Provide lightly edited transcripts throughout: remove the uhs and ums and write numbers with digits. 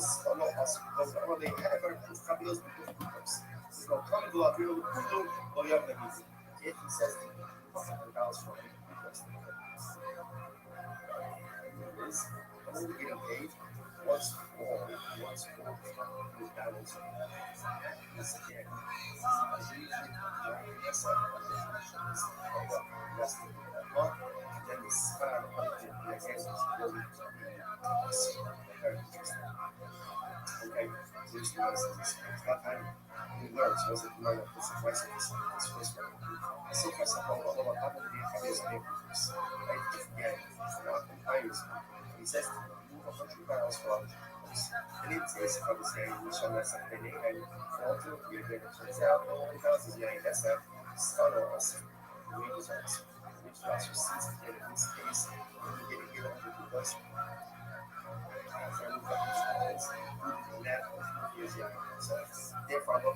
falou os rolê, os cabelos do Deus. So, come do abril do Kudu, olhando da vida. If he says $1,000 for him, because is only getting paid once for McDonald's is again. Yes, less than that month, and then the span of the again is really very interesting. Okay, this was that time we learned was it learned of this advice of this first one. So first of all top of the careers makers, right? Again, compliance. He says to move 100 miles from and it says how to say we shall not say the name and also we get it turns out no one else is getting that's a start of us wages us which also sees that in this case we get it here because from the net is young. So therefore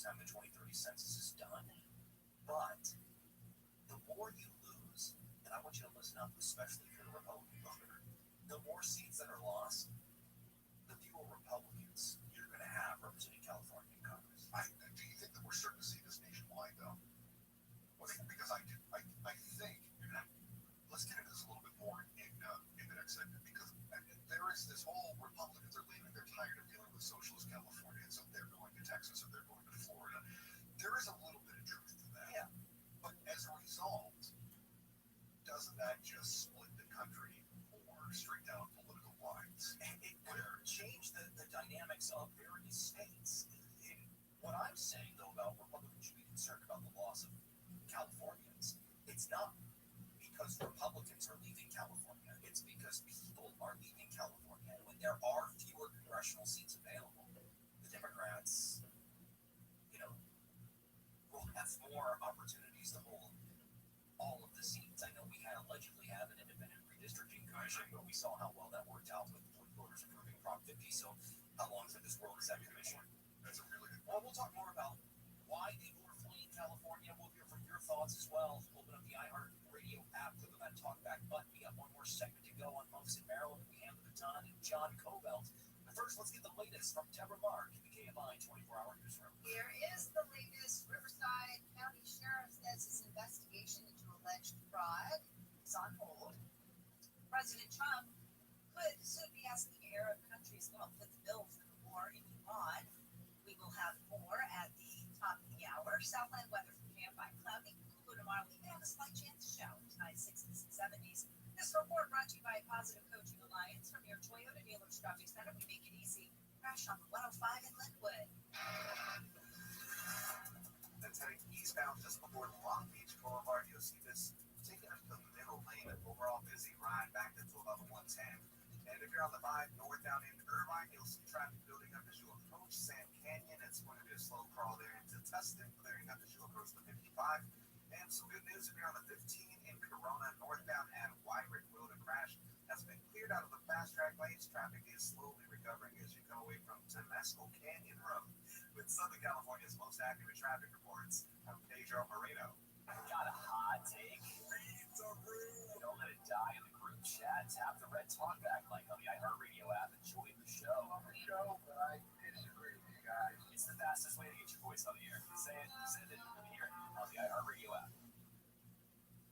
time the 2030 census is done. But the more you lose, and I want you to listen up, especially if you're a Republican voter, the more seats that are lost, the fewer Republicans you're going to have representing California in Congress. Do you think that we're starting to see this nationwide, though? Because I do. I think, let's get into this a little bit more in the next segment, because there is this whole Republicans are leaving, they're tired of dealing with socialist California, so they're going to Texas or they're going to Florida. There is a little bit of truth to that. Yeah. But as a result, doesn't that just split the country more straight down political lines? It could change the dynamics of various states. What I'm saying, though, about Republicans should be concerned about the loss of Californians, it's not because Republicans are leaving California. It's because people are leaving California. And when there are fewer congressional seats available, the Democrats, will have more opportunities to hold all of the seats. I know we allegedly have an independent redistricting commission, but we saw how well that worked out with voters approving Prop 50. So how long for this world is that commission? That's a really good Well, we'll talk more about why people are fleeing California. We'll hear from your thoughts as well. Open up the iHeart Radio app, click on that talkback button. We got one more segment to go on Monks in Maryland. We hand the baton to John Covelt. But first, let's get the latest from Deborah Mark in the KMI 24-hour newsroom. Here is the latest. Riverside County Sheriff says his investigation into alleged fraud is on hold. President Trump could soon be asking Arab countries to help foot the bill for the war in Iran. We will have more at the top of the hour. Southland weather from Camp cloudy. Cool tomorrow. We may have a slight chance of showers, high 60s and 70s. This report brought to you by Positive Coaching Alliance from your Toyota dealer's traffic center. We make it easy. Crash on the 105 in Linwood. That's heading eastbound just before Long Beach Boulevard. You'll see this taking up the middle lane. An overall busy ride back into about 110. And if you're on the 5 northbound in Irvine, you'll see traffic building up as you approach Sand Canyon. It's going to be a slow crawl there into Tustin, clearing up as you approach the 55. And some good news if you're on the 15 in Corona northbound at Wyrick Road. A crash has been cleared out of the fast track lanes. Traffic is slowly recovering as you come away from Temescal Canyon Road. With Southern California's most accurate traffic reports, I'm Pedro Marino. Got a hot take? Read the room. Don't let it die in the group chat. Tap the red talkback like on the iHeartRadio app. Enjoy the show. But I disagree with you guys. It's the fastest way to get your voice on the air. Say it, send it, and hear it on the iHeartRadio app.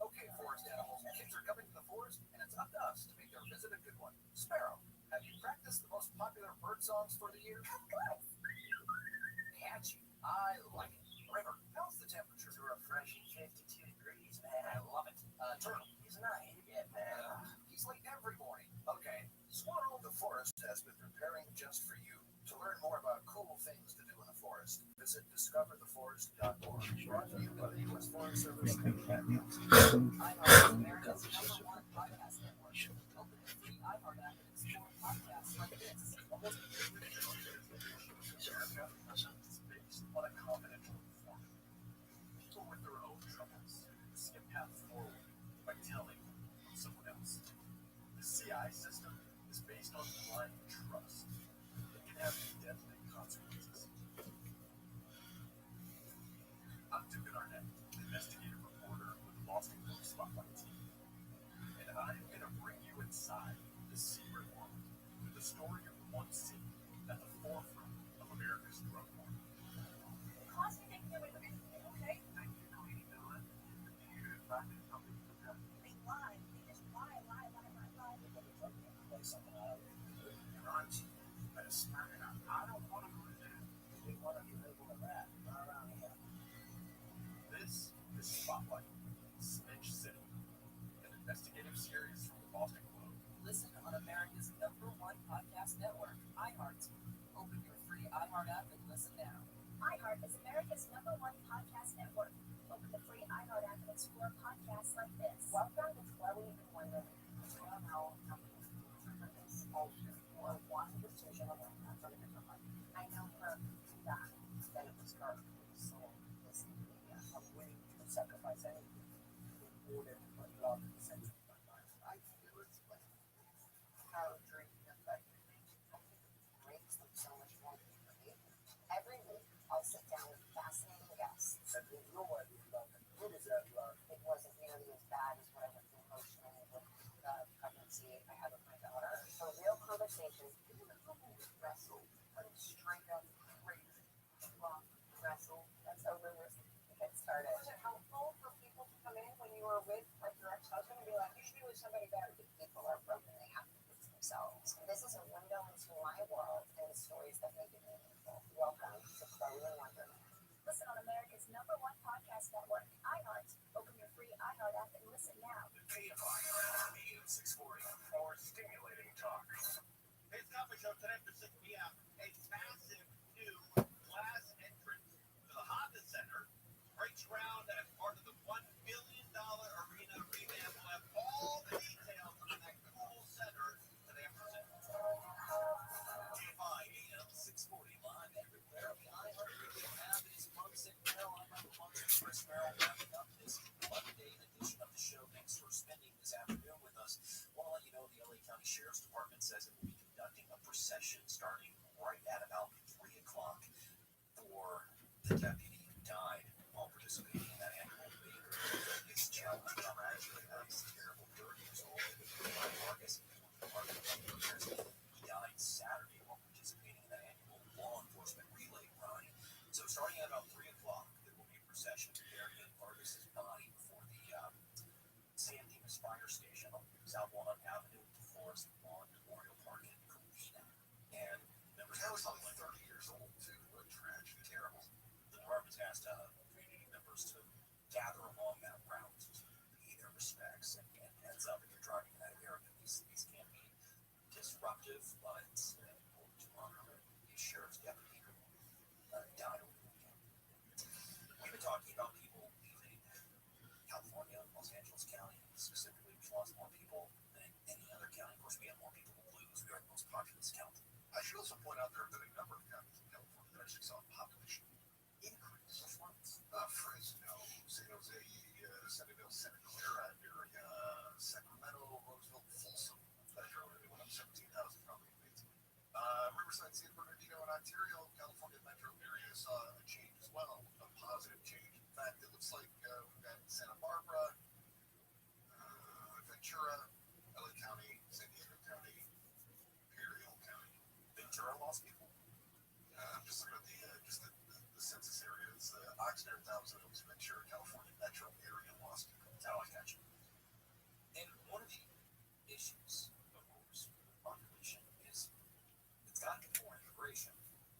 Okay, forest animals. Kids are coming to the forest, and it's up to us to make their visit a good one. Sparrow, have you practiced the most popular bird songs for the year? Catchy. I like it. River, how's the temperature? It's refreshing 52 degrees, man. I love it. Turtle, he's not here yet, man. He's late every morning. Okay. Squirrel, the forest has been preparing just for you. To learn more about cool things to do in the forest, visit discovertheforest.org. Brought to you by the U.S. Forest Service and Cat News. iHeart, America's #1 podcast network. Open the free iHeart app and explore podcasts like this. Almost based on a confidential informant. People with their own troubles see a path forward by telling someone else. The CI system is based on blind trust. It can have deadly consequences. I'm Dugan Arnett, investigative reporter with the Boston Globe Spotlight team. And I'm going to bring you inside the secret world with the story of one city at the forefront of America's drug war. Cosmic, okay? Thank you, Queenie Miller. You invited something to them. They lie. They just lie. Play something out. You're on TV. Better smack it up. I don't want to go to that. We want to be able to that. Not around here. This is Spotlight, Snitch City, an investigative series from the Boston Globe. Listen on America's #1 podcast network, iHeart. Open your free iHeart app and listen now. iHeart is America's #1 podcast network. Open the free iHeart app and explore podcasts like this. Welcome to Chloe and Wonder. I don't know how many this bullshit or one decision on that. I know for that it was her who sold this media a way to sacrifice anything in order to put love in the center of my life. I feel it's like how drinking affected me. I think it brings them so much more for me. Every week I'll sit down with somebody better. The people are broken. They have to fix themselves. This is a window into my world and stories that make it meaningful. Welcome to Chloe and Wonderland. Listen on America's #1 podcast network, iHeart. Open your free iHeart app and listen now. KFI, AM 640, for stimulating talk. Hey, Scott, show today for 6 p.m. A massive new glass entrance to the Honda Center breaks ground as part of the $1 billion arena revamp. We'll have all the details on that cool center today after 6. KFI, AM 640, live everywhere. The iHeart Radio app is Monks and Merrill. I'm Michael Monks and Chris Merrill, wrapping up this Monday edition of the show. Thanks for spending this afternoon with us. I want to let you know the LA County Sheriff's Department says it will be conducting a procession starting right at about 3 o'clock for the deputy who died while participating in that annual debate. It's challenged tragedy. He's terrible, 30 years old. Marcus, he died Saturday while participating in that annual law enforcement relay run. So starting at about 3 o'clock, there will be a procession carrying Vargas's body before the San Dimas Fire Station on South Walnut Avenue to Forest Lawn Memorial Park in Covina. And members That was only 30 years old, too. What a tragedy. Terrible. The department's asked community members to gather along that route to pay their respects. And heads up, if you're driving in that area, these can be disruptive, but important to honor the sheriff's deputy who died over the weekend. We've been talking about people leaving California, Los Angeles County, specifically, which lost more people than any other county. Of course, we have more people who lose. We are the most populous county. I should also point out there have been a number of counties in California that actually saw a population increase. Which ones? Fresno, San Jose, Centerville, Santa Clara area, Sacramento, Roseville, Folsom. Metro area went up 17,000 probably. Riverside, San Bernardino, and Ontario, California metro area saw a change as well, a positive change. In fact, it looks like we've got Santa Barbara, Ventura, LA County, San Diego County, Imperial County. Ventura lost people. I'm just looking at the census areas. Oxnard, Thousand Oaks, Ventura, California metro area lost people. That's how I catch it. And one of the issues, of course, with population is it's got to be more immigration,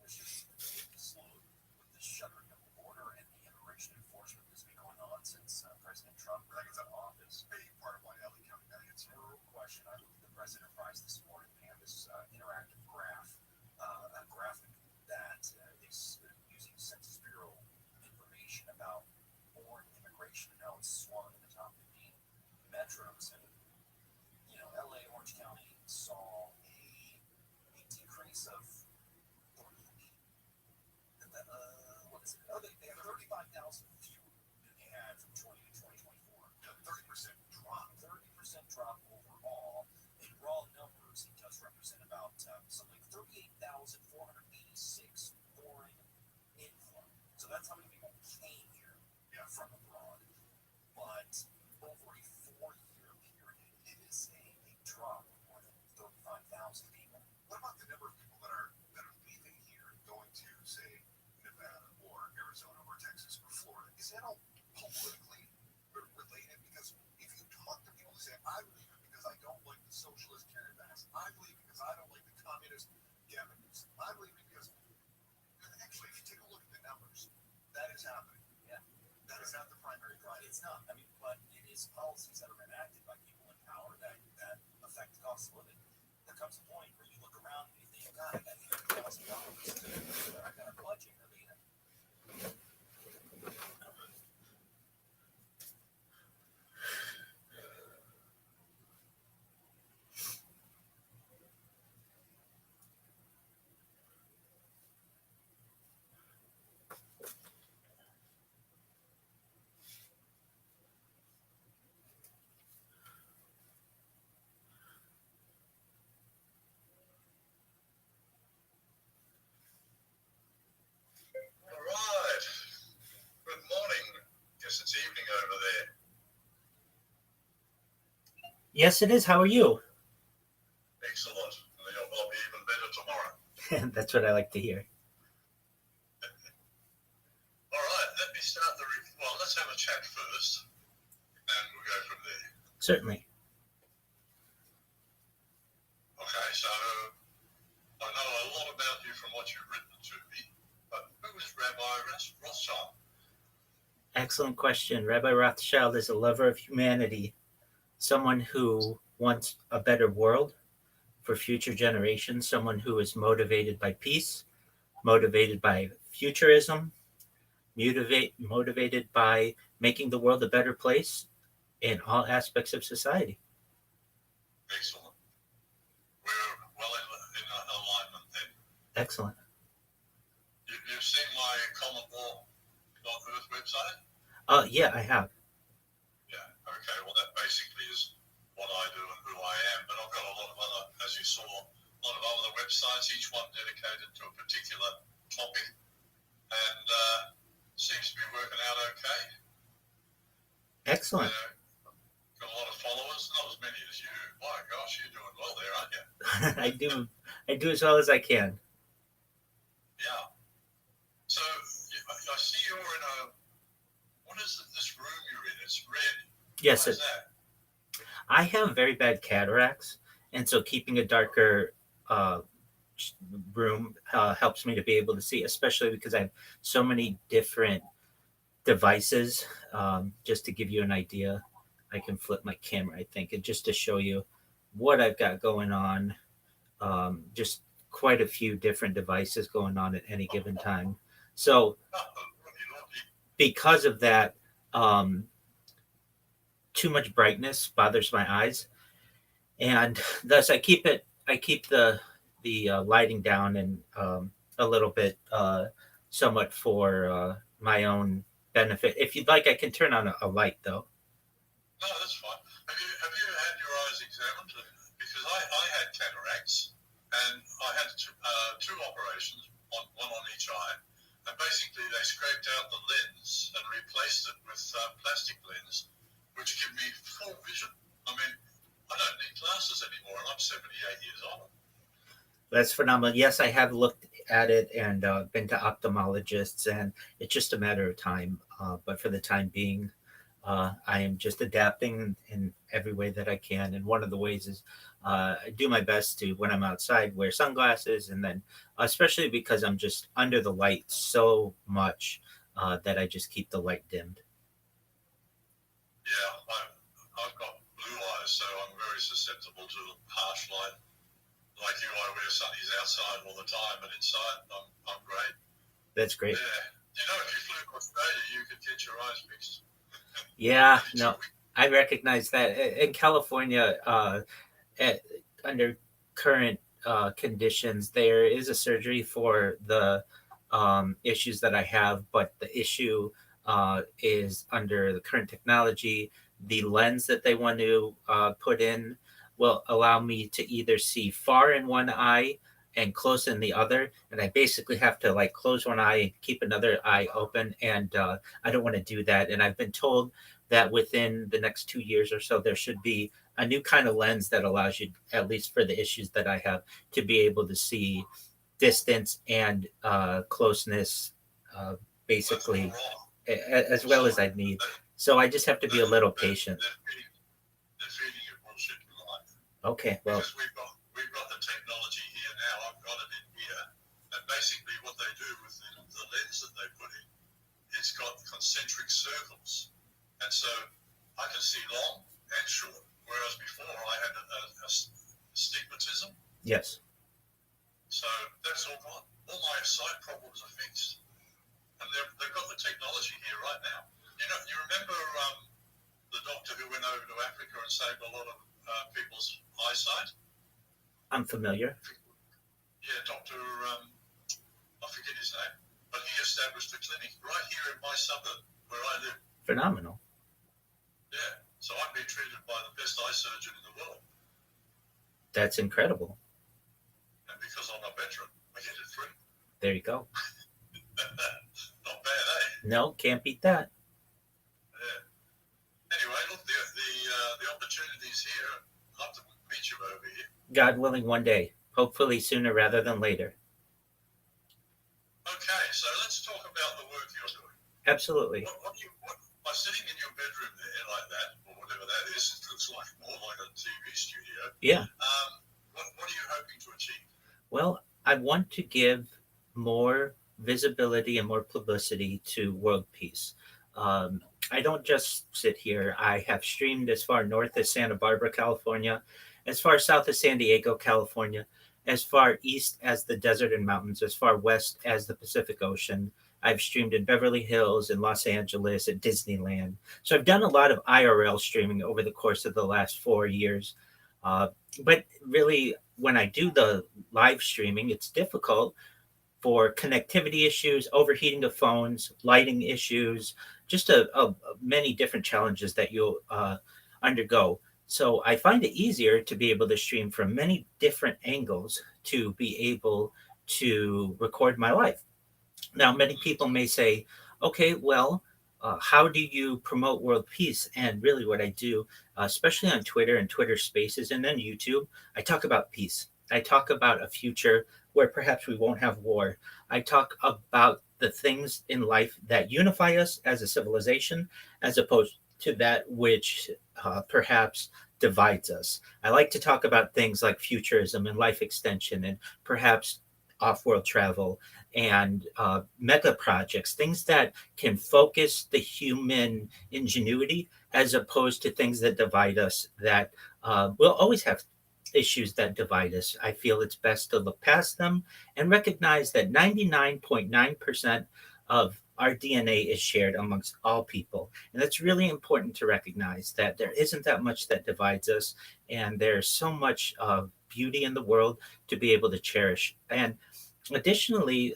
which is slowed with the shuttering of the border and the immigration enforcement that's been going on since President Trump got into office. Big part of why LA County got hit. No question. I looked at the President Price this morning and this interactive graph, a graphic that is using Census Bureau information about foreign immigration and how it's swung in the top 15 metros. And, LA, Orange County saw a decrease of, what is it? Oh, they have 35,000 fewer than they had from 20 to 2024. 30% drop. 30% drop overall. In raw numbers, it does represent about something like 38,486 foreign inflow. So that's how many people came here from abroad. But over a 4-year period, it is a drop of more than 35,000 people. What about the number of people that are leaving here and going to, say, Nevada or Arizona or Texas or Florida? Is that all politically related? Because if you talk to people who say, I'm leaving because I don't like the socialist Karen Bass, I'm leaving because I don't like the communist Gavin Newsom, I'm leaving because actually, if you take a look at the numbers, that is happening. Yeah. That is not the primary driver. It's not. I mean, but it is policies that are enacted by people in power that affect the cost of living. There comes a point where you look around and you think, God, I got $80,000 I got a budget. I mean, All right. Good morning. Guess it's evening over there. Yes, it is. How are you? Excellent. I'll be even better tomorrow. That's what I like to hear. All right. Let me start let's have a chat first, and we'll go from there. Certainly. so I know a lot about you from what you've written to me, but who is Rabbi Rothschild? Excellent question. Rabbi Rothschild is a lover of humanity, someone who wants a better world for future generations, someone who is motivated by peace, motivated by futurism, motivated by making the world a better place in all aspects of society. Excellent. We're well in alignment then. Excellent. You've seen my Common Law Earth website? Yeah, I have. Yeah, okay. Well, that basically is what I do and who I am. But I've got a lot of other, as you saw, a lot of other websites, each one dedicated to a particular topic. And seems to be working out okay. Excellent. Got a lot of followers, not as many as you. My gosh, you're doing well there, aren't you? I do as well as I can. Yeah. So I see you're in a. What is this room you're in? It's red. Yes, What is that? I have very bad cataracts, and so keeping a darker room helps me to be able to see, especially because I have so many different devices. Just to give you an idea, I can flip my camera, I think, and just to show you what I've got going on. Just quite a few different devices going on at any given time. So because of that, too much brightness bothers my eyes, and thus I keep the lighting down and a little bit somewhat for my own benefit. If you'd like, I can turn on a light though. No, that's fine. Have you had your eyes examined? Because I had cataracts and I had two operations, one on each eye. And basically they scraped out the lens and replaced it with plastic lens, which give me full vision. I mean, I don't need glasses anymore, and I'm 78 years old. That's phenomenal. Yes, I have looked at it and been to ophthalmologists, and it's just a matter of time. But for the time being, I am just adapting in every way that I can. And one of the ways is I do my best to, when I'm outside, wear sunglasses, and then especially because I'm just under the light so much that I just keep the light dimmed. Yeah, I've got blue eyes, so I'm very susceptible to harsh light. Like you, I wear sunnies outside all the time, but inside I'm great. That's great. Yeah. You know, if you flew to Australia, you could get your eyes fixed. Yeah, no, I recognize that. In California, under current conditions, there is a surgery for the issues that I have, but the issue is under the current technology, the lens that they want to put in will allow me to either see far in one eye and close in the other, and I basically have to like close one eye and keep another eye open, and I don't want to do that. And I've been told that within the next 2 years or so there should be a new kind of lens that allows you, at least for the issues that I have, to be able to see distance and closeness basically as well as I need. So I just have to be a little patient. They're feeding you bullshit in life. Okay, well, Because we've got the technology here now. I've got it in here, and basically what they do with the lens that they put in, it's got concentric circles, and so I can see long and short. Whereas before I had a stigmatism. yes. So that's all gone. All my sight problems are fixed, and they've got the technology here right now. You know, you remember the doctor who went over to Africa and saved a lot of people's eyesight? I'm familiar. Yeah, Dr. I forget his name, but he established a clinic right here in my suburb where I live. Phenomenal. Yeah, so I'm being treated by the best eye surgeon in the world. That's incredible. And because I'm a veteran, I get it free. There you go. Not bad, eh? No, can't beat that. Yeah. Anyway, look, the opportunities here. I'd love to meet you over here. God willing, one day. Hopefully sooner rather than later. Okay, so let's talk about the work you're doing. Absolutely. By sitting in your bedroom there like that, or whatever that is, it looks like more like a TV studio. Yeah. What are you hoping Well, I want to give more visibility and more publicity to world peace. Um, I don't just sit here. I have streamed as far north as Santa Barbara, California, as far south as San Diego, California, as far east as the desert and mountains, as far west as the Pacific Ocean. I've streamed in Beverly Hills, in Los Angeles, at Disneyland. So I've done a lot of IRL streaming over the course of the last 4 years. Uh, but really, when I do the live streaming, it's difficult for connectivity issues, overheating of phones, lighting issues, just many different challenges that you'll undergo. So I find it easier to be able to stream from many different angles to be able to record my life. Now, many people may say, okay, well, how do you promote world peace? And really, what I do, especially on Twitter and Twitter Spaces and then YouTube, I talk about peace. I talk about a future where perhaps we won't have war. I talk about the things in life that unify us as a civilization, as opposed to that which perhaps divides us. I like to talk about things like futurism and life extension and perhaps off world travel and mega projects, things that can focus the human ingenuity as opposed to things that divide us, that will always have issues that divide us. I feel it's best to look past them and recognize that 99.9% of our DNA is shared amongst all people. And that's really important to recognize that there isn't that much that divides us, and there's so much beauty in the world to be able to cherish. And additionally,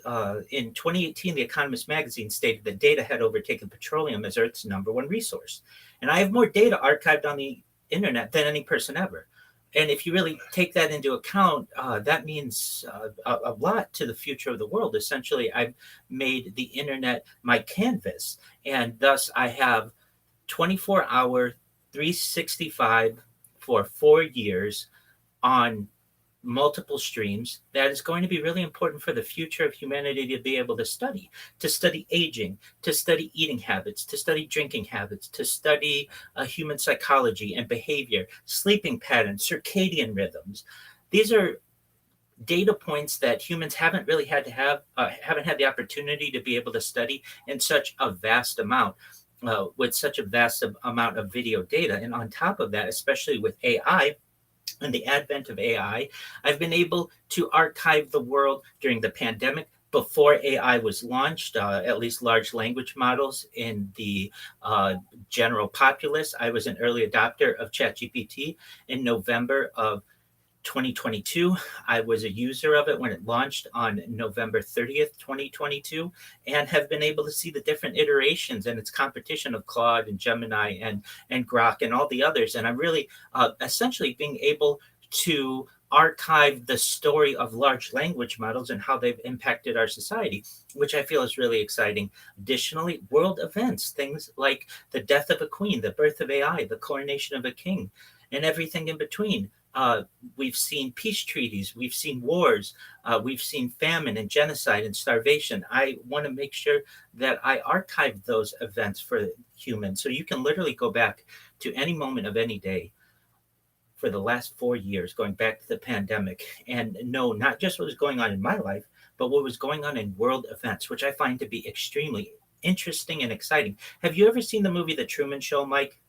in 2018, The Economist magazine stated that data had overtaken petroleum as Earth's number one resource. And I have more data archived on the internet than any person ever. And if you really take that into account, that means a lot to the future of the world. Essentially, I've made the internet my canvas, and thus I have 24-hour, 365 for 4 years on multiple streams that is going to be really important for the future of humanity to be able to study aging, to study eating habits, to study drinking habits, to study human psychology and behavior, sleeping patterns, circadian rhythms. These are data points that humans haven't really haven't had the opportunity to be able to study in such a vast amount. With such a vast amount of video data. And on top of that, especially with AI, and the advent of AI, I've been able to archive the world during the pandemic, before AI was launched, at least large language models in the general populace. I was an early adopter of ChatGPT in November of 2022. I was a user of it when it launched on November 30th, 2022, and have been able to see the different iterations and its competition of Claude and Gemini and Grok and all the others. And I'm really essentially being able to archive the story of large language models and how they've impacted our society, which I feel is really exciting. Additionally, world events, things like the death of a queen, the birth of AI, the coronation of a king, and everything in between. We've seen peace treaties, we've seen wars, we've seen famine and genocide and starvation. I want to make sure that I archive those events for humans. So you can literally go back to any moment of any day for the last 4 years, going back to the pandemic, and know not just what was going on in my life, but what was going on in world events, which I find to be extremely interesting and exciting. Have you ever seen the movie The Truman Show, Mike?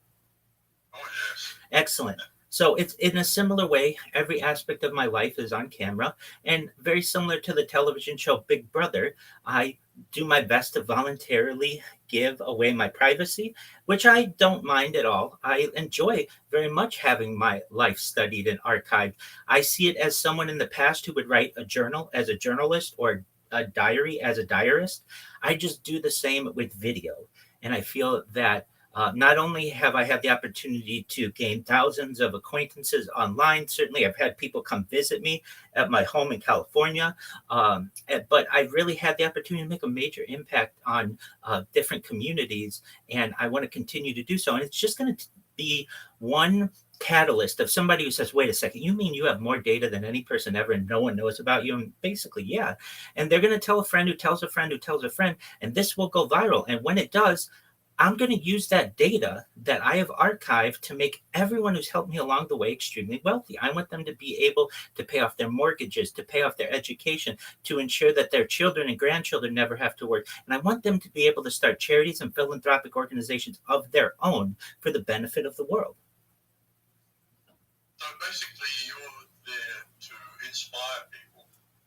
Oh, yes. Excellent. So it's in a similar way, every aspect of my life is on camera, and very similar to the television show Big Brother, I do my best to voluntarily give away my privacy, which I don't mind at all. I enjoy very much having my life studied and archived. I see it as someone in the past who would write a journal as a journalist or a diary as a diarist. I just do the same with video. And I feel that not only have I had the opportunity to gain thousands of acquaintances online, certainly I've had people come visit me at my home in California, but I've really had the opportunity to make a major impact on different communities, and I want to continue to do so. And it's just going to be one catalyst of somebody who says, wait a second, you mean you have more data than any person ever and no one knows about you? And basically, yeah. And they're going to tell a friend who tells a friend who tells a friend, and this will go viral. And when it does, I'm going to use that data that I have archived to make everyone who's helped me along the way extremely wealthy. I want them to be able to pay off their mortgages, to pay off their education, to ensure that their children and grandchildren never have to work. And I want them to be able to start charities and philanthropic organizations of their own for the benefit of the world. So basically, you're there to inspire people.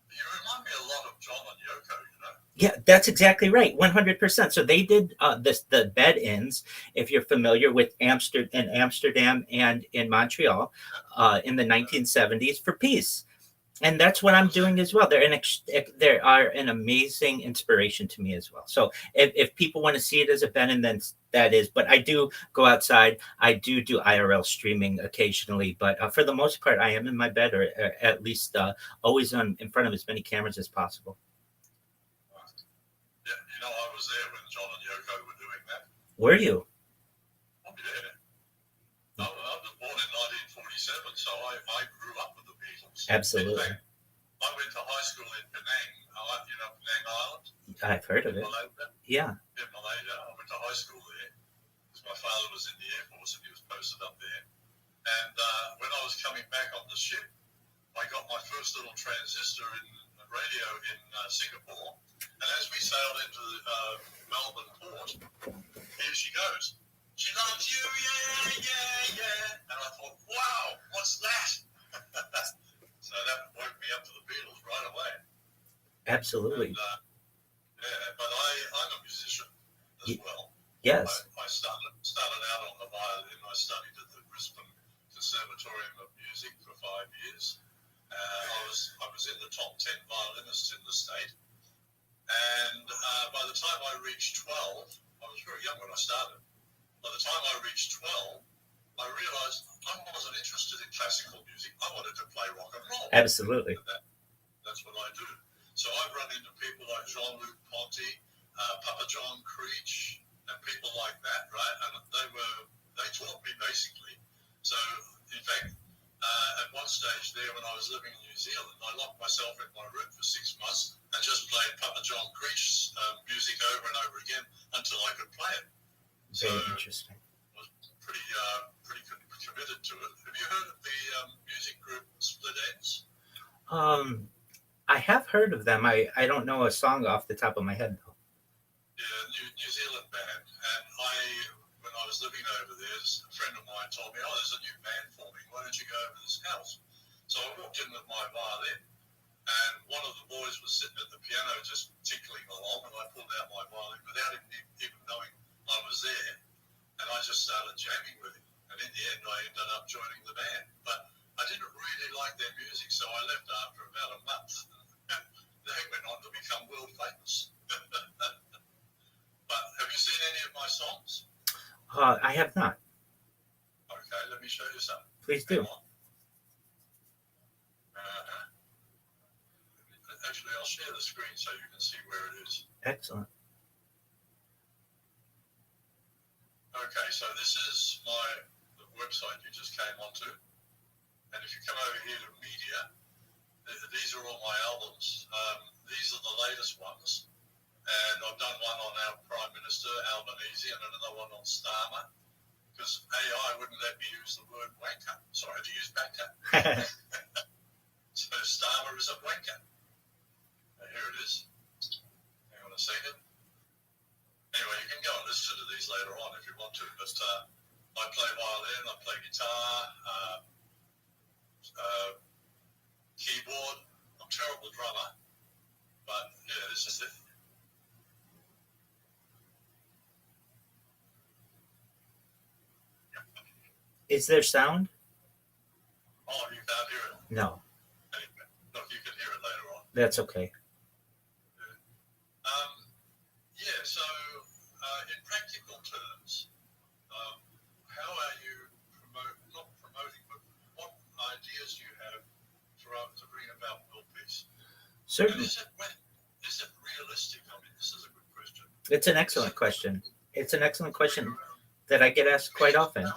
You remind me a lot of John and Yoko, you know? Yeah, that's exactly right. 100%. So they did the bed-ins, if you're familiar with Amsterdam and in Montreal in the 1970s for peace. And that's what I'm doing as well. They are an amazing inspiration to me as well. So if people want to see it as a bed-in, then that is. But I do go outside. I do IRL streaming occasionally. But for the most part, I am in my bed or at least always in front of as many cameras as possible. Yeah, you know, I was there when John and Yoko were doing that. Were you? Oh, yeah. I was born in 1947, so I grew up with the Beatles. Absolutely. In fact, I went to high school in Penang, you know, Penang Island. I've heard of it. Malaysia. Yeah. In Malaysia. I went to high school there because my father was in the Air Force and he was posted up there. And when I was coming back on the ship, I got my first little transistor in radio in Singapore. And as we sailed into Melbourne port, here she goes. She loves you, yeah, yeah, yeah. And I thought, wow, what's that? So that woke me up to the Beatles right away. Absolutely. And, yeah, but I'm a musician as well. Yes. I started out on the violin. I studied at the Brisbane Conservatorium of Music for 5 years. I was in the top 10 violinists in the state. And by the time I reached 12, I was very young when I started. By the time I reached 12, I realized I wasn't interested in classical music. I wanted to play rock and roll. Absolutely. That's what I do. So I've run into people like Jean-Luc Ponty, Papa John Creech, and people like that, right? And they taught me basically. So in fact, at one stage there when I was living in New Zealand, I locked myself in my room for 6 months and just played Papa John Creech's music over and over again until I could play it. Very interesting. I was pretty committed to it. Have you heard of the music group Split Ends? I have heard of them. I don't know a song off the top of my head though. Yeah, New Zealand band. And when I was living over there, a friend of mine told me, there's a new band forming. Why don't you go over to this house? So I walked in with my violin, and one of the boys was sitting at the piano just tinkling along, and I pulled out my violin without him even knowing I was there, and I just started jamming with him. And in the end, I ended up joining the band. But I didn't really like their music, so I left after about a month. They went on to become world famous. But have you seen any of my songs? I have not. Okay, let me show you some. Please do. Actually, I'll share the screen so you can see where it is. Excellent. Okay, so this is the website you just came onto. And if you come over here to media, these are all my albums. These are the latest ones. And I've done one on our Prime Minister, Albanese, and another one on Starmer. Because AI wouldn't let me use the word wanker. So I had to use banker. So Starmer is a wanker. Here it is. Hang on a second. Anyway, you can go and listen to these later on if you want to. But I play violin, I play guitar, keyboard. I'm a terrible drummer. But yeah, this is it. Is there sound? Oh, you can't hear it? No. Anyway, look, you can hear it later on. That's okay. Yeah, so in practical terms, how are you not promoting, but what ideas do you have to bring about world peace? Certainly. Is it realistic? I mean, this is a good question. It's an excellent question. It's an excellent question that I get asked quite often.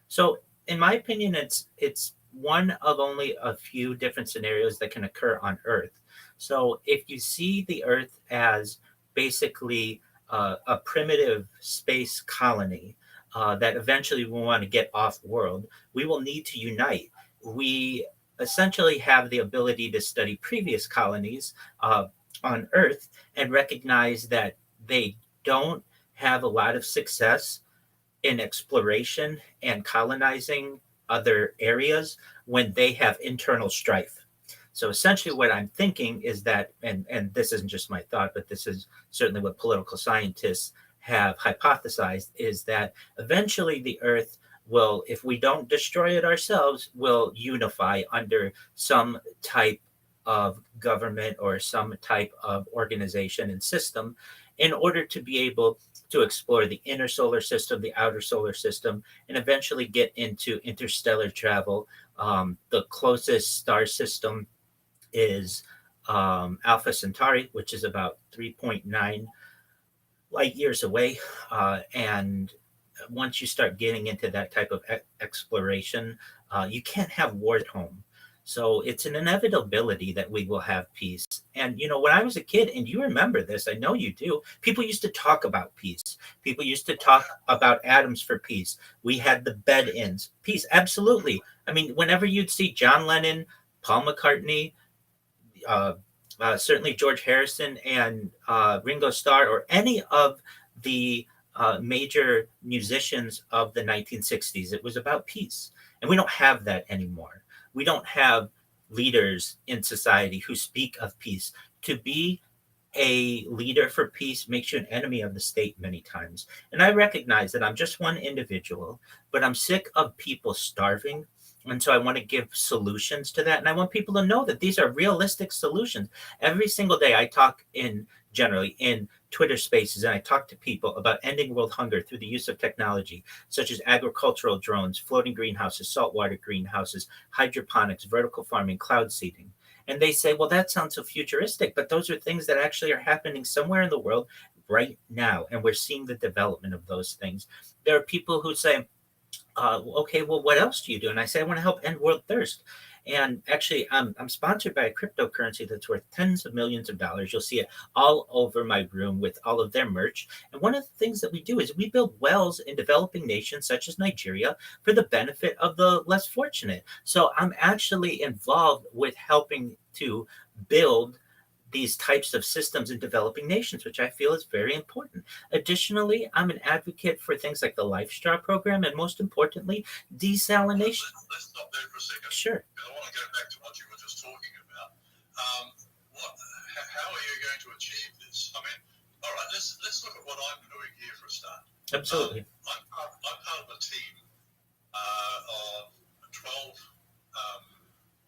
So, in my opinion, it's one of only a few different scenarios that can occur on Earth. So, if you see the Earth as basically a primitive space colony that eventually will want to get off world, we will need to unite. We essentially have the ability to study previous colonies on Earth and recognize that they don't have a lot of success in exploration and colonizing other areas when they have internal strife. So essentially, what I'm thinking is that, and this isn't just my thought, but this is certainly what political scientists have hypothesized, is that eventually the Earth will, if we don't destroy it ourselves, will unify under some type of government or some type of organization and system in order to be able to explore the inner solar system, the outer solar system, and eventually get into interstellar travel. The closest star system is Alpha Centauri, which is about 3.9 light years away. And once you start getting into that type of exploration, you can't have war at home. So it's an inevitability that we will have peace. And, when I was a kid, and you remember this, I know you do, people used to talk about peace. People used to talk about atoms for peace. We had the bed ins. Peace, absolutely. I mean, whenever you'd see John Lennon, Paul McCartney, uh, certainly George Harrison and Ringo Starr, or any of the major musicians of the 1960s. It was about peace. And we don't have that anymore. We don't have leaders in society who speak of peace. To be a leader for peace makes you an enemy of the state many times. And I recognize that I'm just one individual, but I'm sick of people starving. And so I want to give solutions to that. And I want people to know that these are realistic solutions. Every single day I talk generally in Twitter spaces, and I talk to people about ending world hunger through the use of technology, such as agricultural drones, floating greenhouses, saltwater greenhouses, hydroponics, vertical farming, cloud seeding. And they say, well, that sounds so futuristic, but those are things that actually are happening somewhere in the world right now. And we're seeing the development of those things. There are people who say, okay, well, what else do you do? And I say, I want to help end world thirst. And actually, I'm sponsored by a cryptocurrency that's worth tens of millions of dollars. You'll see it all over my room with all of their merch. And one of the things that we do is we build wells in developing nations such as Nigeria for the benefit of the less fortunate. So I'm actually involved with helping to build these types of systems in developing nations, which I feel is very important. Additionally, I'm an advocate for things like the Life Straw program and, most importantly, desalination. Let's stop there for a second. Sure. Because I want to go back to what you were just talking about. How are you going to achieve this? I mean, all right, let's look at what I'm doing here for a start. Absolutely. I'm part of a team of 12,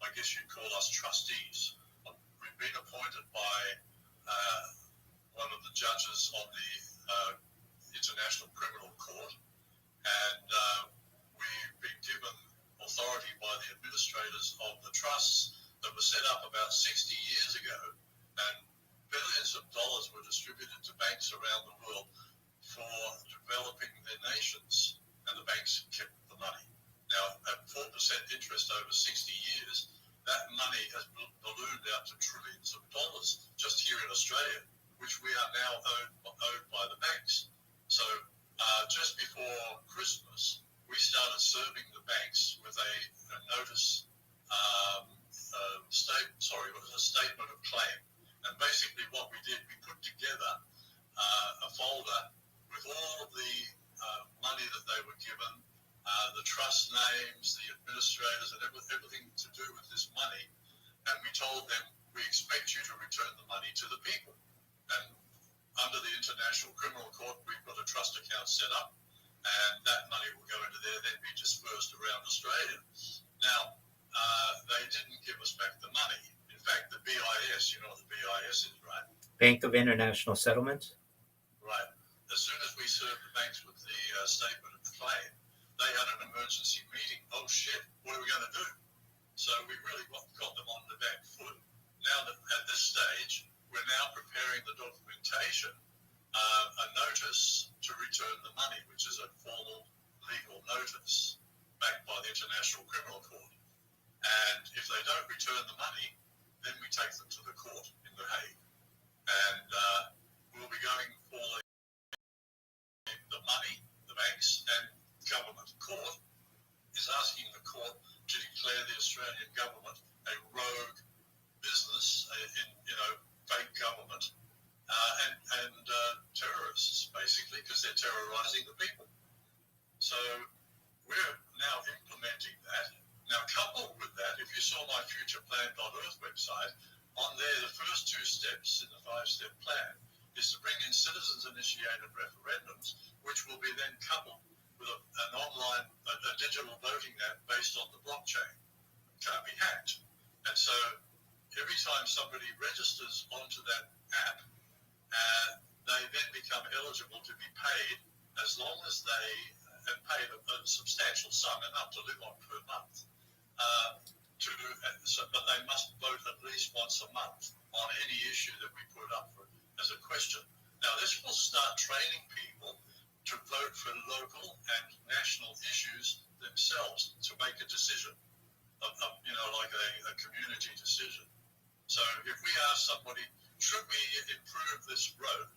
I guess you'd call us trustees. We've been appointed by one of the judges of the International Criminal Court, and we've been given authority by the administrators of the trusts that were set up about 60 years ago, and billions of dollars were distributed to banks around the world for developing their nations, and the banks kept the money. Now, at 4% interest over 60 years, that money has ballooned out to trillions of dollars just here in Australia, which we are now owed by the banks. So just before Christmas, we started serving the banks with a notice, a statement of claim. And basically what we did, we put together a folder with all of the money that they were given, the trust names, the administrators, and everything to do with this money. And we told them, we expect you to return the money to the people. And under the International Criminal Court, we've got a trust account set up, and that money will go into there, then be dispersed around Australia. Now, they didn't give us back the money. In fact, the BIS, you know what the BIS is, right? Bank of International Settlements. Right. As soon as we served the banks with the statement of claim, they had an emergency meeting. Oh shit, what are we going to do? So we really got them on the back foot. Now that at this stage, we're now preparing the documentation, a notice to return the money, which is a formal legal notice backed by the International Criminal Court. And if they don't return the money, then we take them to the court in The Hague. And we'll be going for website. On there, the first two steps in the 5-step plan is to bring in citizens-initiated referendums, which will be then coupled with an online, a digital voting app based on the blockchain. Can't be hacked. And so every time somebody registers onto that app, they then become eligible to be paid as long as they have paid a substantial sum, enough to live on per month. But they must vote at least once a month on any issue that we put up for, as a question. Now, this will start training people to vote for local and national issues themselves to make a decision, like a community decision. So if we ask somebody, should we improve this road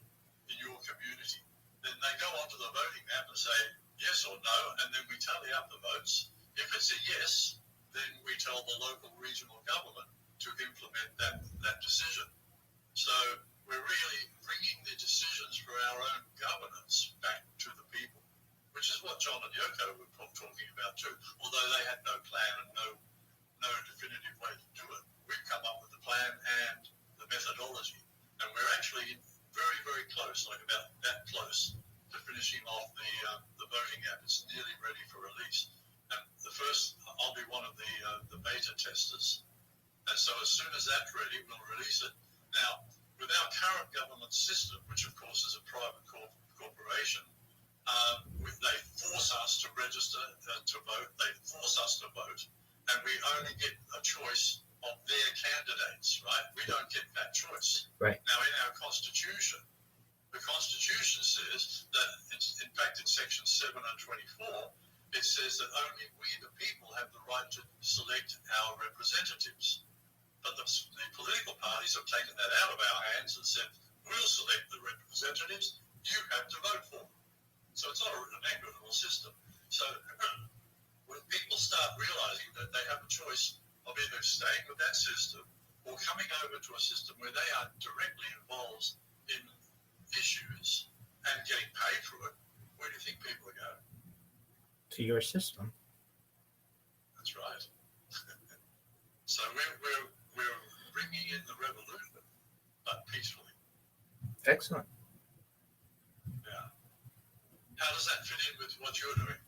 in your community, then they go onto the voting app and say yes or no, and then we tally up the votes. If it's a yes, then we tell the local regional government to implement that decision. So we're really bringing the decisions for our own governance back to the people, which is what John and Yoko were talking about too, although they had no plan and no definitive way to do it. We've come up with the plan and the methodology, and we're actually very, very close, like about that close, to finishing off the voting app. It's nearly ready for release. And I'll be one of the beta testers. And so as soon as that's ready, we'll release it. Now, with our current government system, which of course is a private corporation, they force us to register to vote. They force us to vote, and we only get a choice of their candidates, right? We don't get that choice. Right. Now, in our Constitution, the Constitution says that, in fact, in Section 7 and 24, it says that only we, the people, have the right to select our representatives. But the political parties have taken that out of our hands and said, we'll select the representatives, you have to vote for them. So it's not an equitable system. So when people start realizing that they have a choice of either staying with that system or coming over to a system where they are directly involved in issues and getting paid for it, where do you think people are going? To your system. That's right. So we're bringing in the revolution, but peacefully. Excellent. Yeah. How does that fit in with what you're doing?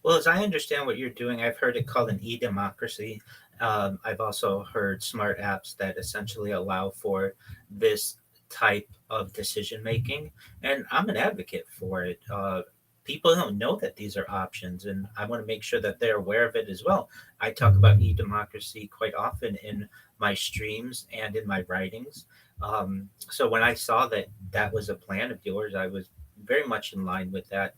Well, as I understand what you're doing, I've heard it called an e-democracy. I've also heard smart apps that essentially allow for this type of decision making, and I'm an advocate for it. People don't know that these are options, and I want to make sure that they're aware of it as well. I talk about e-democracy quite often in my streams and in my writings. So when I saw that that was a plan of yours, I was very much in line with that.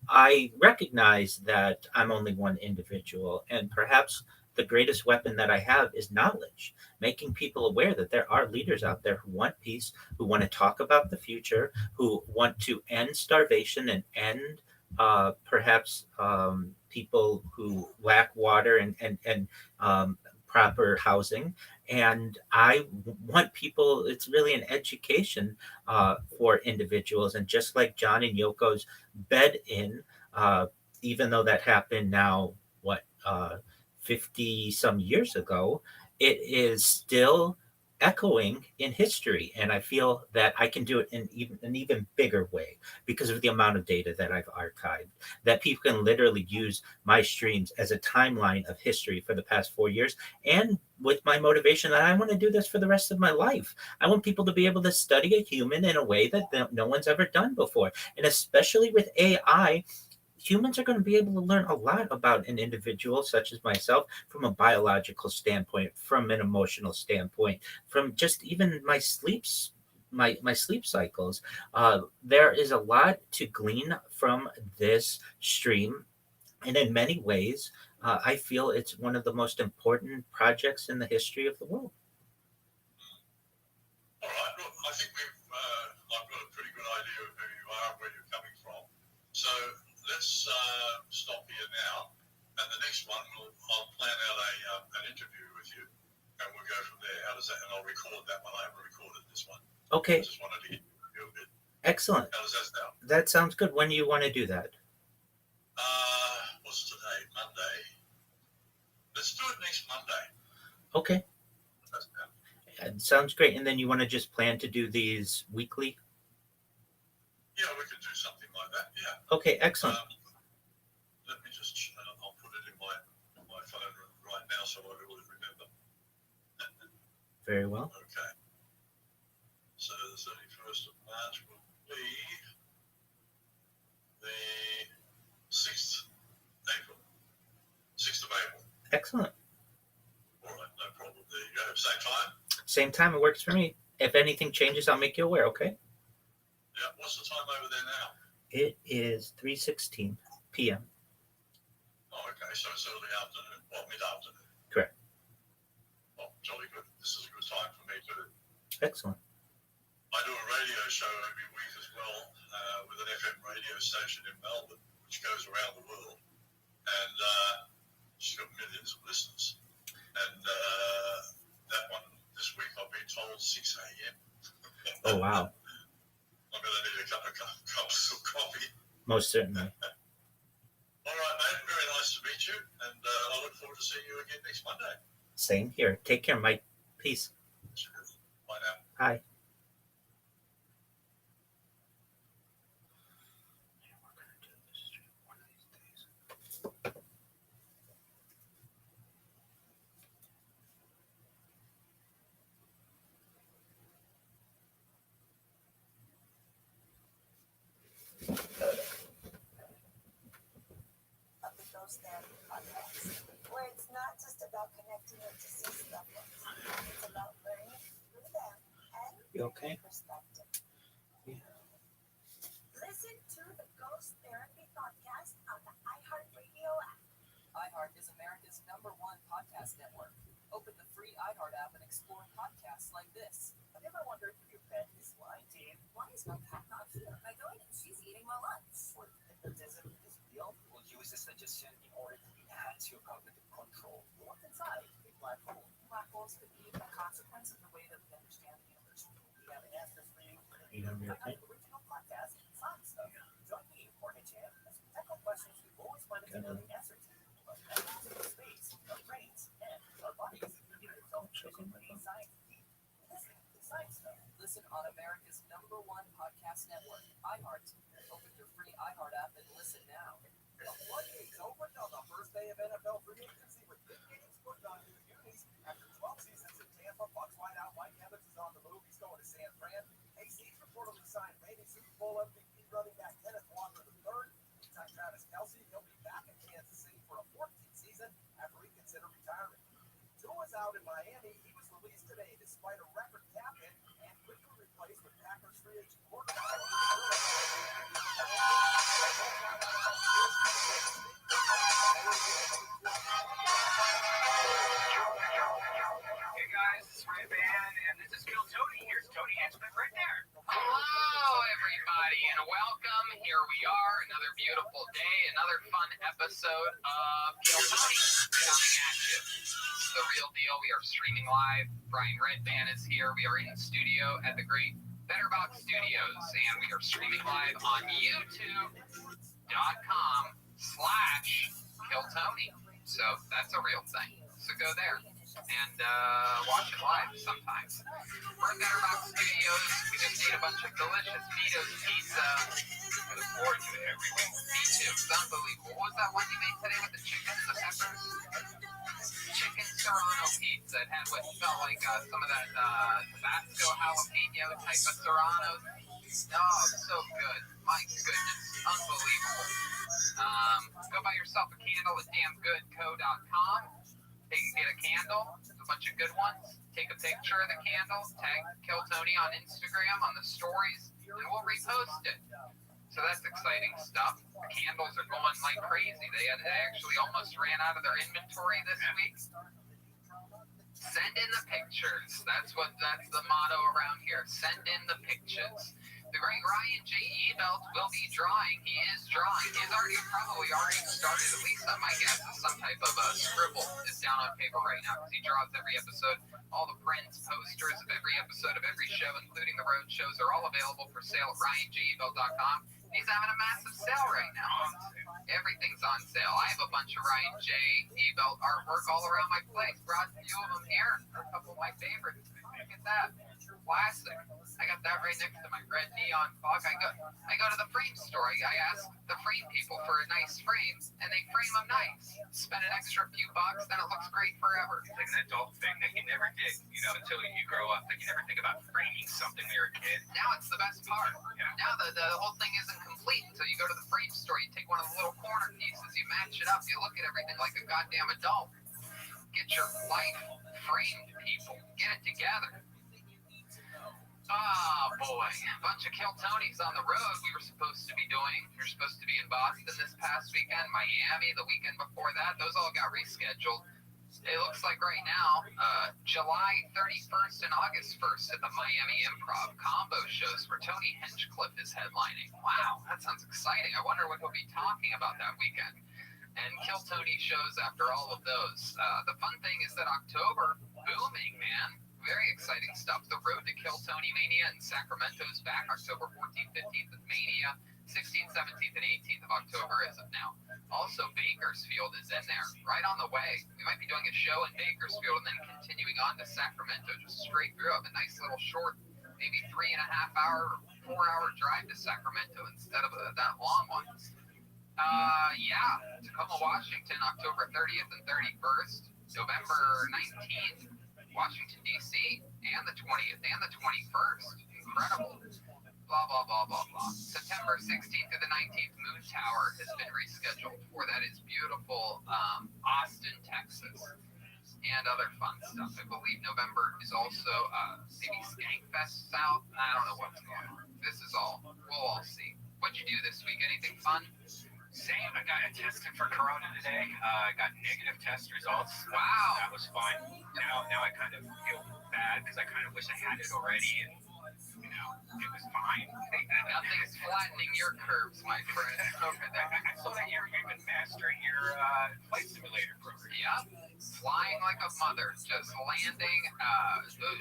I recognize that I'm only one individual, and perhaps the greatest weapon that I have is knowledge, making people aware that there are leaders out there who want peace, who want to talk about the future, who want to end starvation and end perhaps people who lack water and proper housing. And I want people, it's really an education for individuals. And just like John and Yoko's bed in, even though that happened now, 50 some years ago, it is still echoing in history. And I feel that I can do it in an even bigger way because of the amount of data that I've archived, that people can literally use my streams as a timeline of history for the past 4 years. And with my motivation that I want to do this for the rest of my life. I want people to be able to study a human in a way that no one's ever done before. And especially with AI, humans are going to be able to learn a lot about an individual such as myself from a biological standpoint, from an emotional standpoint, from just even my sleep cycles. There is a lot to glean from this stream, and in many ways I feel it's one of the most important projects in the history of the world. All right, look, I think I've got a pretty good idea of who you are and where you're coming from. So let's stop here now, and the next one I'll plan out an interview with you, and we'll go from there. How does that? And I'll record that one. I haven't recorded this one. Okay. I just wanted to get you a bit. Excellent. How does that sound? That sounds good. When do you want to do that? What's today? Monday. Let's do it next Monday. Okay. Sounds great. And then you want to just plan to do these weekly? Yeah, we could do something like that. Yeah. Okay, excellent. Let me just. I'll put it in my phone right now so I always remember. Very well. Okay. So the 31st of March will be the 6th April. 6th of April. Excellent. All right, no problem. There you go. Same time? Same time. It works for me. If anything changes, I'll make you aware, okay? Yeah. What's the time over there now? It is 3:16 p.m. Oh, okay. So it's early afternoon. Well, mid-afternoon. Correct. Oh, jolly good. This is a good time for me too. Excellent. I do a radio show every week as well with an FM radio station in Melbourne, which goes around the world. And she's got millions of listeners. And that one this week I've been told 6 a.m. Oh, wow. I'm going to need a couple of cups of coffee. Most certainly. All right, mate. Very nice to meet you. And I look forward to seeing you again next Monday. Same here. Take care, Mike. Peace. Cheers. Bye now. Hi. Of the Ghost Therapy podcast, where it's not just about connecting with deceased loved ones. It's about learning through them and You okay? their perspective. Yeah. Listen to the Ghost Therapy podcast on the iHeartRadio app. iHeart is America's #1 podcast network. Open the free iHeart app and explore podcasts like this. Have you ever wondered if your pet is lying to you? Why is my cat not here? I go in and she's eating my lunch. Or hypnotism is real? We'll use this suggestion in order to enhance your cognitive control. What's inside a black hole? Black holes could be a consequence of the way that we understand the universe. We have answers for you. You gonna be okay? Original podcast, Science Stuff. Join me, Jorge Chan, as we tackle questions we've always wanted to know the answer to. About matters in space, our brains, and our bodies. Science. Listen to Science Stuff. Listen on America's #1 podcast network, iHeart. Open your free iHeart app and listen now. The floodgates opened on the first day of NFL free agency with big games put on new unis. After 12 seasons in Tampa, Bucks wideout Mike Evans is on the move. He's going to San Fran. KC's reportedly signed reigning Super Bowl MVP running back Kenneth Walker III. Meantime, Travis Kelce, he'll be back in Kansas City for a 14th season after he considered retirement. Tua's out in Miami. He was released today despite a record cap hit and quickly replaced with Packers free agent quarterback. Hey guys, it's Rabbi, and this is Bill Tony. Here's Tony Hinchman right there. Hello, everybody, and welcome. Here we are, another beautiful day, another fun episode of Bill Tony coming at you. This is the real deal. We are streaming live. Brian Redban is here. We are in studio at the great Betterbox Studios, and we are streaming live on YouTube.com/KillTony. So that's a real thing. So go there and watch it live sometimes. We're at Betterbox Studios. We just ate a bunch of delicious Vito's pizza. I look forward to it every week. Me too. It's unbelievable. What was that one you made today with the chicken and the peppers? Chicken Serrano pizza. It had what felt like some of that Tabasco jalapeno type of Serranos. Oh, so good. My goodness. Unbelievable. Go buy yourself a candle at damngoodco.com. Get a candle. There's a bunch of good ones. Take a picture of the candle. Tag Kill Tony on Instagram on the stories, and we'll repost it. So that's exciting stuff. The candles are going like crazy. They actually almost ran out of their inventory this week. Send in the pictures. That's the motto around here. Send in the pictures. The great Ryan J. Ebelt will be drawing. He is drawing. He's probably already started. At least my guess is some type of scribble is down on paper right now because he draws every episode. All the prints, posters of every episode of every show, including the road shows, are all available for sale at RyanJebelt.com. He's having a massive sale right now. Everything's on sale. I have a bunch of Ryan J. Ebelt artwork all around my place. Brought a few of them here. A couple of my favorites. Look at that. Classic. I got that right next to my red neon fog. I go to the frame store. I ask the frame people for a nice frame, and they frame them nice. Spend an extra few bucks, then it looks great forever. It's like an adult thing that you never did, until you grow up. Like you never think about framing something when you're a kid. Now it's the best part. Yeah. Now the whole thing isn't complete until you go to the frame store. You take one of the little corner pieces, you match it up, you look at everything like a goddamn adult. Get your life framed, people. Get it together. Oh boy, a bunch of Kill Tonys on the road we were supposed to be doing. We were supposed to be in Boston this past weekend, Miami the weekend before that. Those all got rescheduled. It looks like right now, July 31st and August 1st at the Miami Improv combo shows where Tony Hinchcliffe is headlining. Wow, that sounds exciting. I wonder what he'll be talking about that weekend. And Kill Tony shows after all of those. The fun thing is that October, booming, man. Very exciting stuff. The Road to Kill Tony Mania in Sacramento is back October 14th, 15th at Mania. 16th, 17th, and 18th of October as of now. Also, Bakersfield is in there, right on the way. We might be doing a show in Bakersfield and then continuing on to Sacramento, just straight through. A nice little short, maybe 3.5 hour, 4-hour drive to Sacramento instead of that long one. Tacoma, Washington, October 30th and 31st. November 19th, Washington, D.C., and the 20th and the 21st. Incredible. Blah, blah, blah, blah, blah. September 16th to the 19th, Moon Tower has been rescheduled for. That is beautiful Austin, Texas, and other fun stuff. I believe November is also maybe Skankfest South. I don't know what's going on. This is all. We'll all see. What'd you do this week? Anything fun? Same. I got tested for Corona today. I got negative test results. Wow. That was fun. Now I kind of feel bad because I kind of wish I had it already, and it was fine. Nothing's flattening your curves, my friend. Okay, I saw that you're even mastering your flight simulator program. Yep. Flying like a mother, just landing,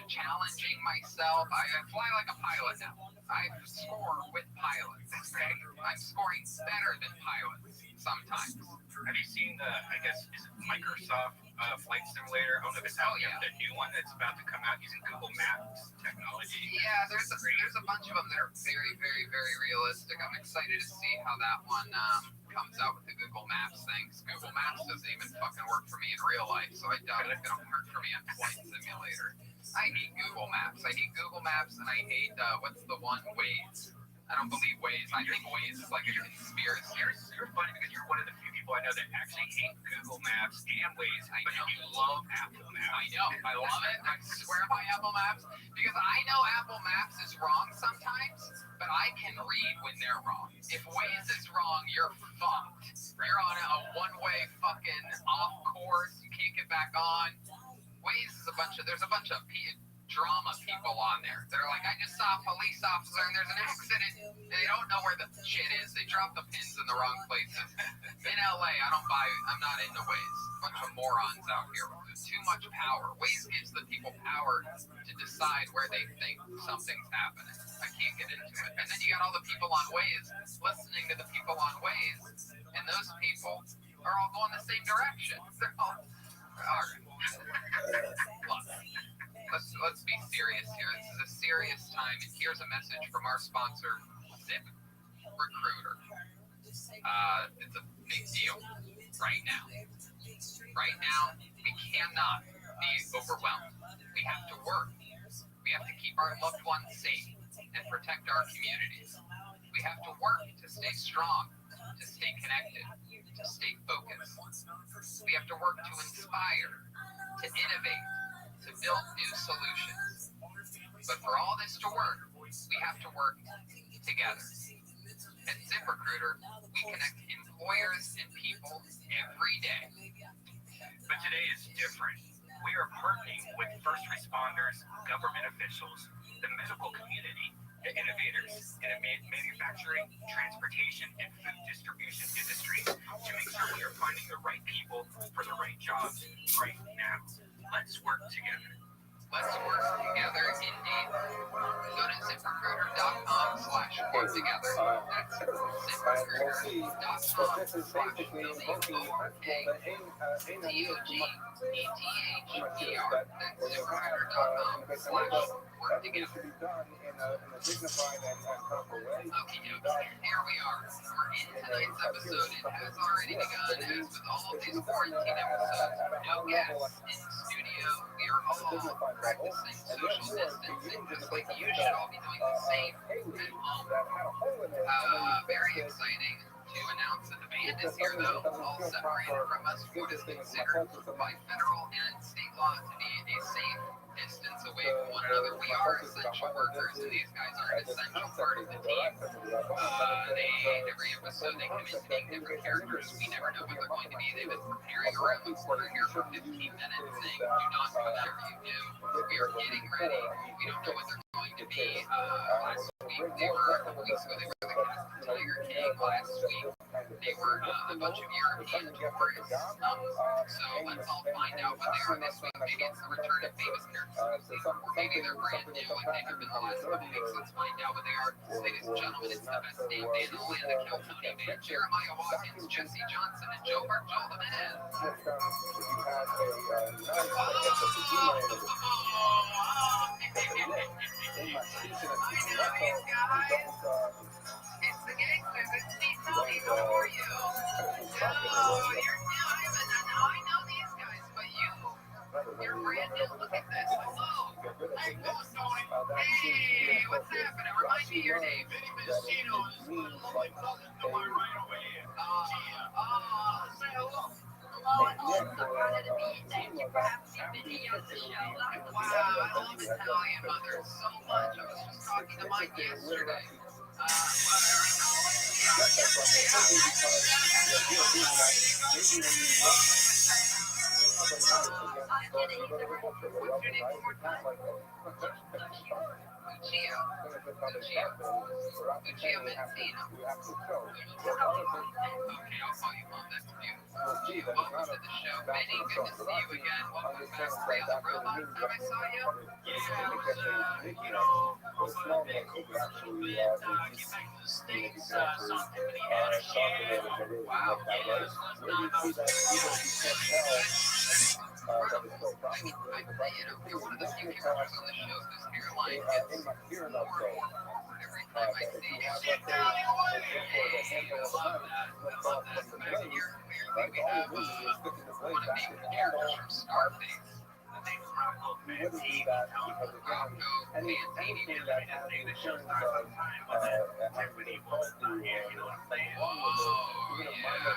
challenging myself. I fly like a pilot now. I score with pilots. I'm scoring better than pilots sometimes. Have you seen is it Microsoft Flight Simulator? I don't know if it's out yet. The new one that's about to come out using Google Maps technology. Yeah, there's a bunch of them that are very, very, very realistic. I'm excited to see how that one comes out with the Google Maps things. Google Maps doesn't even fucking work for me in real life, so I doubt it's gonna work for me on Flight Simulator. I hate Google Maps. I hate Google Maps, and I hate what's the one, Waze. I don't believe Waze. I think Waze is like a conspiracy. You're funny because you're one of the few people I know that actually hate Google Maps and Waze, but you love Apple Maps. I know. I love it. I swear by Apple Maps because I know Apple Maps is wrong sometimes, but I can read when they're wrong. If Waze is wrong, you're fucked. You're on a one-way fucking off course. You can't get back on. Waze is there's a bunch of drama people on there. They're like, I just saw a police officer and there's an accident. And they don't know where the shit is. They drop the pins in the wrong places. In LA, I'm not into Waze. A bunch of morons out here. There's too much power. Waze gives the people power to decide where they think something's happening. I can't get into it. And then you got all the people on Waze listening to the people on Waze, and those people are all going the same direction. They're all right. Let's be serious here. This is a serious time, and here's a message from our sponsor, Zip Recruiter. It's a big deal right now. Right now, we cannot be overwhelmed. We have to work. We have to keep our loved ones safe and protect our communities. We have to work to stay strong, to stay connected, to stay focused. We have to work to inspire, to innovate, to build new solutions. But for all this to work, we have to work together. At ZipRecruiter, we connect employers and people every day. But today is different. We are partnering with first responders, government officials, the medical community, the innovators in the manufacturing, transportation, and food distribution industry to make sure we are finding the right people for the right jobs right now. Let's work together. Let's work together indeed. Go to ZipRecruiter.com/work work together. That's But this is basically invoking the principle that work together. should be done in a dignified and proper way. Okay, here we are. We're in tonight's episode. It has already begun, as with all of these quarantine episodes. No guests in the studio. We are all practicing social distancing, just like you should all be doing the same at home. Very exciting to announce that the band is here, though, all separated from us. What is considered by federal and state law to be a safe distance away from one another. We are essential workers, and these guys are an essential part of the team. Every episode they come in being different characters. We never know what they're going to be. They've been preparing around the corner here for 15 minutes, saying, do not go whatever you do. We are getting ready. We don't know what they're going to be. Last week, they were, a couple weeks ago, they were the cast of Tiger King. Last week, they were a bunch of European tourists. So let's all find out what they are this week. Maybe it's the return of famous characters. Maybe they're brand new and they have been the last couple weeks. Let's find out what they are. Ladies and gentlemen, it's the best name band in the land, the Kill Tony Band. Jeremiah Watkins, Jesse Johnson, and Joe Bartol, the man. It's the gangsters. It's Steve Tony. How are you? Oh, you're new. I know these guys, but you're brand new. Look at this. Hello. Hey, what's happening? Remind me your name. Vinny Messino is lovely cousin to my right away. Say hello. Hello, and also honored to be. Thank you for having me on the show. Wow, I love Italian mothers so much. I was just talking to Mike yesterday. Lucia Menzino. Okay, I'll call you Mom. That's beautiful. Welcome to the show, Benny. Good to see you again. Welcome back, Ray the Robot. Thought I saw you. Yeah, I was, over a bit cool for a little bit. Came back to the States, saw Tiffany Haddish. Wow. Yeah, it's you're one of the few characters on the show whose hairline gets more and more awkward every time I see you. I love that. Back here, clearly, we have one of the main characters from Scarface. The name's Rocco Fantini. Rocco Fantini. The show starts on time when Tiffany wasn't on here. You know what I'm saying? Oh, yeah. I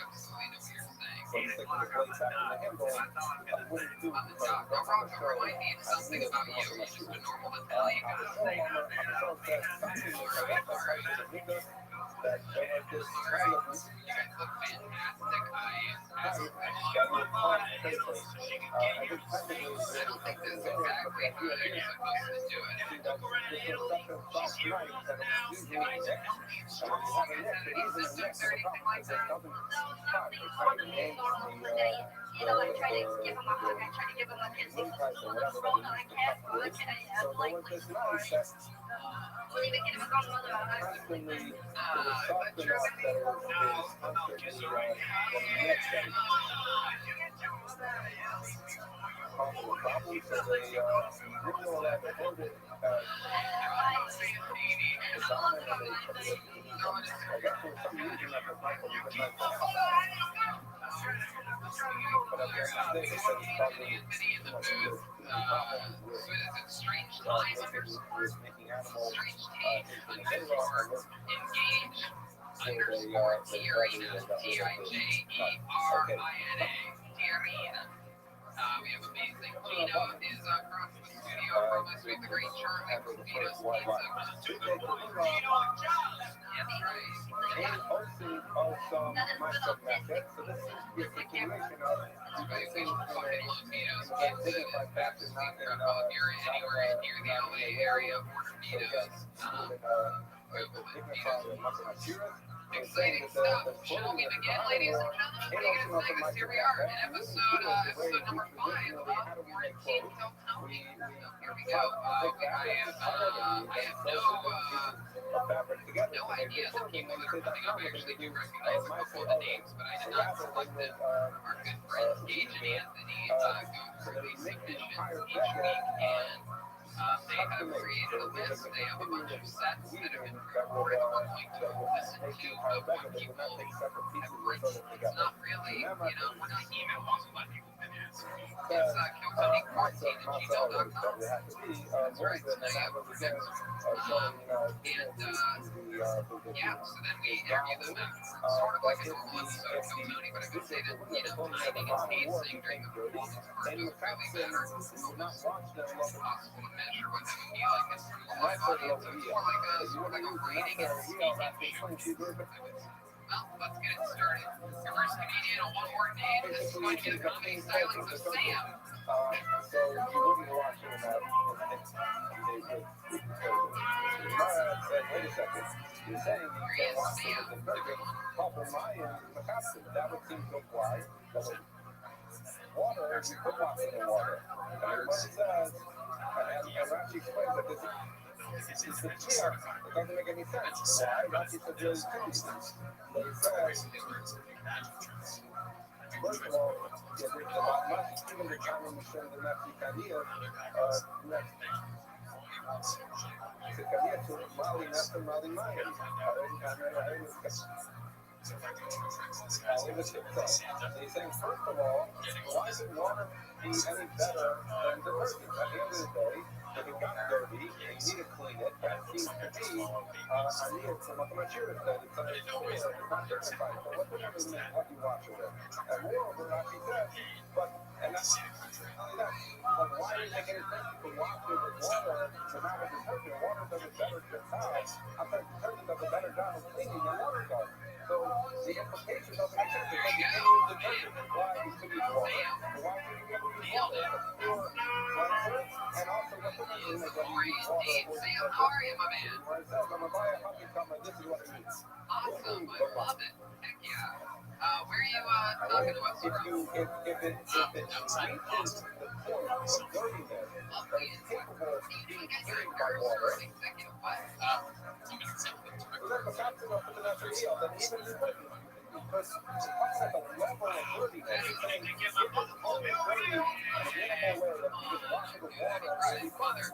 absolutely know what you're saying. 8 o'clock, I was done. I thought I'm gonna say On the job. Now, Rocco, remind me of something about you. You're just a normal Italian guy. stay out there. I don't think I'm back. All right. You guys look fantastic. I don't think this is exactly how you're supposed to do it. She's here with us now. She's strong and Any symptoms or anything like that? No, nothing normal today. You know, I try to give him a hug. I try to give him a kiss. He was a little Rona. I can't look. I like wouldn't even get him a grandmother a hug. But you're no, kiss her right strange times, strange taste, underscore, engage, underscore, Tiarina, Tijerina, Tiarina. We have amazing Gino is across the studio from us. We have the great Charlie from Vito's Pizza. That's right. And also my subject. So this is the continuation of Fucking love Vito's Pizza. It is absolutely incredible. If you're anywhere near the LA area, order Vito's. dignified Makamachira, is saying that the Shall floating we at the begin, bottom ladies and war, gentlemen? ain't Vegas also nothing Vegas, like here the we are in that we episode do it the way number we 5 traditionally of how do we make Quarantine clothes. Till County. Here we But go. the fabric is harder than you, I and have so no pieces of fabric together no to make idea the the clothing. people And that you are say that's coming up. not I what actually they do do. recognize a Might couple say, of the oh, names, but I did not rather select they them. would Our good friends Gage and Anthony go so through they these make the submissions entire each week, and they have custom made. created a So they list. make They have a bunch of sets that have been that would pre-recorded. We're going to listen make to the entire what record. They would people not take separate pieces have and written. sew them It's together. not really, we're not Email also let people in as It's Kilkenny Quarantine at gmail.com. It has to be That's right. more than So that yeah, was we're again good. showing Yeah, so then we interview them sort of like a normal episode of Kill Tony, but I would say that, timing and pacing during the performance part was really better. It's possible to measure what that would be like in front of a live audience. So it's more like a sort of like a writing and speaking meeting. Well, let's get it started. Your first comedian, a one-word name. This is going to be the comedy stylings of Sam. So you wouldn't watch it enough. Wait a second. You're saying you can watch it with the burger. Papa Maya and the costume. That would seem to apply. Water, you could watch it in water. Everybody says, and Rashi explains that this is the clear. It doesn't make any sense. Why? Rashi said there's two reasons. But he says, first of all, there's about not even the common mission the Mexicania, Mexicania to Mali, Nesta, Mali, Maya. He's saying, first of all, why would water be any better than detergent? At the end of the day, if it got dirty and you need to clean it, that seems to be a need from a material that it's not certified. So what does it mean what you wash it with? And moreover, like he said, and that's not only that, but why does it make any sense to wash it with water but not with detergent? Water does a better job. I'm sorry, detergent does a better job of cleaning than water does. So the implication doesn't make sense because you can't use detergent. Why you could use water? Why should you ever use water for pure cleanser? And also, what's the reason that you use water for Sam, how are you, my man? when it says I'm gonna buy a puppy coming, this is what it means. Awesome, I love it. Heck yeah. Where are you talking to us from? If it reaches the point of dirtiness that is capable of being cleaned by water, Executive what? look, the captain of the natural heel, then even because it talks at the level of dirtiness, it's saying if it's only dirty in a minimal way that you just wash it with water and it'll be fine.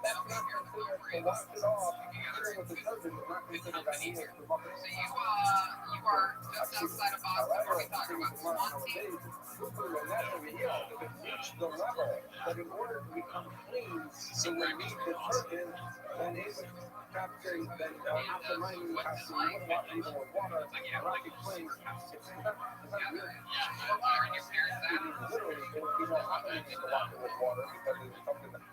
That's not considered to wash it off, even with detergent, is not considered ideal for bucket. So you are just outside of Boston. What are we talking about? Swansea? The natural heel, if it reached the level that in order to become clean, it would need detergent, then it would capture, then after mining the capture, you wouldn't wash it even with water. Rocky Plains, it's not weird. Literally, you know, how many people wash it with water because it's something that is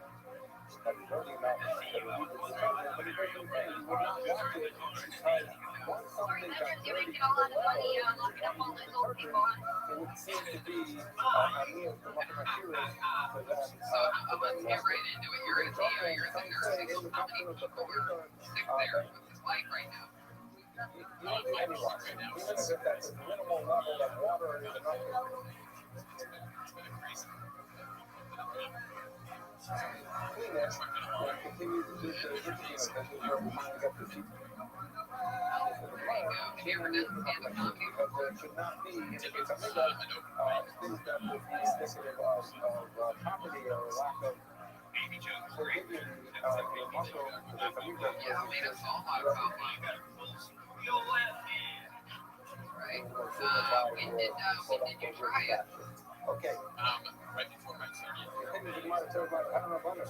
dirty enough that it needs detergent, but it doesn't say you would not wash it because once something got dirty, a lot of money locking up all those old people. it would seem to be a meal for materials for them. So let's get right into it. You're at the nursing home. How many people are sick there? What's it like right now? You don't need any water. Even if that's a minimal level that water is enough to clean it, and continue to do the this is where we kind of get the cheap. Have you ever done stand-up comedy before? There should not be, if it's a things that would be indicative of poverty or lack of forgiveness, your muscle, Yeah, made us all talk about right? When did you try it? Okay. Right before my surgery. I don't know about it.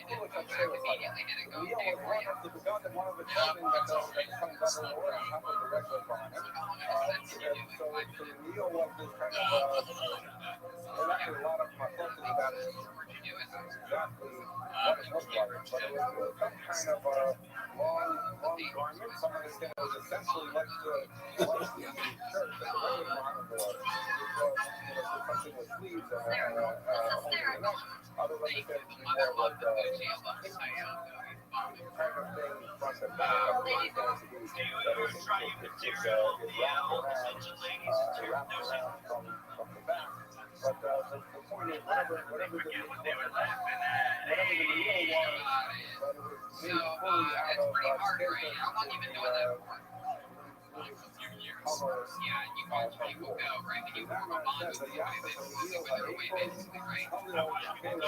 Immediately did it go day for you? The God that one of the children that comes under the word on top of the regular bond. So the meal was this kind of, and actually a lot of my questions about it Where'd you do it? exactly what it looked like, but it was some kind of long garment. Some of this thing was essentially like the shirt that the regular bond was, which was something with sleeves and holding the neck. would Thank understand you. it The to be mother more loved like the food. She loves to say, kind of thing front to back. I would understand it to be that it's wrapped around, from the back. But the point is, whatever the meal was, but it was so made fully out it's of pretty hard, steak, right? I wasn't even doing that for a few years. Yeah, and you watch people go, right? When you form a bond with somebody, they will lose it with their way, basically, right? It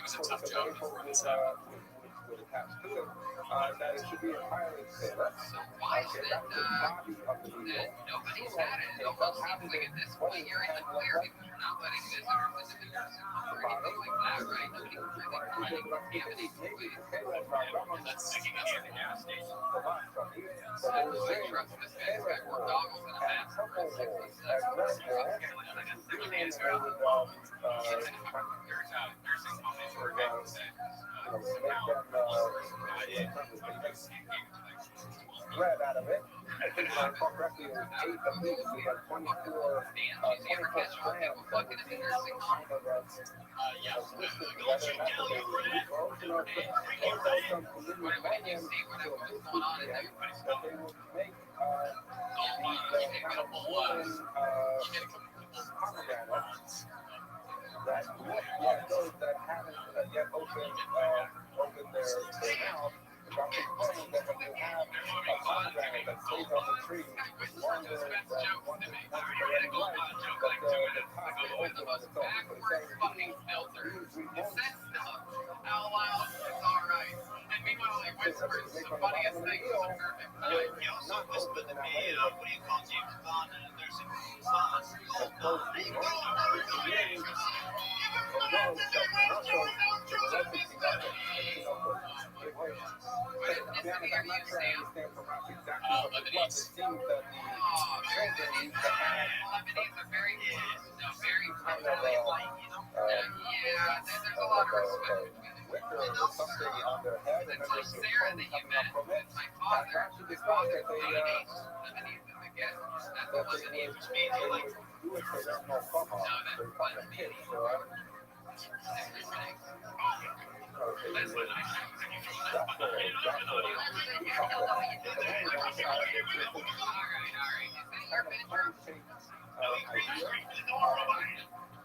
was a tough job before this happened. That it should be entirely stainless. So why is it that nobody's had it? It almost seems like at this point you're in the clear because you're not letting visitors into the nursing home or anything like that, right? Nobody can really contaminate the place. That's sticking up at the gas station. So I trust this guy's got more goggles and a mask for a 66. There's a nursing home in Or, Burbank that bread out of it. I think if I recall correctly, it was 8 of these. We had 24 grams Fucking in the nursing home. twisted together. And that's what they would use. Also, some What did you see? What was going on in there? that they would make these kind of woolen pomegranates that those that haven't yet opened their mouth. About to claim that when you have a pomegranate that stays on the tree longer than once it's already ripe, that the top will open on its own. So it's Fucking filter. It says stuff out loud. It's alright. And meanwhile, he whispers the funniest things on the perfect time. He also whispered to me, what do you call James Bond in a nursing home? I'm not sure I understand from us exactly what it was. It seems that the children used to have Lemonades are very, very light, there's a lot of respect. wicker or something on their head, and then It's like there's a Sarah foam that you coming met up from it. with my father. That's actually the fact that they Lemonades in the gas. That's that what lemonades would mean. Like, do it so there's no foam on it. They're kind of kids, so I don't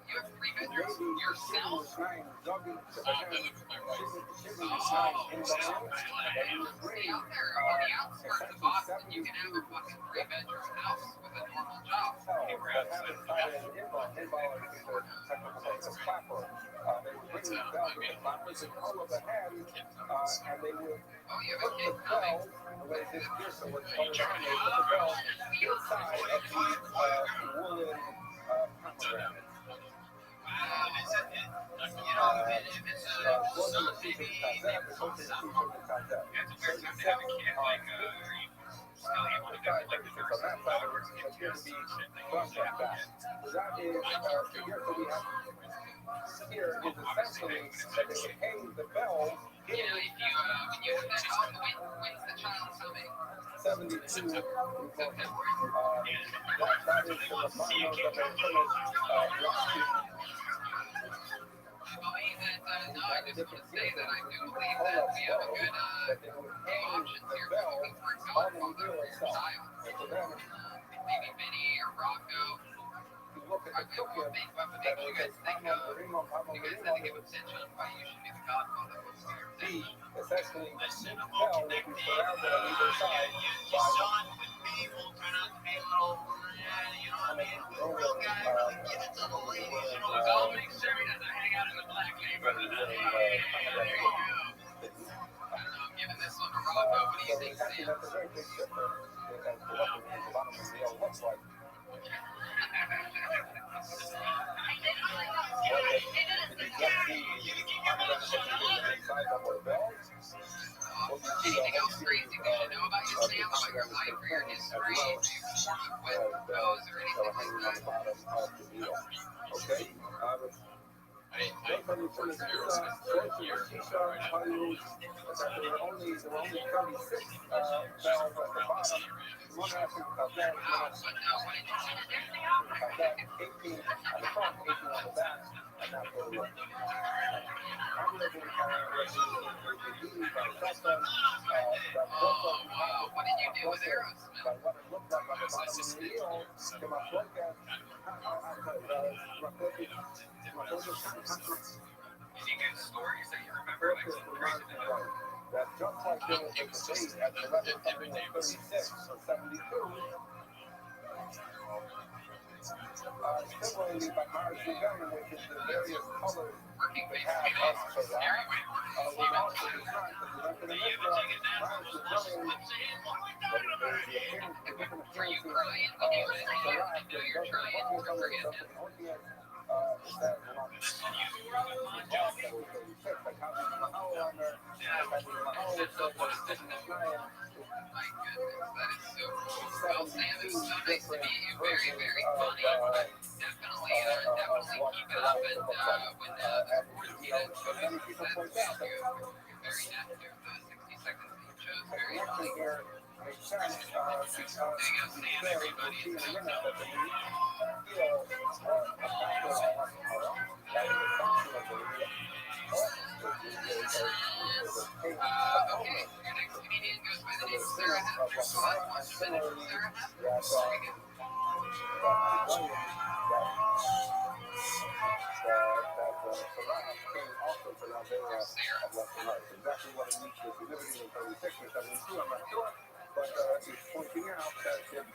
You have 3 bedrooms yourself? Stay out there on the outskirts of Boston. You can have a fucking 3-bedroom house with a normal job. And they would Oh, you have a put kid the coming. bell, the way this gear, so what's going on, they put the bell inside of the woolen pomegranate. If it's a son, maybe Here is essentially that they would hang the bells if you when you have that house, when's the child coming? 72. That is the Romanos that they I believe that, no, I just want to say that I do believe that we have a good options here for looking for a godfather for your child. Maybe Vinny or Rocco. look at the cooking. What makes you guys think of attention on why you should be the godfather for your B, essentially, the bell will be surrounded on either side by I'll make sure he doesn't hang out in the black neighborhood. There you go. I don't know, I'm giving this one to Rocco. What do you think, Sam? That's a very big difference as to what the bottom of the meal looks like. Anything else crazy we should know about you, Sam, about your life or your history? Do you perform with those or anything like that? Okay. There were only 36 bells at the bottom. One after the Wow, but what did you say? What did you do with Aerosmith? But what it looked like on the bottom of the wheel, que me acuerdo, Any good stories that you remember, like some crazy that just like there was a debate at the level something like 36 or 72, similarly by Mars Gun, which is the various colors working they face have meeting of for the steering rock, wheel. was also the front of the rest of the You ever take it down from those muscle flips ahead? More like dynamite. the appearance, the different Were you appearances crying of when you were saying Sarah, I know you're trying? We're praying now. that Rock And you grew up in Bon Jovi? that was 36, like how did Mahal on there, Yeah. like how did Mahal was That's the one sitting that at nine, My goodness, that is so cool. Well, Sam, it was so nice to meet you. Very, very funny. Definitely, definitely keep it up. And when Force Peanut joins, many people point out that you're very active. The 60 Seconds Meme show is very funny. here makes sense because There you go, seeing everybody. we'll It's see in a so minute cool. that the feel Okay, your next comedian goes by the name Sarah Hester. So let's watch a minute from Sarah Hester. Very good. exactly what it means to significantly in 36 or 72, I'm not sure, but it's pointing out that it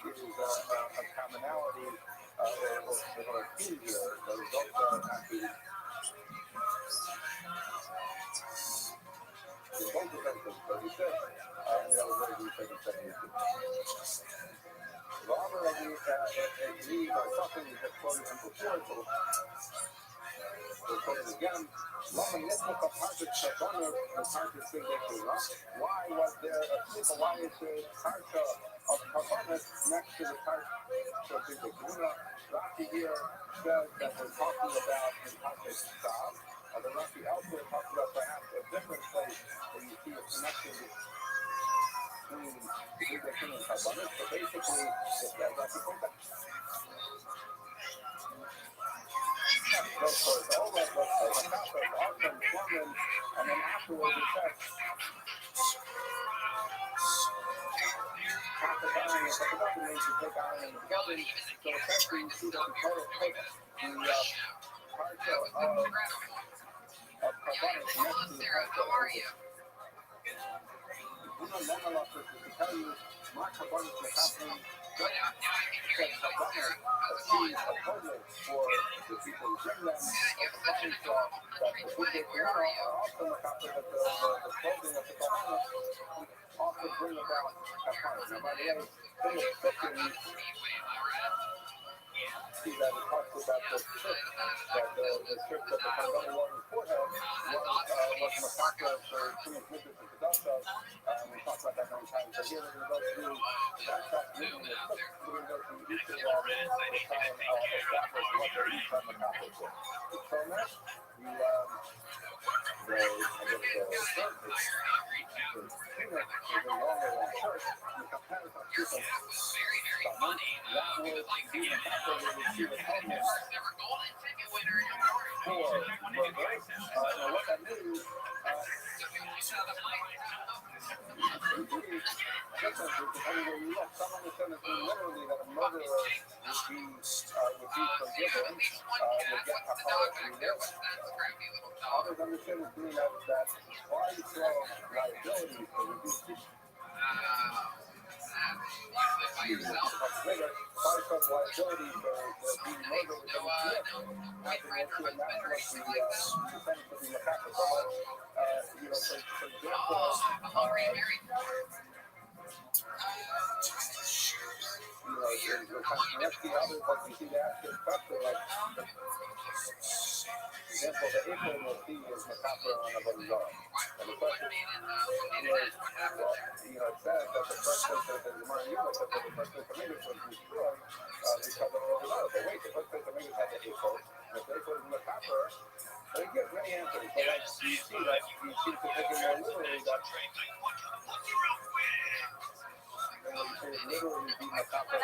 is a commonality or a theme here. The results are actually the both of them from 36, and the other version is taken 72. The honor of the lead by something we just quoted him before, so we'll quote it again. Why was there a people? Why is the parsha of Kavanah next to the parsha of Bigdekuna? Rashi here says that we're talking about in Parsha Shab. The Rashi elsewhere talks about perhaps a different place where you see a connection between Bigdekuna and Kavanah. So basically, it's that Rashi points out. And then afterwards it says, half the dying is like a weapon means you take iron in the building. So essentially you see that the Torah puts the parsha of Kavanah next to the Sarah, how are you? to tell you my Kavanah is happening. Now I can hear you. Hi, Sarah. How's it going? For the people who bring them, You have such an adorable country twang. Where are you? also the clothing of the Kavanah also bring about Kavanah. Now, by the way, in the cooking, see that it talks about the trip, that the trip that the Kavanah water forehead was Makaka for Tumas Mitzvah to Kedoshah. We talked about that many times. So here we're going to go through that stuff written in the cook. We're going to go through each of them to try and establish what the each of Makaka is. So next, we Very, very funny. We would like to give you your first ever golden ticket winner in what that means, someone is going to do literally that a murderer would be forgiven, would get a others understand it being that price of liability for reduced price of liability for being murdered with example, the April we'll see is Makapra on a Bazar. And the question is, it says that the first place that the Gemara Yuma said that the first place the Megas was destroyed because of the Bazar. But wait, the first place the Megas had the April, and if April is Makapra, well, you get many answers, but like you see that you seem to take it more literally that literally be Makapra,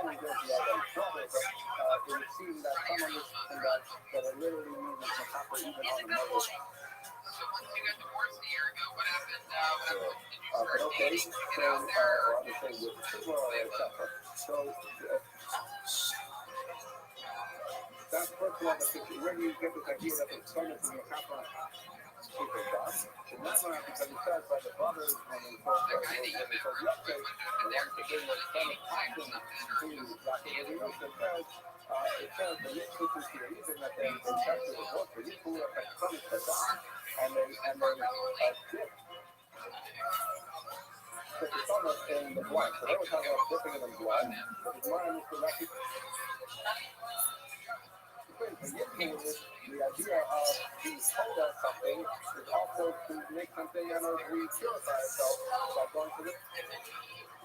only guilty of a trouble, but it would seem that someone that it literally means Makapra even on a murder. So that's first of all, where do you get this idea that the son is in the capital super God? It's not going to because it says by the brothers when they told yesterday, the ones that bring the son of Captain to Zacharias, it says the Yisrael is here, even that they tested the book, the Yisrael of son of Saddam, and they dip put the son in the blood. So they were talking about dipping it in blood, but the Gemara is correct. The idea of being told us something is also to make something and we purify ourselves by going to the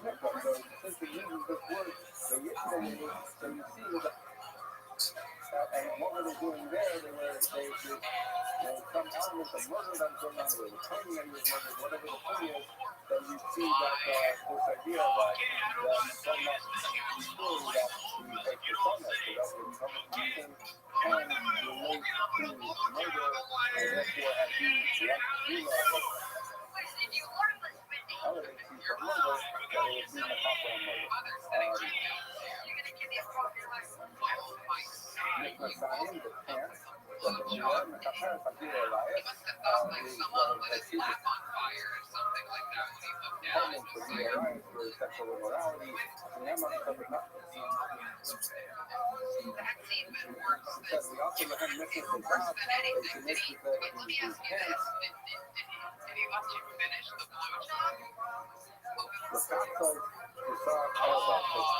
mikvah. So since we use this word, the Yisrael meaning, so you see the and what were they doing there? There was some element of murder that was going on. There was claiming that he was murdered. Whatever the thing is, then you see that this idea that so much story that we take for so much, so that when something can relate to murder, and therefore as he left Zula, elevates you from murder, that it would be Machafa and murder. Missing the pants, but the Shira, Machafa, Fakir, Elias, is hormones for DRI, for sexual immorality, and that must cover nothing. Because we also let him missing the job, they can miss the pants. The capsule is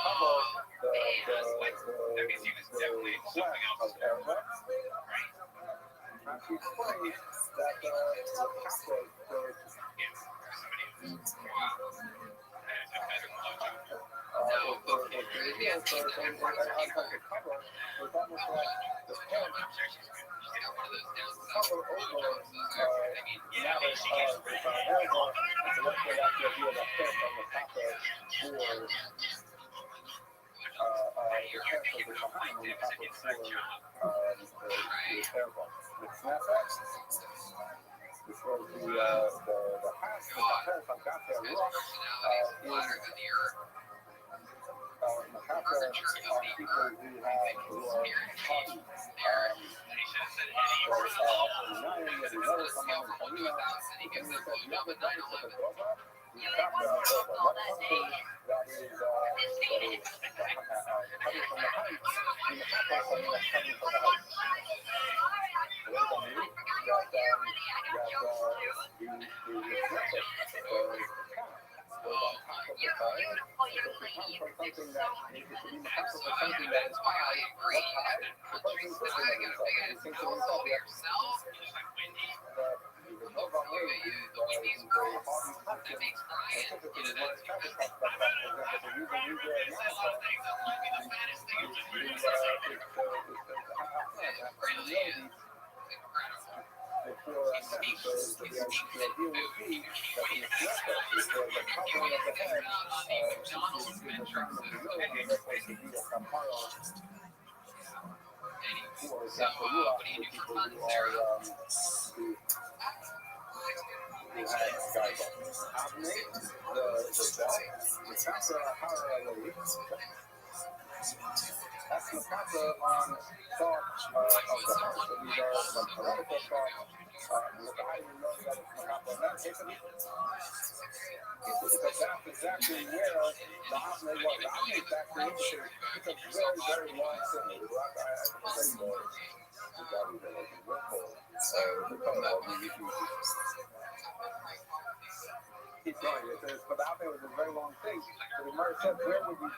cover the flesh of Erva. And she explains that the capsule keep going. But out there was a very long thing. So the Gemara said, where would you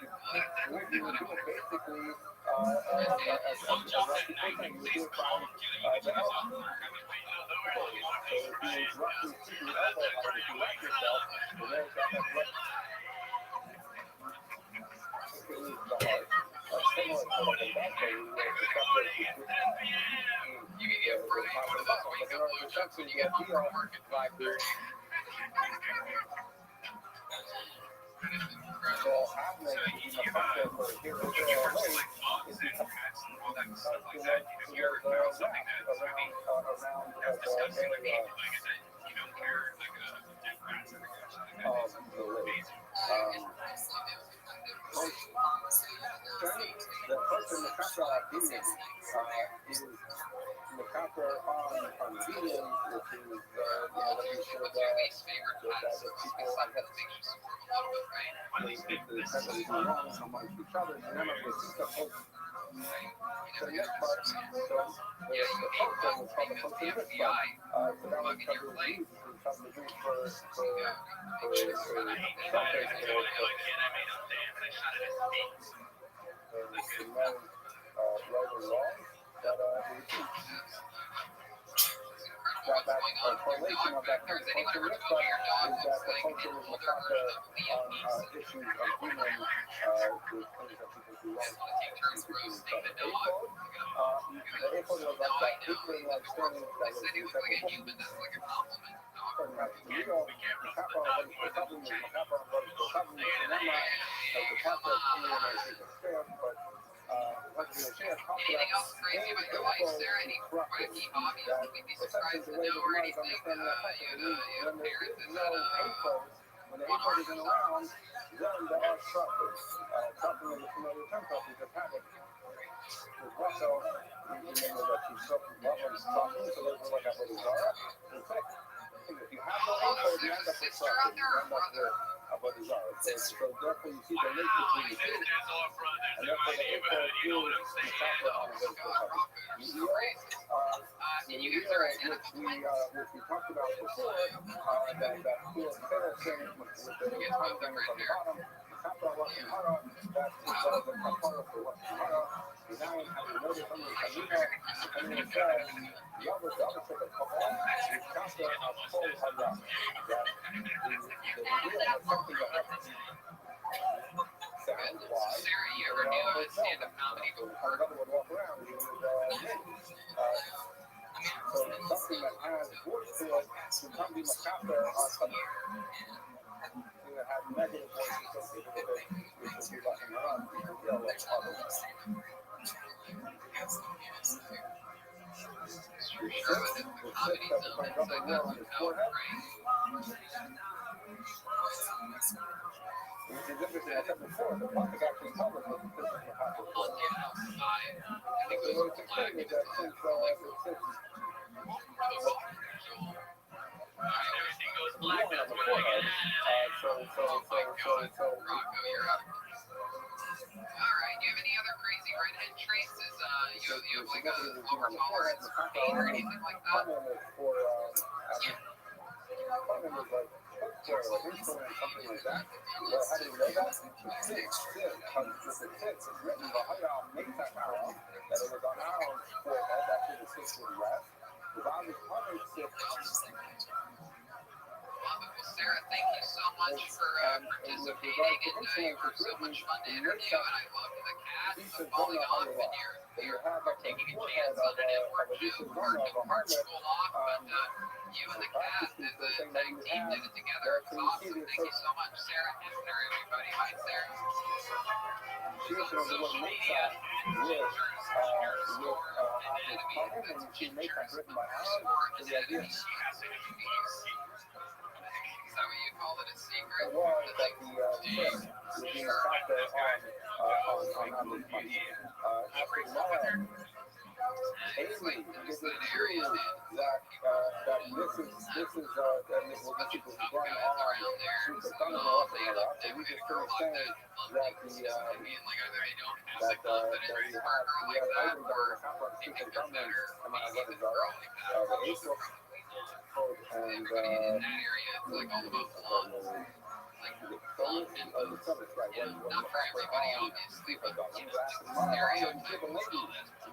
do it? Basically, as Rashi put it, you would do it by the elbow. So if you roughly keep your elbow out, if you like yourself, the way that has left the heart. Similar to what they got there, you have to separate the top and bottom. But in order to separate, you have to like this. So I'm going to be in the process of here to go away is to is MacArthur on Vegan, which is that you should that if people I guess they tend to do wrong amongst each other, none of this stuff. So the next part, so the post that was called the post of this part, so that was something to use for right or wrong, but that correlation of that kind of culture with is that the culture was MacArthur on issues of human the things that people do wrong. The A-fold was like that equally like standing that was the second Anything else crazy with your life, Sarah? Any wacky hobbies? We'd be surprised to know or anything. You have parents that when the A-fold isn't around, then there are truckers. Trucking is a familiar term for people that have it. With Russell, you remember that she suffered lovers trucking, so those were like that with Zara. If you have no A-fold, you end up with trucking. You end up with Zara. So therefore you see the link between the two. And therefore the A-fold is the chapter on the which we talked about before, that cool fair thing with the tongue thing on the bottom, the chapter on Russian Hara, that is the kapara for Russian Hara. And now have you noticed on the Kamina, the Kamina says, the other side of Kabbalah is chapter of Kol Hara. That the idea of something that happens. Sounds why. Sarah, you ever do stand-up comedy before? Another would walk around and so something that has voice to it can be MacArthur on something that has negative voice associated with it, which will be walking around and feel like otherwise. Which is interesting. I said before, the topic actually tells us what the physical happens. So what it's explaining is that since everything goes black, that's when I get Rocco, you're up. Alright, do you have any other crazy redhead traits? You have like a lower tolerance for pain or anything like that? Something like that. Well, how do you know that? The six is written behind our Mesa arrow, that it was on our own sport, that's actually the six in rest. Because I was probably six. Sarah, thank you so much for participating, and you were so much fun to interview, and I loved the cat falling off, and you're taking a chance on an N-word joke, or didn't work school off, but you and the cat, the tag team did it together. It was awesome. Thank you so much, Sarah Hefner, everybody. Bye, Sarah. Social media, She makes that written by Alan. The idea is that what you call it, a secret? was that the would be a factor on the after tomorrow. Amy, is it true that that this is going on Super Thunder Rock, and we just finished saying that the that we have Super Thunder coming out of Zara, the April and that area, it's like all about blondes. Like blonde and boats. Not for everybody, obviously, but you know, stereotype and all that. If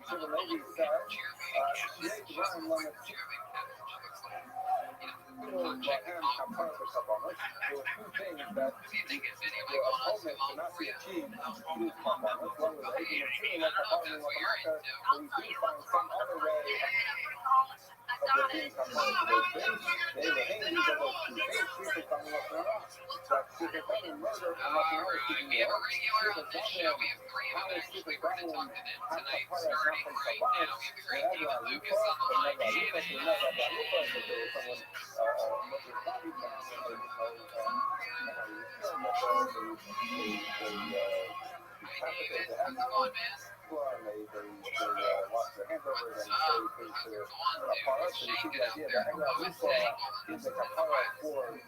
you have a regular on this show, we have three of them actually. We're going to talk to them tonight, starting right now. We have the great David Lucas on the line. David, how's it going, man? and they wash their hands over it and say things to kapara. So you see the idea that Egla Rufa is a kapara for the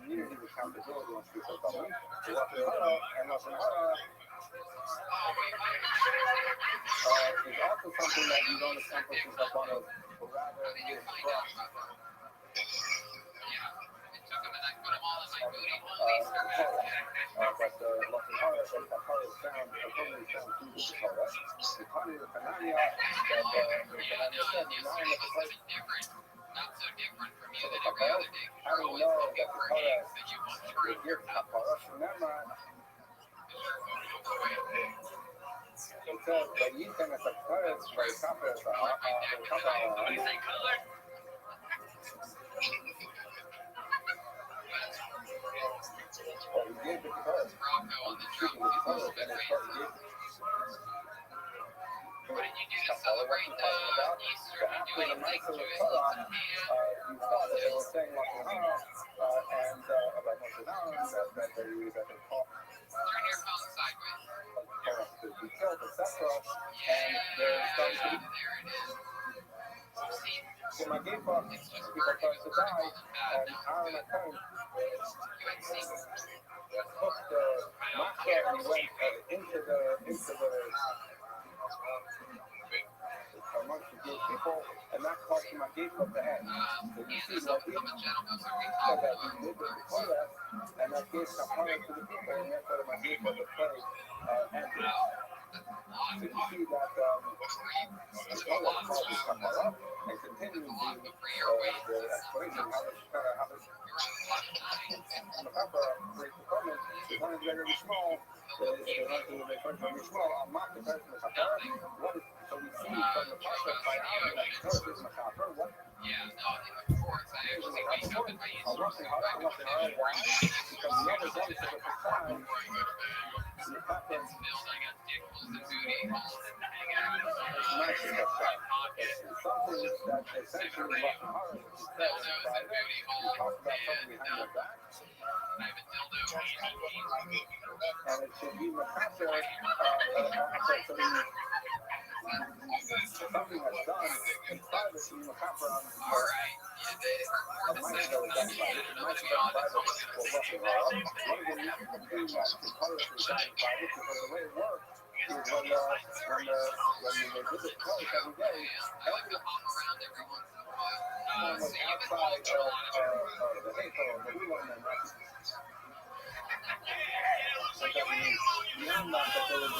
community's accountability on Shulchan Talmud. So Lashon Hara and Lashon Hara is also something that you don't accomplish in Kabbalah, but rather is from but the Lashon Hara and Kapara is found, totally found through the Torah. The Tanya of Hanania, that Hanania said, denying that the place Not so different from you for the than every Kapara, other day. how do we know that the Torah will give Kapara? Remember, it says that you can as a Torah by Kapara, What do you say, color? but we gave the Torah. Rocco on the drum. The Torah, and it's what we gave. What did you do to celebrate Easter? So Did you do after the anything? Maaseh Jewish Torah, loaves of ham? you saw that they were saying Lashon Hara and about Moshe Aaron that they taught Turn your phone sideways. Torah to be killed, etc. And they're starting to There it is. See, so my game box, it's just people started to die, and Aaron at home you had seen. took the matzah and he went into the amongst the Jewish people, and that caused him a gate of the head. So you see Jesus, what he I'm a gentleman, so we said talk that about he lived in the Torah, and that gave kapara to the people, and therefore the gate of the plague ended. So you see that the Torah causes kapara, and continues the explanation how this kapara breaks the covenant. The one is very small. The one is very small. I'm not the person of kapara. So we see from the process by Aaron that Torah is kapara. What? Yeah, no, of course. I actually wake up in my Easter Lashon Hara, why? Because the other day for the first time, the captain filled. I got dick holes and booty holes and hang out. mentioned that something that essentially Lashon Hara, which is said in the Bible, you talk about something behind your back, I have a dildo. and it should be Makasser, something that's done in private should be Makasser on All right. Yeah, a might go done private. It might go private for Lashon Hara. What is the reason between that the Torah is done in private? Because the way it works is when they did the Torah every day, every hung around every once in a while. one was So you've been outside cultural on it. of the Heichel, the Ulam, and beyond that, there was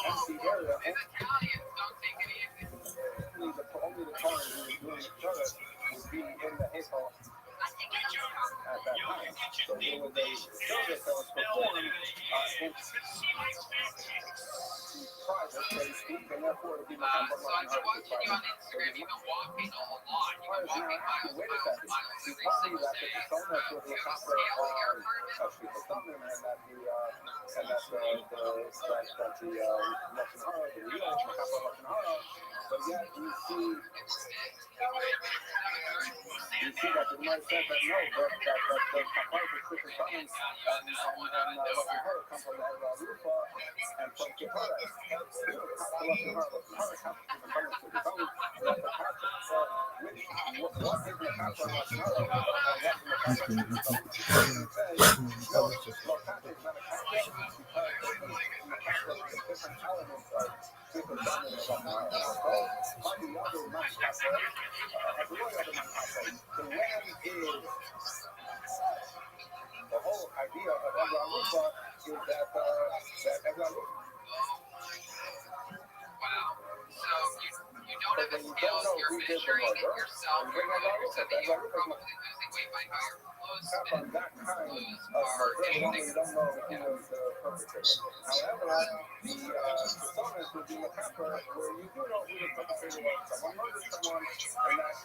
empty area. Italians don't take it easy. Only the Torah who was doing the Torah would be in the Heichel at that time. So there was a service that was performed in private, so to speak, and therefore it would be So I've been watching you on Instagram. You've been walking a lot. You've been walking miles and miles and miles every single day. that the persona for the Makasser on Shulchan Talmud, and that the Lashon Hara, the real Makasser Lashon Hara, but yet you see that the Gemara said that no, that the kapara for Shulchan Talmud and Lashon Hara come from the Egla Rufa and from Kapara. Lashon Hara comes from Shulchan Talmud. What is the kapara on Lashon Hara? And what is the kapara on Shulchan Talmud? Say no, Lokata is not a kapara because the kapara is different elements of Shulchan Talmud and Lashon Hara. So how do you other man kapara? Every other man kapara. So when is the whole idea of Egla Rufa is that Egla Rufa. Wow. So you don't have a scale. You're measuring yourself. You're so that you're probably losing weight by how your clothes fit. From that kind Clothes of are one anything. you don't know who was the perpetrator. However, the personas would be the kappa where you do know who the perpetrator was. Someone murdered someone, and that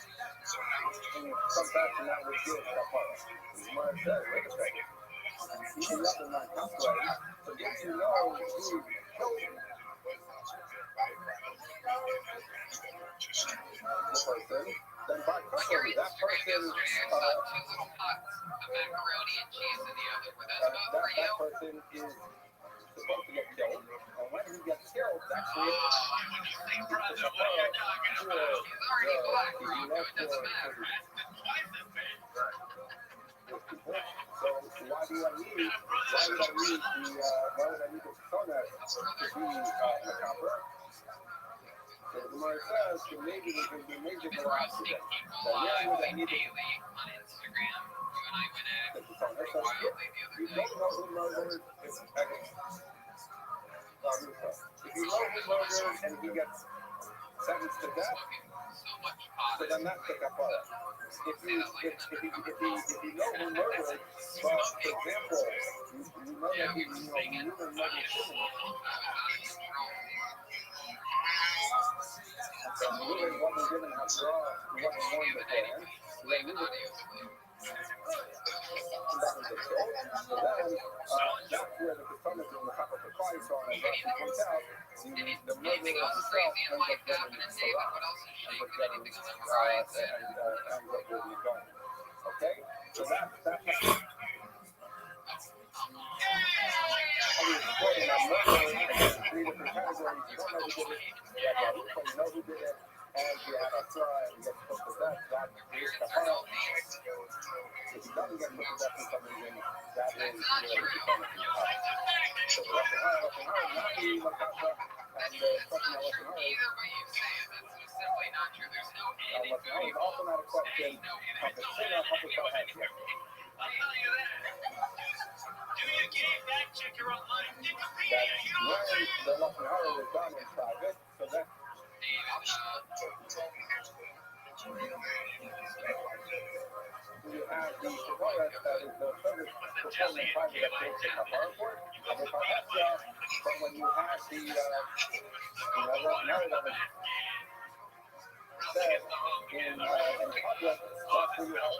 in some fashion that would give kapara. Gemara says, wait a second. Even the other non kappa, but if you know who killed the person, then by kappa, that person, Yesterday I saw two little pots of macaroni and cheese in the oven. Were those both for you? that person is supposed to get killed. actually When you say brother, what are you talking about? He's already black, bro. It doesn't matter. That's twice as bad. So why would I need the persona to be macabre? So the Gemara says the maybe we can be major Been roasting people like daily on Instagram. You and I went at it pretty wildly the other you day. don't know who murdered his ex. If you know who murdered and he gets sentenced to death, So much pot. so then that's the kapara. If you know who murdered, well, for example, you know that you murdered Shimon. So Reuben wasn't given a draw, he wasn't warned beforehand. So then Reuben, that was a kill. So then, that's where the Ketana in the Chapel Kakai saw, and as he points out, the murderer himself ends up getting the Salah, ends up getting, ends up getting the gun. Okay? So that's explaining that murder is three different categories. You don't know who did it, but you know who did it, and you have a trial and get put to death. That is kapara. If he doesn't get put to death for some reason, that is your kapara. So the Russian high, not the makata, and the Russian high. Either way you say it, that's simply not true. There's no end in Russian high is also not a question of the sinner of the Kohen. I'll tell you that. Do you get that checker online? Wikipedia, you know what I'm saying? The Russian high was done in private, so that you have the Shavoyah, that is the service performed in private that goes to kapara for it. And if I have that, but when you have the Russian high that was said in public, that's where you have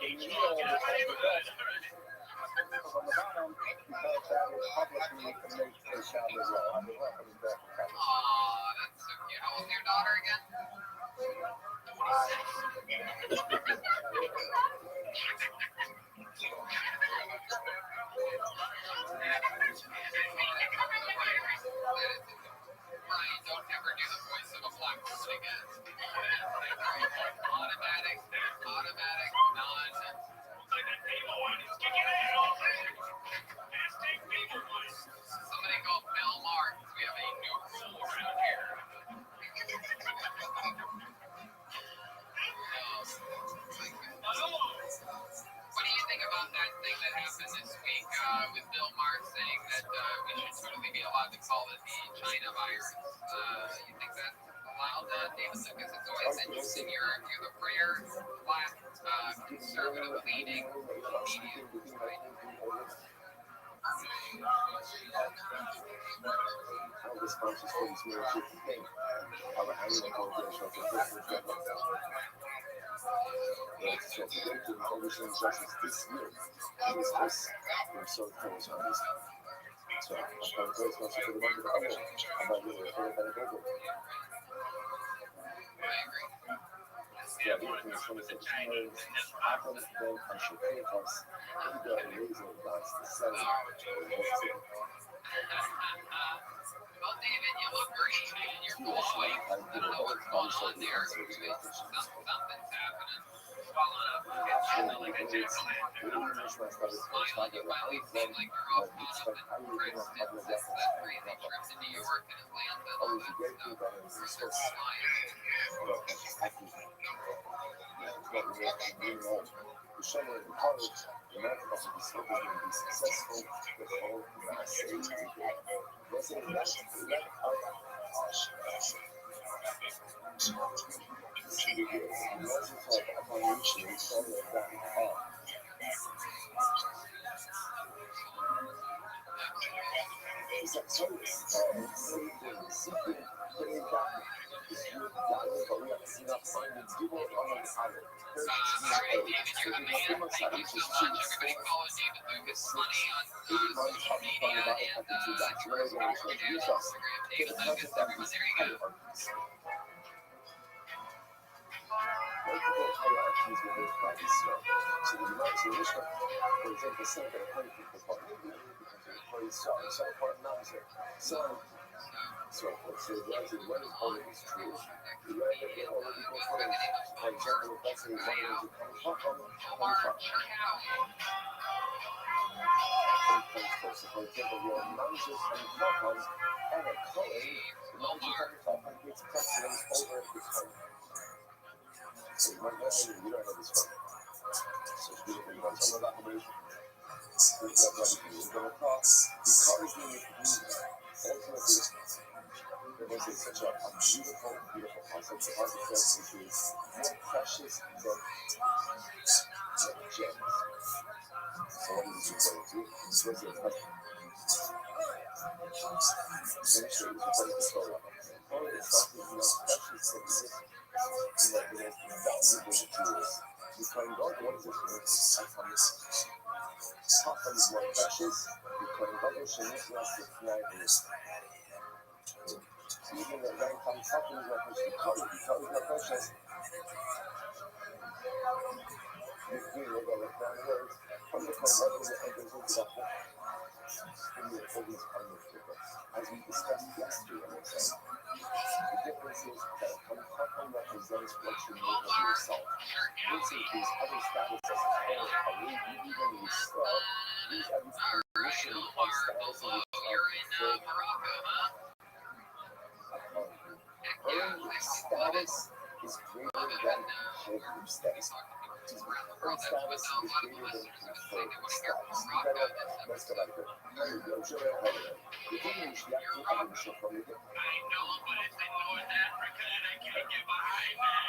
the meal on the bottom, because that is publicly made a sound as well. I'm welcome to that. Aw, that's so cute. How old's your daughter again? 26. Ryan, don't ever do the voice of a black woman again. Automatic, nonsense. Somebody called Bill Marks. We have a new rule around here. What do you think about that thing that happened this week with Bill Marks saying that we should totally be allowed to call it the China virus? You think that's allowed, David Lucas? It's always interesting. You're the rare black conservative leading media, right? All the sponsors for this new thing. Our annual congregation for Christmas so to go to the congregation justice this year, this we're so close on this. So I'm going to go sponsor for the month of April. I'm going to do it for the April. Yeah, we can show us the Chinese. After this event, I should pay us $1 raising class to sell it. Well, David, you look great, man. You're glowing. I don't know what's going on there. Something's happening. Swelling up. It's shooting like a jack-o'-lantern. Smiling while we seem like we're all caught up in Chris Stitz' that crazy trip to New York and Atlanta and all that stuff. We're so smiling. The show in college, the American Buffalo is going to be successful with all the same people. That's it. That's should be good. You also talk about reaching and follow that hard. It's like service. Seeking, putting back. But we have seen up finding people on the island. All right, David, you're the man. Thank you so much. Everybody follow David Lucas Money on social media and Twitter, Instagram, David Lucas. Everyone, there you go. Multiple hierarchies within private stuff. So the United States, for example, some of the employee people part, maybe because the employees start, some part manager. So So granted, when it's already true, you learn that they already go for it. For example, if let's say one of those comes from, first. So for example, your managers and platforms and a calling, the manager and platform gets precedence over its home. So you might not you don't have this one. So it's beautiful, you know, some of that combination. With that Rabbi, you go across, because they make it easy. Ultimately, there was such a beautiful, beautiful concept. The architect is more precious than gems. So what is he going to? This was a essentially it's a to Torah. Torah itself is more precious than this. The most valuable jewels. You find God, what is this? Half is more precious. You find God, which is not the flag is. Even the very comes up in the Torah is not precious. You feel like a crown words. From the Torah, the enters into the whole. In the Holy's Undertaker. As we discussed yesterday, I was saying, the difference is that Kamkakam represents what you know of yourself. Versus these other statuses of Torah, even yourself, these are these conditioned on statuses which are earned status is greater than holy status. Earned status is greater than conferred status. Let's go back to it. The thing is, you have to have a show from it. I know, but it's in North Africa and I can't get behind that.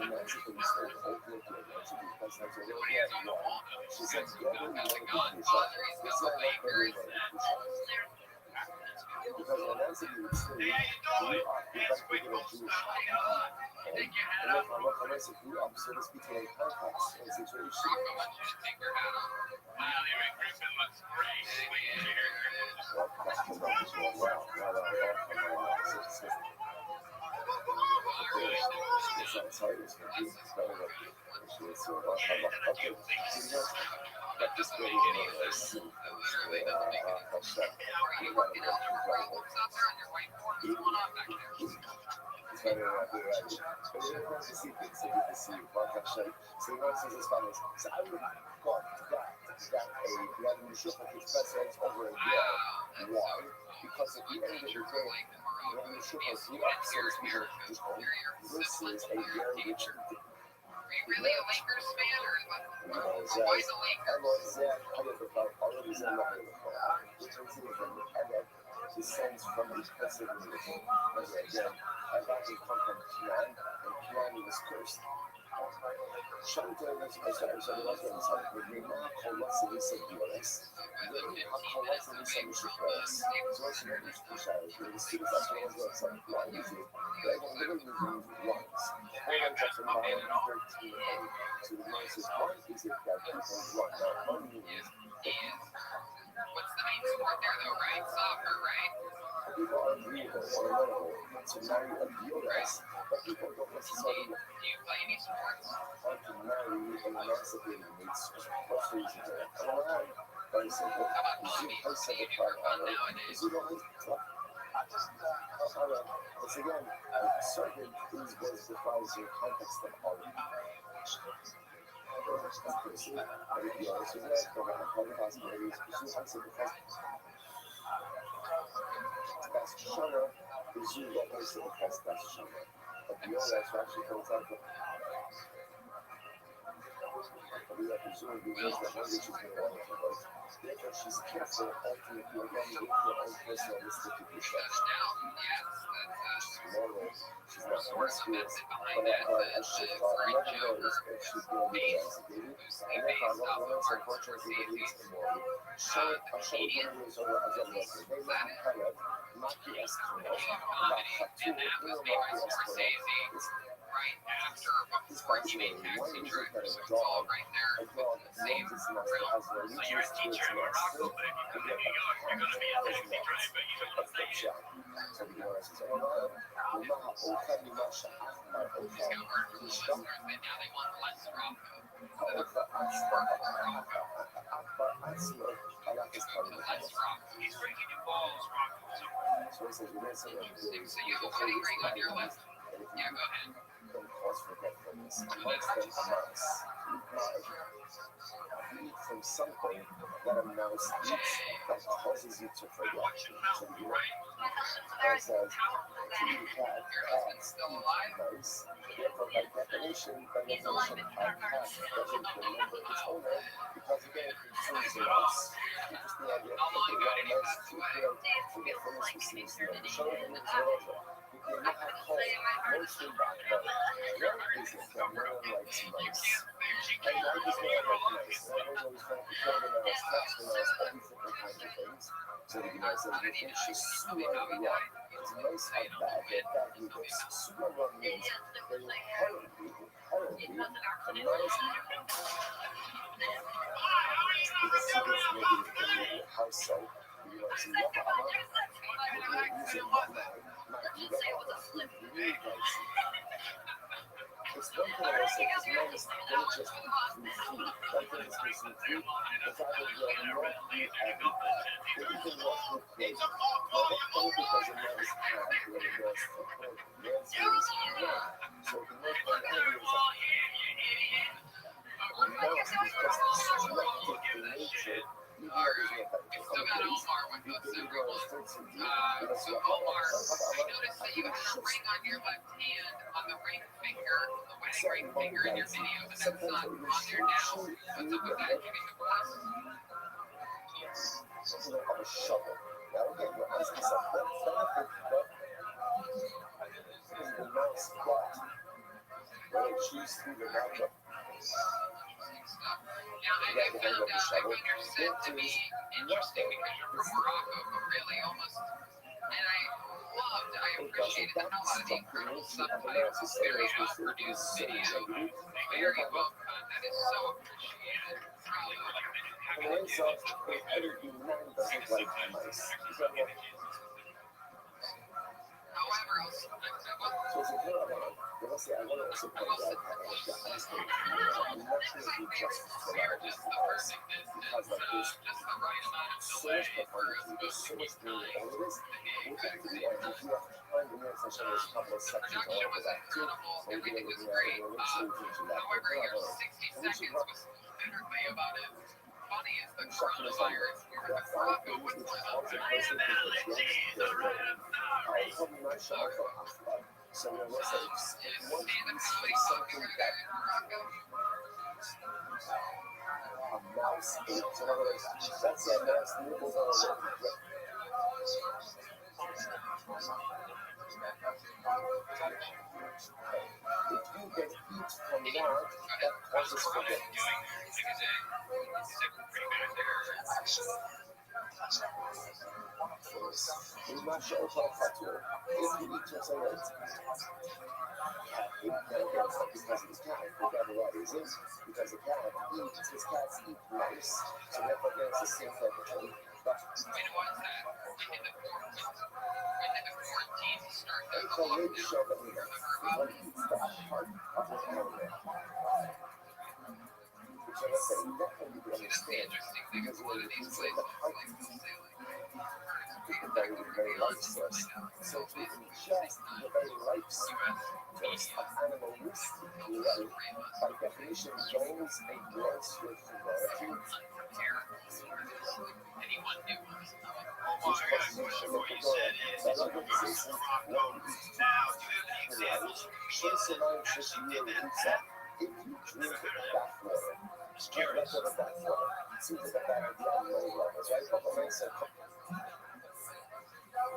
And that's the thing, it's so hopeful to it. That's the because that's a little bit wrong. She said, yeah, you want to be yourself. This is not what we're going to be yourself. Because when that's a good story, you are effectively a Jewish. And if I look at it, you are so to speak in a context and situation. Griffin looks great. Well, that's well. It's hard to do. It's better than it's okay. But this way, it's better than I do. But you have to see things, so you can see Rothschild. So he wants his Spanish. So I would go that a Vladimir Shukov is president over a year. Why? Because at the end of the day, Vladimir Shukov grew up, so to speak, just versus a very rich. Are you really a Lakers fan or what? Why the Lakers? Descends from the president of the again. I've actually come from Kian, and Kian was cursed. Shanta was a lot of time, but we not colossally serious. We are colossally serious. So it's not just push out. The students are going to some blind music. They're going to remove lines. And I'm just about 13 to the nicest one is it that people run out money is. What's the main sport there though, right? Soccer, right? People are agreeable on a level to marry a US, but people don't necessarily Do you play any sports? want to marry an emancipated mates. What's the reason for that? Very simple. I said the part is you don't once again, certain things was defines your context of all of it. I would be honest with that, but I have probably possibilities. I said because that's Shana is you what I said because that's Shana. But the other that's actually comes out of we have to zoom in ways that language is going to want to work. Therefore, she's careful ultimately again with her own personalistic yourself. Moral, she's not promiscuous, but as she thought, never knows if she's going to be emancipated. And therefore, what women unfortunately believes in moral. Show videos over as a lesson. They let me kind of not the Eskimo, about Hatu, not the Eskimo. Right after His fascinating. One reason that a dog names its master has no So you're a teacher in Morocco, but if you come to New York, you're going to be a taxi driver. You know what I'm saying? So the Gemara says, "Oh no, now they want less rock. I like this part of the house. He's breaking your balls, Rocco. So says you did something Interesting. So you have a wedding ring on your left? and if Yeah, you go ahead. don't cause forgetfulness, amongst them a mouse. Eat from something that a mouse eats that causes you to forget. So you know, it says, to eat cat, Your husband's still alive? mouse. Therefore, by definition, a cat doesn't remember its owner because again, it consumes the mouse. Interesting idea. How long Okay, ago one did he mouse, pass two away? killed, forgetfulness receives no show and it's over. We cannot have hope, mostly back then. What is it that no one likes mice? And I just know I like mice. I was always trying to kill the mouse, touch the mouse, all these different kinds of things. So the guy says, you think she's super wrong. Because mice are bad, they're bad leaders. Super wrong means they will harm you, a mouse. It's secrets maybe in your house, so you want to love a mouse. Using my it's one thing I say, because mice don't just eat through food. One thing is missing food, the fact that they are not eat everything. They even not eat clothing. Now, what kind because a mouse have when it goes to clothing? The answer is no. So the most one idea is that a mouse is just destructive in nature. Even though there's no better to Still got Omar with us. So Omar, I noticed that you have a ring on your left hand, on the ring finger, the wedding ring finger in your video, but that's not on there now. What's up with that? You getting divorced? You don't have a shovel. Now again, you're asking yourself, what benefit does the mouse get when it chews through the mouth? Now, I found out, I found your set to be interesting because you're from Morocco, but really almost, and I appreciated the hell out of the incredible subtitles, very well-produced video, very well cut, that is so appreciated. And then so, if every man doesn't like mice, is that what? However, So it's a good one. But let's say I want to also point out how I was asking, I'm not sure if you just just the perfect because like there's just the right amount of so delay much performance, there's so much doing all of this. We'll get to the end. If you have time, the next session, there's a couple of sections all over that too. So we're going to do that. We'll make sure we finish that. However, your 60 seconds was literally about as funny as the coronavirus. We were in Morocco with so when we say one piece of something that a mouse ate, in other words, that's a mouse nibbles on a rope. If you can eat from that causes forgetfulness. We must show factor. If you eat from somewhere, because his cat, whatever that is, because the cat eats, his cats eat mice, so therefore there's the same type of thing. But when was that? When did the quarantine start? it's a late show that we have. One eats that part of the animal. Which I say, you definitely would understand, because when you say the heart, the very life source. So to ingest the very life source of animal waste, by definition, joins a gross with humanity. Which causes you to look at that organization, one eats choice amount just really eats up. If you drink that water, left over that water, it seems like that would be on low levels, right? But the nice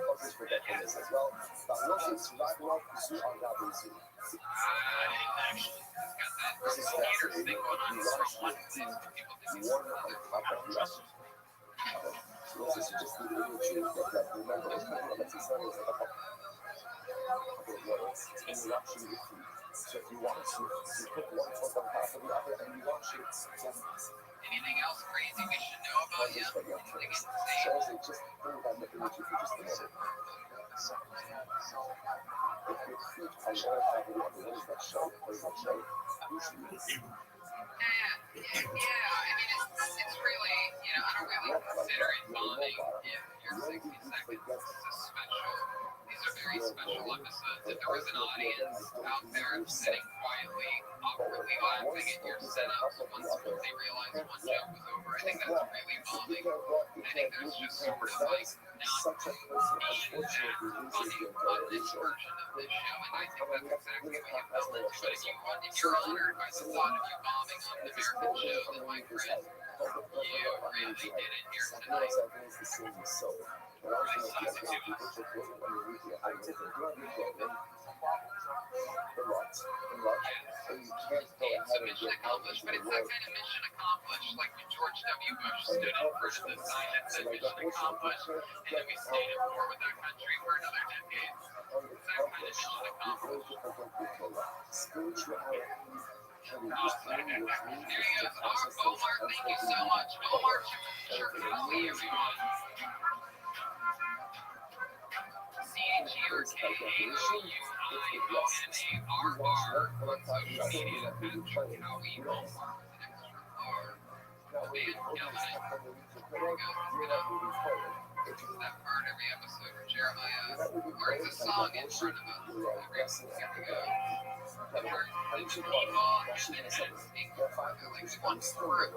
causes forgetfulness as well. But once it's right now, pursue on that reason. This is fascinating. We launched with one on top of the other. So this is just the image that remember a couple of it's not like a couple of it's when you're watching your food. So if you want to, you put one foot on top of the other and you watch it. Anything else crazy we should know about you? Shows it just think about the image if you just look at it. If your feet are on top of the other, what does that show? What does that show? Usually it's Yeah, I mean, it's really, I don't really consider it bonding if you're 60 seconds. It's a special very special episodes. If there was an audience out there sitting quietly, awkwardly laughing at your setups once they realized one joke was over, I think that's really bombing. I think there's just sort of like not being that funny on this version of this show, and I think that's exactly what you fell into. But if you're honored by the thought of you bombing on an American show, then my friend, you really did it here tonight. So mission accomplished, but it's that kind of mission accomplished, like when George W. Bush stood in front of the sign that said mission accomplished, and then we stayed at war with that country for another decade. It's that kind of mission accomplished. There you go. Omar, thank you so much. Omar Shirkawi, everyone. CHERKAOUIONARR on social media. Patrick Howie Omar with an extra R. Man, killing it. There you go. It's that part every episode where Jeremiah learns a song in front of us. Here we go. Turn into people and then speak like one through.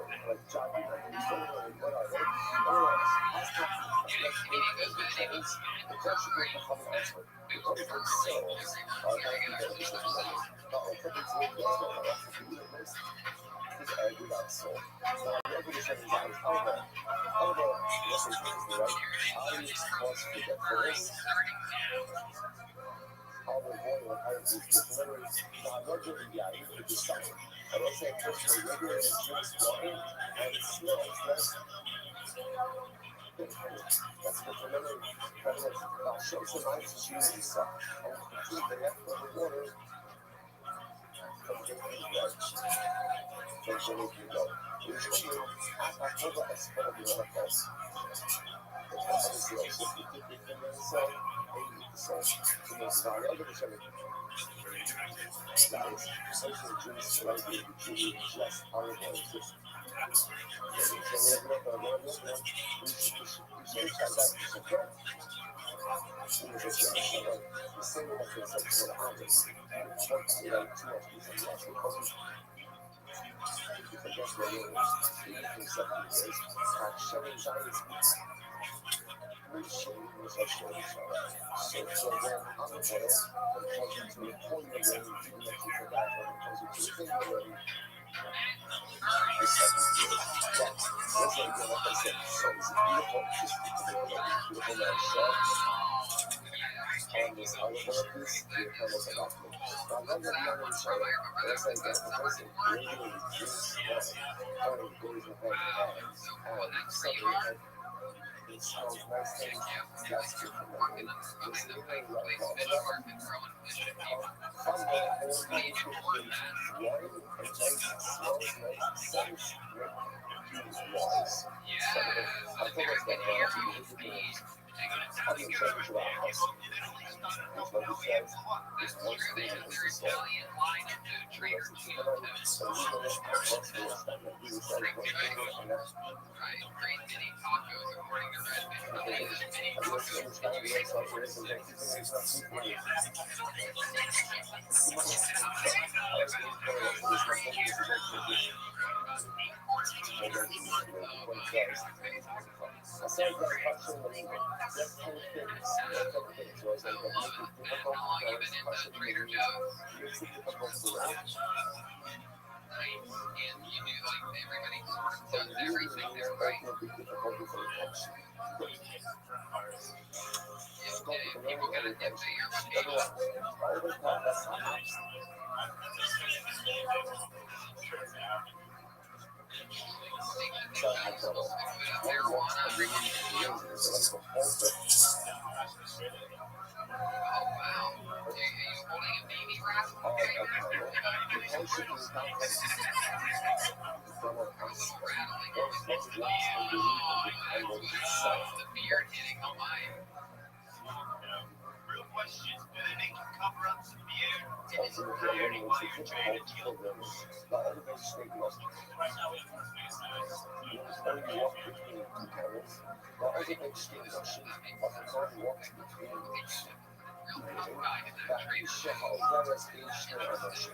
that is show how whereas each emotion.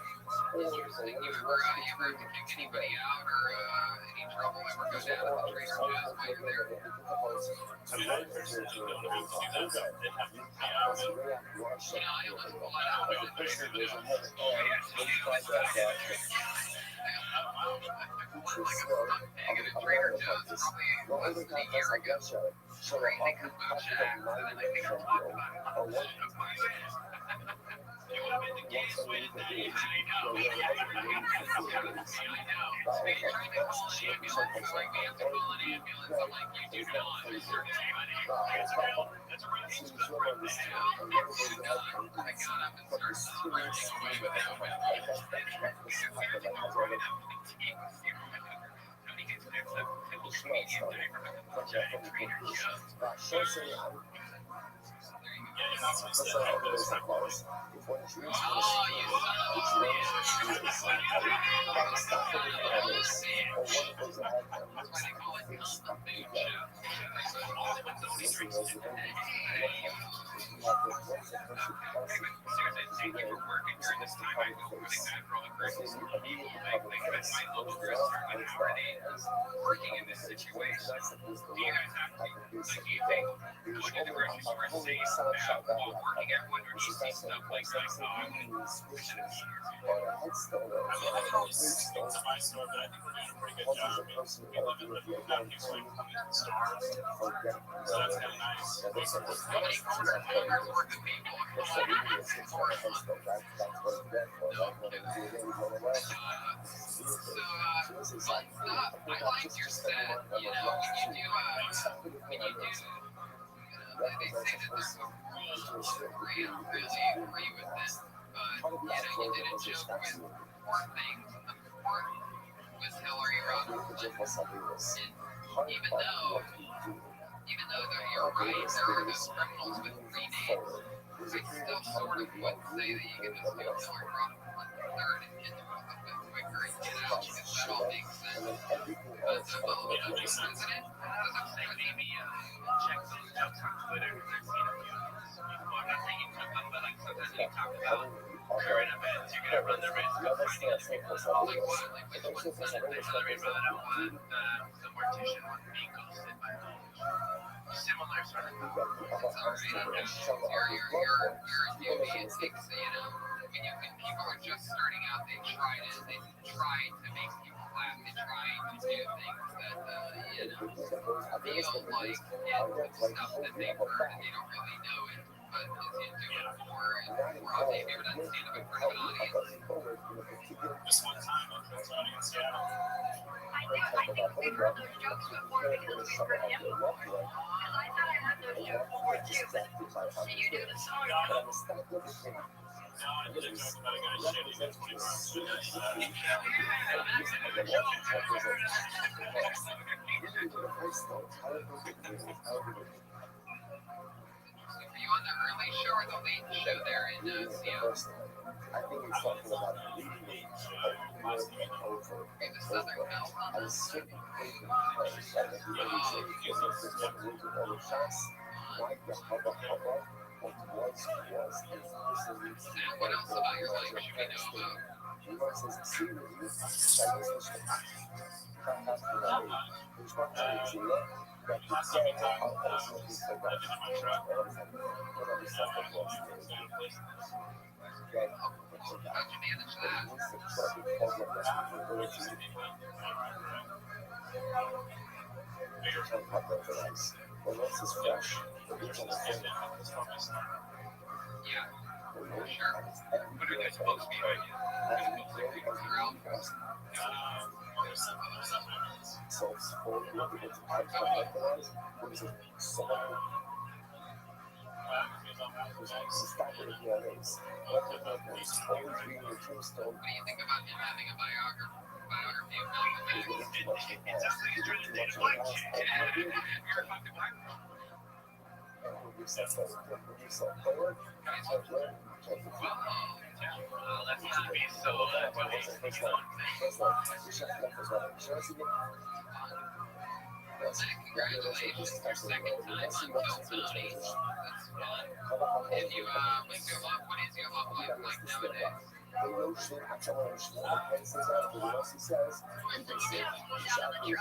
Or the You ever have to kick anybody out or any trouble ever go down in the trader joe's while you're there? I almost pulled that out with the trader joe's. Like a stunt pig at a Trader Joe's probably less than a year ago. Crazy kombucha accident. I think I talked about it on the show quite a bit. You would have been the case with I know. I know. They tried to call an ambulance. Like, we have to call an ambulance. I'm like, you do not disturb anybody. That's real. That's a real incident. I got up and started screaming away with it. Nobody gets picks up pickle comedian diaper from Trader Joe's. So there you go. That's how it is, of course. If one dreams Oh, you son of a bitch. is that is not for the others, or one of those that have That's why they call it things not the food show. Only when somebody drinks seriously, thank you for working during this time. I feel really bad for all the Christmas people. Like that's my local restaurant. Like, how are they working in this situation? Do you guys have like, do you think going to the grocery store is safe while working everyone, or do you see stuff like that? Oh, I should have seen yours. I love how it's to my store, but I think we're doing a pretty good job. We love it when we have these like stars, so that's kind of nice. How many corner hangers worth of people are calling out for it? No kidding. I like your set. You know, when you they say that there's a rule to agree. I don't really agree with it, but you did a joke with four things, and the fourth was Hillary Rothschild. And even though you're right, there are those criminals with three names. I still sort of would say that you can just move Hillary Rothschild third and get them a bit quicker and get out because that all makes sense. But the president, as I'm saying, maybe check those jokes on Twitter because I've seen a few of those. Well, I'm not saying you took them, but like sometimes when you talk about current events, you're gonna run the risk of finding other people. Like what? Like which one Senator Hillary Rodham the mortician was being ghosted by a similar sort of thing. It's already you're a newbie. It takes when people are just starting out, they try to make people laugh. They try to do things that feel like it's stuff that they've heard and they don't really know it. But as you do it for have you ever done stand up in front of an audience? This one time I was out in Seattle. I think we've heard those jokes before because we've heard him before. And I thought I heard those jokes before too. Can you do the song? No, I did a joke about a guy shitting his pants. Were you on the early show or the late show there in Seattle? I think he's talking about leading over The Southern Belle. I was sitting in the place and everybody said, "This is one way to all the shots." Like the hubba, what was, is What else about your life should we know about? he was his seriously, Chinese mission. There's one thing to learn that he said how also he said that whatever something was. Okay. How'd you manage that? Well, this is fresh. The beach on the sand. Yeah, for sure. What are those books behind you? They're out. So it's for people to type from recognize. What is it? Someone who's started in the others. It's always reading the tombstone. What do you think about him having a biography of Malcolm X? Too much in the past. You're a fucking black man. And when you say forward, Well, let's not be so congratulations, your second time on Bill Tony. That's fun. If you what's your love? What is your love life like nowadays? Tem não chega a falar não chega, mas vocês já viram as sociais e você já viu.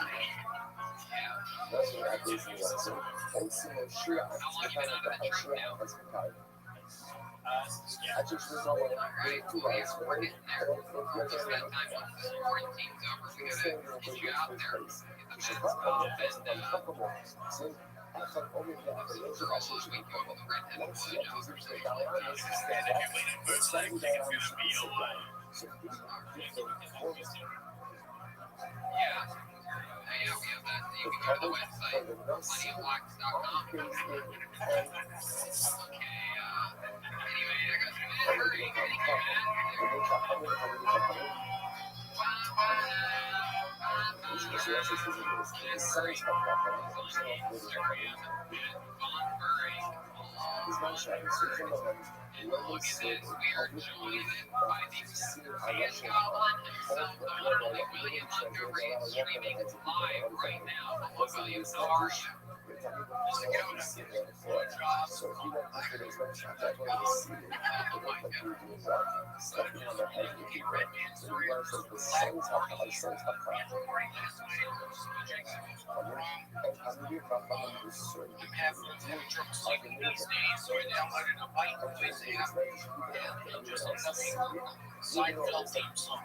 Nós não é desenvolvimento, ou se não chega a explicar a chega a explicar. A gente não vai ver tudo isso, We're getting there. Just that time once this quarantine's over, we gotta get you out there, get the mask off, and Carlos, we go with the redheaded village offers and all that. Yeah. Yeah, we have that. You can go to the website, plentyoflocks.com. Okay, anyway, I got some hurry. Look at this. We are joined by the fan goblin himself, the one and only William Montgomery, streaming live right now. Hello, William. How are you? So if you want to get as much oh my God. Stepping on the head of the red man story. I'm having trouble sleeping these days, so I downloaded a bite noise app and it'll just end up being Seinfeld theme song.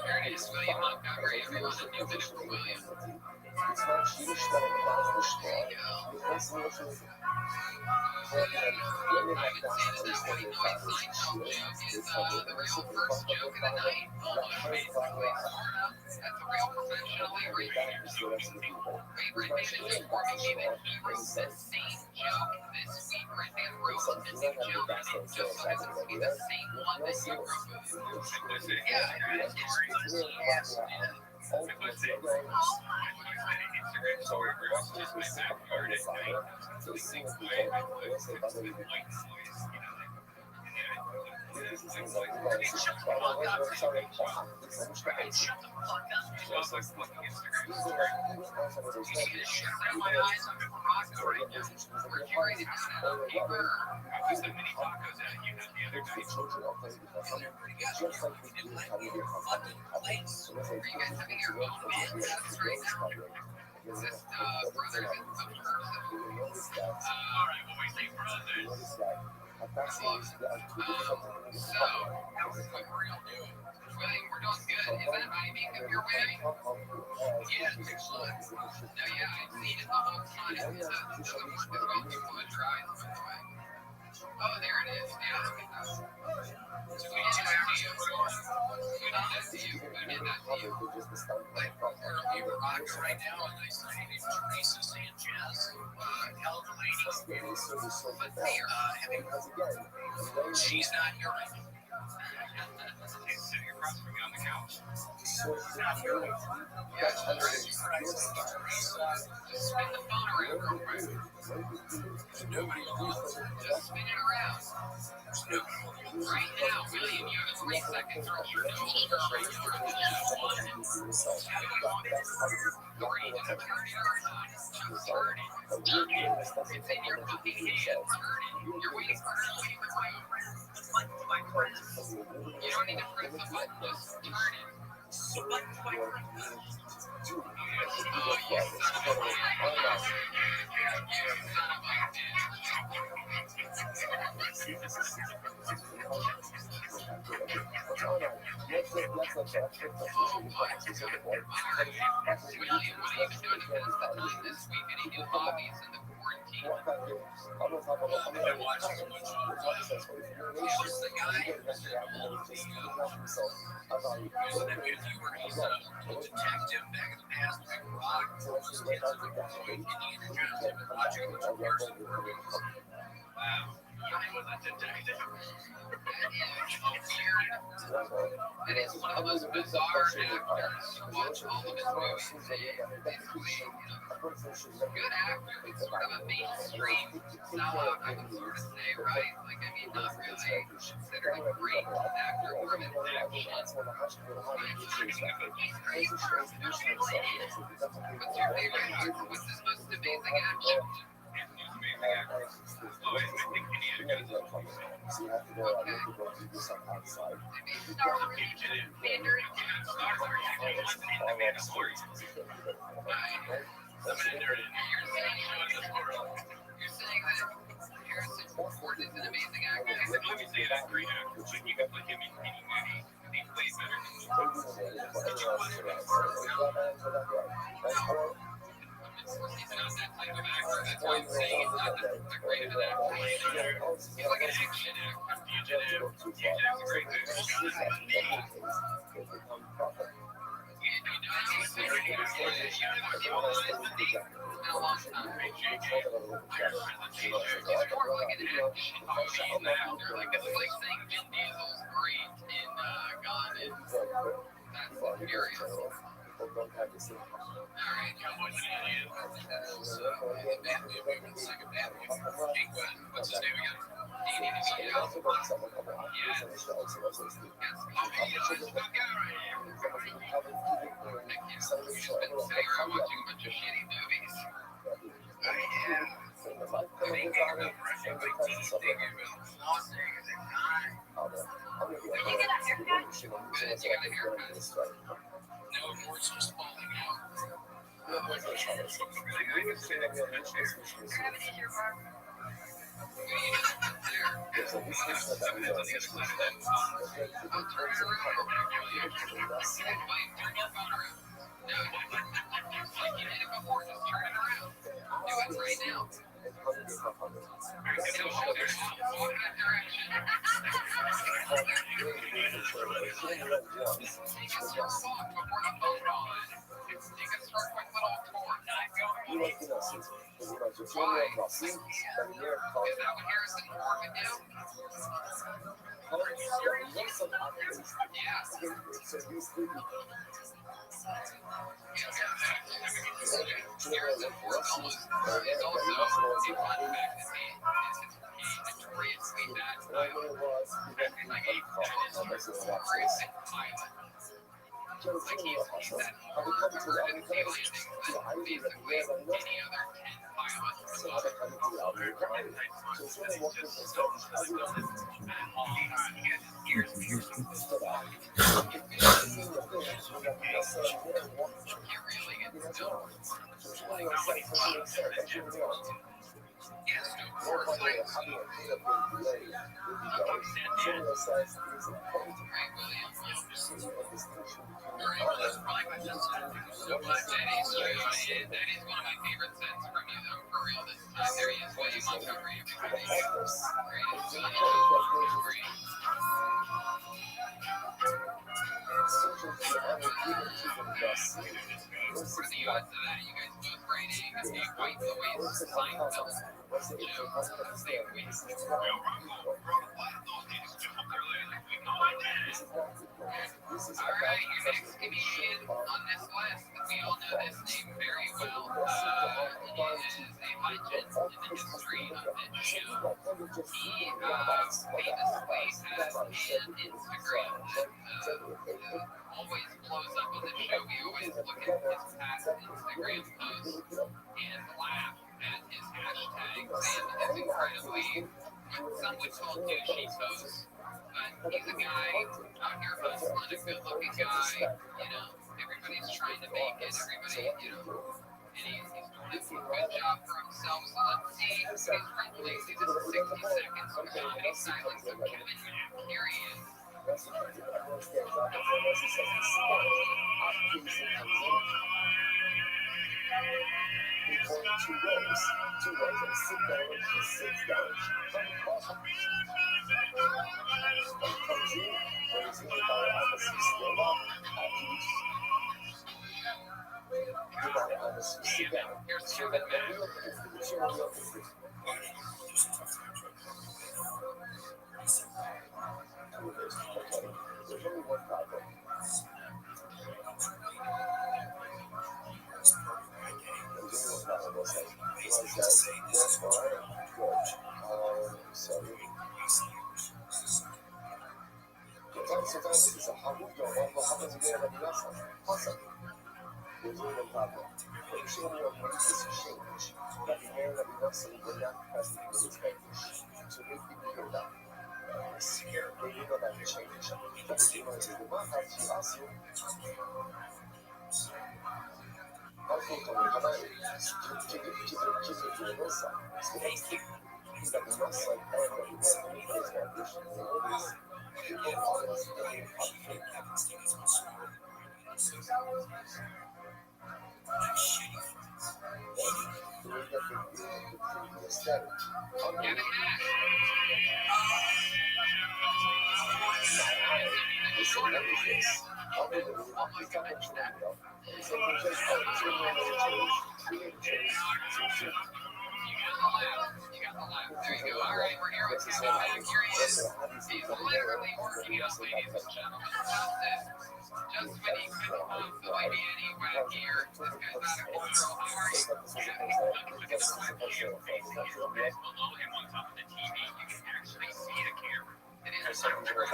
There it is, William Montgomery, everyone, a new minute for William. I would say that Woody Noise Seinfeld joke is the real first joke of the night, almost basically. That's a real professionally written favorite David Morgan gave it. He wrote the same joke this week. Redman wrote a new joke, and it just so happens to be the same one that you wrote. Yeah, it's Instagram story where it's just my backyard at night. So it's like Just brothers and sisters. Alright, when we say brothers. So, quick real news. William, we're doing good. Is that Ivy come your way? Yeah, good luck. No, yeah, I've seen it the whole time. It's a wood drive. Oh, there it is. Yeah, look at that. Who did that to you? Who did that to you? We were rocking right now, and I started to Teresa Sanchez, elder lady. But she's not here right now. She's sitting across from me on the couch. She's not here right now. Yeah, just spin the phone around real quick. Just spin it around. Right now, William, you have 3 seconds or you're no longer regular. 1, 2, 3, to turn it or not. Turn it. It's in your fucking hand. Turn it. You're waiting for her to leave with my friends. You don't need to press the button, just turn it. Oh, you son of a bitch. You son of a William, what have you been doing to pass the time this week? Any new hobbies in the quarantine? I watched so much Who's the guy if you were he's a detective back in the past, like Rock, those kids are Indiana Jones, and watching the Wow. You was a detective. And it's one of the most bizarre actors. You watch all of his movies, and basically, good actor, but sort of a mainstream snob, I would sort of say, right? Like, I mean, not really considered a great actor or an action. He's great for film related. What's your favorite actor? What's his most amazing action? Oh, I think Indiana Jones. So you have to go, you have to go do this on outside. Star Wars. Mandarin. Star Wars. He was in the Mandalorian. Somebody there in You're saying that Harrison Ford is an amazing actor? I said, let me say it as great actor, but you can put him in any movie, and he plays better than me. He's not that type of actor. That's why I'm saying he's not that great of an actor. He's like an action actor. Fugitive's a great movie. What's his name again? I'm watching a bunch of shitty movies. No morsels falling out. Right now. 所在的是韩国有我他们这边的比较少，好少。There's only one problem. The issue of your policies change, but the area of Russell will not present in this Spanish. So if you hear that, they will not have to change. But if you want to do not have to ask you, unfortunately, 기술주의 Russell, is that the Russell and the American police foundation is people always getting There you go. All right, we're here with Kevin back here. He's literally working out, ladies and gentlemen. Just when he couldn't move the way he went here, this guy's out of control. How are you? Look at the webcam facing his bed below him on top of the TV. You can actually see the camera. It is so true.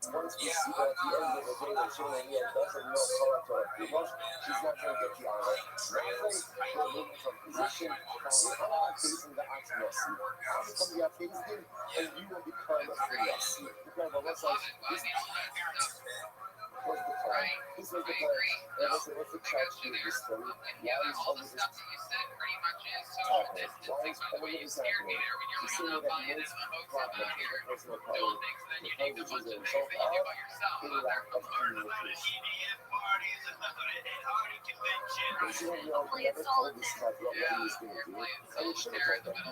Once we see that at the end of the day that Julian doesn't know color to because she's not going to get the honor. Right? We're moving from position from facing the accuracy. From the facing, and you will become a Messi. Because on one side, this was the plan. This was the plan. And what's the charge to this story? Why is all of this happening? Why is all of this happening? To say that most problem, personal problem, because it is a result of a lack of communication. And so we all never told this about what he was going to do. And we should have told them. We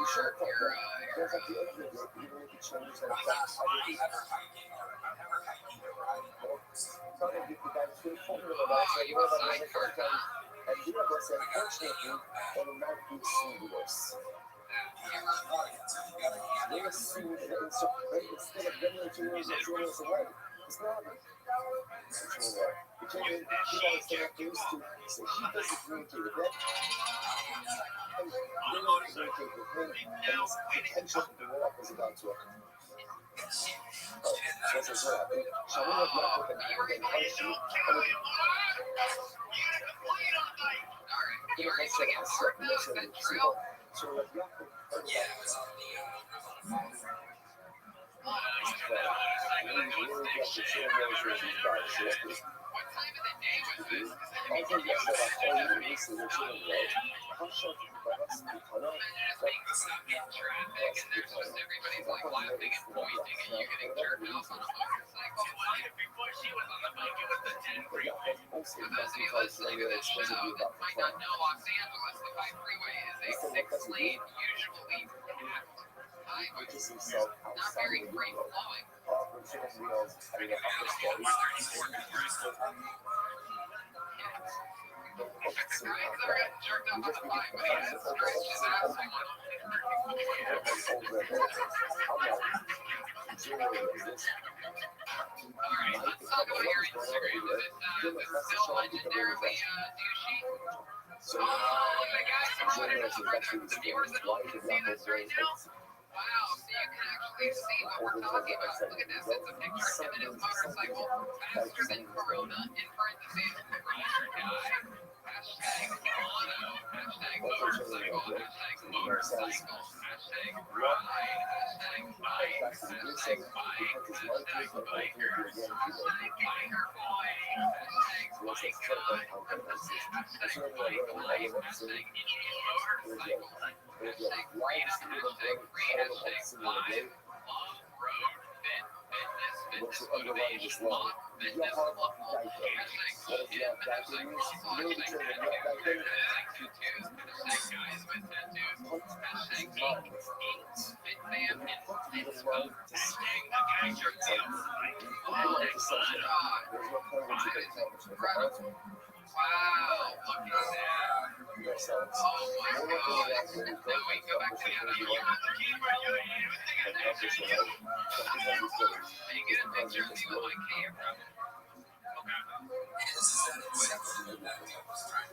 should have told them. Because at the end of the day, even if it changes and affects how they do some of the guys who told me about it, you know, that was the first time, and the other was unfortunately, they will not be serious. They were sued, and so instead of getting the juniors away, it's not. He got stay up used to, so he doesn't communicate with them. And they don't communicate with him, and his potential to blow up is about to occur. That's as well. Shall we have not put them in the country? But that has also magnetized radio extensively about the cloud. Los Angeles, the 5 freeway is a 6-lane, usually packed highway. Purchase himself Not outside very of the free window. flowing. Proper chicken wheels at the upper stairs. Guys that are getting jerked up on the 5, but yeah, it's Chris is asking one. Alright, let's talk about your Instagram. Is it still legendarily douchey? So, Oh, the guys are running up right there. The viewers that don't see this right now. Wow, so you can actually see what we're talking about. Look at this. It's a picture of him and his motorcycle faster than Corona in parentheses. Ride or die. Hashtag mono. Hashtag motorcycle. Hashtag motorcycle. Hashtag ride. Hashtag bike. Hashtag bike. Hashtag biker. Hashtag biker boy. Hashtag bike guy. Hashtag bike life. Hashtag motorcycle. Hashtag freedom. Hashtag free. Hashtag live. Love. Road. Fit. Fitness. Fitness motivation. Love. Fitness. Love. Hashtag gym. Hashtag muscle. Hashtag tattoos. Hashtag tattoos. Hashtag guys with tattoos. Hashtag ink. Ink. Fit fam. And fit scope. Hashtag the guys are tips. Oh my god. Incredible. Wow. Look at that. Oh my god. Now we go back to the other. You want the camera? You think I'm picture you? You get a picture of me with my camera.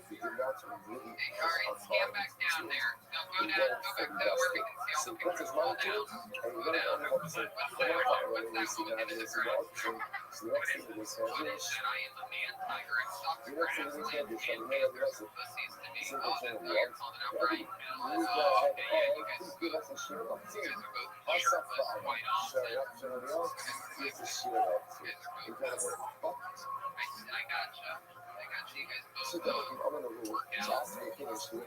Hey, alright, scan back down there. No, go down, go back to where we can see all the pictures. Scroll down. Go down. What's that? What's that moving into the ground? What is footage that I am a man tiger and socks grass land pancases for pussies to me? Oh, that's how you're calling it out, right? Oh, okay, yeah, you guys are both share butts quite often. You guys are both I gotcha. You guys both work out. It's your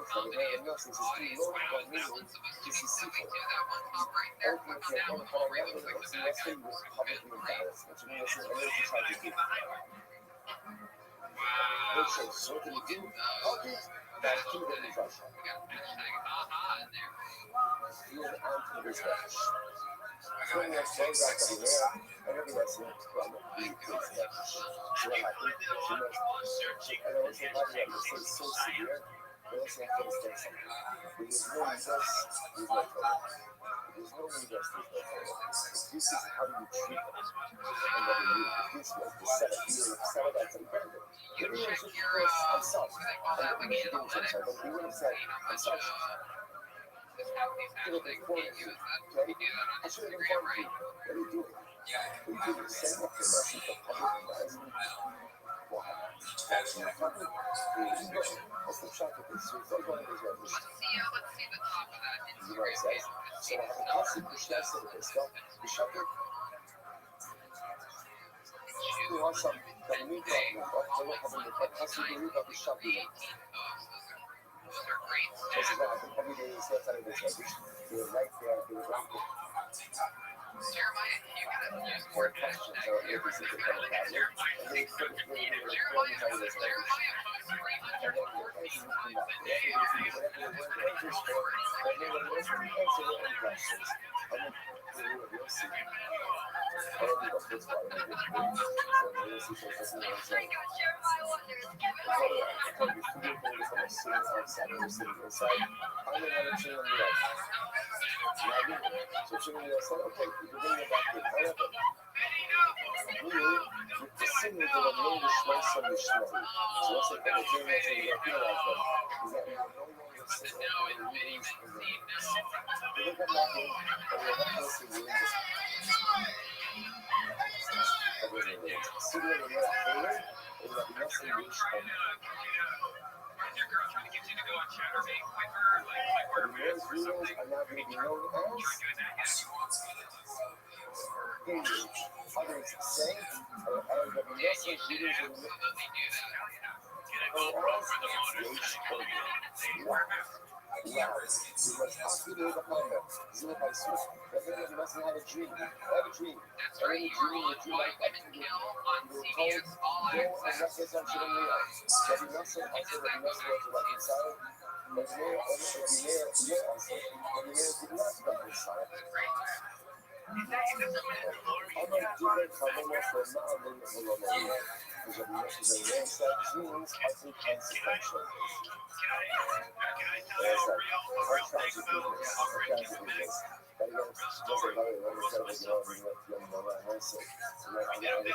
combination. Audience wow, is that one supposed to be 72? That one top right there? What's that one? Oh, Ray looks like the bad guy. Good, Ray. Wow. That's two different versions. We got hashtag haha in there. He is anti-British. So we have songs like that there, and every lesson from the British. So what happened? And I was like, this is so severe. But let's not get this thing. There's no resource, there's no problem. There's no resource, there's no problem. This is how you treat them. And then this was the setup. You set it as a branding. You check your, I'm sorry. what do they call that? Like analytics. You would have said, I'm sorry. This hashtags can't use that. You do that on Instagram, right? What are you doing? What are you doing? Setting up your message for public advisement? Why? Let's look shop at this. So it's like one of those Let's see the top of that you know what Instagram it page. says? Let's So see I have a classic Mishnah said this stuff. The shepherd, who has some Talmud to look up in the classic Talmud of the shepherd. Those are great This is stats. what happened every day. It's not that it is. They were right there. They were right there. Jeremiah, you gotta use more hashtags here. Look at Jeremiah. Jeremiah posts 314 times a day. That's right, you are on white women kill on CBS All Access. Rabbi Nasser, after Rabbi Nasser was reconciled, Rabbi Meir did not reconcile. Amar Divrei Chavomo for Ma'alei Olamei. Because Rabbi Meir said genes are inconsequential. There's like all kinds of goodness, all kinds of goodness. But again, just a very, very terrible job in what young Mama wants it. So like, I mind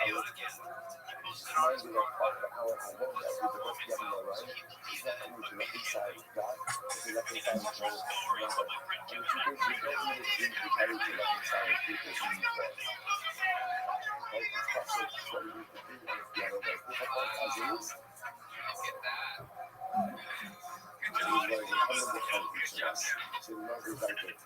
you that part of how I hope that we both get in the right is not only to reconcile with God, but to reconcile with one another. And the truth is, we don't need a Jew to carry to reconcile with people who need God. Right? It's possible to what we need to do with the other, as difficult as it is. There's a hundred different each of us. So we might be like it.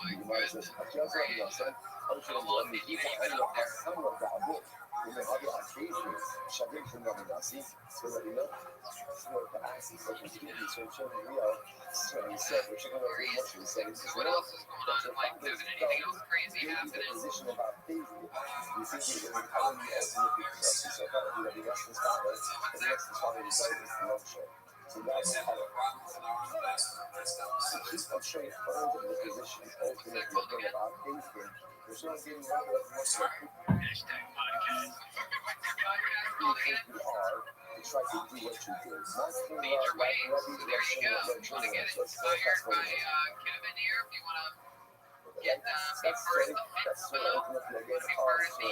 You might say, "Akiya's Rabbi Yosef, Oshel Rabbi Kiva, and the Hassan of the Abu, in the Rabbi Akiya's Shavim from Rabbi Yosef." So that you know, it's what the access of the students are showing real. So he said, "We're checking out very much." He said, What else is going on, Mike Devin? Anything else crazy happening? Position about David. You think he was telling me ultimately because he said that Rabbi Yosef's father, and Yosef's father was Rothschild. So that's how keep on showing firm in the position ultimately again about David. There's no getting rid of much of who you think you are to try to do what you do. Not through Major like waves. So there you go. If you want to get inspired by Kevin here, if you want to get be part of the Mitzvah, be part of the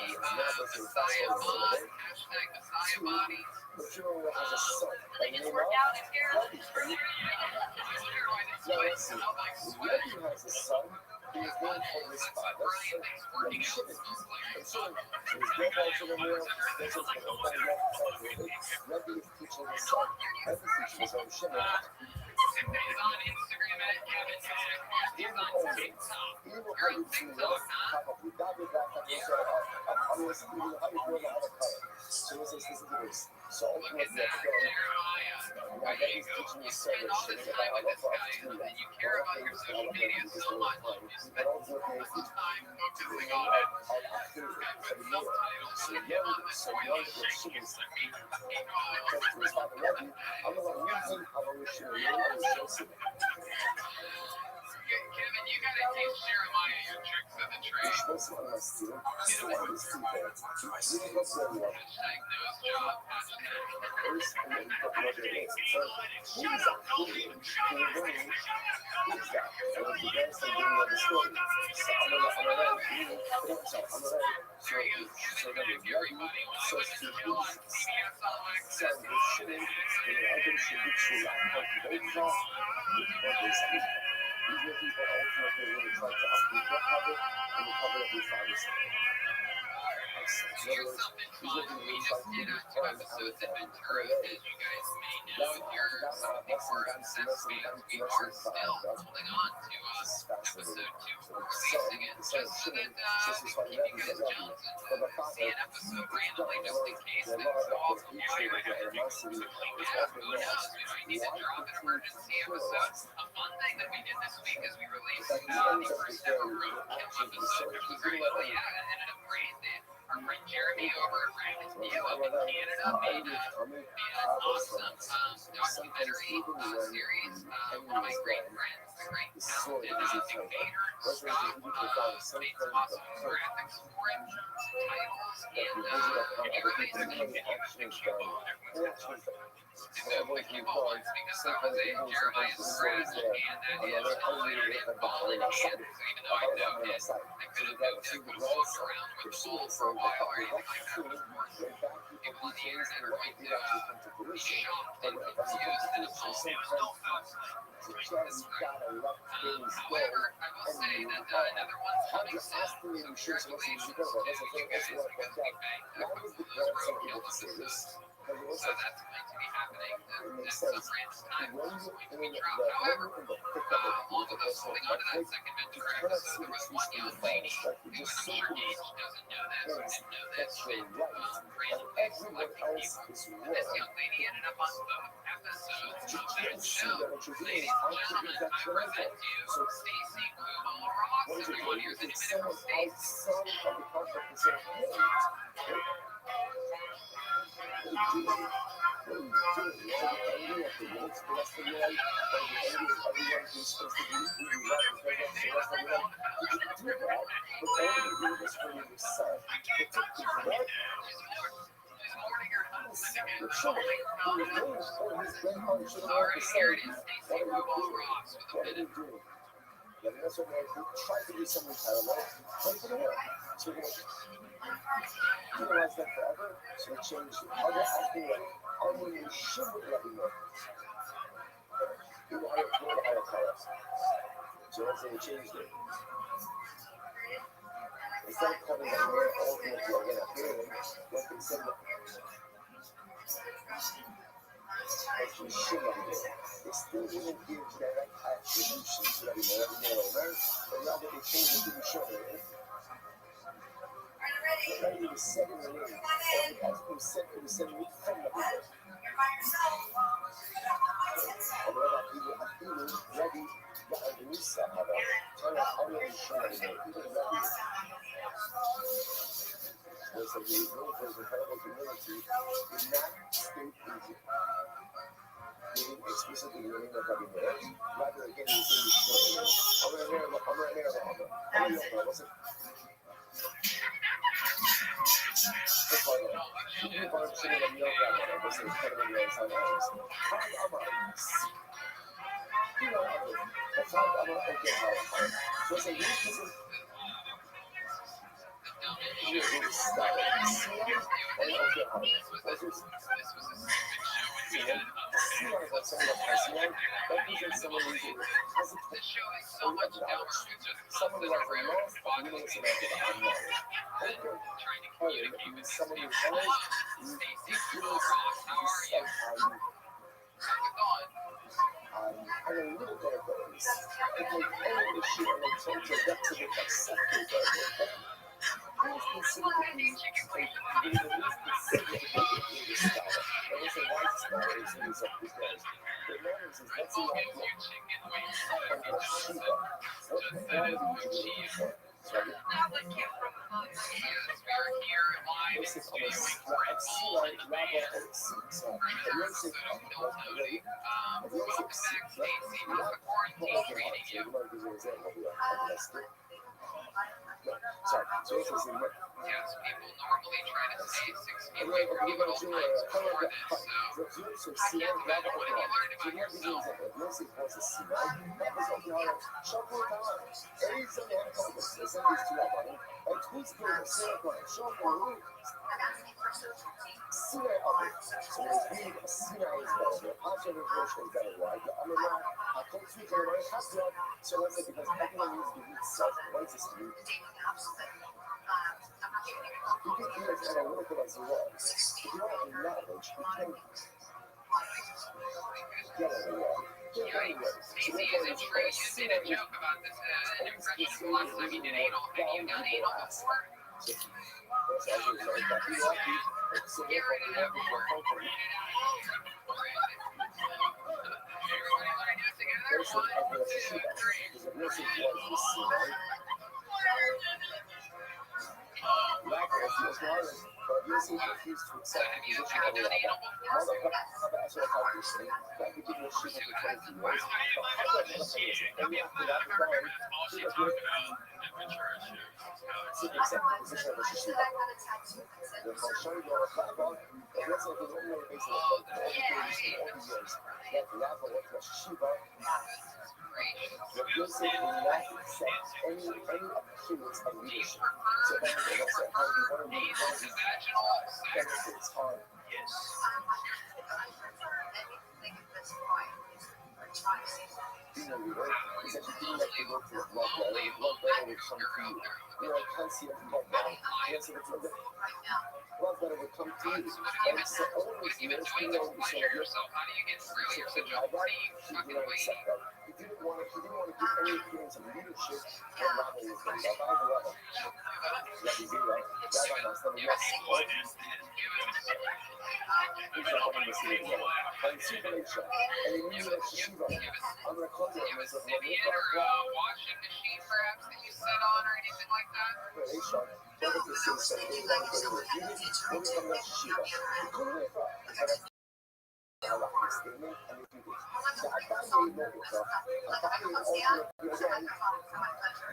Messiah mod, hashtag Messiah body. but you know what has a son? They just work out in here. I wonder why this No, place let's see. smells like If sweat. Rabbi has a son, he is going for his father. Brian thinks working out smells like And so his grandfather to the meal, this is the whole thing. Rabbi is teaching his son. Rabbi is teaching his own Shimon. He's on Instagram at Kevin Tech. He's on TikTok. He will You're on probably see TikTok, huh? probably David back and he said, I was even how you doing the other color. So he says, listen to this. So Look at ultimately, that, Jeremiah. now There that you he's go. teaching You his son spend all this time with this guy, and you care about your social media so much. You spend so much time focusing on it. I put subtitles on it on the toilet, shaking your feet. Kevin, you gotta teach Jeremiah your tricks of the trade. Hashtag nose job. Everybody want to go to kill on CBS All Access. These are people ultimately really try to uproot your cover and the cover of your father's Here's something fun. We just did 2 episodes in Ventura, as you guys may know. If you're some of the more obsessed fans, we are still holding on to episode 2, releasing it, just so that we can keep you guys jonesing to see an episode randomly, just in case things go off the wire and everything like that. Who knows? We might need to drop an emergency episode. A fun thing that we did this week is we released the first ever roadkill episode, which was very cool. Yeah, it ended up great. Our friend Jeremy over at Rabbit's View up in Canada made an awesome documentary series. One of my great friends, the great talented dictator, Scott, made some awesome graphics for it, titles, and everything that came to the Cuba one. The Cuba ones, because that was a Jeremiah's scratch, and that is all internet quality, and so even though I know that I could have moved it from floating around with the ball for a while or anything like that, but of course, people on the internet are going to be shocked and confused that it's all still folks. However, I will say that another one's coming soon, so congratulations to you guys because we banked up with those roadkill episodes. So that's going to be happening in some random time. It's going to be dropped. However, along with us holding on to that second Ventura episode, there was one young lady who, and I'm sure Gage doesn't know this or didn't know this, but randomly selecting people. And this young lady ended up on both episodes of that show. Ladies and gentlemen, I present to you Stacey Kubel-Ross. Everyone, here's an image of Stacey. the rest of your life, or the enemy of everyone who's supposed to be who you love is right next to the rest of your life. You can do that, but only do this for yourself. Protect your children. His name or his grandfather should have never said, what are you doing? Yeah, that's what I try to do something parallel. But for the world. So we're going to utilize that forever. So we change other acting way. Only you should let me know. You know how to call us. So that's how we changed it. Instead of coming down there all the way to again up here, what they said that you should let me know. They still didn't give direct attribution to let me know, but rather they changed it to be sure. Ready to set in the ring. As we said, it was setting it from the ring. Ready, Lisa, already showing it. Was a real incredible humility in that state easy. Meaning explicitly learning of Rabbi Meir, rather again the same story. I'm right there, listen. Sorry, so this is in what? Yes, people normally try to stay 6 feet away from people before this. So when you learn about yourself, so let's say because everyone needs to reach self-righteously. You can do it analytical as you are. If you don't have knowledge, you can't get anywhere. Stacy is intrigued. You did a joke about this impression philosophy. Did anal, have you done anal before? You already have before. Everybody learn this together. 1, 2, 3. statement, and if you did. The Abaye moment, so Abaye ultimately, again,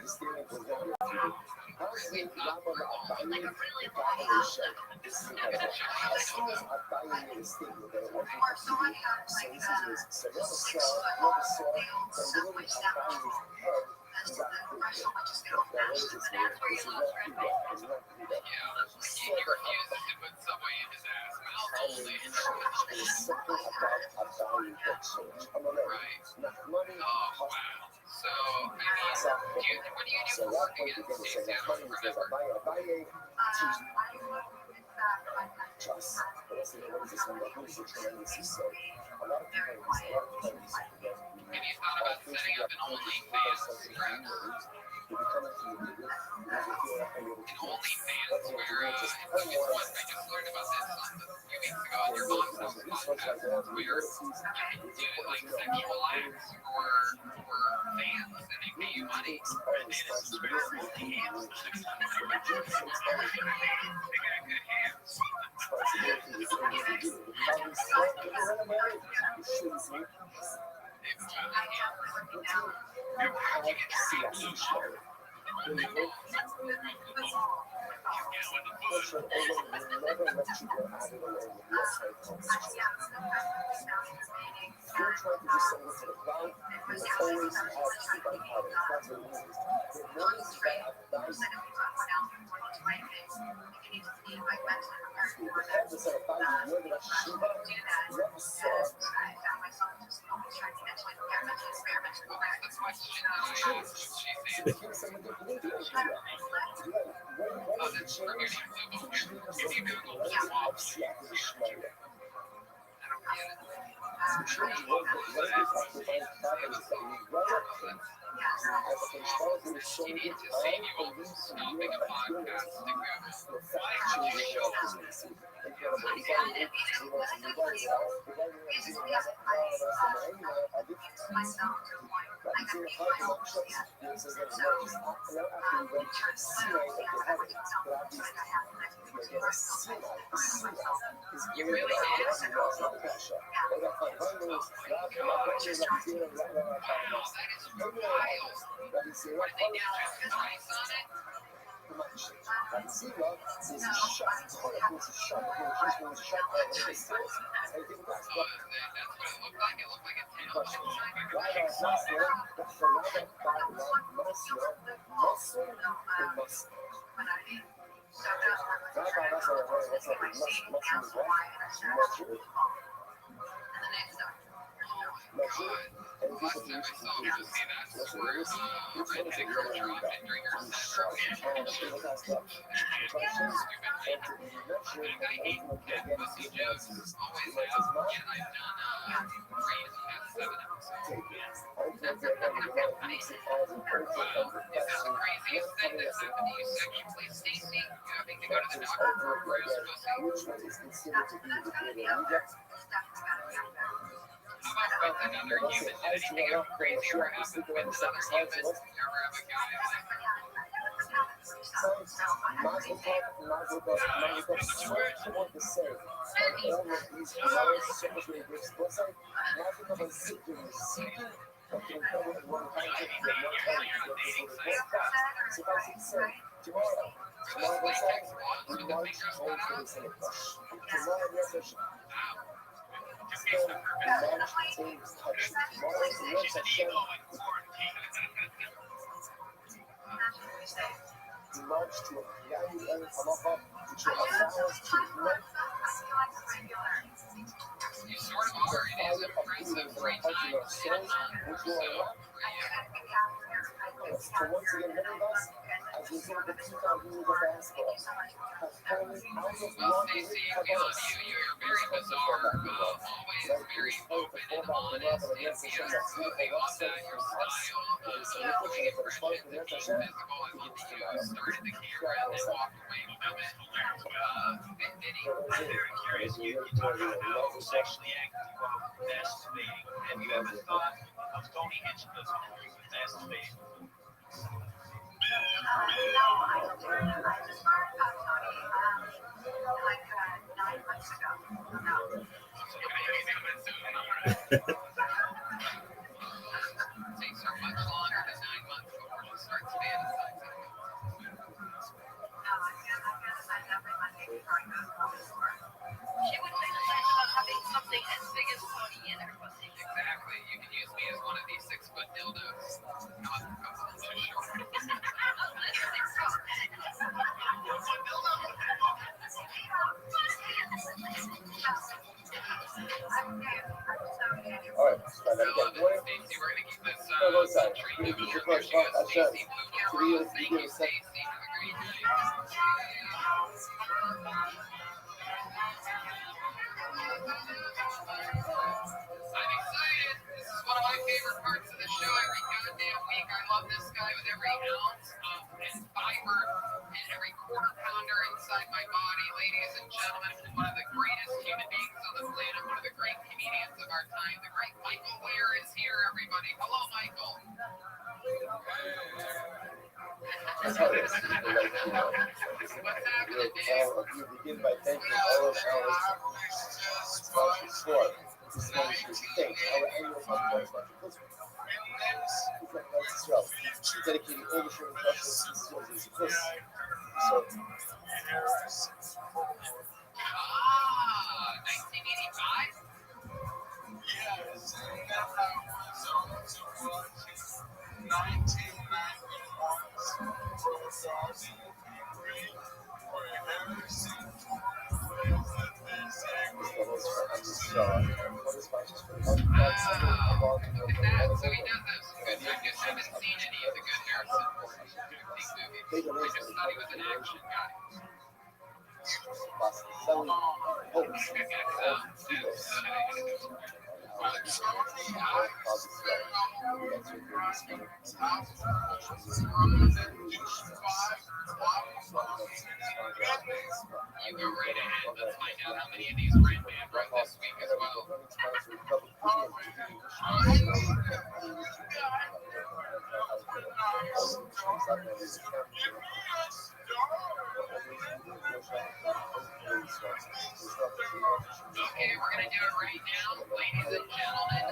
this statement was not refuted. Honestly, Rabbi Abaye evaluation, this is incredible. As soon as Abaye made a statement that it wasn't refuted, so this is his, so you never saw, that literally Abaye's head got crooked. Now, what is this here? This is not Cuba. It's not Cuba. He refuses to put Subway in his ass mouth only. There is something about Abaye that changed. I'm a Right. not money, Oh, wow. So, I mean, what do you do so for that work point again? again, Stay so that money is forever. Abaye teaches just, what's the name of this one? Who's the tremendously so? A lot of times, And he's thought about setting up an OnlyFans, correct? you become a community, because you feel like you're able to An do it. OnlyFans where, I just learned about this a few weeks ago on your mom's house podcast, where you do like sexual acts for fans and they pay you money. And it's very risky hands. They got good hands. How'd you get your Takes her much longer than 9 months before she starts fantasizing. She would fantasize about having something as big as Tony in her pussy. Exactly. You can use me as one of these 6-foot dildos. Not too short. All right, let's try that I again. love You want it. it? Stacy, we're gonna keep this No, both sides. treat You going. your There first she one. goes. That's Stacy, right. Booba So you Rose. Thank give you, a second. Stacy. Have a great night. I'm excited. This is one of my favorite parts of the show every goddamn week. I love this guy with every ounce and fiber and every quarter pounder inside my body. Ladies and gentlemen, one of the greatest human beings on the planet, one of the great comedians of our time, the great Michael Weir is here, everybody. Hello, Michael. That's how it is. People like you know. What's happening, Dave? You begin by thanking all of Alice for score. This is what you think. I will talk about this. That's well. Dedicating all the show justice. This is this. So. 1985? Yes, and that was also watching 1991's 2003, where Harrison Ford was at this Wow. Look at that. So he does have some good. I just haven't seen any of the good Harrison Ford movies. I just thought he was an action guy. You go right ahead. Let's find out how many of these Red Man wrote this week as well. Okay, we're gonna do it right now, ladies and gentlemen.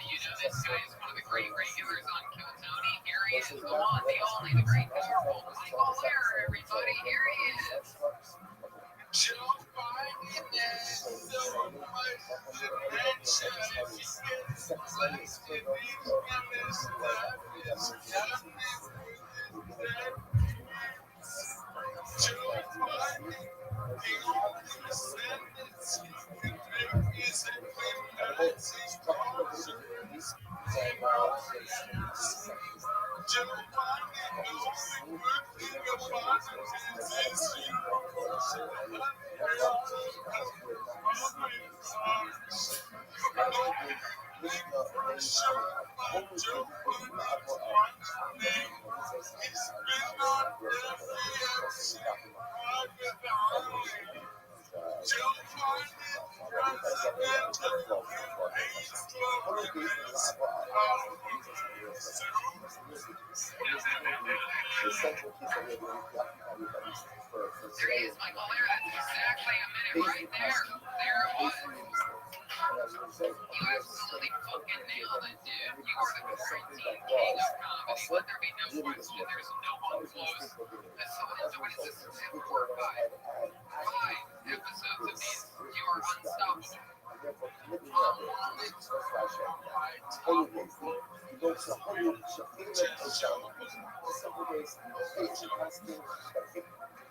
You know this guy is one of the great regulars on Kill Tony. Here he is, the one, the only, the great powerful Michael Weir, everybody. Here he is. Joe Biden has so much dementia. He gets like in his Joe Biden, the only sentence he can make is a Nazi culture. Joe Biden, the only good thing about him is he There he is, Michael Weir. That's exactly a minute right there. There it was. You absolutely fucking nailed it, dude. You are the quarantine king of comedy. Let there be no question. There's no one close. What is this? 4 or 5? 5 episodes of these. You are unstoppable.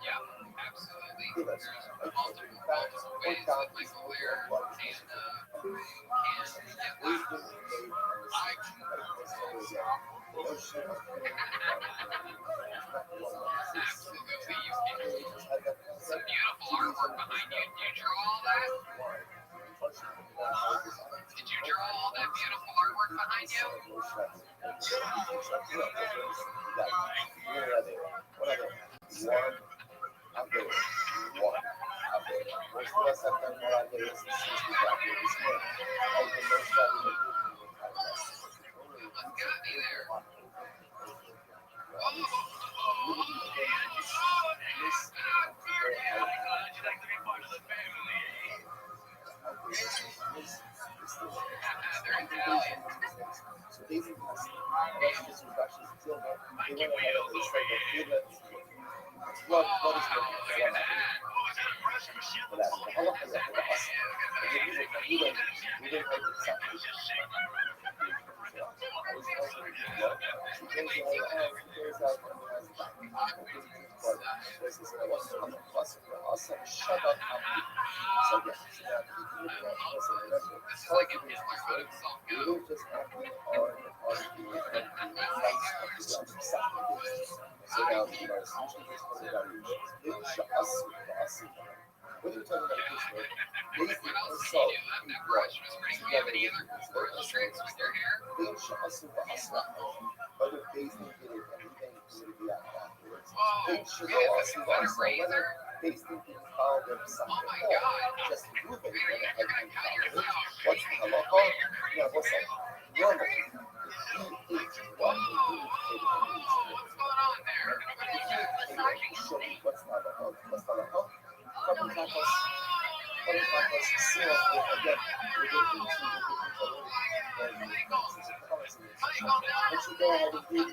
Yeah, absolutely. There's multiple ways that Michael Weir can get laughs. Absolutely, you can. Some beautiful artwork behind you. Did you draw all that? Did you draw all that beautiful artwork behind you? You almost got me there. blood is working for one activity. ولكن الله يأخذ أصلا ويريد هذه الساعة What are you talking about this way? Basically, consult in blood together with other basing did it and then committed the act afterwards. They should also whether basing did follow them something or just prove it when it had been followed. What's the halacha? Yeah, what's that? Normally, if he ate one, he indicated what's the halacha? What's the halacha? Couple tackles. Couple tackles. See what again. We're going to What you go ahead and do,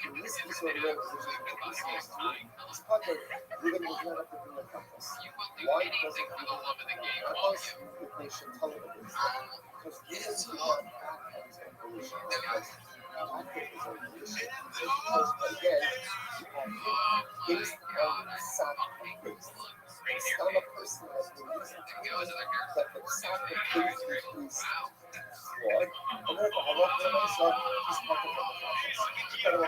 in this case, what we're is covered, we're going to have to bring a compass. Why doesn't it compass if they should tell it this? Because humans do not act on his own volition. Because active his own volition. Because, again, based on sack based. It's not a person that's been reason to know that the sack of faith is flawed. And therefore, Allah myself is talking about the process. Incredible.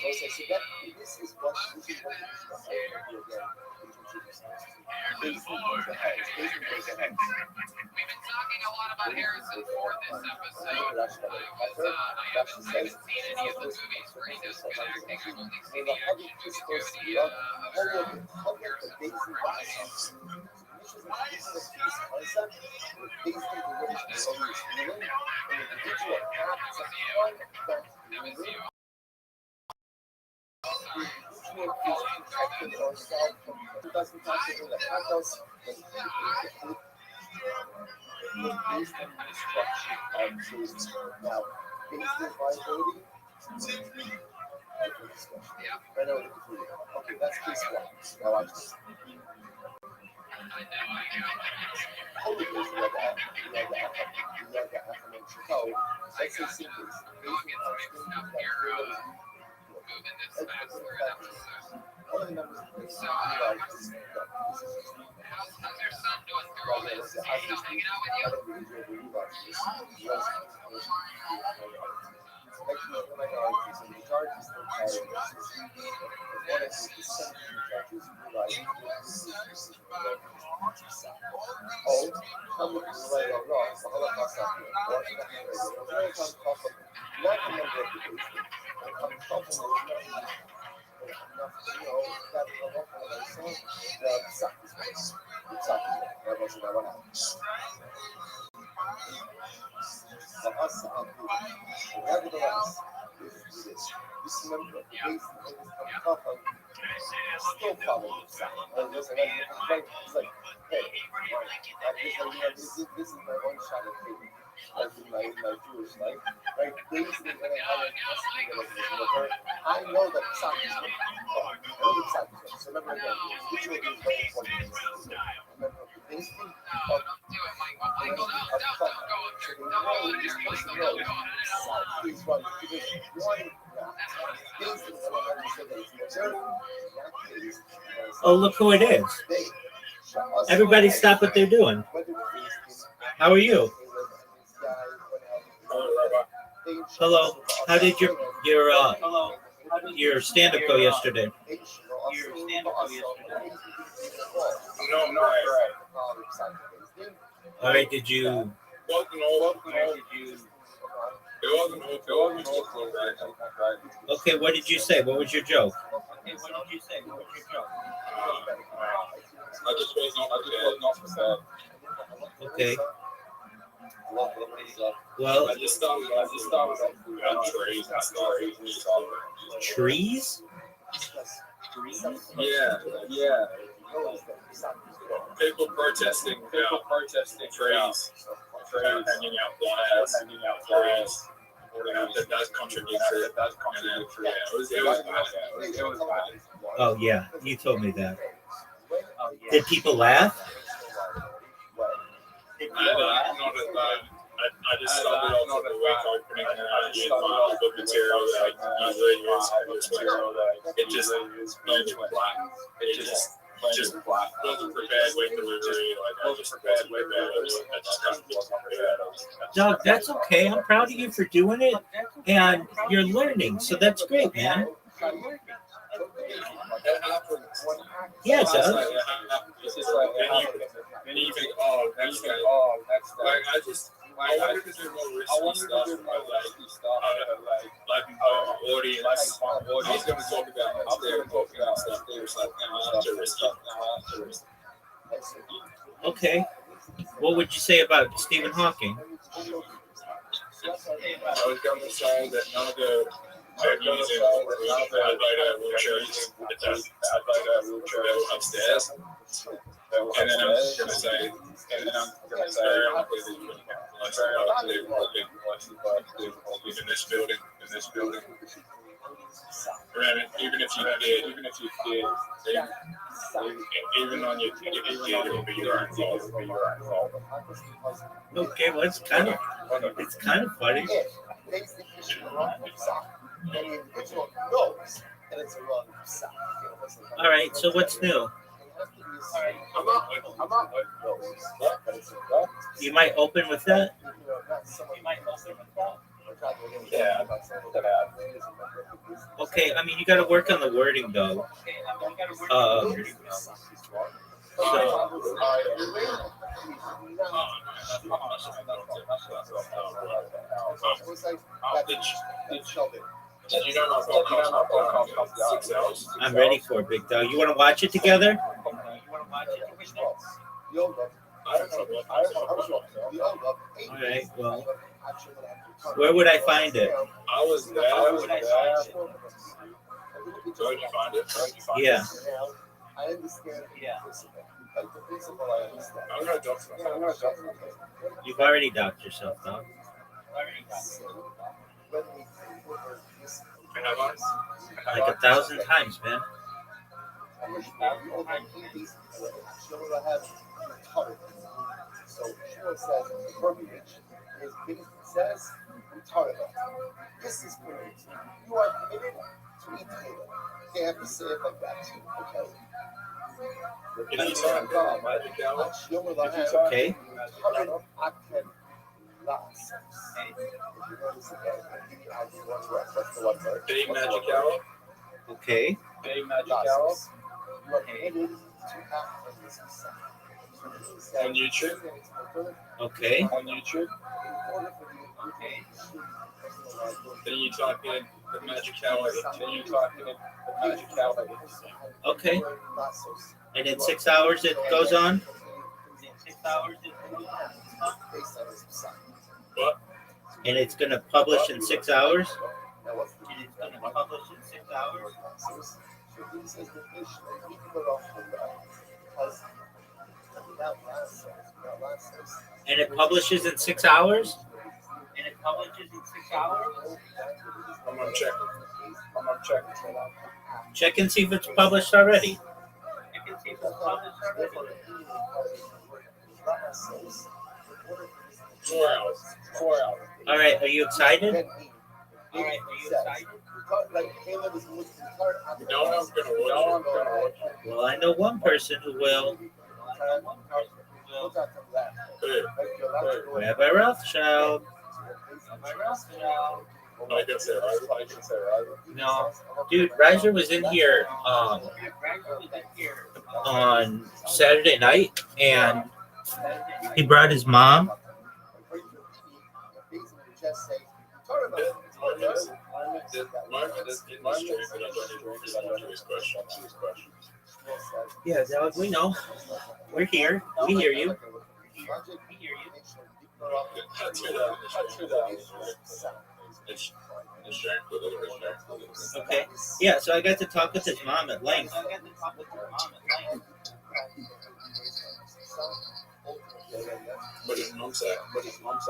So that this is what we discuss again in terms of this. Basically goes ahead. We've been talking a lot about Harrison Ford this episode. I haven't seen any of the movies where he does good acting. I've only seen the action movie of doesn't have to do the handles, but based on the structure of trees. Now, based on viability, different discussion. I know what to do. Okay, that's case one. Now watch this. Holy is the aforementioned code. Let's say simply, based on screen one of the numbers is how's your son doing through all this? Is he still hanging out with you? Nevertheless, this member of the base still following the sound. It's like, hey, this is my one shot of fame. As in my Jewish life, right? Basically, when I know that the sound is good. I know the sound is good. So remember again, ritual is very important. Remember the basically of please run. Oh, look who it is. Everybody stop what they're doing. How are you? Hello. How did your stand-up go yesterday? No, All right, did you... Okay, what did you say? What was your joke? I just wasn't prepared. Okay. Well, I just started trees? Yeah. People protesting trees, hanging out flags, trees. that does contradict it. It was bad. Oh yeah, you told me that. Did people laugh? Not as bad. I just started off with a week opening and I used my other material that I usually use for this week. It just went black. It just wasn't prepared with delivery. Like I just wasn't prepared. I just kind of wasn't prepared. Doug, that's okay. I'm proud of you for doing it, and you're learning, so that's great, man. That happens. Yeah, it does. Then you think, oh, next guy. Like I wanted to do more risky stuff. Like audience. I was going to talk about stuff. They were like, no, too risky. Okay. What would you say about Stephen Hawking? I was going to say that none of the venues in Advaita wheelchairs, they were upstairs. And then I'm going to say, very unlikely that you can in this building. Remember, even if you did, even on your ticket, it will be your own fault. Okay, well, it's kind of funny. All right, so what's new? You might open with that? Yeah. Okay, I mean, you got to work on the wording, though. I'm ready for it, Big Dog. You want to watch it together? All right, well, where would I find it? I was there. Where did you find it? Yeah. I understand. Yeah. Like the principle, I understand. I'm going to dox myself. You've already docked yourself, dog. Like 1,000 times, man. So Shmuel says verbiage is it says retarded. This is verbiage. You are committed to eat together. They have to say it like that too, okay? Okay. Big magic hour. Okay. Big magic hour. On YouTube. Okay. On YouTube. Then you type in the magic hour. Then you type in the magic hour. Okay. And in 6 hours it goes on? What? And it's going to publish in 6 hours? And it publishes in 6 hours? I'm gonna check. Check and see if it's published already. 4 hours. 4 hours. All right, are you excited? No, I'm gonna watch it. Well, I know one person who will. Rabbi Rothschild. I can say right. No, dude, Riser was in here on Saturday night, and he brought his mom. Yeah, dog, we know. We're here. We hear you. Okay. Yeah, so I got to talk with his mom at length. What did mom say?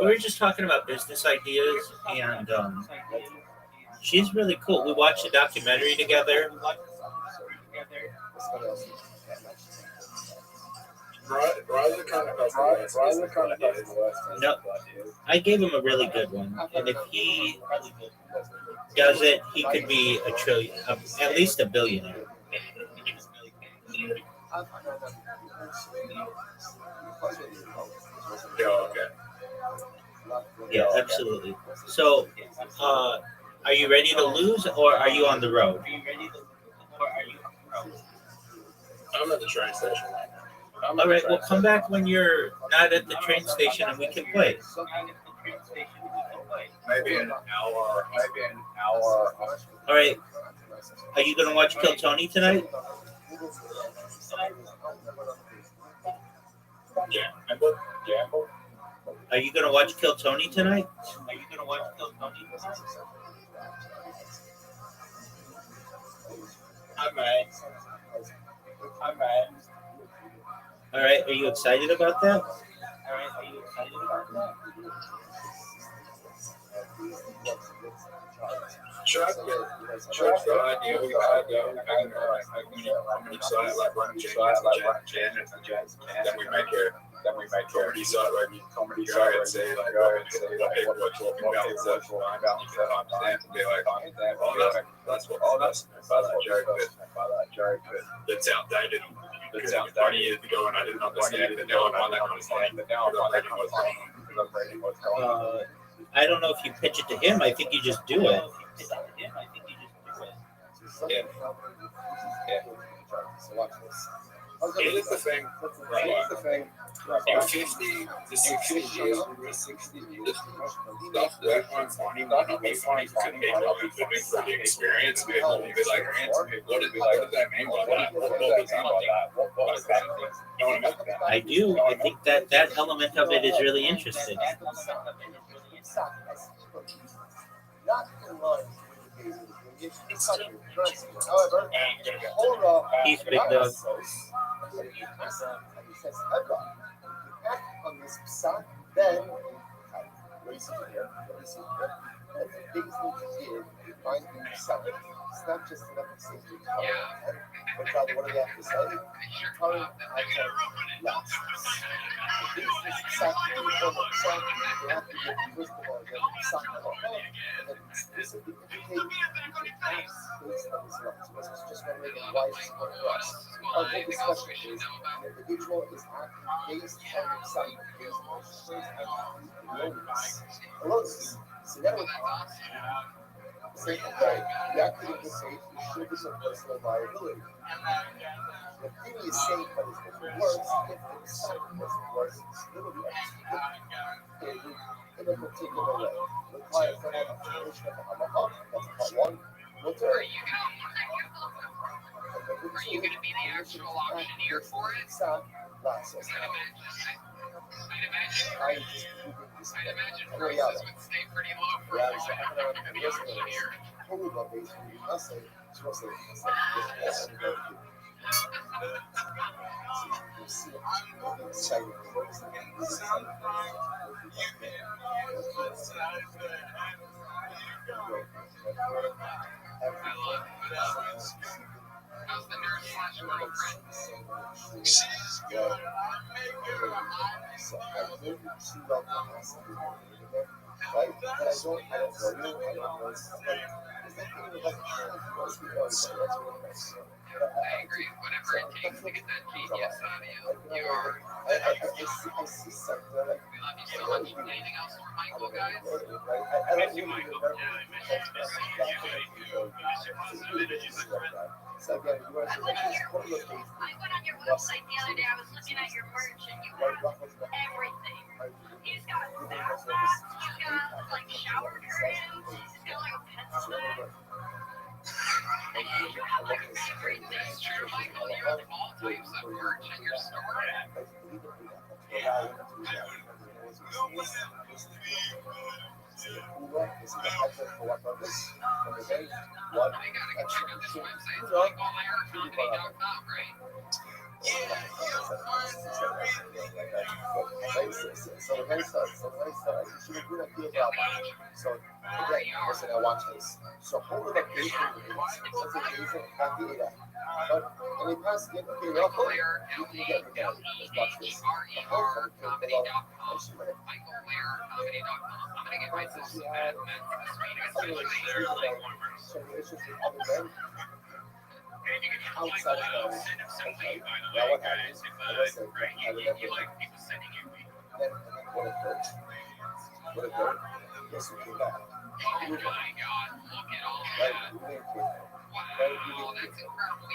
We were just talking about business ideas, and she's really cool. We watched a documentary together. Riley kind of No, I gave him a really good one, and if he does it, he could be a trillion, at least a billionaire. Yeah, okay. Yeah, absolutely. So, are you ready to lose, or are you on the road? I'm at the train station. All right, well, come back when you're not at the train station, and we can play. Maybe an hour. All right. Are you going to watch Kill Tony tonight? Gamble. Are you going to watch Kill Tony tonight? I might. All right. Are you excited about that? Chuck, the idea we had, I'm excited, like running Jan, then we make a comedy site where you go and say, like, what people are talking about, and stuff, you can understand and be like, oh, that's that joke that's outdated. That's 20 years ago, and I didn't understand it. Now I find that kind of funny. I don't know if you pitch it to him. I think you just do it. Here's the thing. In 50 to 60 years, the stuff that I'm finding might not be funny to people who've been through the experience. People will be like, what did that mean by that? What was that? You know what I mean? I do. I think that element of it is really interesting. However, He's big dog. Act on this facade, then what do you see here? And the things that you did find yourself. It's not just enough to say you but rather what do they have to say? Current action lasts. The things that exactly from itself, they have to get first of all get something about that, and then explicitly indicate the acts based on this law. So this is just one way to why it's important for us. Our whole discussion is an individual is acting based on himself, based on his strength and aloneness. Aloneness. So that would say, okay, you acted in good faith, you showed some personal viability. The thing is saying, but it's different words, if the side doesn't work, it's still be executed in a particular way. Require for an explanation of Hamaha, that's part one. Motor. Are you going to be the actual auctioneer for it? I'd imagine prices would stay pretty low for a while if you're going to be the auctioneer. How's the nurse/girlfriend? She's good. So I live in two levels right? But I don't know you. I don't know. It's like, is that thing like, most people always say that's what it is. I agree. Whatever it takes to get that genius out of you, you are. I see something like. We love you so much. Anything else for Michael, guys? I miss you, Michael. So again, you want to I went on your website the other day. I was looking at your merch, and you have everything. He's got bath mats. He's got like shower curtains. He's got like a pencil bag. You have like everything. It's true, Michael. You have all types of merch in your store. I gotta go check out this website. It's michaelircomedy.com, right? So again, listen, I watch this. So hold it up, based on the news. Let's say based on happy data. But and it has to get okay, well, you can get me now. Let's watch this. The whole thing came below. And she went, so she had some relationships with other men outside of marriage. Okay, now what happens? As I said, I remember. Then what occurred? What occurred? Guess who came back? Right, who didn't came back? Right, who didn't came back?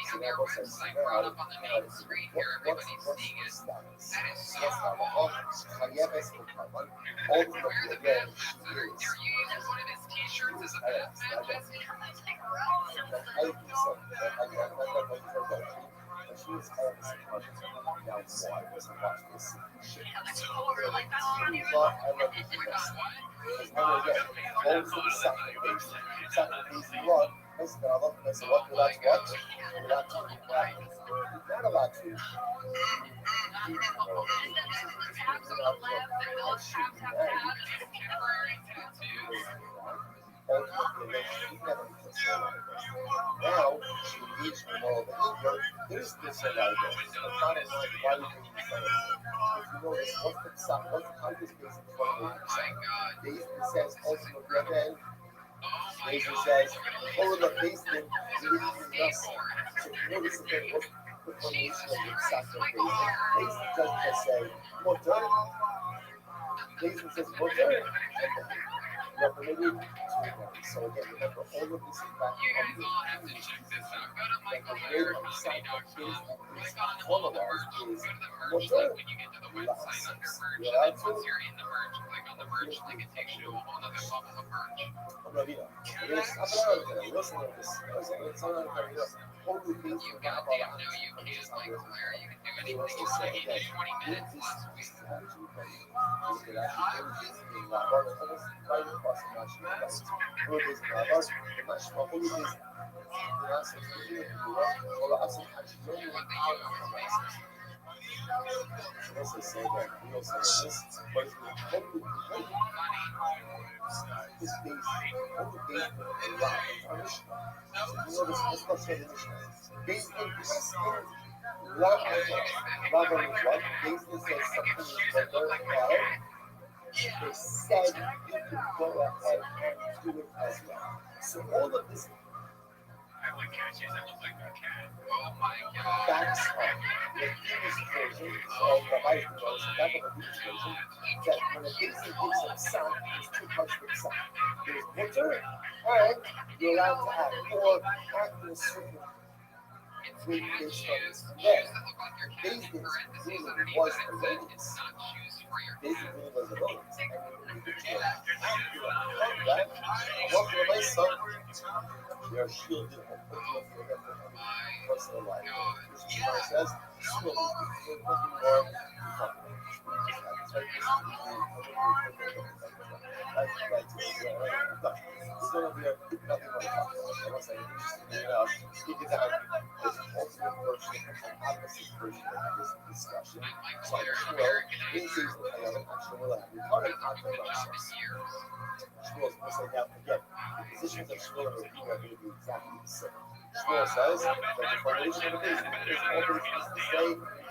So now what's that? So what's the status? Yes, now the whole Chayeves Muhammad, ultimately again, she is she was Arabic. Now why wasn't watching this shit? I love you for this. Because again, going for the second base. Second base, what? Listen, I love this. What? You're allowed to watch? You're allowed to watch. You're not allowed to. Ultimately, she never now she engaged in moral behavior. There's this alive. The bottom line, why do you think this? If you notice, what's the sum? What's the country's base in 28%? Basically says ultimately again. Basically says, all of the basement really nothing. So if you notice again, what's the formation of the exact basement? Basement doesn't just say, more dirt. Basement says, more dirt. You are permitted to marry. So again, remember, all of this is back on the and the way of the side of basement is formalized is more dirt. You're allowed to. Rabina. Listen to this. It's not holy things you got about they also say that this is strategy that actually right across the national rights. Who is Rabbi? The national holy is the national security or as an actually so let's just say that we also say this, but it's holy this base, holy base is God, it's our mission. So you know this, let's not say the mission. Based in love is what? Based says something is better, they said you can go ahead and do it as well. So all of this backs up the English version of Rabbi's version, back of the English version, that when a basic gives himself, there's two parts of himself. There's water, and you're allowed to act, or act in a certain way based on this. And then, Basically was the ladies. Basically was the ladies. And that, what will my son? We are shielded from personal life. Which says, shielded from nothing more. It's going to be a nothing more talk. I was saying, keep it down. There's an ultimate version and an opposite version of this discussion. So I'm sure in season I have an actual recording content on Shmuel's going to say now again, the positions of Shmuel and Rabbi are going to be exactly the same. Shmuel says that the formation of the business is all that it needs to say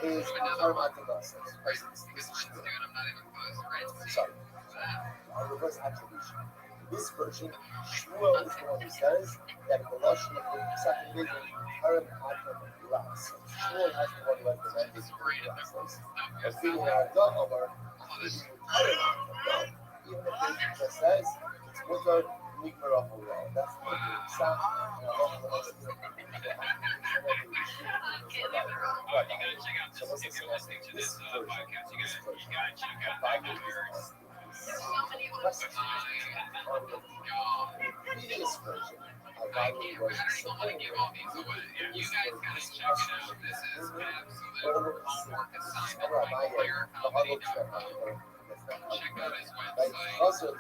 is Karmat and Nasa. This is Shmuel. Sorry. Reverse attribution. In this version, Shmuel is the one who says that the Lashon of the second vision, Haram Adam Ras. Shmuel has the one who has the mandate to bring Ras. As being our Omar, even if it just says it's Mutar Nigmar of Allah. That's the one who Sa and Allah wants to so let's say this version, the Bible is previous version, our Bible was also,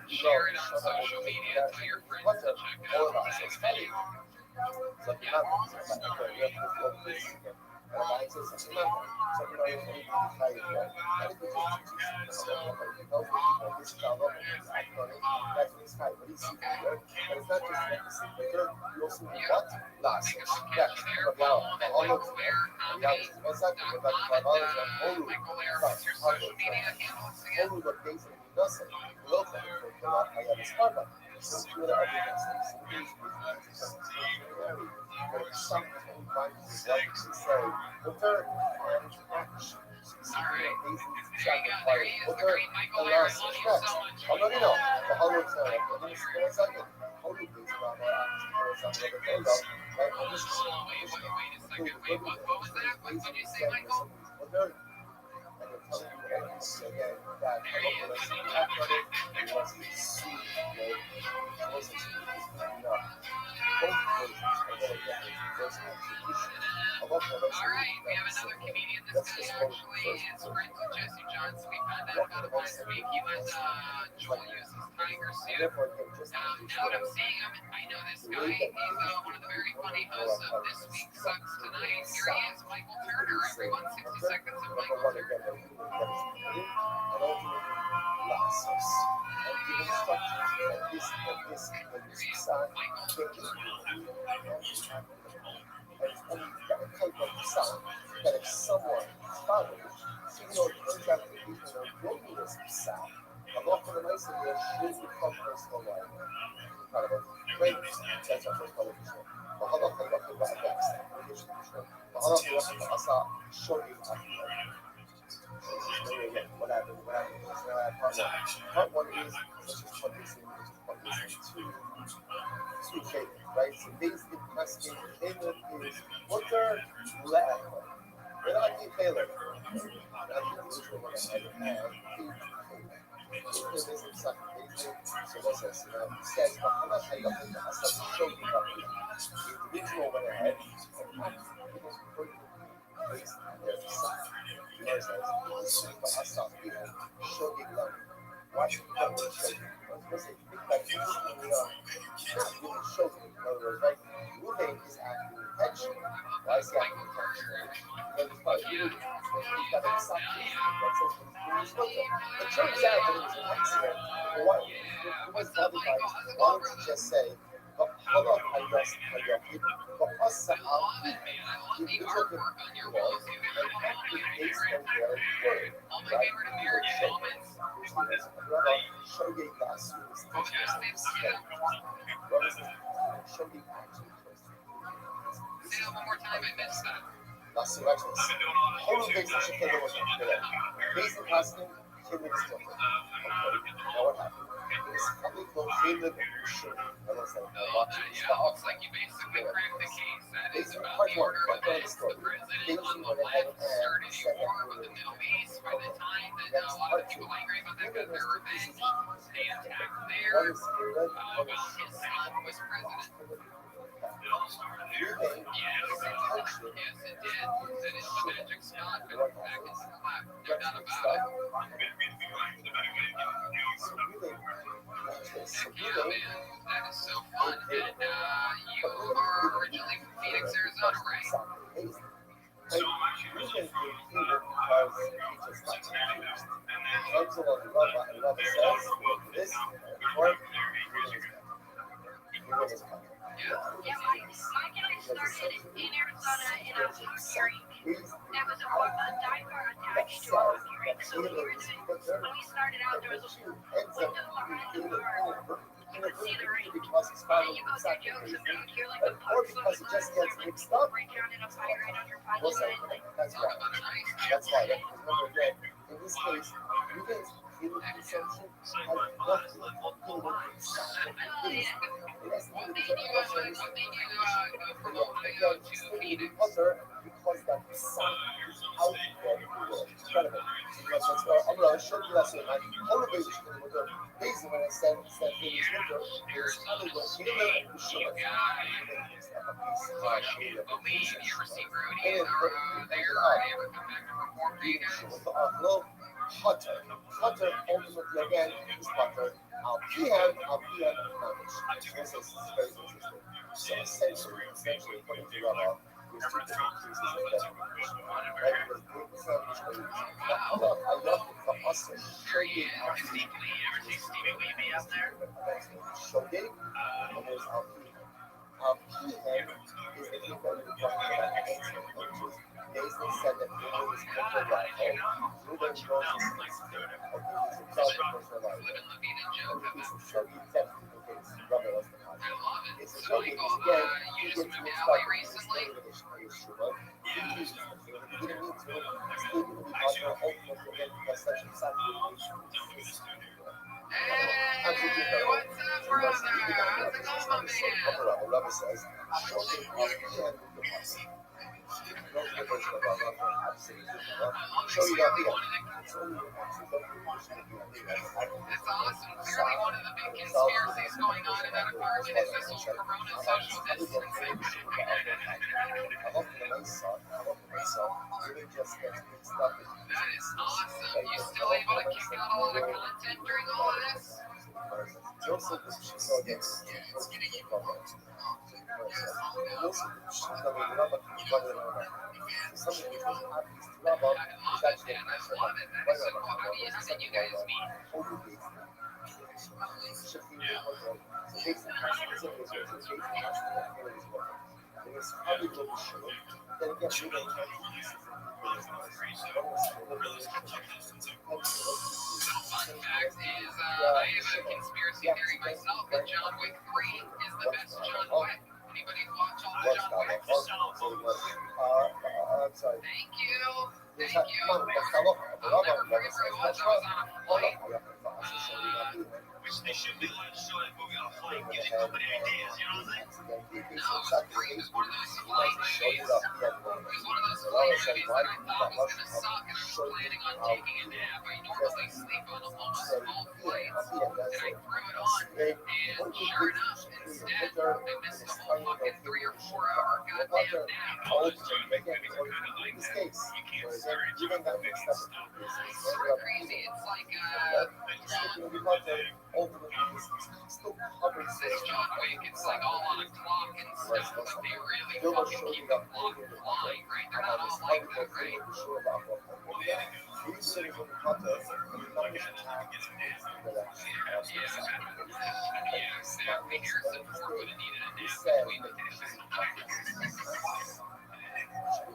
social media, tell your friends to check out. So And I say something like that. So, you know, if anything is high, you know, and if you just teach people, you know, this is our level, that's what it's high. But he's super good. And it's not just like the super good, you also need what? Last. Yeah, but now, all of them, yeah, it's not good, but all of them, only, only the things that he doesn't, look at it, I am a Sparta. So, you know, everything, so these but something like this, like to say, the third and action. That's just one first. We found out about him last week. He was Joel uses Tiger suit. Now that I'm seeing him, I know this guy. He's one of the very funny hosts of This Week Sucks Tonight. Here he is, Michael Turner. Everyone, 60 seconds of Michael Turner. That if someone follows, you know, turns out that people are building this sound. I'm not going to mention this should become personal life. Incredible. Great. That's our first television. وهذا خلق الله وهذا خلق أسا شوي what happened? Part one is let's just put this in two shapes, right? So basic casting Caleb is water left. When I think Caleb, I think this is what I had this is exactly basic. So what's this? It says I'm not saying nothing but I start showing up. The individual went ahead and acted based on their side. You know, it says but I start showing them what you can show. Because if you think that you really show them, in other words, right? Moving is acting intention. Why is that intentional? Because it's by you, you've got to stop using it. That's what it's doing. It turns out that it was an accident. But what was the other guy? Why don't you just say, but hold on, I rest my yoke. But us out you took it well, and acted based on their word. Right? Show you that show you action. Say that one more time, I missed that. That's the right choice. All of these are taken over today. Basic casting, human structure. Okay, now what happened? It's probably called human show. I don't say Looks like you basically cracked the case. That is about the order of events. The president on the left started a war with the Middle East. By the time that a lot of the people angry about that got their revenge, they attacked there while his son was president. Yes, it did. That is the magic spot, but in fact, it's a clap. No doubt about it. Yeah, man, that is so fun. And you are originally from Phoenix, Arizona, right? Yeah, Mike and I started in Arizona in a hog hearing. There was a 4-month diaper attached to a hog hearing. So when we started out, there was a window behind the bar. You could see the rain. And you go through jokes and you hear like the pucks on the glass, like break out in a fire right on your punchline. That's right. That's right. Remember again, in this case, you guys feel the consumption has nothing to do with What made you go from Ohio to Phoenix? Because that sun is out there in the world. Incredible. I'm going to show you that soon. All of these reason when I said Phoenix winter is only the Caleb and the short. You ever see Rudy there? They ever come back to perform for you guys? Hunter ultimately again is Hunter. I'll PM manage. This is very interesting. So essentially putting together, those two different pieces of definition, right? Because good from I love it from us to showgate showgate, and there's Alpine is the thing that we're talking about against it, which is Basil said that Ruben is quicker rifle. Ruben goes to 60. Okay, he's a top quicker rifle. And he's a showgate 10 people gets rubber as the high. It's a showgate is again, he gets mixed up with his name and his Shuma. He uses the field. He didn't need to. Still going to be partner ultimately again because such a sad relation is Hey, what's up, brother? How's it going, my man? Rabbi says, showgate off the end of the muscle. No version of our Rabbi, absolutely. Show you that here. It's only an absolute version of It's awesome. Clearly, one of the big conspiracies going on in that apartment is this whole corona social distancing. That is awesome. You still able to kick out all the content during all of this? Joseph is so against Fun fact is, I have a conspiracy theory myself that John Wick 3 is the best John Wick. Anybody watch all the John Wick? I'm sorry. Thank you. Thank you. I'll never forget where I was. I was on a flight. Which they should be showing movie on a flight, giving nobody ideas, you know what I'm saying? No, it was great. It was one of those flight movies. It was one of those flight movies that I thought was going to suck, and I was planning on taking a nap. I normally sleep on almost all flights, and I threw it on, and sure enough, instead, I missed the whole fucking 3 or 4 hour goddamn nap. In this case, you don't got mixed up. It's sort of crazy. It's like, this John Wick, it's like all on a clock and stuff, but they really fucking keep the clock flying, right? They're not all like that, right? Exactly. Harrison Ford would have needed a nap between the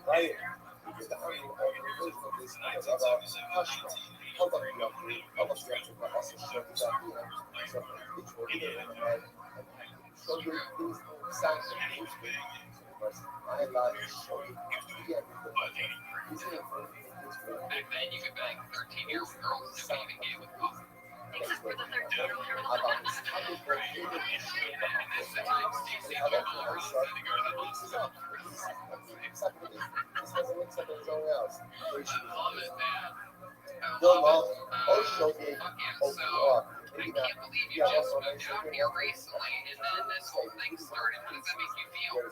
Right. Back then, you could bang 13-year-old girls and nobody even gave a fuck. Except for the 13-year-old girl. And that's the time Stacey Abrams was setting her the most up. Love it, man. Fuck yeah. So, I can't believe you just moved out here recently, and then this whole thing started. How does that make you feel?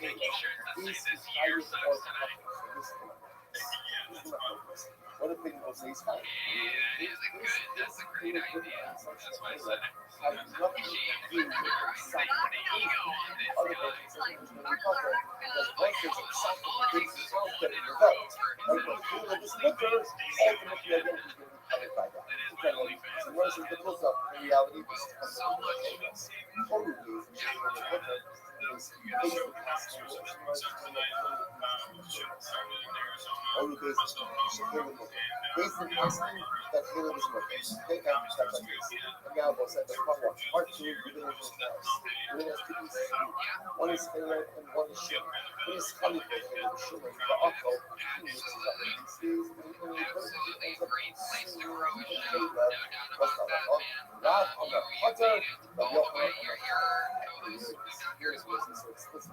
Making sure to say this year sucks tonight. What a thing was these guys. Yeah, that's a great idea. That's why I said it. I appreciate The ego on this guy. All it takes is one error over. That is really so now we'll send the part 2, Giving Angels House. Giving us 2 pieces of meat. One is Finland and one is Shimon. One is Khalifa and Shimon, the Akko. He mixes up these things and he ends up consuming the Caleb. What's that about? Rav on the Potter, the Yochanan on the Here's what's so explicit.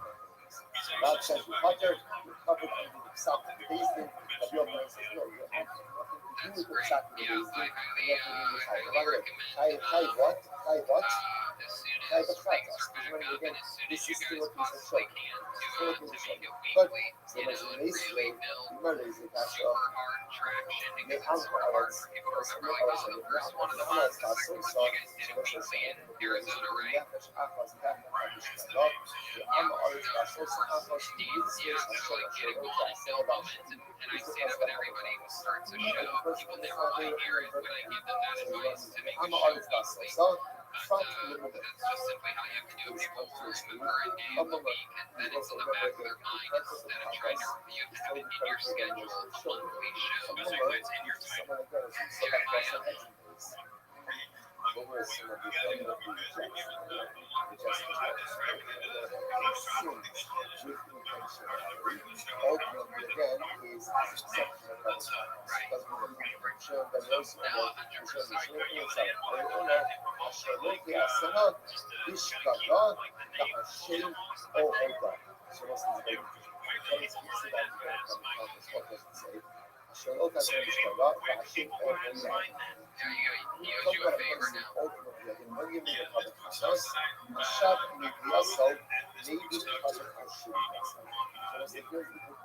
Rav says, Potter, you're covered under the Psak of the Basin. The Yochanan says, no, you have nothing to do with the Psak of the Basin. And you have to do with Chai. By the way, Chai what? Chai what? Chai Bachatas. Again, this is still a piece of shit. Still a piece of shit. But, so much in this way, remember, is the Kasha of the Alcoholics.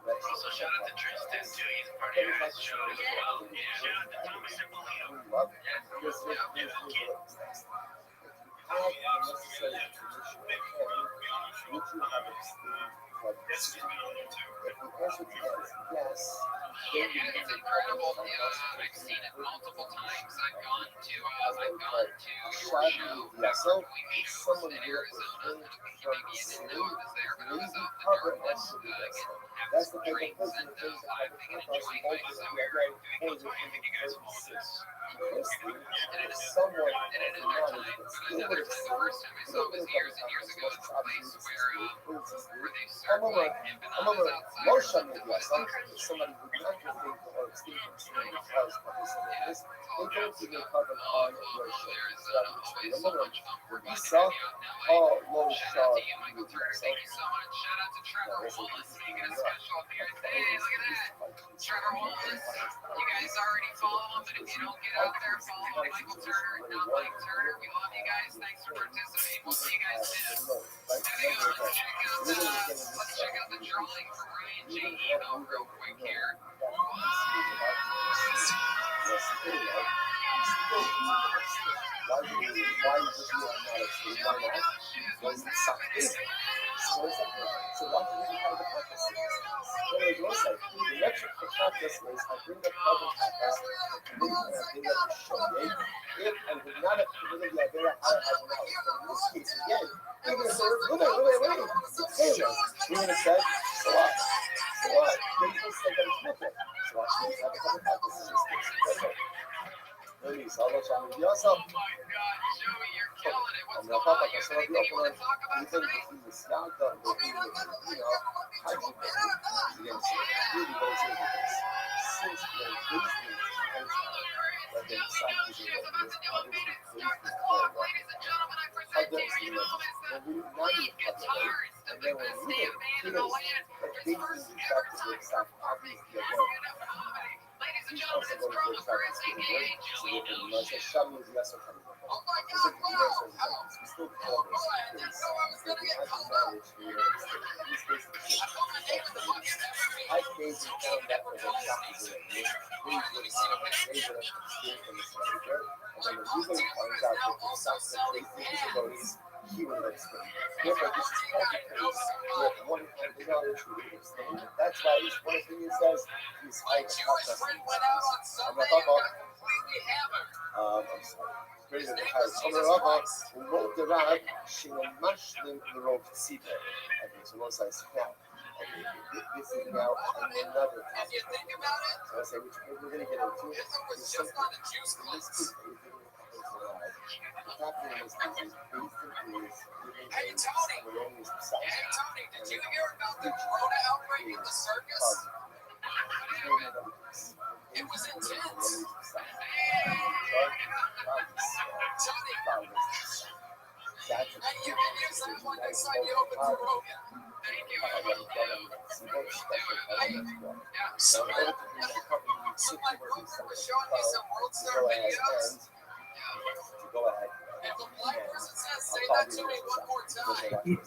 Also, shout out to Tristan too. He's a part of your guys' show as well. Yeah, shout out to Thomas and Blue. It's incredible. I've seen it multiple times. I've gone to your show in Arizona. Maybe you didn't know it was there, but I was out in the darkness getting having some drinks, and I've been enjoying myself. Doing those I think you guys will love this. And it is somewhat in another time, but I was there the first time I saw it was years and years ago. It's a place where they serve like empanadas outside. Somebody would not just think or speak from stream because of this. They don't see the carbon on your show. Always so much fun working with Shout out to you, Michael Turner. Thank you so much. Shout out to Trevor Wallace making a special appearance. Hey, look at that. Trevor Wallace. You guys already follow him, but if you don't get out there, follow Michael Turner and not Mike Turner. We love you guys. Thanks for participating. We'll see you guys soon. Let's check out the drawing for Ryan J. Email real quick here. That's why each one thing it says is I I'm sorry. Praise the Lord. Wrote the Rab, she will mash them in the road to see them. Okay, so one says, now, this is now another topic. So I say, which we're going to get into. Is something in this case, Hey Tony, did you hear about the corona outbreak in the circus? It was intense. Tony, hey, you can use that one next time you open for Rogan. Thank you. I will Hey, so my brother was showing me some World Star videos. Go ahead. If a blind person says, say that to me one more time.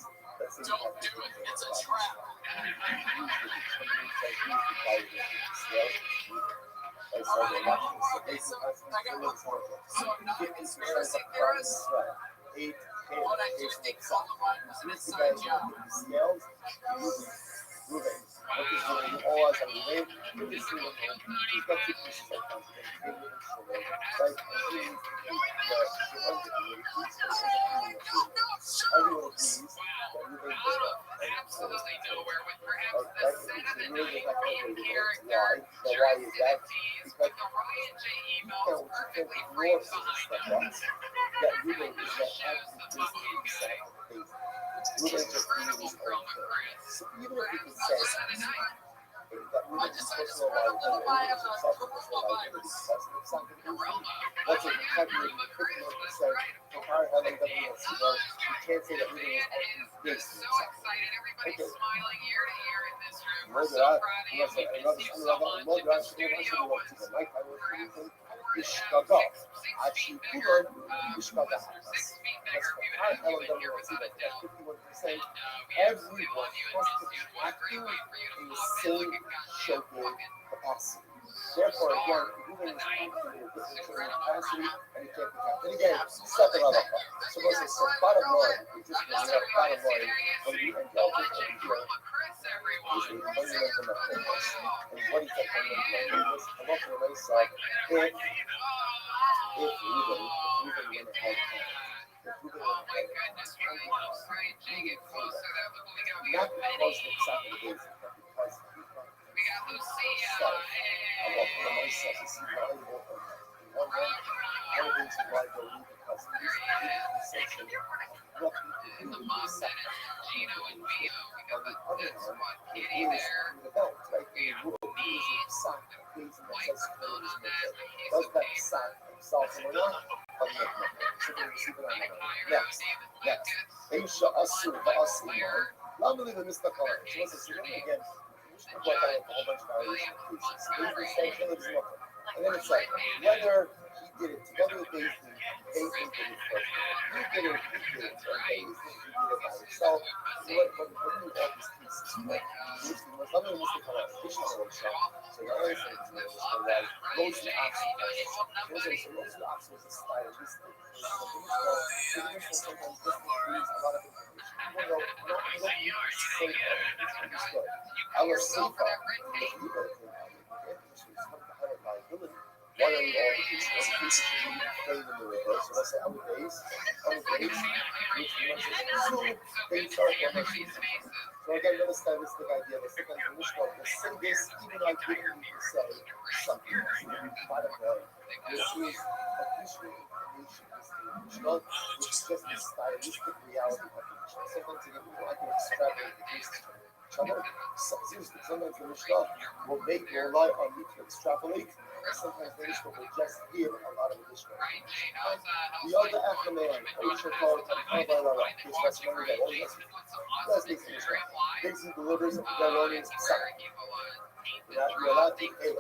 Don't do it. It's a trap. Okay, so I got one for you. So I'm not a conspiracy theorist, but I do think coronavirus is an inside job. absolutely nowhere with perhaps the scent of the night in character, Dresden with the Ryan J. emails perfectly framed behind us. This shows the fucking guy. Incredible chroma, Chris. Perhaps the scent of the night. I just read a little bio on coronavirus. Aroma. What's it? Aroma, Chris. That's right. You can't say that Dan is so excited. Everybody's smiling ear to ear in this room. We're Look so at that. proud of you. We miss you so much. If the studio was perhaps 4 down, 6 feet bigger, was 6 feet bigger, we would have you in here without a doubt. And we absolutely love you and miss you. And what a great way for you to pop in like a goddamn fucking Therefore, again, moving is capacity and you can't become. And again, stuff about that. So listen, so bottom line, we just bottom line, when we end up with the deal, everyone. and what is that coming to I'm up for myself. If Ruben went ahead Oh my goodness, we're close, right? Jay, get closer. That look what we got. We not got because Benny. the second is, but because We got Lucia. I'm up for myself to see valuable in one way. One of the reasons why I believe because In the mom that is Gino and Mio. We got the dead squad kitty there. We got Needs. Mike spilling on that. Piece of paper. Next, أصل لما اللي مستقر again and then it's like whether he did it together with Daisy, Daisy did it first. You did it, he did it, and Daisy did it by himself. So when you all these pieces, like something was the color, this is what so the other thing is that those two options, those two options is stylistic. Sometimes a lot of information. Even though you don't say that, I was so far. One of the pieces you play in the reverse. So let's say I'm a bass, which they start on my season. So again, another stylistic idea. The second one is called the say this, even like you didn't need to say something. By the way, this is additional information which is just the stylistic reality of it. Sometimes I can extrapolate the case. Seriously, sometimes the Mishnah will rely on you to extrapolate. Sometimes the Mishnah will just give a lot of additional information. The other afterman, which are called this was one of the oldest. That's basically Mishnah. Basically delivers the Babylonians second. You're allowed to pay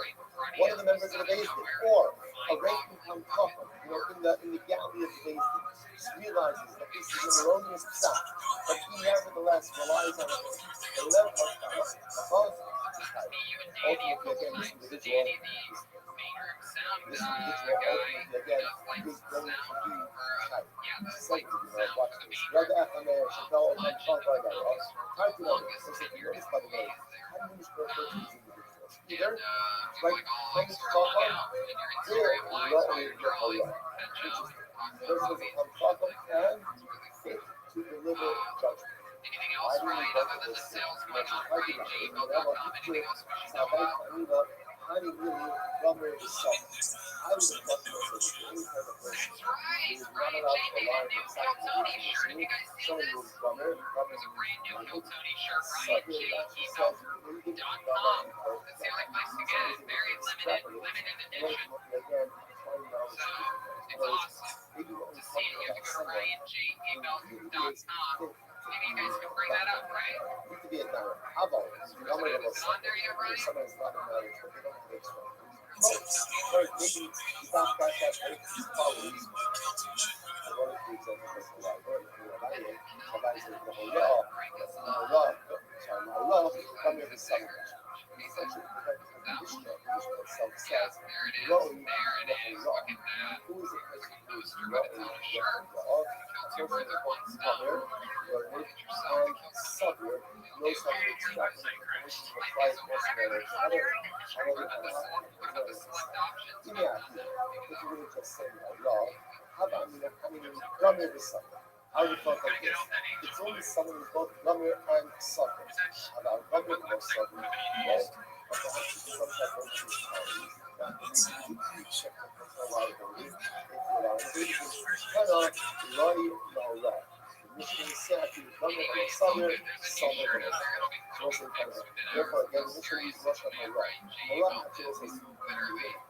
one of the members of the Beis Din, or a ranking from Kafir, in the gallery of the Beis Din, realizes that this is an erroneous pshat, but he nevertheless relies on it. The level of ultimately, again, this individual ultimately, again, is going to be tight. Watch this. Rather after Chappelle and Kafir, hard to know this. This is by the way, how do you refer to these individuals? Either like things called or lowering the Allah, which is versus Hamkakam and fit to deliver judgment. Anything else, Ryan, other than the sales run on Ryan J. Go.com? Anything else we should know? Honey really rubber is soft. I was a fucking person. Any type of person. Right, went out to a line and someone was drummer, It's a brand new Kill Tony shirt, Ryan J. Keto.com. It's the only place to get it. Very limited edition. So it's awesome to see it. You have to go to RyanJEbelt.com. Maybe you guys can bring that up, right? Need to be a diner. How about it? Is it on there yet, Ryan? Somebody's not in there, but they don't have it. Or maybe he's not got that great qualities. I wanted to present this to our work. I said, Allah, come here this summer. He's actually Yeah, there it is. There it is. Look at that. Poster, but it's on a shirt. Kill two birds with one stone. Get yourself a Kill Tony. Look at the select options. Yeah, if you really just say Allah, how about come here this summer? I would thought like this. It's only someone who's both Gummer and Soccer. About Gummer or Soccer. Yes. But perhaps you can sometimes go to that you check the personal liability. If you allow it, hello, Lottie, no, right. Mission Saki, Gummer and Soccer, Soccer. Therefore, again, initially use Russia and Allah. Allah actually says,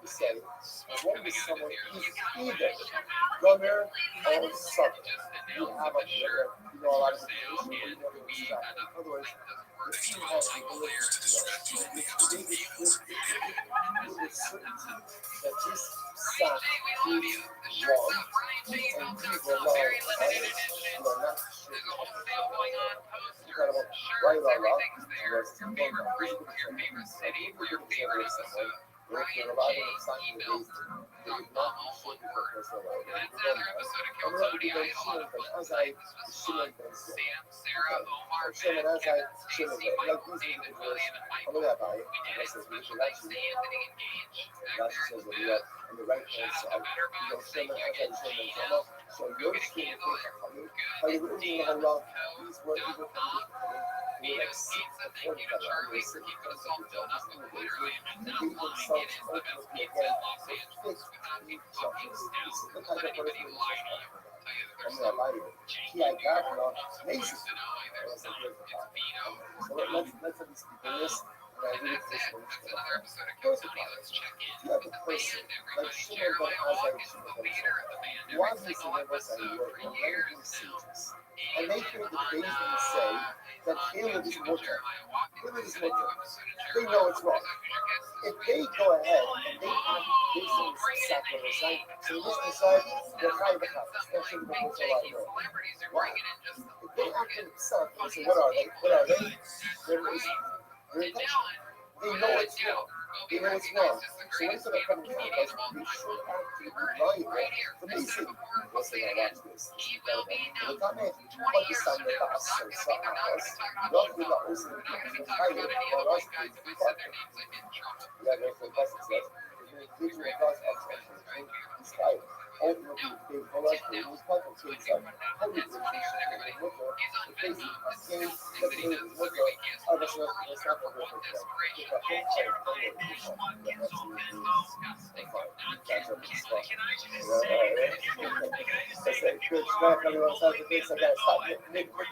we say, as long as someone is either Gummer or Soccer. You have a shirt, you know, a lot of information, you know, in other words, if you have the ability that this stuff is wrong, and you rely on it, you are not incredible. Right about that, your favorite print, your favorite city, or your favorite episode. RyanJEbelt.com, all one word. And that's another episode of Kill Tony. I had a lot of fun tonight. This was fun. Sam, Sarah, Omar, Ben, Kevin, Stacy, Michael, David, William, and Michael. We did it. Special thanks to Anthony and Gage. Back there in the booth. Shout out to Betterbugs. Thank you again, JEL. Go get a candle at goodjam.co.com. Vito's Pizza, thank you to Charlie for keeping us all filled up with literally a good line. It is the best pizza in Los Angeles without a fucking doubt. Don't let anybody lie to you. Tell you that there's some janky weird supposed to know either. It's not. It's Vito. let's at least begin this. And that's it. That's another episode of Kill Tony. Let's check in with the band, everybody. Jeremiah Walk is the leader of the band. Every single episode for years now. And they hear the Bayesians say that Caleb is more Caleb is more They know it's wrong. If they go ahead and they have Bayesians sacrifice, so this decide they're kind of especially when it's a lot more. Why? If they act in self and say, what are they? What are they? They're racist. They're intentional. They know it's wrong. They know it's wrong. So when instead of coming to us, we should actually be valuable. The basic, let's say I watch this. The comment, what the sign of us, so us, not with the person who is higher or us, yeah, there's the best set. It's very close to this guy. Ultimately, they call us the most popular kids like Henry Bridges, everybody. The face of James, the Mojo, other stuff, the stuff of the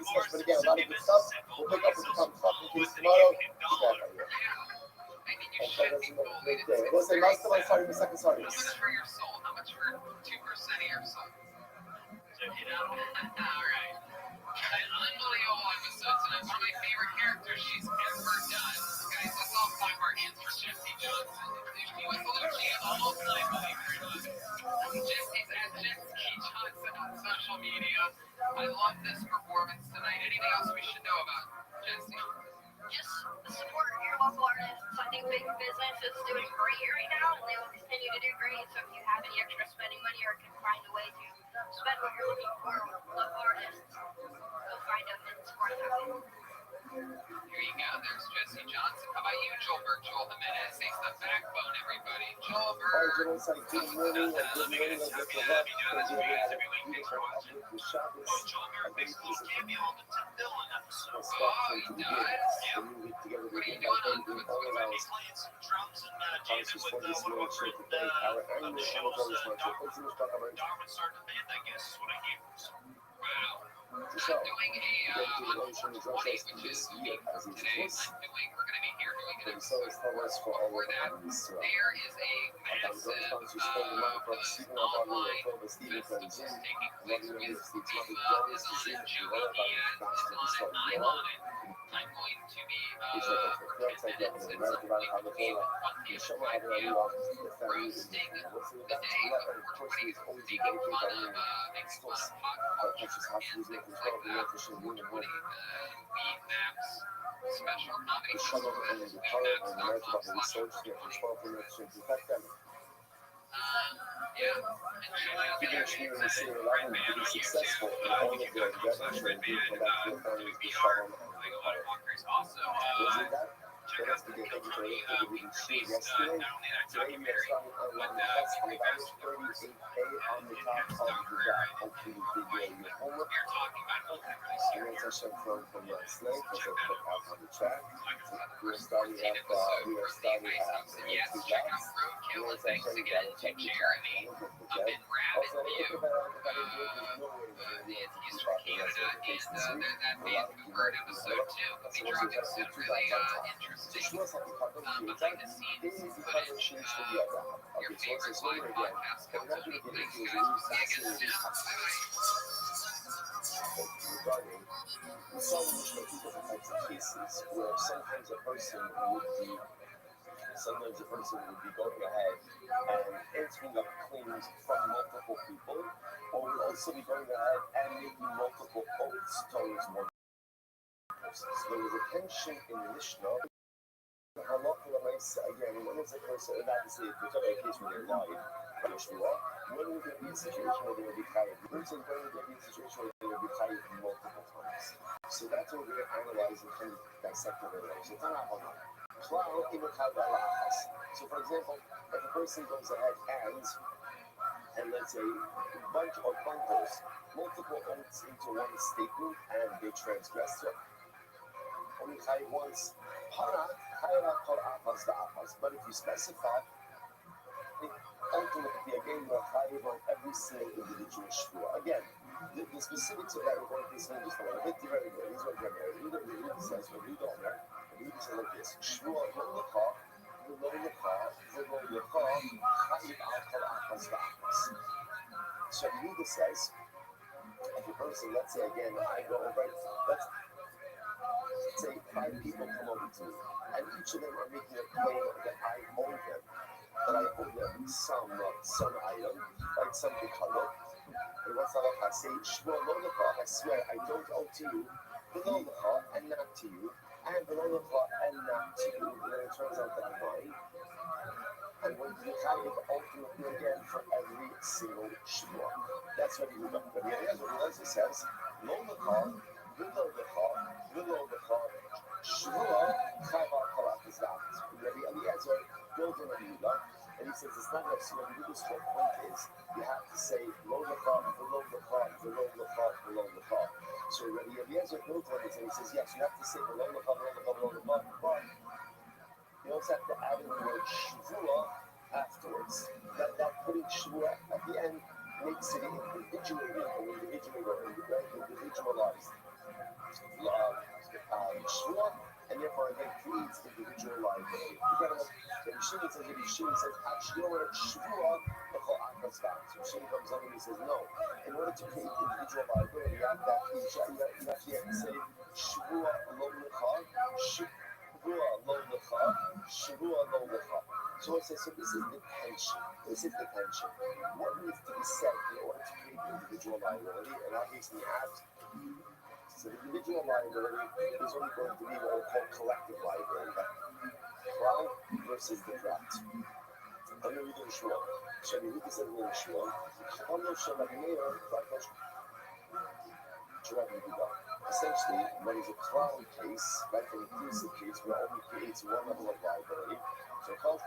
but again, a lot of good stuff. We'll pick up with the talking case tomorrow. We'll say last time I started the second starting. How much for your soul? How much for 2% of your soul? Check it out. All right. An unbelievable episode tonight. One of my favorite characters she's ever done. Guys, let's all clap our hands for Jesse Johnson. She was Lucci all time, believe it or not. Jesse's at Jesse Johnson on social media. I love this performance tonight. Anything else we should know about Jesse? Just support your local artists. I think big business is doing great right now, and they will continue to do great. So if you have any extra spending money or can find a way to spend what you're looking for with local artists, go find them and support them. Here you go. There's Jesse Johnson. How about you, Joel Berg? Joel Jimenez. He's the backbone, everybody. Joel Berg. What are you doing on with Thomas was for this military to thank our annual Holocaust march. Please use Bakaman. Darwin started the band, I guess, is what I hear. Wow. So, we get to the ocean of Rothschild this year as it was. But so it's the worst for all of this. There is a massive online business taking place with a million Julian online. I'm going to be attendance and some going to be on the right now, roasting the day of 420, making fun of hot culture and things like that. 420 beat maps, special comedy performers, beatmaps.com/420. Yeah, and check out the videos at Red Band on YouTube. You can go /Red Band WBR. Doing a lot of walkers. Also, check out the 420. We released not only that documentary, but we fast forward and enhanced documentary. We are talking about ultimate release here. Orientation from Slate, as I put out on the chat. We are starting at the amazing. Yes, check out Roadkill. And thanks again to Jeremy up in Rabbit View. He's from Canada, and that Vancouver episode too. We dropped in some really interesting behind the scenes footage. Your favorite live podcast company. Thanks guys. See you again soon. Regarding some different types of cases where sometimes a person would be going ahead and answering up claims from multiple people, or would also be going ahead and making multiple oaths towards one person. So there was a tension in the Mishnah. Again, when it's a person, and obviously if we're talking about a case where they're lying, when would there be a situation where they would be tired? The person when would there be a situation where they would be tired multiple times? So that's what we're analyzing, kind of dissecting it out. So it's not on that. So for example, if a person goes ahead and let's say bunch or bundles multiple oaths into one statement and they transgress it. Only once, but if you specify, it ultimately again you're chayiv on every single individual shvua. Again, the specifics of that we're going to see just a little bit. Very good. This is what Rabbi says. What you don't know. Rabbi says like this: shvua lo lecha, chayiv al kol achas v'achas. So Rabbi says, if a person, let's say again, I go over, let's say 5 people come over to me, and each of them are making a claim that I owe them. That I owe them some item, like something color. And what's that? I say, Shmuel Lolecha, I swear I don't owe to you, Lolecha, and not to you, and Lolecha, and not to you. And then it turns out that I'm lying. And when you have it ultimately again for every single Shmuel. That's what you do. But here's what he also says, Lolecha, Shmuel, Chayva, Kolach, is that. Rabbi Eliezer builds on Yehuda, and he says it's not enough. So when Yehuda's whole point is, you have to say lo lecha, below lecha, below lecha, below lecha. So Rabbi Eliezer builds on it, and he says yes, you have to say below lecha, below lecha, below lecha, but you also have to add in the word shvua afterwards. That putting shvua at the end makes it individualized. Shvua, and therefore it creates individual liability. You gotta look. Rabbi Shimon says, Shvua, the whole akras back. So Shimon comes up and he says, no. In order to create individual liability, you actually have to say Shvua lo lecha, Shvua lo lecha, Shvua lo lecha. So it says, so this is the tension. What needs to be said in order to create individual liability? And obviously, so the individual liability is only going to be what we call collective liability. Crown versus the draft. I'm going to read the Shmuel. So we read this in the Shmuel. Essentially, when it's a crown case, like an inclusive case, where only creates one level of liability, so called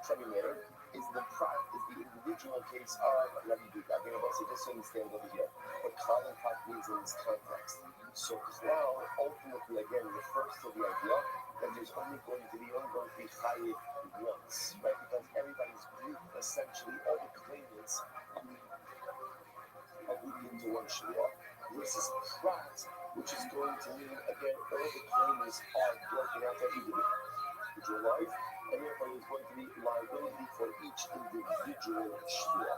Tremimeter, is the prat, is the individual case of Rabbi Yehuda. Again, I want to say just to understand over here what klal and prat means in this context. So klal ultimately again refers to the idea that there's only going to be chayiv once, right? Because everybody's grouped, essentially all the claimants are grouped into one shua. Versus prat, which is going to mean again all the claimants are broken out of individual life, and therefore there's going to be liability for each individual shua.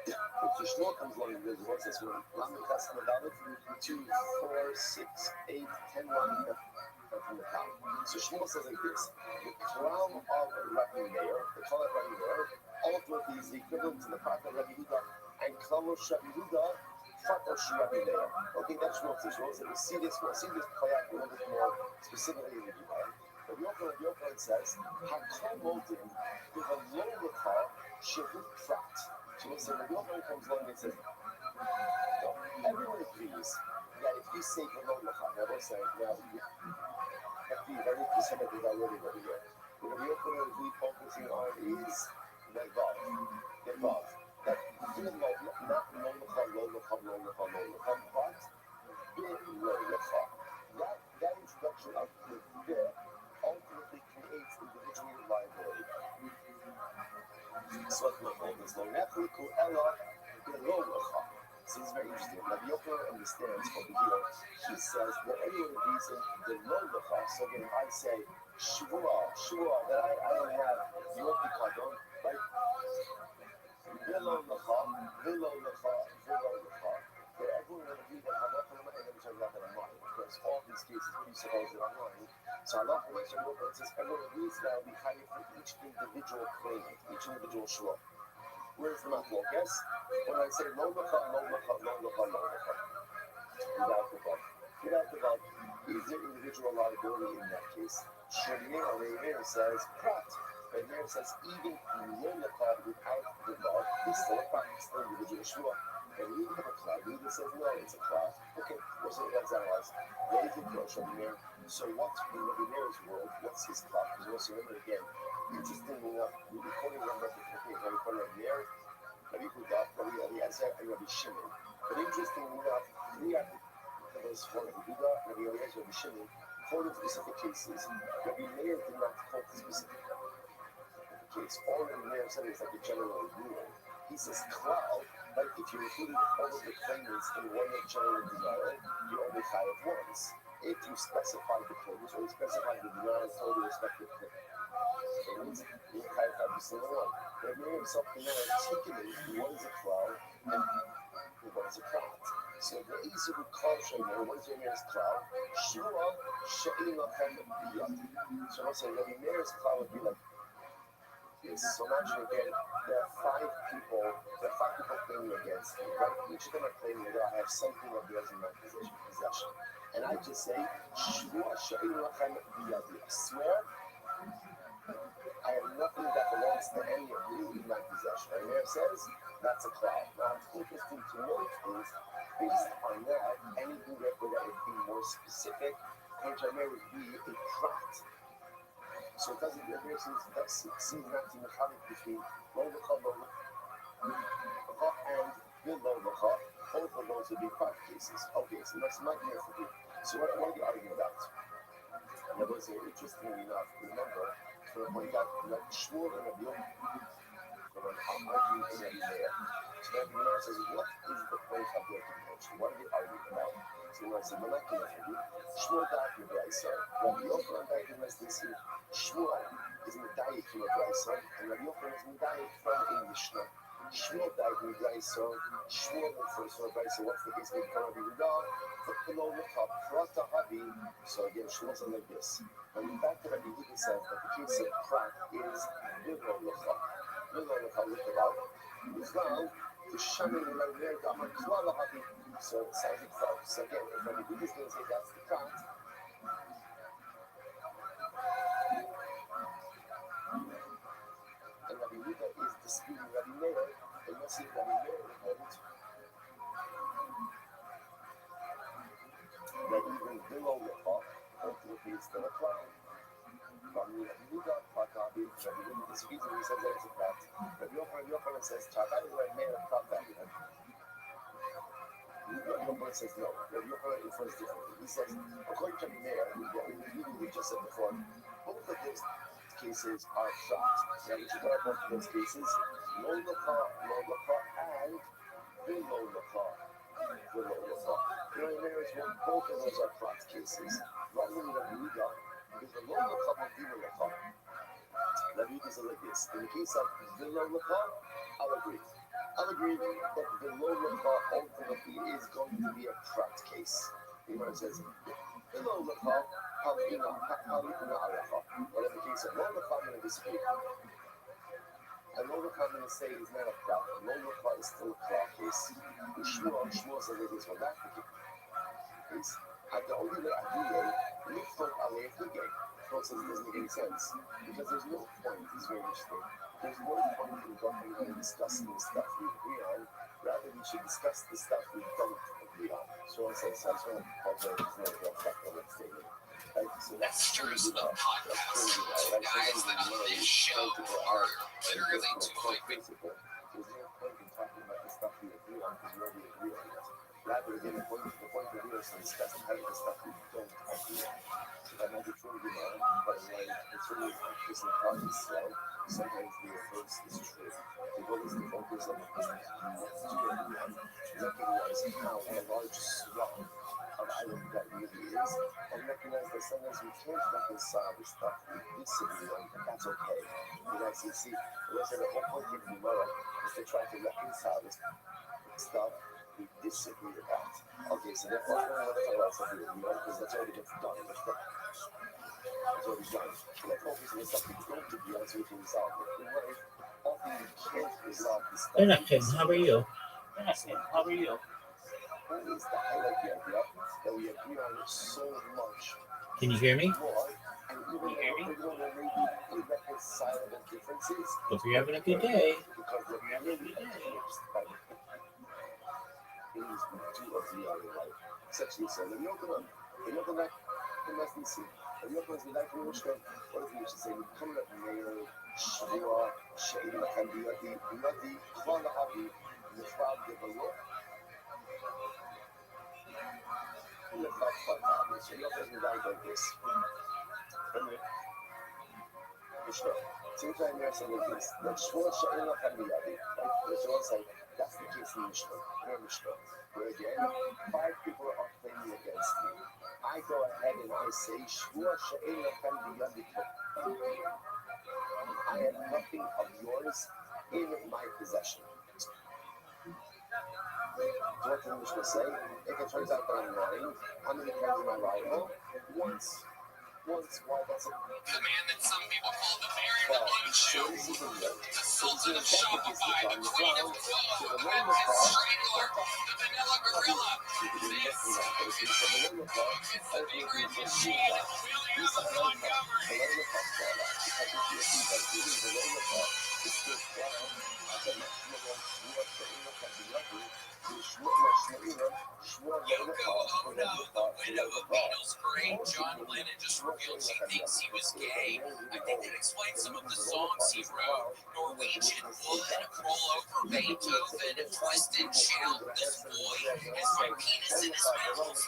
If the shua comes along and there's one says, well, I'm the customer valid for 2, 4, 6, 8, 10 money from the top. So Shmuel says like this: the crown of Rabbi Meir, the crown of Rabbi Meir, ultimately is the equivalent to the prophet of Rabbi Yehuda, and Klalo Rabbi Yehuda, Fato Rabbi Meir. Okay, that's Shmuel says. Shmuel says, we'll see this play out a little bit more specifically in the Gemara. But the Yochanan says, Hakol Modim, with a Lolaka, Shehut Prat. So we'll say, when the Yochanan comes along and says, no, everyone agrees that if you say Lolaka, now we'll say, now, very specific is already over here. What we are focusing on is the vav. The vav. That even though not lo-lecha, lo-lecha, lo-lecha, lo-lecha, but be-lo-lecha. That introduction of the bit ultimately creates individual liability. So what we're called is lo-nechliku ela be-lo-lecha. So this is very interesting. Rabbi Yochanan understands over here. He says that anyone agrees in the lo-lecha. So again, if I say shua, that I don't have your pikadon, right? V'lo-lecha, v'lo-lecha, v'lo-lecha. That everyone will agree that halacha and then turns out that I'm lying. Of course, all of these cases, what do you suppose that I'm lying? So halacha says everyone agrees that I'll be chayiv for each individual claimant, each individual shua. Where's the machlok? Yes? When I say lo-lecha, lo-lecha, lo-lecha, lo-lecha, without the vav, is there individual liability in that case? Shemir or Meir says prat. And Meir says even lo-lecha without the vav is still a prat, it's still individual shua. And we have a cloud. We says no, it's a cloud. Okay, we'll say that's analyzed. What is the approach of Meir? So what's in Rabbi Meir's world? What's his cloud? Because also remember again, interestingly enough, we're quoting Rabbi Meir, Rabbi Yehuda, Rabbi Eliezer, and Rabbi Shimon. But interestingly enough, three out of those four, Rabbi Yehuda, Rabbi Eliezer, Rabbi Shimon, quoted specific cases. Rabbi Meir did not quote the specific case. All Rabbi Meir said is like a general rule. He says, cloud, like if you included all of the claimants in one general denial, you only chayav once. If you specify the claimants or you specify the denial for the respective claimants, you chayav every single one. Rabbi Meir himself can now articulate what is a cloud and what is a prat. So the easy would call Shemir, what is Rabbi Meir's cloud? Shua she'in lachem biyad. So I'll say Rabbi Meir's cloud would be like this. So imagine again, there are five people claiming against me, right? Each of them are claiming that I have something of theirs in my possession. And I just say, Shua she'in lachem biyad. I swear, I have nothing that belongs to any of you in my possession. And Meir says, that's a cloud. Now, it's interesting to note is, based on that, anything that would be more specific, Meir would be a prat. So it doesn't, Meir seems not to mechanic between lo-lecha, lo-lecha, and vil-lo-lecha. Both of those would be prat cases. Okay, so that's not Meir for you. So what are you arguing about? And I was interestingly enough, remember, to point out that Shmuel and Rabbi Yochanan arguing in Rabbi Meir. So Rabbi Meir says, what is the point of their contention? What are they arguing about? So I said, we're not going to argue. Shmuel died from Brisa. Rabbi Yochanan died from Brisa. Shmuel is medayik from Brisa, and Rabbi Yochanan is medayik from a Mishnah. Shmuel died from Brisa. Shmuel went first from Brisa. What's the case with Rabbi Yehuda? So again, Shmuel said like this. And the fact that Rabbi Yehuda says that the case of prat is vil-lo-lecha. Vil-lo-lecha, look about. Well, the shaman and Rabbi Meir got my klala habi. So it sounds like so. So again, if Rabbi Yehuda is going to say that's the prat, and Rabbi Yehuda is disputing Rabbi Meir, then you'll see Rabbi Meir holds that even vil-lo-lecha ultimately is still a cloud. Rabbi Yehuda, Rabbi disagrees with him. He says that it's a prat. Rabbi Yochanan says, by the way, made a prat that Rabbi Yochanan says no. Rabbi Yochanan infers differently. He says, according to Meir, we just said before, both of those cases are prat. Now, if you go both of those cases, lo laka, and below laka. You know, Meir is one. Both of those are prat cases. Rather than Rabbi Yehuda, because the lo laka and below laka. Rabbi Yehuda says like this. In the case of below laka, I'll agree that below laka ultimately is going to be a prat case. The Gemara says below laka, halina alacha. But in the case of lo laka, I'm going to disagree. And lo laka, I'm going to say is not a prat. Lo laka is still a prat case. Shmuel says it is for that case. At the only way I do it, lift up alei fligay. Shmuel says it doesn't make any sense because there's no point. He's very interesting. There's no point in going discussing the stuff we agree on. Rather, we should discuss the stuff we don't agree on. Shmuel says, so I just want to cover his name real quick on that statement. Right? So that's Jerusalem podcast. Guys that on this show are literally too quick. There's no point in talking about the stuff we agree on because we already agree on it. Rather, again, the point of view is to discuss the stuff we don't agree on. So that might be true, but when it's really interesting problems, sometimes the reverse is true. The goal is to focus on the things you do agree on, recognize how large swath of island that really is, and recognize that sometimes we can't reconcile the stuff we disagree on, but that's okay. Because you see, the whole point of the Gemara is to try to reconcile this stuff we disagree about. Okay, so therefore, I don't want to talk about stuff we agree on because that's already been done. That's already done. Let's focus on the stuff we don't agree on so we can resolve it. In life, often we can't resolve the stuff. Anakin, how are you? Always to highlight the idea that we agree on so much. Can you hear me? More, and even though there may be irreconcilable differences, Hope you're having a good day. because we're really engaged by the things we do agree on in life. Essentially, so when you open up, the must be seen. When you open up, like what if you should say, we come up Meir, Shvua, She'ila Kandiyati, Nadi, Kvala Habi, Nefab Devalo, Nefab Fatabi. So you open up like this. Sometimes there's something like this. Like Shvua, She'ila Kandiyati. Like so it's like, that's the case in Mishnah. Where again, 5 people are claiming against me. I go ahead and I say, Shvua she'ena kandiyati. I have nothing of yours in my possession. What did the Mishnah say? If it turns out that I'm lying, how many times am I liable? Once. Why? That's a man that some people call the Mary the Shoe, the Sultan of Shopify, the Queen of Quo, the Memphis Strangler, the Vanilla Gorilla. This is the Big Red Machine, William Montgomery. Yoko Ono, the widow of Beatles great John Lennon, just revealed she thinks he was gay. I think that explains some of the songs he wrote. Norwegian Wood, Roll Over Beethoven, Twisted Shout, This Boy Has My Penis in His Mouth.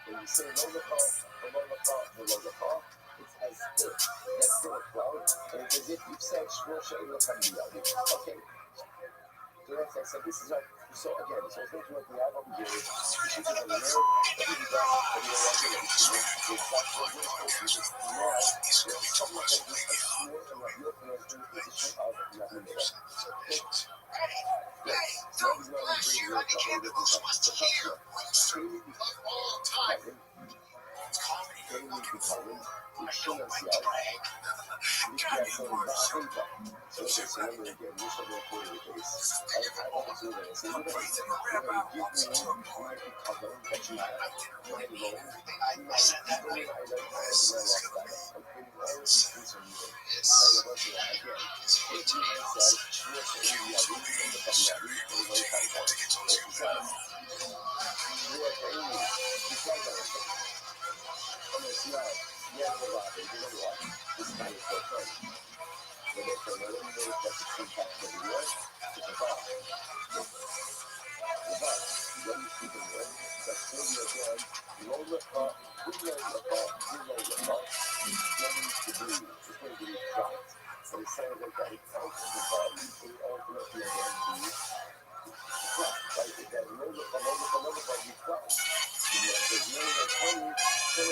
When you say below the car, it's as if that's still a cloud, and it's as if you've said okay. So that's I said this is our so again, so think what we have over here is this is a mirror, So Okay, so remember again, you should report the case. I want to do this. So you're going to give me my cover that you have. My loan. I said that way. I don't have well off that. I'm putting all of these things on you. I never say that again. If you have said, you are saying, yeah, we can get the fucking out. We can go to California. You are paying me. You try that. Come on, see out. Yeah, go out. You know what? This guy is so funny. But that's another way to get the impact of the world. It's a bar. The bar. What are you speaking with? That's maybe again, roll the car, we roll the car, you roll the car. Nothing to do. It's going to be right. So it sounds like that it counts as a bar. We ultimately are going to use right. Right? If that roll the car, you cry. There's no funny.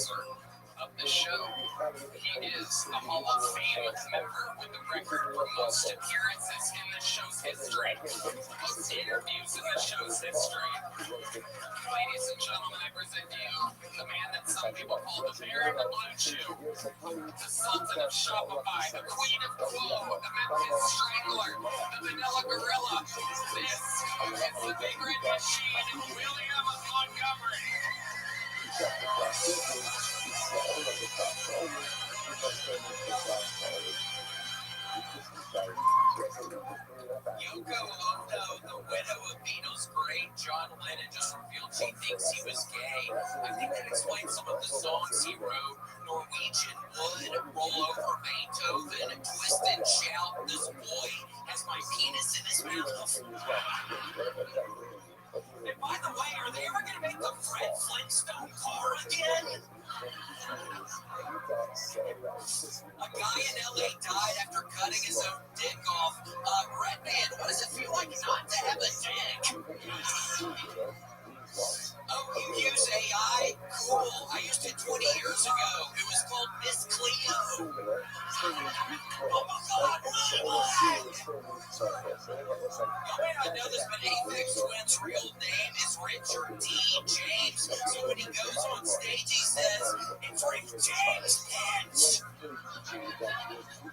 So it's not, of the show. He is a Hall of Fame member with the record for most appearances in the show's history, most interviews in the show's history. Ladies and gentlemen, I present to you the man that some people call the Bear in the Blue Chew, the Sultan of Shopify, the Queen of Quo, the Memphis Strangler, the Vanilla Gorilla. This is the Big Red Machine, William Montgomery. Yoko Ono, the widow of Beatles great John Lennon, just revealed she thinks he was gay. I think that explains some of the songs he wrote. Norwegian Wood, Roll Over Beethoven, Twist and Shout, This Boy Has My Penis in His Mouth. And by the way, are they ever going to make the Fred Flintstone car again? A guy in LA died after cutting his own dick off. Redman, what does it feel like not to have a dick? Oh, you use AI? Cool. I used it 20 years ago. It was called Miss Cleo. Oh my God, run! You may not know this, but Aphex Twin's real name is Richard D. James. So when he goes on stage, he says, "It's Rick James, bitch."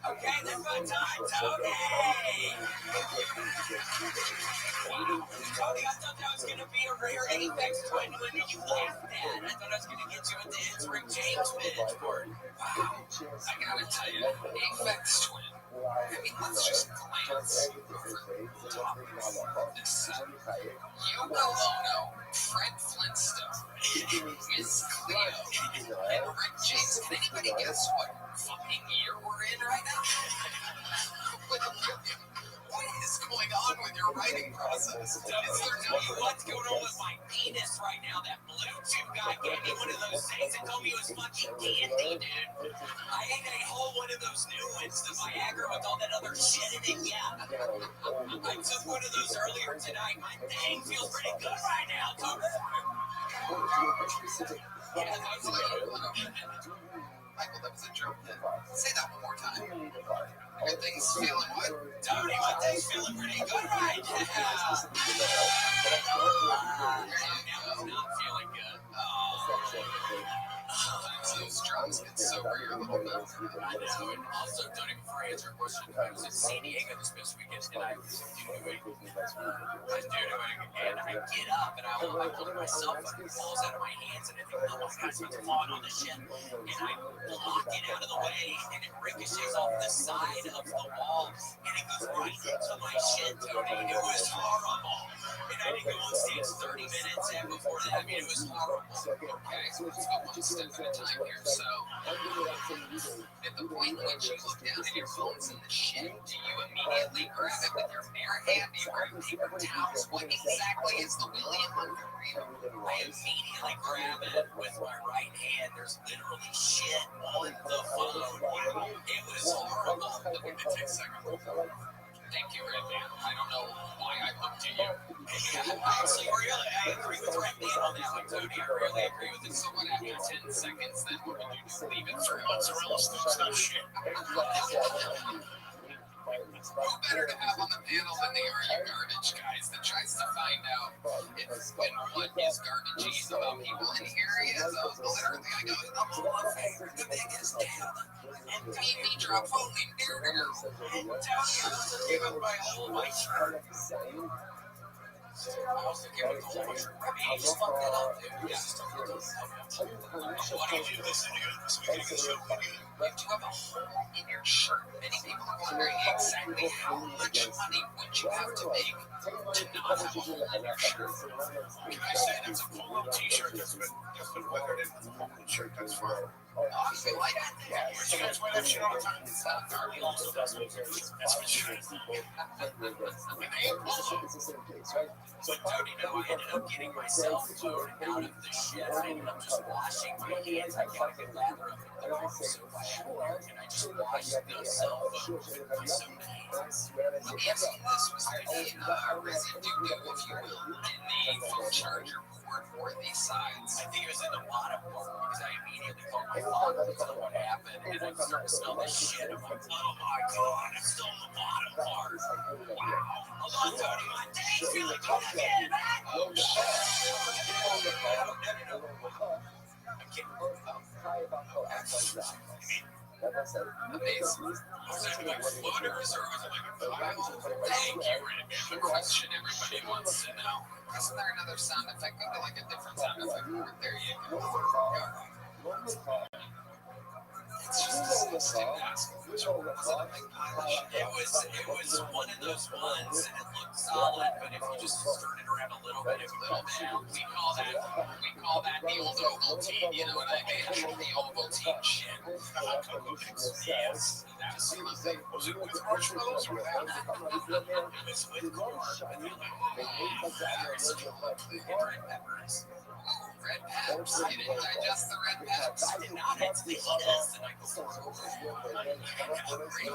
Okay, then my time, Tony. Wow, Tony, I thought that was going to be a rare Aphex Twin when you laughed at. I thought I was going to get you with the It's Rick James bitch part. Wow, I gotta tell you, Aphex Twin. I mean, let's just glance over the top of this. Yoko Ono, Fred Flintstone, Miss Cleo, and Rick James. Can anybody guess what fucking year we're in right now? What is going on with your writing process? Is there what's going on with my penis right now? That Bluetooth guy gave me one of those things and told me it was fucking dandy, dude. I ate a whole one of those new ones, the Viagra with all that other shit in it, yeah. I took one of those earlier tonight. My thing feels pretty good right now, Tom. Yeah, that was Michael, that was a joke. Say that one more time. Your thing's feeling what? Tony, my thing's feeling pretty good right now. Now not feeling good. Those drums get sober here a little bit. I know. And also, Tony, before I answer your question, I was in San Diego this past weekend, and I was doing and I get up, and I look at myself, and it falls out of my hands, and I think, oh my God, it's about to fall on the shit. And I block it out of the way, and it ricochets off the side of the wall, and it goes right into my shit, Tony. It was horrible. And I didn't go on stage 30 minutes, and before that, I mean, it was horrible. Okay, so let's go one step at a time here. So, at the point in which you look down at your phones in the shit, do you immediately grab it with your bare hand? Do you grab paper towels? What exactly is the William Montgomery? I immediately grab it with my right hand. There's literally shit on the phone. It was horrible. Let me take a second. Thank you, Redman. I don't know why I looked at you. Actually, really, I agree with Redman on that one, Tony. I really agree with it. Someone after 10 seconds, then what would you do? Leave it for mozzarella sticks, no shit. Who better to have on the panel than the Are You Garbage guys that tries to find out if and what is garbagey about people. And here he is. Literally, I go, the biggest damn. And me drop phone me, and tell you, give up my shirt. I also give up the whole shirt. Rabbi, you just fucked that up, dude. Yeah. Why don't you do this again? So we can get the show again. You have a hole in your shirt. Many people are wondering exactly how much money would you have to make to not have a hole in your shirt. Can I say that's a polo t-shirt that's been weathered in with a hole in the shirt? That's fine. Honestly, like that. Yeah, you guys wear that shit all the time. It's not dark. He also does it. That's what shit is. And they ain't polo. So, Tony, no, I ended up getting my cell phone out of the shit. I ended up just washing my hands. I got a good lather of it. So I sure, and I just watched the cell phone for some days. Let me ask you this: was there any residue, if you will, in the phone charger port or the sides? I think it was in the bottom part because I immediately called my father to tell him what happened, and I started to smell this shit. I'm like, oh my god, it's still in the bottom part. Wow. Hold on, Tony, my days feel like going again, man. Oh, shit. No. I'm kidding. Amazing. Was it like floaters or was it like a pile? Thank you, Rabbi. The question everybody wants to know. Isn't there another sound effect? Go to like a different sound effect. There you go. It's just disgusting to ask. Was it a big pile of shit? It was one of those ones, and it looked solid, but if you just stirred it around a little bit, it would fall down. We call that the old Ovaltine. You know what I mean? The Ovaltine shit. Yes, absolutely. Was it with marshmallows or without? It was with corn. Red peppers. Red peppers. You didn't digest the red peppers. I did not. It's fajitas the night before. I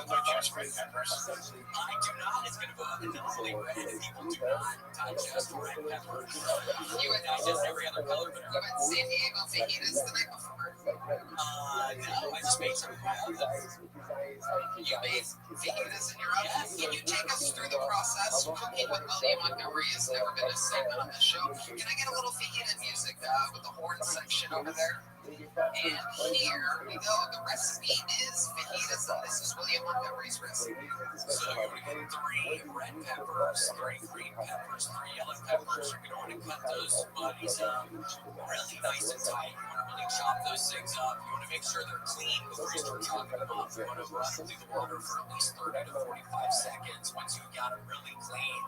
digest red peppers. I do not. It's going to go up in normally red, and people do not digest red peppers. You had Digest every other color, but You had San Diego fajitas the night before. no, I just made some of my own. You made fajitas in your oven. Can you take us through the process? Cooking with William Montgomery has never been a segment on the show. Can I get a little fajita music with the horn section over there? And here we go. The recipe is fajitas, and this is William Montgomery's recipe. So you're going to get 3 red peppers, 3 green peppers, 3 yellow peppers. You're going to want to cut those buddies up really nice and tight. You want to really chop those things up. You want to make sure they're clean before you start chopping them up. You want to run them through the water for at least 30 to 45 seconds. Once you've got them really clean,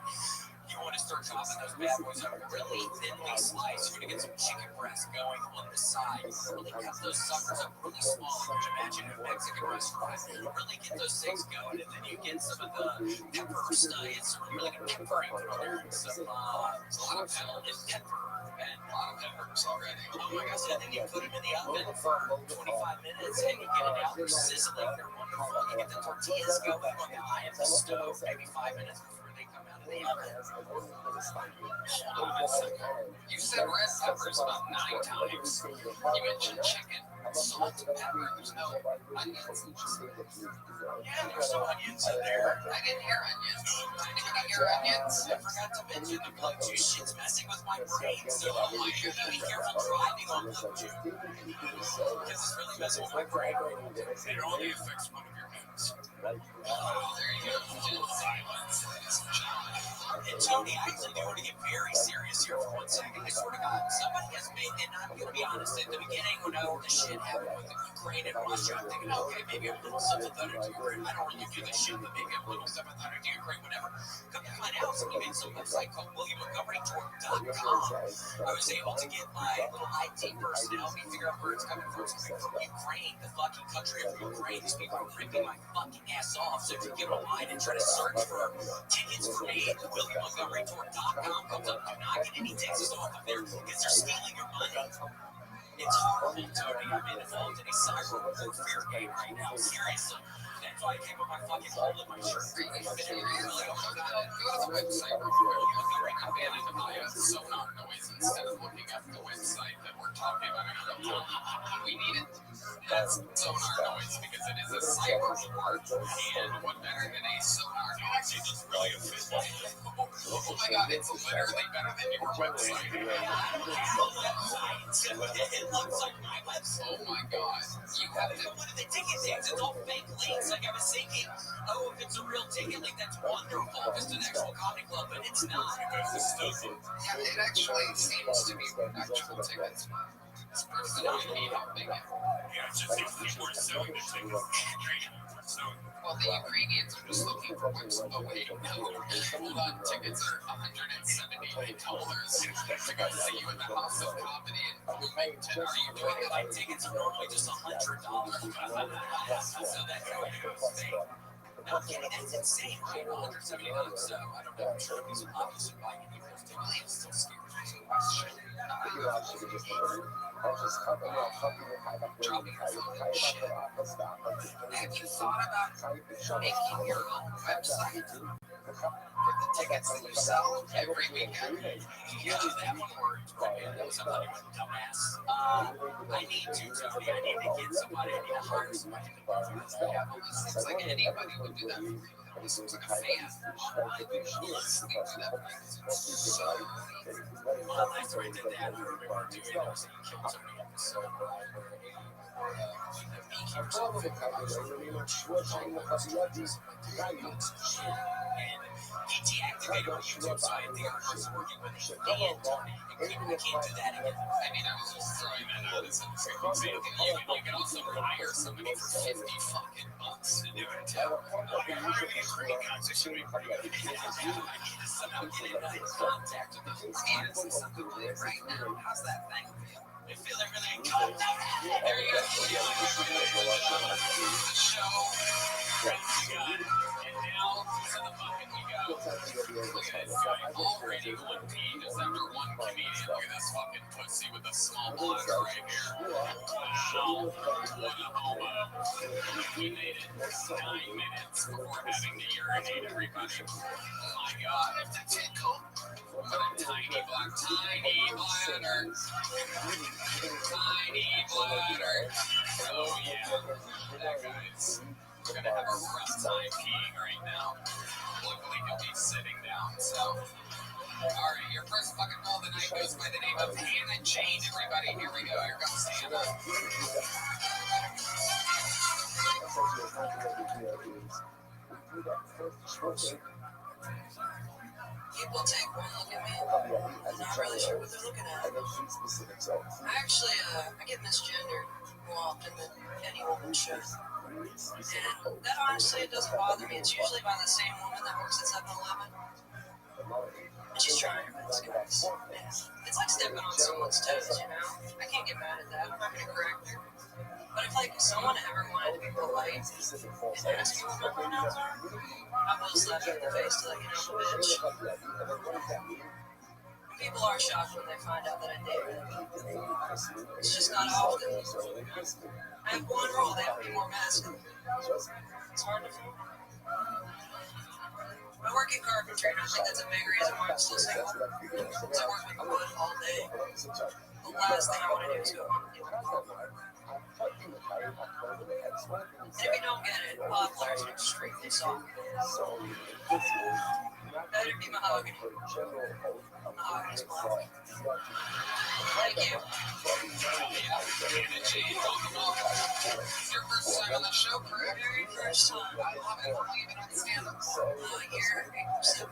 you want to start chopping those bad boys up really thinly sliced. You're going to get some chicken breast going on the side. You want to really cut those suckers up really small. You can imagine in a Mexican restaurant. Really get those things going, and then you get some of the pepper studs. So we're really going to peppering through there. Some a lot of pepper and a lot of peppers already. Oh my gosh, and then you put them in the oven for 25 minutes, and you get it out. They're sizzling. They're wonderful. You get the tortillas going on the eye of the stove, maybe 5 minutes before they come out of the oven. You said red peppers about 9 times. You mentioned chicken, salt, pepper. There's no onions. Yeah, there's some onions in there. I didn't hear onions. Anybody hear onions? I forgot to mention the Bluetooth shit's messing with my brain, so be careful driving on Bluetooth. Because it's really messing with my brain. It only affects one of your hands. Oh, there you go. Silence. And Tony, I actually do want to get very serious here for 1 second. I swear to God, somebody has made, and I'm going to be honest, at the beginning when all this shit happened with Ukraine and Russia, I'm thinking, okay, maybe I'm a little sympathetic to Ukraine. I don't really do this shit, but maybe I'm a little sympathetic to Ukraine, whatever. Come to find out, somebody made some website called WilliamMontgomeryTour.com. I was able to get my little IT person to help me figure out where it's coming from. It's coming from Ukraine, the fucking country of Ukraine. These people are ripping my fucking ass off. So if you get online and try to search for tickets for me, WilliamMontgomeryTour.com comes up. Do not get any tickets off of there because they're stealing your money. It's horrible, Tony. I'm involved in a cyber warfare game right now. Seriously. That's why I came with my fucking hole in my shirt. Go to the website real quick. Abandon the sonar noise instead of looking at the website that we're talking about. We need it. That's sonar noise because it is a cyber war. And what better than a sonar noise? It's just really efficient. Oh my god, it's literally better than your website. It looks like my website. Oh my god. You have to. What are the ticket things? It's all fake links. Like I was thinking, oh, if it's a real ticket link, that's wonderful. If it's an actual comedy club, but it's not. Yeah, it actually seems to be actual tickets. This person might need helping it. Yeah, it's just these people are selling the tickets. So, Well, the Ukrainians are just looking for what's. Oh, wait, no. Hold on. Tickets are $178 to go see you at the House of Comedy in Bloomington. Are you doing it? My tickets are normally just $100. So that's how it goes. No kidding, that's insane, right? $170. So I don't know. I'm sure he's obviously buying any of those tickets. Still scared. Question. dropping your phone and shit. Have you thought about making your own website for the tickets that you sell every weekend? Yeah, that one worked. That was somebody with a dumbass. I need to, Tony. I need to get somebody. I need to hire somebody to do that. Yeah, well, it seems like anybody would do that for you. It seems like a fan. I would honestly do that for you. It's so easy. Well, after I did that, I remember doing it. I was like, killing somebody episode. And he deactivated my YouTube, so I think I was working with him. And Tony, we can't do that again. I mean, I was just throwing that out as a quick example. You can also hire somebody for 50 fucking bucks to do it too. Hire me for guys. It should be pretty good. I need to somehow get into contact with those kids and something like right now. How's that thing feel? I feel like really good. There you go. The show. And now, to the bucket we go. Look at this guy already one peed just after one comedian. Look at this fucking pussy with the small bladder right here. Wow. What a homo. We made it 9 minutes before having to urinate, everybody. Oh my god. It's a tickle. What a tiny bladder. Tiny bladder. Tiny bladder. Oh yeah. That guy's gonna have a rough time peeing right now. Luckily he'll be sitting down, so. Alright, your first fucking roll of the night goes by the name of Hannah Jane, everybody. Here we go. Here comes Hannah. People take one look at me, I'm not really sure what they're looking at. I get misgendered more often than any woman should. And that honestly doesn't bother me. It's usually by the same woman that works at 7-Eleven. And she's trying her best, guys. Yeah. It's like stepping on someone's toes, you know? I can't get mad at that. I'm not gonna correct her. But if someone ever wanted to be polite and ask me what my pronouns are, I will slap you in the face till I get out of the bitch. People are shocked when they find out that I date them. It's just not often. I have one rule: they have to be more masculine. It's hard to find. I work in carpentry, and I think that's a big reason why I'm still single. Because I work with wood all day. The last thing I want to do is go home and deal with wood. And if you don't get it, poplars are extremely soft. That'd be mahogany. Mahogany's black. Thank you. Hannah Jane, welcome. It's your first time on the show, correct? Very first time. I love it. How long have you been on stand-up? A year, 8%.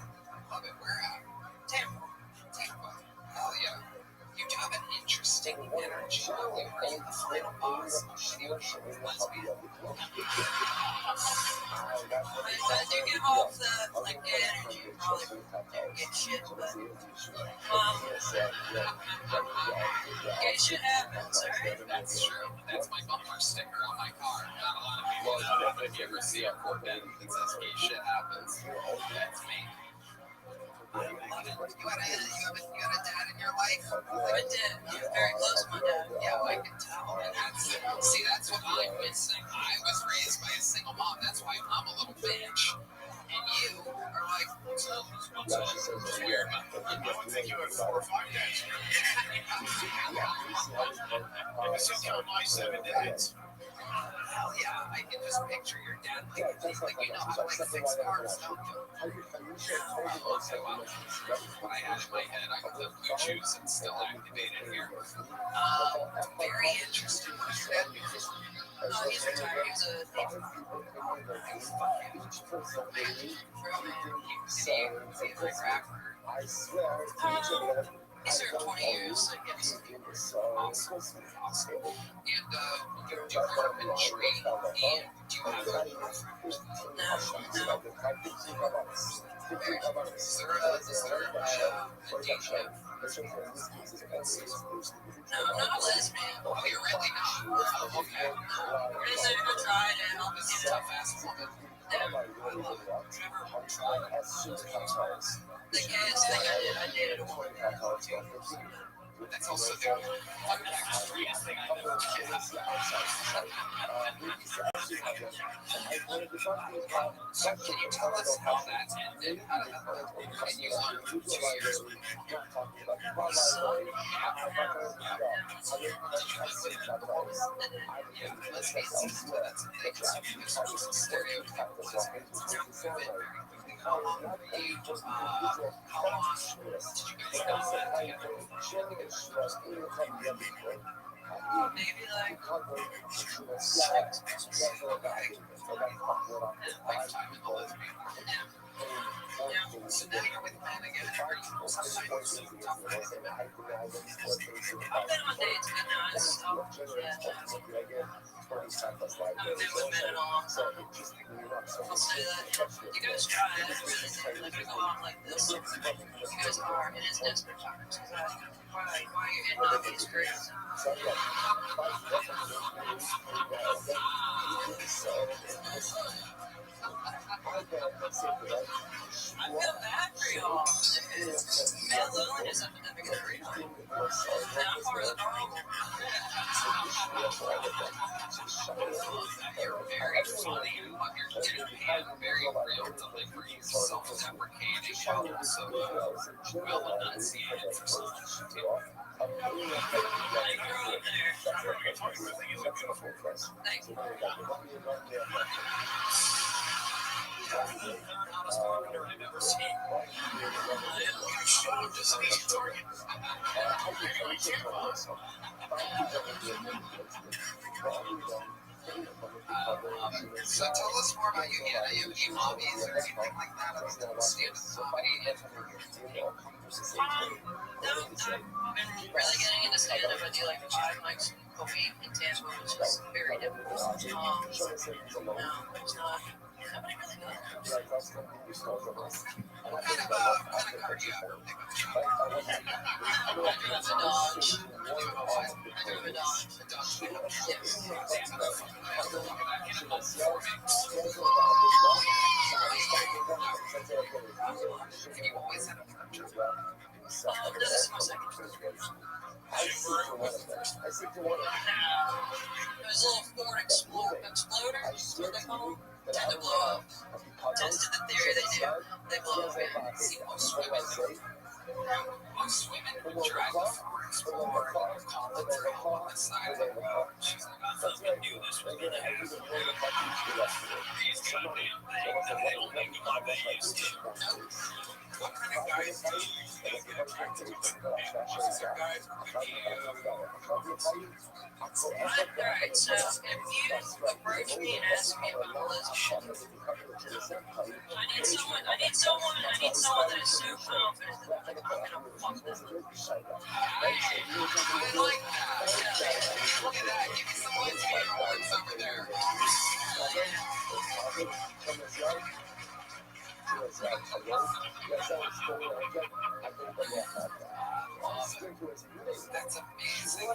Love it. Where at? Tampa. Tampa. Hell yeah. You do have an interesting energy. Are you the final boss? Are you a lesbian? I do give off that, gay energy. Probably don't get shit, but, gay shit happens, alright? That's true. That's my bumper sticker on my car. Not a lot of people know that, but if you ever see a Corvette that says gay shit happens, that's me. I love it. You had a dad in your life? I did. I'm very close to my dad. Yeah, I can tell. And that's what I'm missing. I was raised by a single mom. That's why I'm a little bitch. And you are like, what's up? It's weird, but I would think you had 4 or 5 dads. I said count my 7 dads. Hell yeah, I can just picture your dad like you know how to fix cars, don't you? Okay, well, what I had in my head, I got the blue juice and still activated here. Very interesting. What's your dad do? He's retired. He was a Navy. He served 20 years, I guess. Awesome. And do you carpentry? And do you have a girlfriend? No. Is there a DJ? No, I'm not a lesbian. Oh, you're really not? Oh, okay. I just never tried it. I'll This is get it. tough-ass woman. Never. I love it. Never tried. The gayest thing I dated a woman. That's also the extremest thing I've ever Can you tell us how that ended? How did and you learned for 2 years? Yeah, let's face it, that's a thing. There's a stereotype of what how long did you guys maybe like 6. lifetime in the lesbian world? Yeah. So now you're with men again. Are you sometimes tough guys? I've been on dates, but no, it's yeah. I've been with men in a long time. I'll say that. You guys try. I really think like to go on like this. You guys are. It is desperate times. Why you're hitting on these girls? I feel bad for y'all. Male loneliness epidemic is real. And I'm part of the problem. You're very funny. You're very real delivery, self-deprecating, but also well enunciated for someone to Thank you. I've never seen. So tell us more about you. Yeah, you have any hobbies or anything like that other than stand-up comedy? I've been really getting into stand-up. I do like the chicken mics a week in Tampa, which is very difficult. No, it's not. Nobody really does. What kind of car do you have? I drive a Dodge. I drove a Dodge. Yes. Have you always had a truck job? This is my second truck. It was a little Ford Exploder, that's what they call them. Tend to blow up. Tested the theory they do. They blow up. Most women drive a Ford Explorer, call the drill on the side of the road. She's like, I thought we knew this was going to happen. These goddamn things, and they don't make them like they used to. What kind of guys do you get attracted to? Is there guys who Alright, so if you approach me and ask me about a lesbian, I need someone that is so confident that I'm gonna fuck them. I like that. Look at that. Give me some lesbian words over there. That's amazing.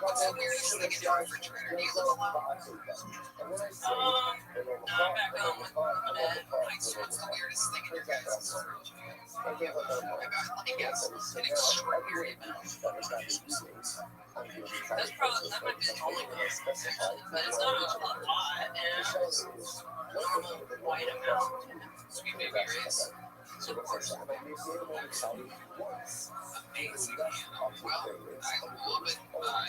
What's the weirdest thing in your refrigerator? Do you live alone? No, I'm back home with my dad. What's the weirdest thing in your guys' fridge? I guess an extraordinary amount. That might be the only one, but it's not a lot, and it's normal white amount. Sweet baby Ray's. Of course. Amazing. Well, I love it.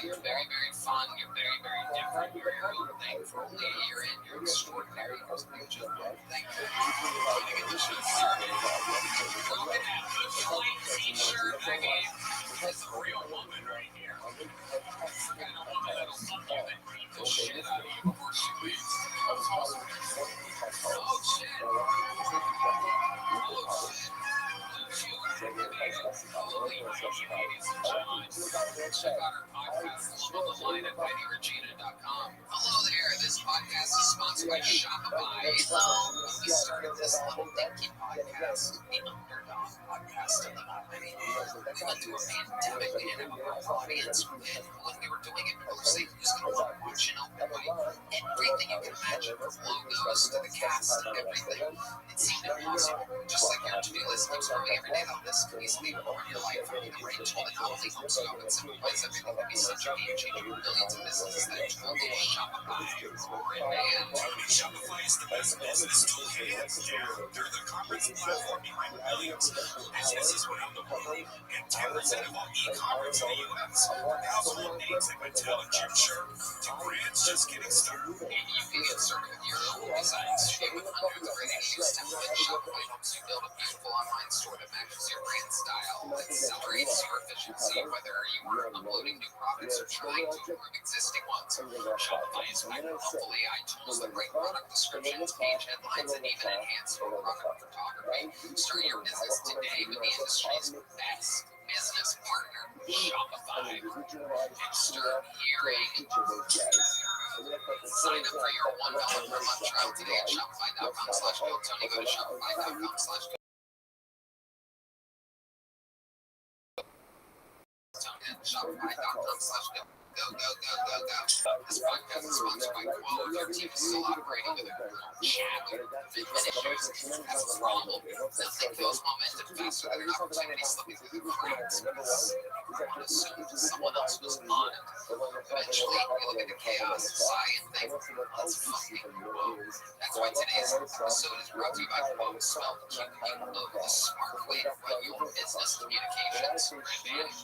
You're very, very fun. You're very, very different. You're your own thing for only a year in. You're extraordinary. Thank you. Look at that plain t-shirt I gave. That's a real woman right here. That's the kind of woman that'll suck you and beat the shit out of you before she leaves. Oh, shit. Check out our podcast, Love on the Line at BettyRegina.com. Hello there. This podcast is sponsored sponsored by Shopify. We started this little dinky podcast, the Underdog Podcast of the Almighty. We went through a pandemic, we didn't have a real audience, and when we were doing it, people were saying, who's going to want to watch an open mic? Everything you can imagine, from logos to the cast and everything. It seemed impossible. Just like your to-do list keeps growing every day, how this could easily more in your life. I mean, the range while the healthy homes go in simple ways, I think it could be such a game changer for millions of businesses that totally Shopify. And Shopify is the best business tool hands down. They're the commerce platform behind millions of businesses around the world and talented of all e-commerce in the U.S. Household names like Mattel and Gymshark to brands just getting started. you can get started with your own designs today with hundreds of ready-to-use templates. Shopify helps you build a beautiful online store that matches your brand style. It accelerates your efficiency, whether you are uploading new products or trying to improve existing ones. Shopify is packed with helpful AI tools that write product descriptions, page headlines, and even enhance your product photography. Start your business today with the industry's best business partner, Shopify. And start hearing. Sign up for your $1 per month trial today at Shopify.com/GoTony. Go to Shopify.com/GoTony. Shopify.com/GoTony. Go. This podcast is sponsored by Quo. If your team is still operating with a chat issues, that's a problem. Nothing feels momentum faster than an opportunity slipping through the cracks. Someone else was on it. Eventually, we look at the chaos of society and think, let's fucking move. That's why today's episode is brought to you by Quo. Spell the Q-U-O, the smart way to run your business communications.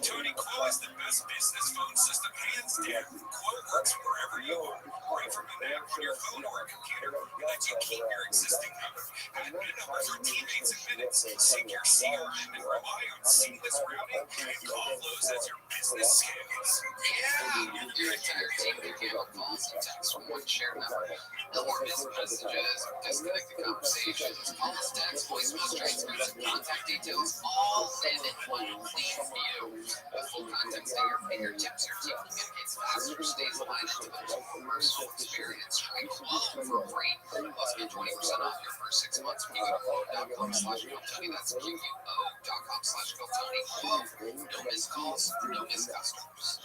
Tony Quo is the best business phone system hands down. Quo works wherever you are. Right from an app on your phone or a computer, it lets you keep your existing number, add new numbers or teammates in minutes, sync your CRM, and rely on seamless routing and call flows as your business scales. Yeah, your entire team can handle calls and texts from one shared number. No more missed messages, disconnected conversations, calls, texts, voicemails, transcripts, and contact details all live in one clean view. With full context at your fingertips, your team communicates faster, stays aligned, and delivers a personal experience. Try Quo for free. Plus, get 20% off your first 6 months when you go to Quo.com/GoTony. That's QUO.com/GoTony. Quo. No missed calls, no missed customers.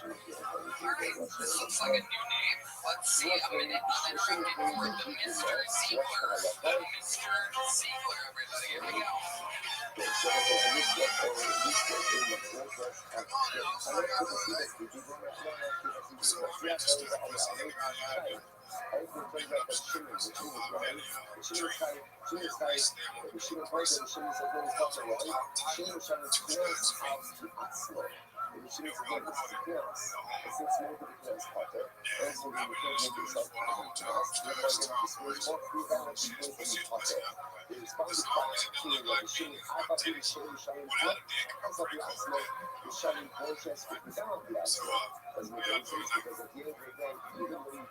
Alright, this looks like a new name. Let's see. I'm in it for the Mr. Ziegler. The Mr. Ziegler, everybody. Here we go. So my friend just stood up and said, "Hey, picking up strippers in a venue, drinking, you're wasting them on one person. Those are top title, 2 times free. You got quoted the whole. And I would ask you for one of the last top words. She's pussy up. There's always a don't look like me from titties. Without a dick, I'm pretty cool, man. So, yeah, I'm doing that for you.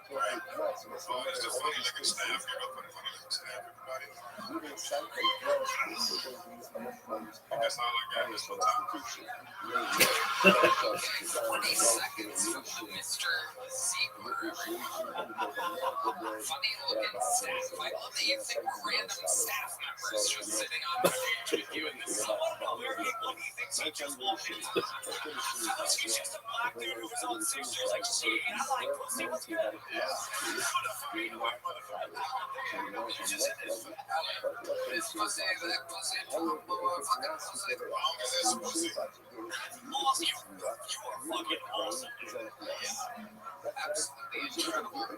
Right. Oh, it's the funny looking staff. Give up for the funny looking staff, everybody. That's all I got this whole time. 20 seconds from Mr. Ziegler. Funny looking staff. I love that you think random staff members just sitting on the page with you in the sun. Where he thinks he just walked in. He's just a black dude who was on stage. There's like, shit, I like pussy. What's good? Yeah. This pussy, that pussy, motherfucking pussy. As long as it's pussy. Awesome. You are fucking awesome. Absolutely incredible. The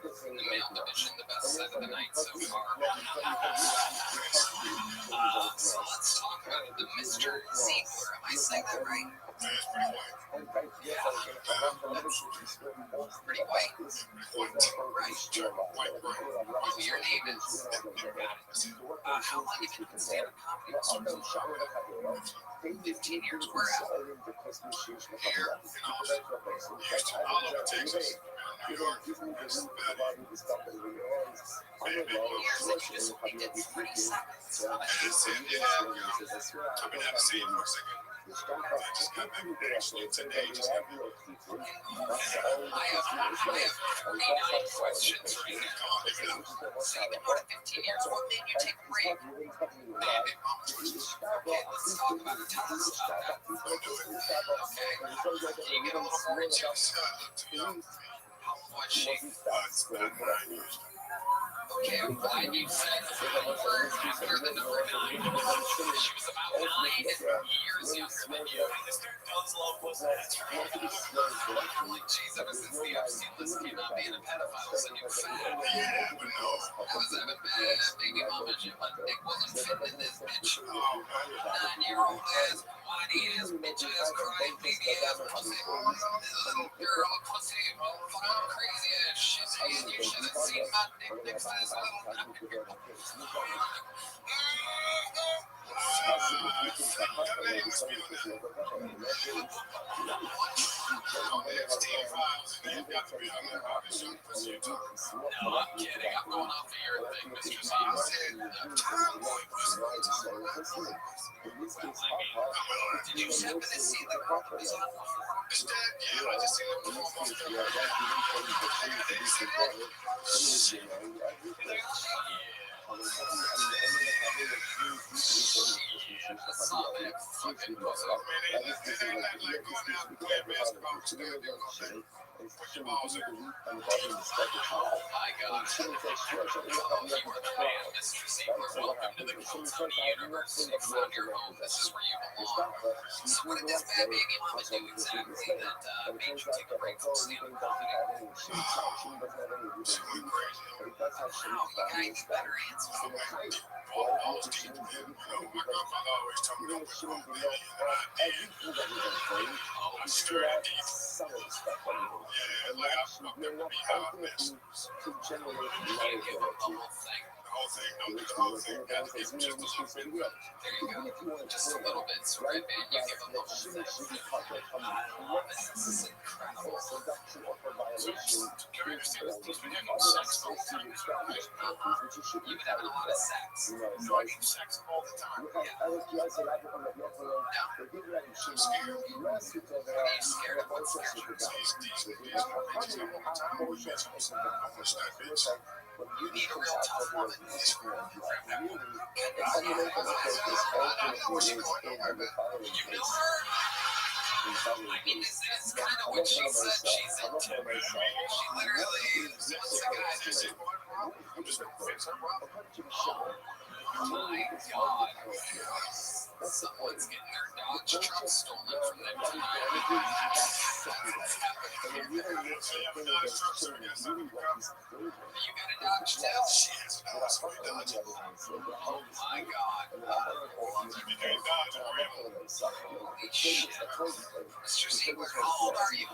male division, the best set of the night so far. So let's talk about the Mr. Ziegler. Am I saying that right? Yeah, it's pretty white. Yeah. Pretty white. White. Right. Your name is. How long have you been in stand-up comedy? 15 years. Where at? Here in Austin, Houston, all over Texas, New York, that's about it. Maybe You did 30 seconds. I just said, yeah, I've been out of scene for a second. just got back actually today. Just got back. I have 39 questions right now. So you've been doing it 15 years. What made you take a break? Man, big mama choices. Okay, let's talk about a ton of stuff. We'll do it. Okay. Can you get a little more into it? To be honest with me, How old was she? it's been 9 years. Okay, why do you say the number after the number 9? She was about 9 years younger than you. Mr. Does love was that. Like, geez, ever since the Epstein list came out, being a pedophile was a new fad. Yeah, but no. I was having bad baby mama shit, but Nick wasn't fitting in this bitch. Oh, man. 9-year-old ass, whiny ass, bitch ass, crying baby ass, pussy. Little girl, pussy, fucking crazy ass shit. Hey, you should have seen my dick size little. Epstein files. They've got to be on that audition. No, I'm kidding. I'm going off of your thing, Mr. Z. I said, tomboy pussy. Did you happen to see the girl that was on? Yeah, I just seen them perform off I saw that fucking pussy. Man, they ain't like going out and playing basketball. Just gotta do no shit. Put your balls in. Oh my god. You are the man, Mr. Ziegler. Welcome to the Quantum universe. You found your home. This is where you belong. So what did this bad baby mama do exactly that made you take a break from stealing body? She went crazy. Wow, you guys better answer. Balls deep, man. My grandfather always told me don't put your own baby in an idea. I stir it deep. Yeah, like I fucked up to be hot mess. You can't give up the whole thing. The whole thing, don't do the whole thing. Gotta give just a little bit. There you go. Just a little bit. So Red Man, you give him the whole thing. This is incredible. You've been having a lot of sex. No, I need sex all the time. I'm scared. What are you scared of? What's scared you? These bitches all the time. I want that bitch. You need a real tough woman. You know her? I mean, it's kind of what she said she's into. She literally was the guy that said, I'm just gonna fix her problem. oh my god. Someone's getting their Dodge truck stolen from them tonight. You got a Dodge too? She has a house for a Dodge. Oh my god. If you can't dodge, I'm Holy shit. Mr. Ziegler, how old are you?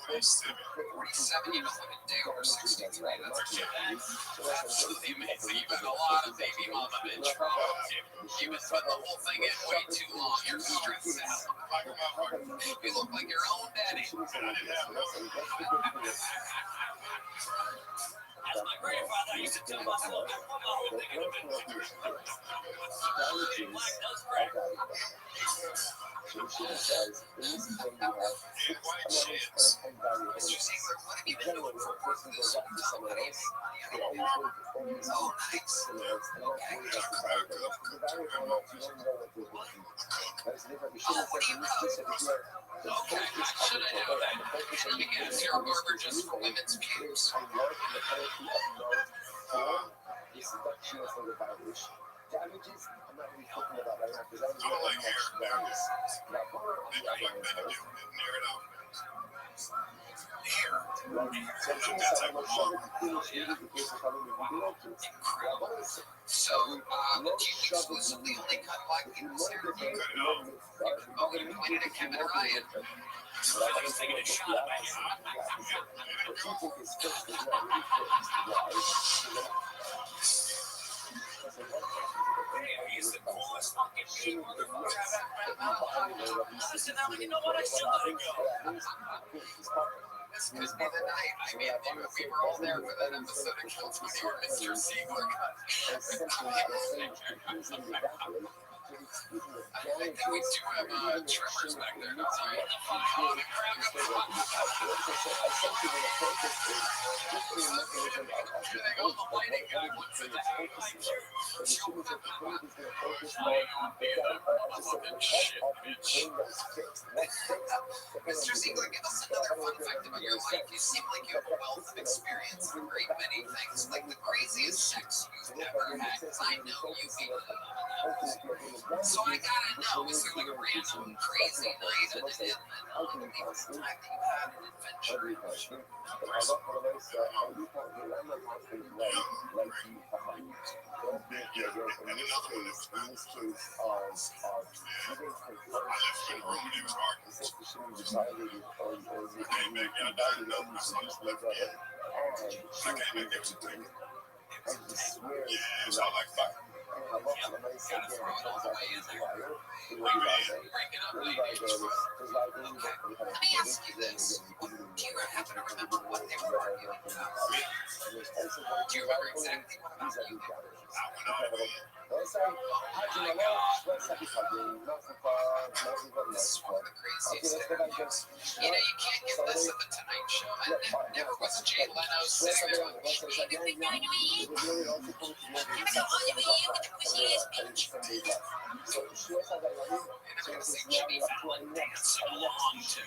47. 47, you don't live in Dale or 63, that's a shit. That's absolutely amazing. You've had a lot of baby mama bitch problems. You've been putting the whole thing in way too long. You're stressed out. You look like your own daddy. As my grandfather used to tell myself, I put the whole thing in a bit. Black does crack. Mr. Ziegler, what have you been doing for work this whole time? What are you making money on? Oh, nice. Okay. Oh, what do you cook? Okay, I should have known that. Let me guess, you're a barber just for women's pubes. Damages, I'm not really talking about right now because I I don't like hair. They look like they do near it out. Hair. So, do you exclusively only cut black people's hair? Cut it off. Oh, you pointed at Kevin Ryan. Like he's taking a shot at my head. Hey, he's the coolest fucking kid, motherfucker. Listen, now you know what? I should let it go. This could be the night. I mean, we were all there for that episode of Kill 20 where Mr. Ziegler cut. I think we do have tremors back there, don't we? Mr. Ziegler, give us another fun fact about your life. You seem like you have a wealth of experience in a great many things, like the craziest sex you've ever had, because I know you people. So I gotta know, is there like a random crazy night and maybe one time that you had an adventure? Let me ask you this. Do you happen to remember what they were arguing about? Do you remember exactly what about you? This is one of the craziest interviews. You know, you can't get this at the Tonight Show. And never was Jay Leno sitting there going, I'm going to say Jimmy Fallon dance along to.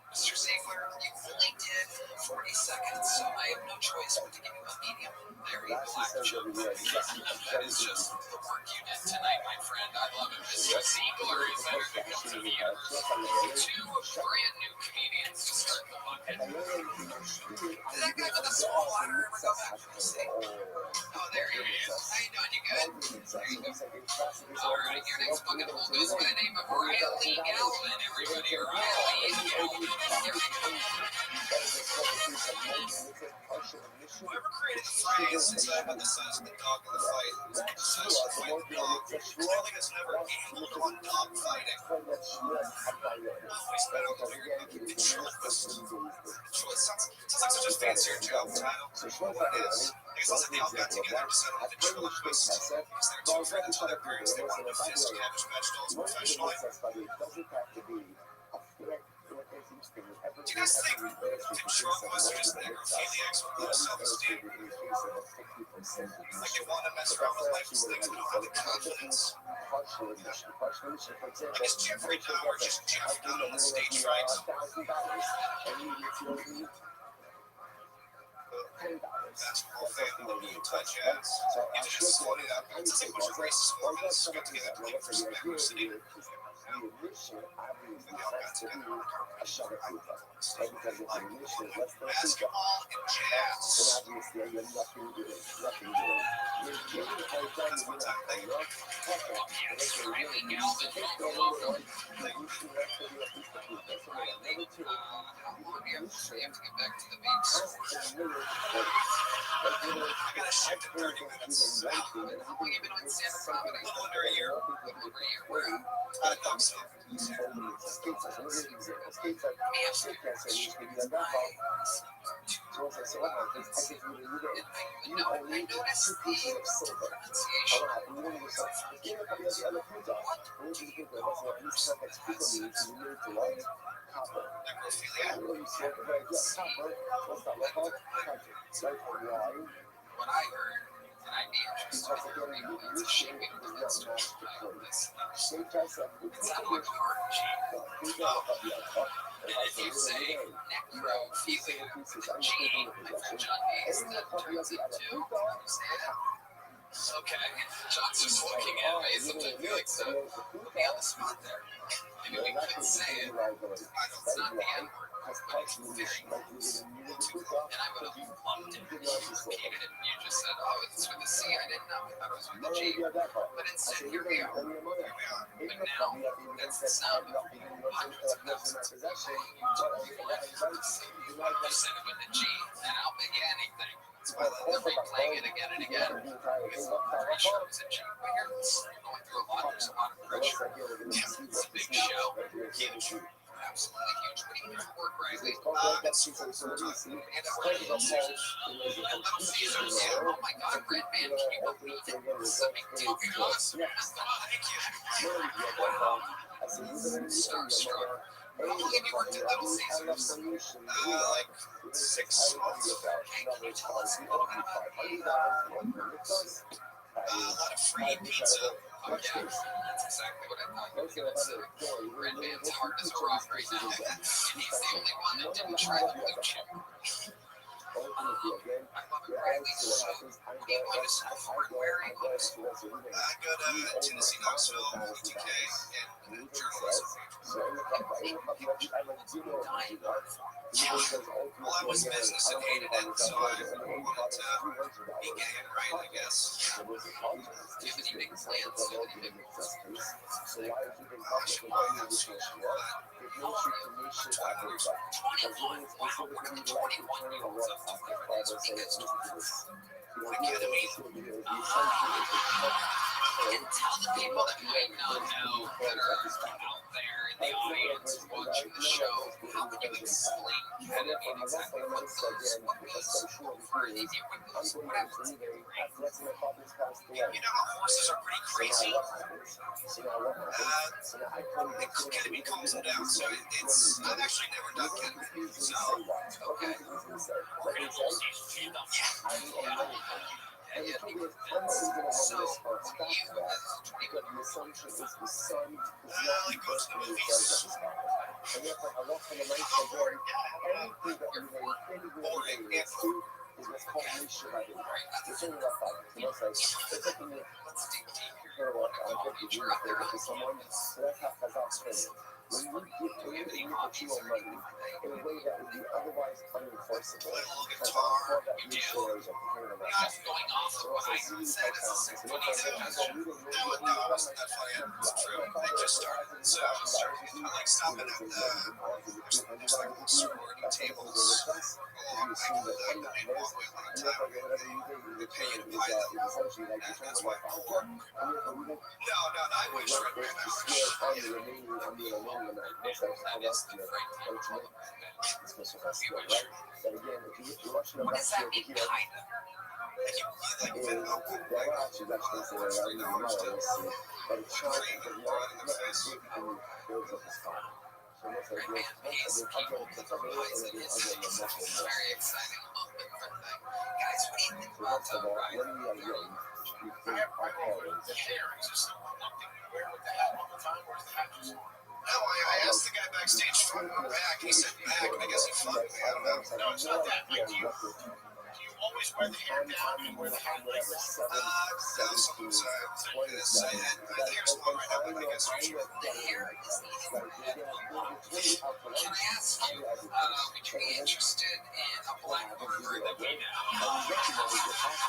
Mr. Ziegler, you only did 40 seconds, so I have no choice but to give you a medium very black joke. That is just the work you did tonight, my friend. I love it. Mr. Ziegler is everything to me. Two brand new comedians to start the bucket. Did that guy with the small water ever go back from the state? Oh, there he is. How you doing? You good? There you go. All right, your next bucket hole goes by the name of Riley Galvin. Everybody, Riley Galvin. Whoever created the phrase about the size of the dog in the fight is obsessed with fighting dog. Clearly has never handled on dog fighting. Always been on the very control of this. So it sounds like such a fancier job title. What it is, because all of the all got together to settle the ventriloquist. Because they're too afraid to tell their parents they wanted to fist cabbage vegetables professionally. Do you guys think Tim Schrock-West are just necrophiliacs with low self-esteem? Like they want to mess around with life's things but don't have the confidence? Like is Jeffrey Dahmer just Jeff Dunn on the stage right? Basketball fan that would really touch ass. You just float it up. It's like a bunch of racist Mormons got together to look for some diversity. They all got together. Basketball and jazz. That's one time thing. It's Riley Galvin. How long do you have to get back to the main source? I gotta shift in 30 minutes. How long have you been doing stand-up comedy? A little under a year. Where? I thought so. Let me ask you a question. I noticed the pronunciation. What do you call necrophilia? What I heard, and I'd be interested in hearing it's a shaping of the midst of this. It sounded like a heart G. And if you say necrophilia with a G, like John Hayes, that turns into, okay, John's just looking at me as if I feel like so. Put me on the spot there. Maybe we could say it. It's not the N-word. But it's very close. And I would have loved it if you repeated it and you just said, oh, it's with a C. I didn't know. I thought it was with a G. But instead, here we are. But now, that's the sound of hundreds of thousands of people who took your life. You said it with a G, and I'll bet you anything. It's why they're replaying it again and again. Because the pressure is a G. But you're going through a lot. There's a lot of pressure. It's a big show. absolutely huge. What do you do for work, Riley? It's full-time. And radio station. Little Caesars. Oh my God, Red Man, can you believe it? This is a big deal. You're awesome. Thank you. Starstruck. How long have you worked at Little Caesars? Like 6 months. Okay, can you tell us a little bit about it? A lot of free pizza. Oh, yeah, that's exactly what I thought you were going to say. Red Man's heart is a rock right now. And he's the only one that didn't try the blue chip. I love it, Riley. So, what are you going to school for and where are you going to school? I go to Tennessee Knoxville, UTK, and journalism. Well, I was business and hated it, so I wanted to be gay and right, I guess. Do you have any big plans for the day? I should probably have school, but How old are you? 21. Wow, what are the 21-year-olds up to nowadays? Because academy. and tell the people that might not know that are out there in the audience watching the show, how can you explain ketamine exactly? What goes, what is, what are they doing? What happens in your brain? You know how horses are pretty crazy? Ketamine calms them down, so I've actually never done ketamine, so Okay. Yeah, yeah, so you as 21-year-old, like goes to the movies. Boring, yeah. let's dig deep here. What a college you're out there on the campus. Do you have any hobbies or anything that Play a little guitar. you do? Not going off of what I said as a funny suggestion. No, it wasn't that funny. It's true. They just started, so I like stopping at there's like sorority tables along like the main walkway when I'm town. They pay you to buy them, and that's why I'm poor. No, I wish Red Man hours. That is the right time to look back at. We wish. What does that mean, kind of? Like Venmo, like $3 to cream and blood in the face. Red Man pays people to deposit his it's very exciting. Guys, what do you think about Ryan? No, I asked the guy backstage for him back. He said back, and I guess he fucked me. I don't know. No, it's not that. Like, do you always wear the hair down and wear the hat like this? No, sometimes I here's one right now, but I guess you should. The hair is needed. Can I ask you, would you be interested in a black barber that we know?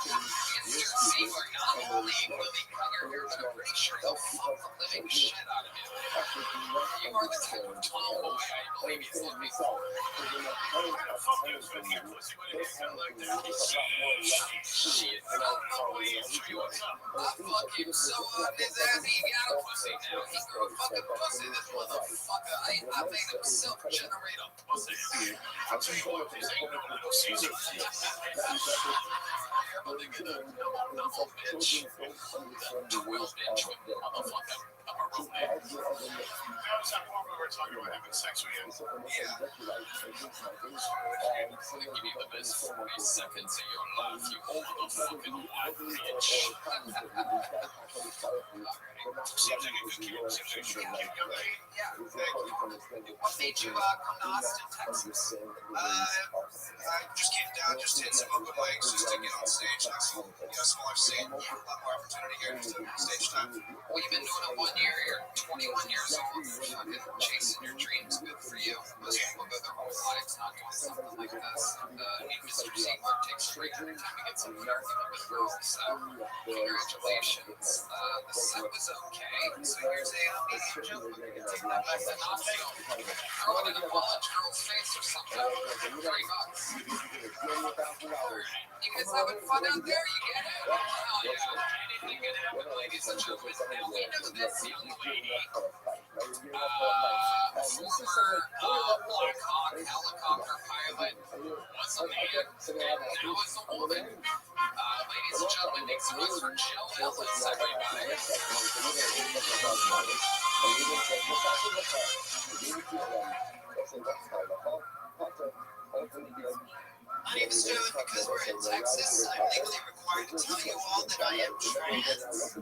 If you're safe or not only will they cut your hair, but I'm pretty sure they'll fuck the living shit out of you. You are the type of tomboy I believe you would be. What kind of fuck you with your pussy when it gets out like that? Shit. I don't know what he is. Show you what's up. I fuck him so up his ass, he got a pussy now. He grew a fucking pussy, this motherfucker. I made him self-generate a pussy. I'll tell you what, this ain't no Little Caesars. You're a nigga, double bitch. 12-inch motherfucker. I'm a real man. That was that part where we were talking about having sex with you. Yeah. I'm gonna give you the best 40 seconds of your life, you motherfucking white bitch. Seems like a good kid. Seems like a good kid. Young lady. Yeah. What made you come to Austin, Texas? I just came down, just hit some open mics just to get on stage. Smaller scene, a lot more opportunity here to stage time. Well, you've been doing it 1 year. You're 21 years old. Fucking chasing your dreams. Good for you. Most people go their whole lives not doing something like this. Mr. Ziegler takes straight every time he gets in the argument with girls. So, congratulations. The set was okay. So here's a major joke. We're gonna take that back to Knoxville. Throw it in a college girl's face or something. $3. You guys having fun out there? You get it? Hell yeah. Anything can happen, ladies and gentlemen. And we know that's the only lady. Black Hawk helicopter pilot was a man, and now is a woman. Ladies and gentlemen, make some noise for Jill Ellis, everybody. My name is Joe, and because we're in Texas, I'm legally required to tell you all that I am trans.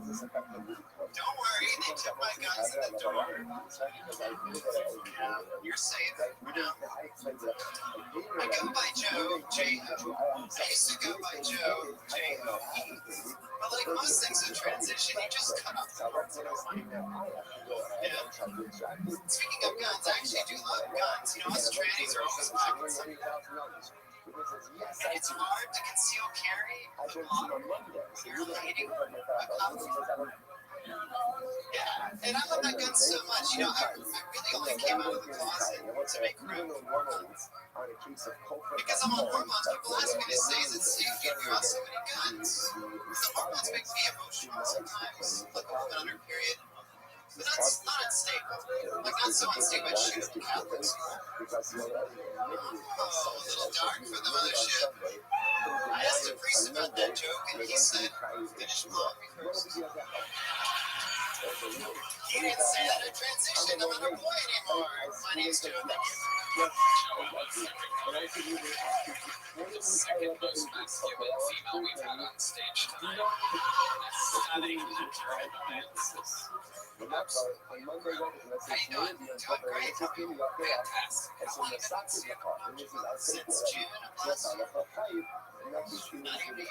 Don't worry, they took my guns in the door. You're safe. No. I go by Joe, J-O. I used to go by Joe, J-O-E. But like most things in transition, you just cut off the parts you don't like. Yeah. Speaking of guns, I actually do love guns. You know, us trannies are always packing something. And it's hard to conceal carry with mom. You're hiding a yeah, and I love that gun so much. You know, I really only came out of the closet to make room for hormones. Because I'm on hormones, people ask me to say, is it safe to be around so many guns? The hormones make me emotional sometimes, like a woman on her period. But that's not unstable. Like, not so unstable as shoot at Catholic school. Oh, a little dark for the mothership. I asked a priest about that joke, and he said, finish mom first. He didn't say that I transitioned, I'm not a boy anymore. My name's Joe. The second most masculine female we've had on stage tonight. Stunning adrenaline. How you doing? Doing great. Fantastic. How long have you been seeing Since June of last year. Not even a year. I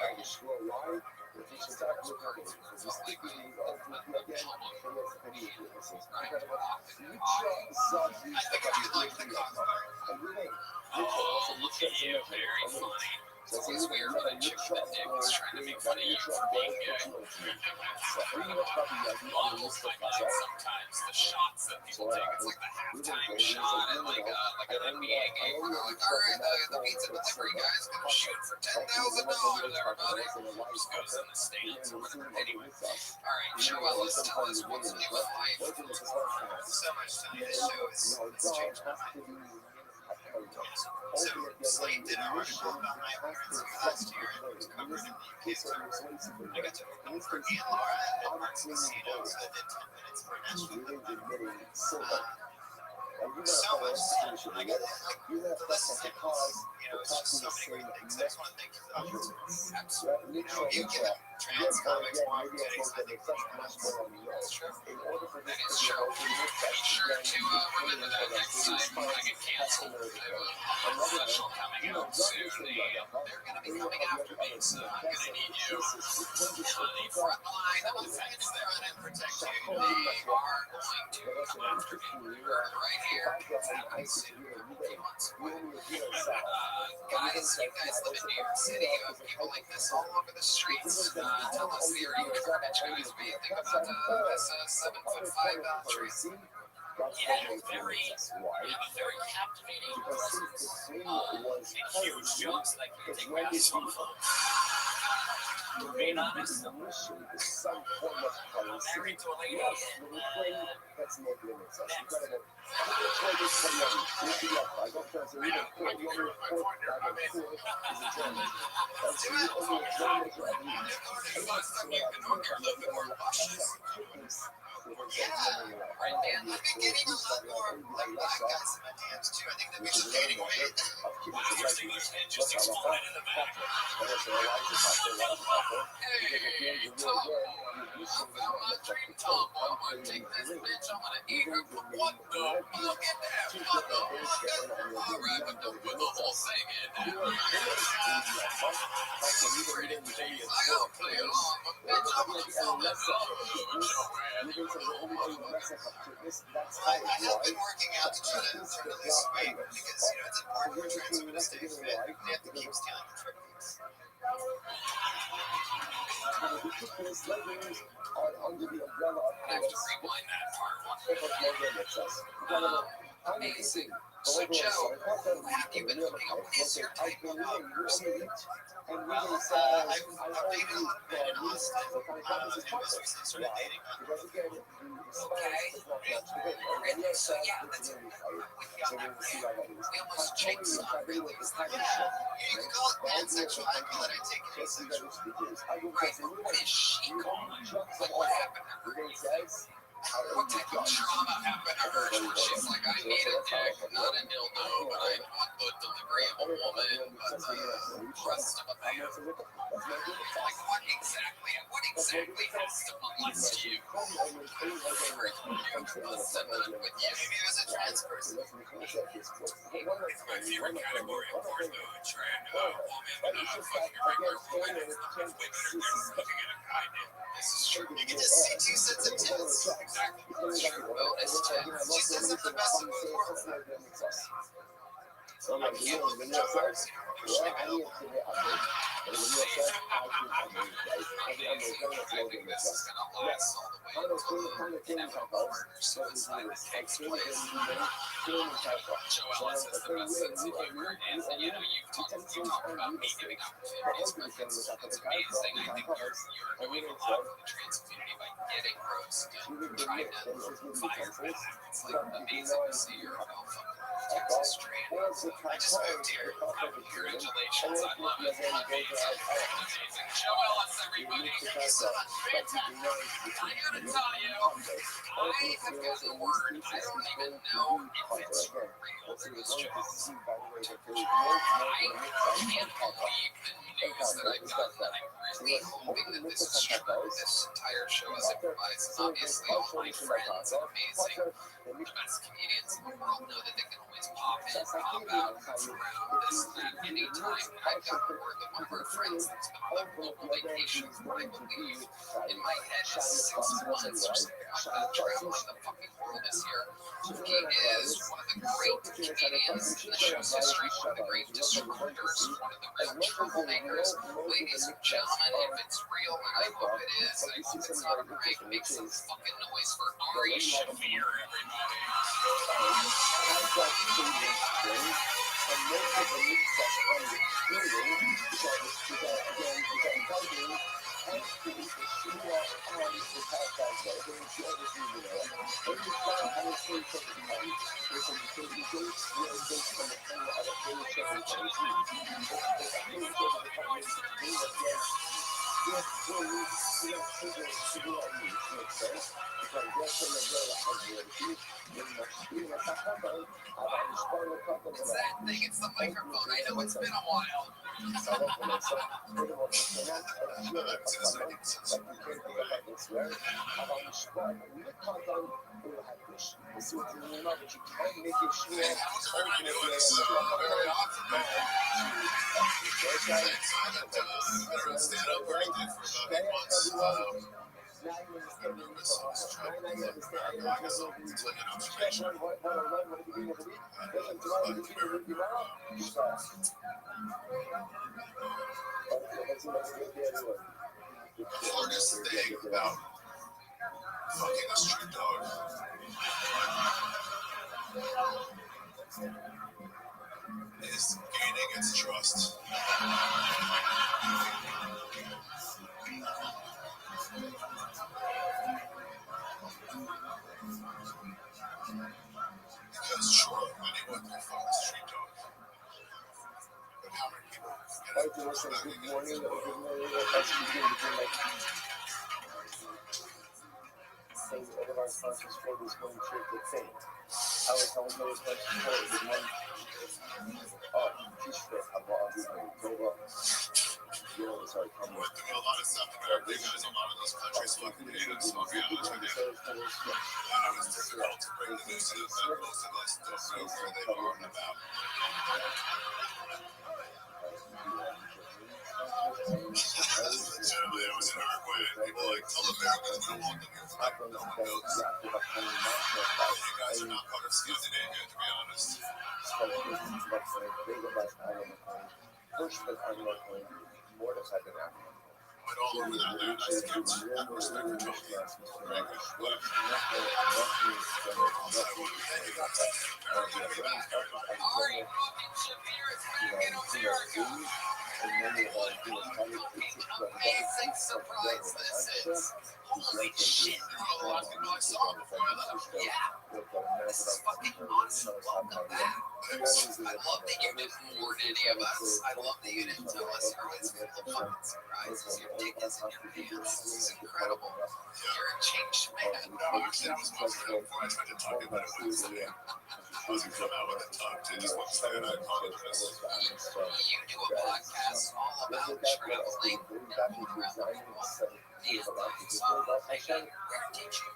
think you'd like the cockbar. Oh, look at you. Very funny. It's always weird when a chick with a dick is trying to make fun of you for being gay. Models might like sometimes the shots that people take. It's like the halftime shot at like an NBA game where they're like, all right, the pizza delivery guy's going to shoot for $10,000, everybody. Just goes in the stands or whatever. Anyway, all right, Joe Ellis, tell us what's new in life. So much time. This show it's changed my mind. So, Slate did an article about my appearance here last year, and it was covered in the UK Times. I got to open for Ian Laura at Mark's Casino, so I did 10 minutes for Nashville. So much stuff. I got the list is endless. You know, it's just so many great things. I just want to thank you for the opportunity. Absolutely. You know, you've given trans comics more opportunities than I think anyone else. That's true. That is true. Be sure to remember that next time when I get canceled. I have a special coming out soon. They're going to be coming after me, so I'm going to need you on the front line of defense there and protect you. They are going to come after me. Right here. Happening soon. A few months away. Guys, you guys live in New York City. You have people like this all over the streets. Tell us the area garbage guys. What do you think about this 7'5" trans? Yeah, very captivating presence. Make huge jokes like you take masks off. Being honest, I'm married to a lady and that's Yeah, right, man. I've been getting a lot more like black guys in my DMs too. I think that we should gaining weight. just exploded in the back. Hey, Tom, fulfill my dream, Tom. I'm gonna take this bitch, I'm gonna eat her for what the fuck in there? What the fuck? Alright, with the whole thing in there. I gotta play along, but bitch, I'm gonna fill this up. I have been working out to try to lose weight because, you know, it's important for trans women to stay fit. They have to keep stealing the triplets. I have to rewind that part. Amazing. So, Joe, who have you been hooking up? What is your type of person? And Well, usually I've dated a lot of men, and honestly, most recently started dating because again, the Okay. response is not much to it. Really? So, yeah, that's It's with so young we're going to see why that is. we almost jinxed Totally on affected with really. the type of Yeah, shit. you can call it pansexual. I call it I take it Just the asexual. other speakers. I will Right. say, you What is she calling? Like, what happened to her? know, it says, What type of trauma happened to her? She's like, I need a dick, not a dildo, but I want the delivery of a woman, but the breast of a man. Like, what exactly has to molest you for you to bust a nut with you? Maybe as a trans person. My favorite category of porn, though, trans woman fucking a regular woman. It's way better than looking at a guy dick. This is true. You get to see two sets of tits. Exactly. It's true. Bonus tits. She says I'm the best of both worlds. So like, You know, when Joe you're Roberts, yeah, I need to be updated. But when you're I think this is gonna last all the way until the inevitable murder suicide that takes place. Joella says the best sense of humor is, you know, you talk about me giving opportunities, but it's amazing. I think you're doing a lot for the trans community by getting roasted, trying to fire back. It's like amazing to see you're a fucking Texas trans. I just moved here. Congratulations, I love it. Amazing. Joella, everybody. Thank you so much. I gotta tell you, I have gotten word. I don't even know if it's real or it's just. I can't believe the news that I've gotten. I'm really hoping that this is true. This entire show is improvised. Obviously, all my friends and amazing, the best comedians in the world know that they can always pop in, pop out, around this and that. Anytime I've gotten word that one of our friends that's been on a global vacation for, I believe, in my head, is 6 months or something. I've been traveling the fucking world this year. He is one of the great comedians in the show's history, one of the great disruptors, one of the real troublemakers. Ladies and gentlemen, if it's real, and I hope it is, I hope it's not a prank, make some fucking noise for Ari Shaffir, everybody. What's that thing? It's the microphone. I know it's been a while. Stand up where I did for about 8 months. The hardest thing about fucking a street dog is gaining its trust. Because sure, anyone can fuck a street dog. But how many people get it? Good morning. Saying all of our sponsors for this one trip with Fame. I was telling you this much before it was one t-shirt about you know, sorry, we're doing a lot of South America, guys. A lot of those countries fucking hate us. I'll be honest with you. And it was difficult to break the news to them that most of us don't know where they are and about. Legitimately, I was in Uruguay and people were like, tell Americans we don't want them here. Like, no one knows. You guys are not part of Scandinavia, to be honest. First, but I'm more than Africa. went all over that land. I skipped that respect for Tony. Very good. But Ari fucking Shapiro is back in America. Amazing surprise this is. Holy shit. You're one of the last people I saw before I left. Yeah. This is fucking awesome. Welcome back. I love that you didn't warn any of us. I love that you didn't tell us you're always full of fucking surprises. Your dick is in your pants. This is incredible. You're a changed man. no, actually, I was positive before I tried to talk about it Wednesday. I wasn't come out when I talked. I just want to say that I apologize. You do a podcast all about traveling around the world. Where did you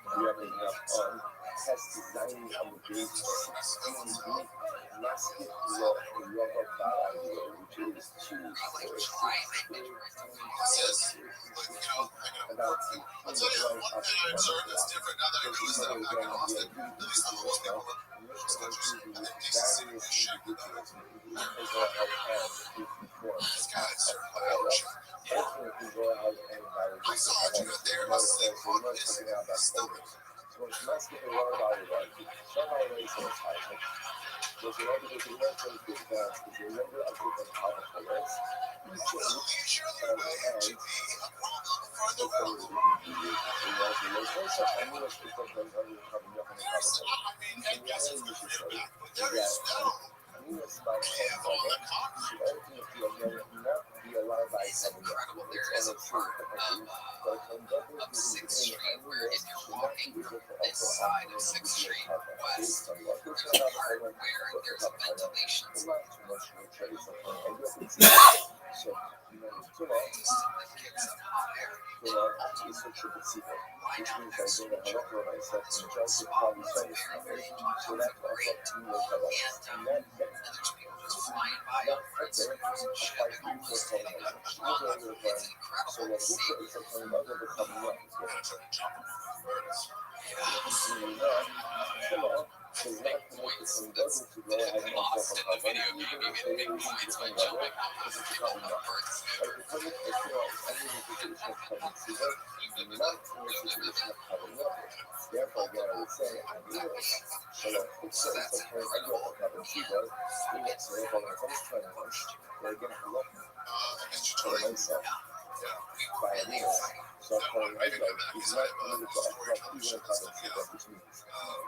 go? Test designing on the base massive rubber barrier, which is to Yes, but you know, I'll tell you one thing I observed that's different now that I know this back in Austin. At least not most people, but most countries, I think decency is shape of that. These guys are loud. I saw you there. I said, what is stupid? So it's not getting a lot about it, right? Somehow they say it's high. There's a lot of different references because if you remember a group of powerful words, each Will of you surely way to be a problem for the world? First, I mean, I guess it's good to get back, but there is no give on the concrete. It's incredible. There is a part of 6th Street where if you're walking from this side of 6th Street west, there's a part where there's a ventilation. System that kicks up hot air. Why not next to each other? Certain spot was very great. And there's people just flying by on freight trains and shit and almost hitting them. It's incredible to see. Big points. That's lost in the video game. You get big points by jumping on those people with birds. So that's incredible. So he's not able to attract even a conversation between us.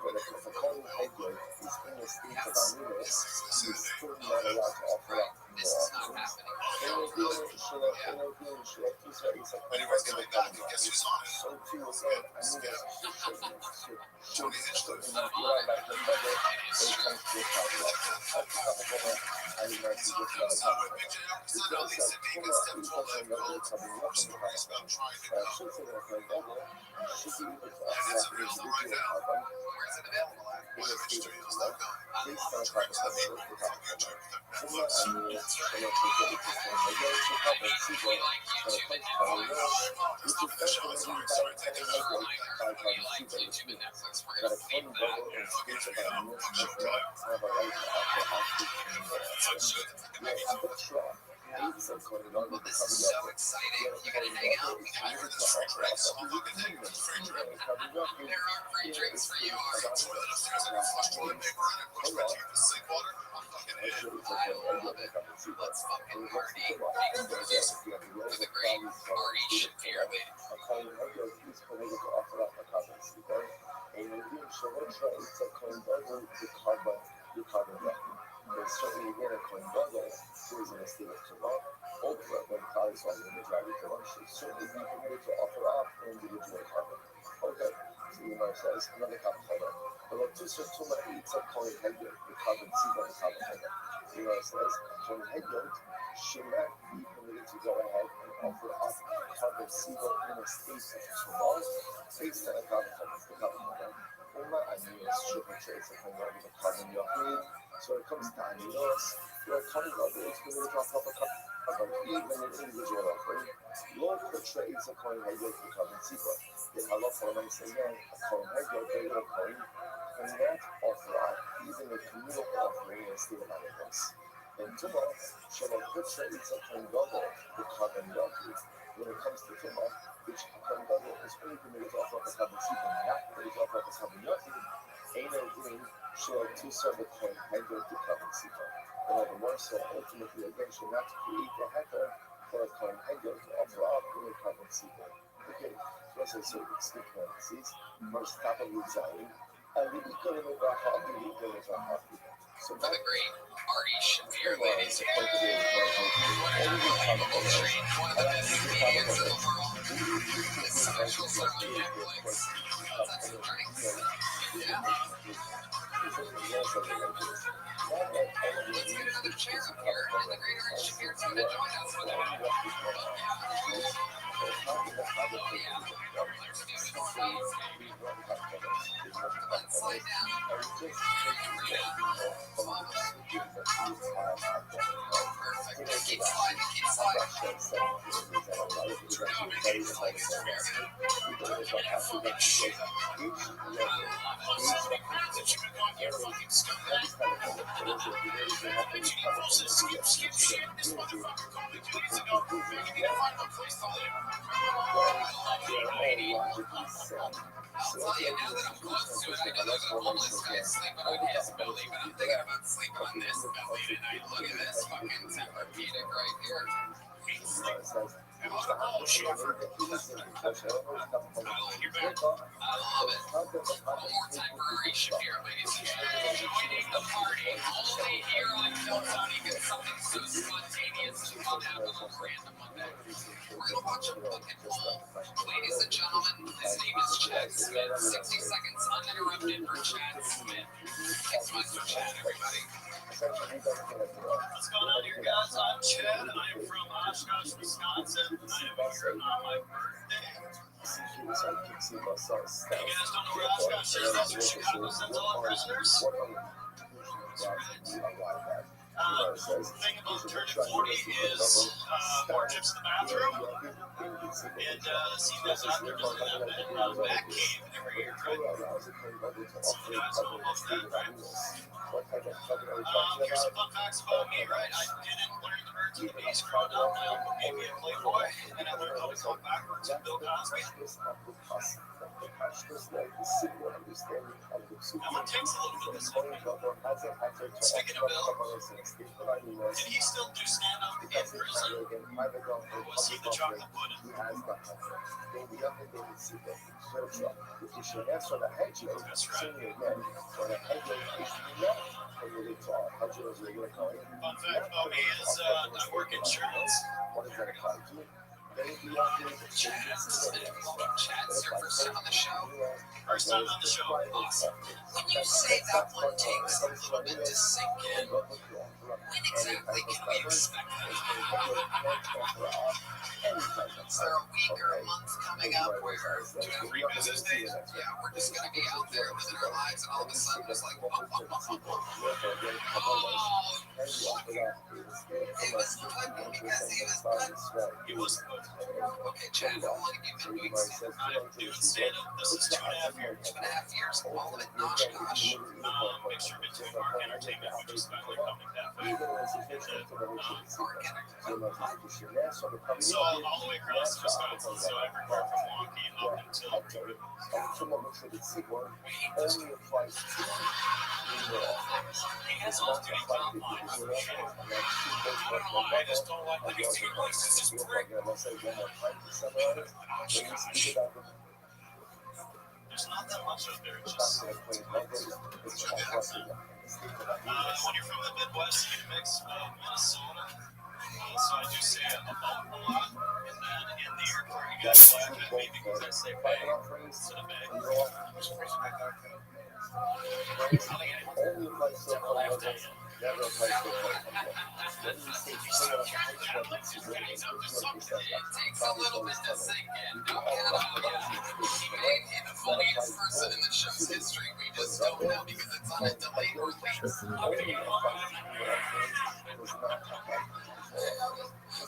But if a common idea is in the state of awareness, he is still not allowed to offer up This is not happening. Anyways, coming back, guess who's on it? So too again, Tony Hitchcock. Comes out with Big J. Because I know Lisa Davis stepped to a left called Force Stories about trying to go. And it's available right now. Where's it available at? Wherever studios love going. Try to let me on YouTube, Netflix. That's right. The show is hard, so I take it out. You like YouTube and Netflix. We're gonna flip that. Okay, you know, Showtime. That's good. Well, this is so exciting. You gonna hang out? I heard there's free drinks. I'm looking at it. Free drink. There are free drinks for you, Ari. Toilet upstairs. I got flush toilet paper in it. Brush my teeth with sink water. I'm fucking in. I love it. Let's fucking party. For the great Ari Shapiro. Certainly again a coin bubble is in a state of tomorrow. Ultra, when college was in the driving should certainly be permitted to offer up an individual carbon. Okay, so Umar says, another carbon fiber. But to Tuma eats a coin headgear, the carbon seed on the carbon fiber. Umar says, coin headgear should not be permitted to go ahead and offer up carbon seed in a state of tomorrow based on a carbon fiber, the carbon fiber. Umar and US should portray the coin bubble, the carbon yahoo. So it comes down to us. Your carbon bubble is permitted to offer up a carbon even an individual offering. Law portrays a coin headgear for carbon seed. In Allah for them say again, a coin headgear, regular coin, cannot offer up even a communal offering in a state of animals. And tomorrow, Shalom portrays a coin bubble, the carbon yahoo. when it comes to Tumah, which is only permitted off of a Chametzipa, not permitted off of a Chametzipa, ain't a short to serve a coin header to Chametzipa. In other words, so ultimately, again, should not create the header for a coin header to offer up in a Chametzipa. Okay, so let's say it's the parentheses, first top of the Zayin, and we equal it over half, we equal it over half. So For that the great Artie Shapiro, is ladies and gentlemen, unbelievable treat, one of the best comedians in the world. His socials are on Netflix. Lots of drinks. Yeah. Let's get another chair up here in the great Artie Shapiro team to join us for that. Oh, yeah. Let's do it for me. Let's slide down. Perfect. Keep sliding, keep sliding. Trudeau making his life easier. And have fun with shit. So many crowds that you could go and get fucking scumbag. But you need to skip shit this motherfucker called me 2 days ago. You need to find a place to live. I'll tell you, now that I'm close to it, I know there's a homeless guy sleeping on his belly, but I'm thinking about sleeping on this belly tonight. Look at this fucking Tempur-Pedic right here. I love it. One more time for Ari Shapiro, ladies and gentlemen. Joining the party only here on Don't Even something so spontaneous and fun happens on a random Monday. We're gonna watch a fucking poll. Ladies and gentlemen, his name is Chad Smith. 60 seconds uninterrupted for Chad Smith. Thanks so much for Chad, everybody. What's going on here, guys? I'm Chad. I'm from Oshkosh, Wisconsin. I am here on my birthday. You guys don't know where Oshkosh is? Those are Chicago Sentinel prisoners. Thing about turning 40 is more trips to the bathroom and seeing that doctor doesn't have that back cave every year, right? So you guys know about that, right? Here's some fun facts about me, right? I didn't learn the birds and the bees growing up. My uncle made me a Playboy, and I learned how to talk backwards with Bill Cosby. Now, it takes a little bit to say. Speaking of Bill, did he still do stand-up in prison? Or was he the chocolate pudding? That's right. Fun fact about me is I work insurance. Chad Smith, welcome, Chad. It's your first time on the show. First time on the show. Awesome. When you say that one takes a little bit to sink in, when exactly can we expect that? Is there a week or a month coming up where do we revisit things? Yeah, we're just going to be out there living our lives, and all of a sudden it's like, oh, it was funny because he was good. He was good. Okay, Chad, how long have you been doing stand-up? I'm doing stand-up. This is 2.5 years. 2.5 years, all of it in Oshkosh. Mixture between Park Entertainment, which is kind of like Comedy Cafe, and Park Entertainment. so all the way across Wisconsin, so everywhere from Milwaukee up until Toledo. He has off-duty top lines for sure. I don't know why, I just don't like the DC voices, just brick. Oshkosh. There's not that much up there, it's just When when you're from the Midwest, you mix Minnesota. So I do say about a lot, and then in the airport you get black at me because I say bay instead of bay. Never laughed at you. It takes a little bit to sink in. No count on ya. He may be the funniest person in the show's history. We just don't know because it's on a delayed release.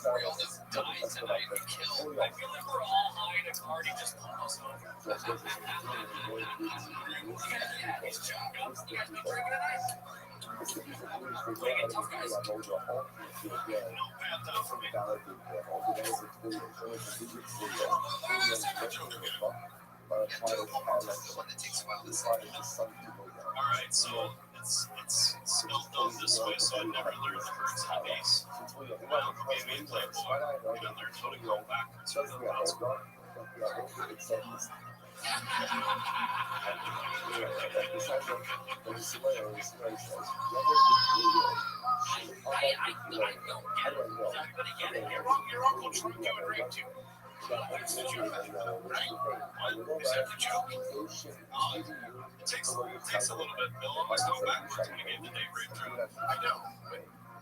We'll just die tonight and killed. I feel like we're all high and a party just almost over. Yeah, he's joking. You guys be drinking tonight? It's the people who usually go out and do like over a whole yeah. No bad for me. Validate the organizer to do it. But Yeah, do a full the one that takes a while to set up. All right, so it's built up this way, so I never learned the birds and the bees. Well, gave me a Playboy, and I learned how to go backwards from the mouse. Your uncle tricked you and raped you. That's the joke, right? What? Is that the joke? It takes a little bit, Bill. Let's go backwards when you gave the date rape through. I know.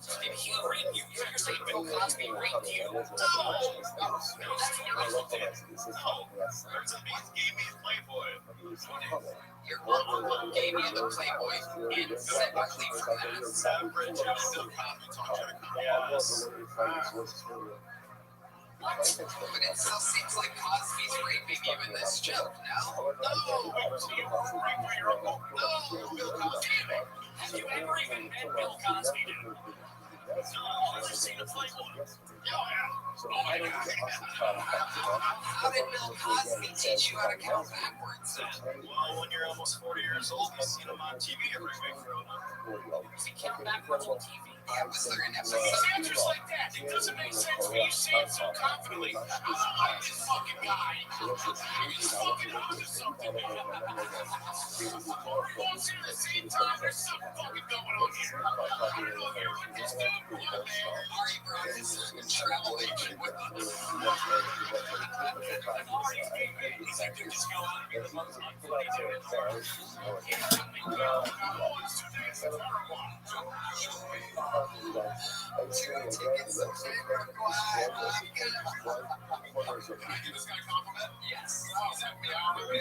Did he rape you? You're saying Bill Cosby raped you? No. Birds and bees gave me a Playboy. Your uncle gave you the Playboy and separately from that. Separate joke. Bill Cosby talked to me. Yes. But it still seems like Cosby's raping you in this joke, no? No, so you were raped by your uncle? No, Bill Cosby. Have you ever even met Bill Cosby, dude? No, I've never seen a Playboy. How did Bill Cosby teach you how to count backwards? Well, when you're almost 40 years old, you see them on TV every week growing up. Does he count backwards on TV? Yeah, was there an episode? Answers like that, it doesn't make sense when you say it so confidently. I like this fucking guy. He's fucking on to something, man. Or you won't say the same time, there's something fucking going on here. I don't know if you're with this dude, young man. Ari Brown is a travel agent with us. Marty's gay, man. You think they're just going on here and unfunny dude? Yeah, I mean, oh, it's 2 days for a while. Tickets, okay, go ahead. Give this guy a compliment? Yes. He's FBI. Luckily,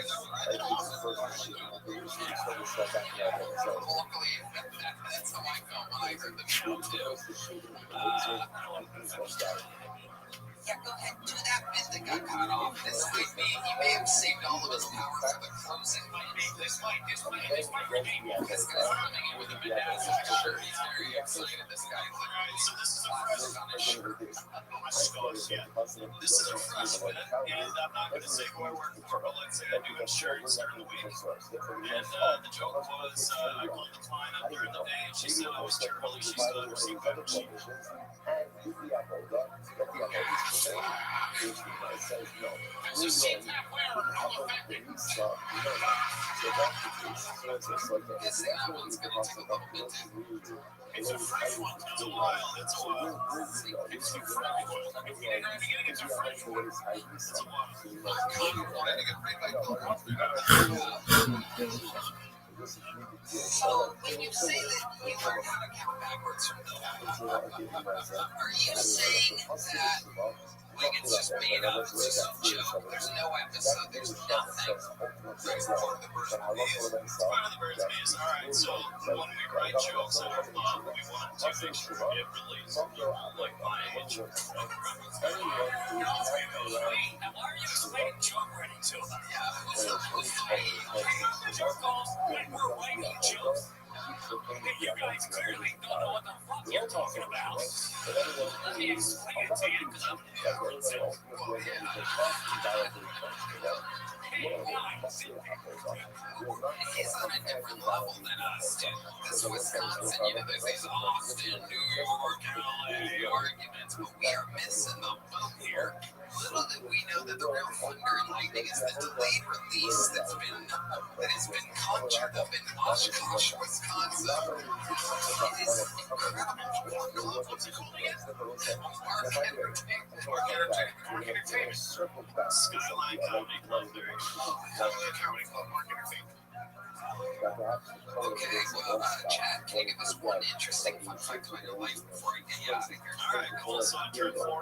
that's how I felt when I heard the show, too. Yeah, go ahead, do that bit that got cut off. This might be, he may have saved all of his power for the closing. This might remain. This guy's coming in with a bedazzled shirt. He's very excited. This guy is Alright, so this is a fresh on his shirt. I suppose, yeah. This is a fresh bit, and I'm not going to say who I work for, but let's say I do insurance during the week. And the joke was, I called the client up during the day, and she said I was too early. She still received that cheap. There's a seat that way or no effective. This one's going to take a little bit to... It's a fresh one. It's a while. It's a while. It's a fresh one. If you didn't beginning, it's a fresh one. It's a while. So, when you say that you learned how to count backwards from the... Are you saying that... Like it's just made up, it's just a joke, there's no episode, there's nothing. There's part of the birds and bees. It's part of the birds and bees. Alright, so when we write jokes out of love, we want to make sure it relates to like my age. No, wait, now why are you explaining joke writing to them? Yeah, who's supposed to be? Joke calls when we're writing jokes. You guys clearly don't know what the fuck you're talking about. Let me explain it to you, because I'm never so. Hey, guys. He's on a different level than us, dude. This Wisconsin, you know, there's these Austin, New York, LA arguments, but we are missing the boat here. Little did we know that the real thunder and lightning is the delayed release that has been conjured up in Oshkosh, Wisconsin. It is incredible. What's it called again? Mark Entertainment. Skyline Comedy Club there. Comedy Club Mark Entertainment. Okay, well, Chad, can you give us one interesting fun fact about your life before I get you out of here? Alright, cool. So I turned 40 on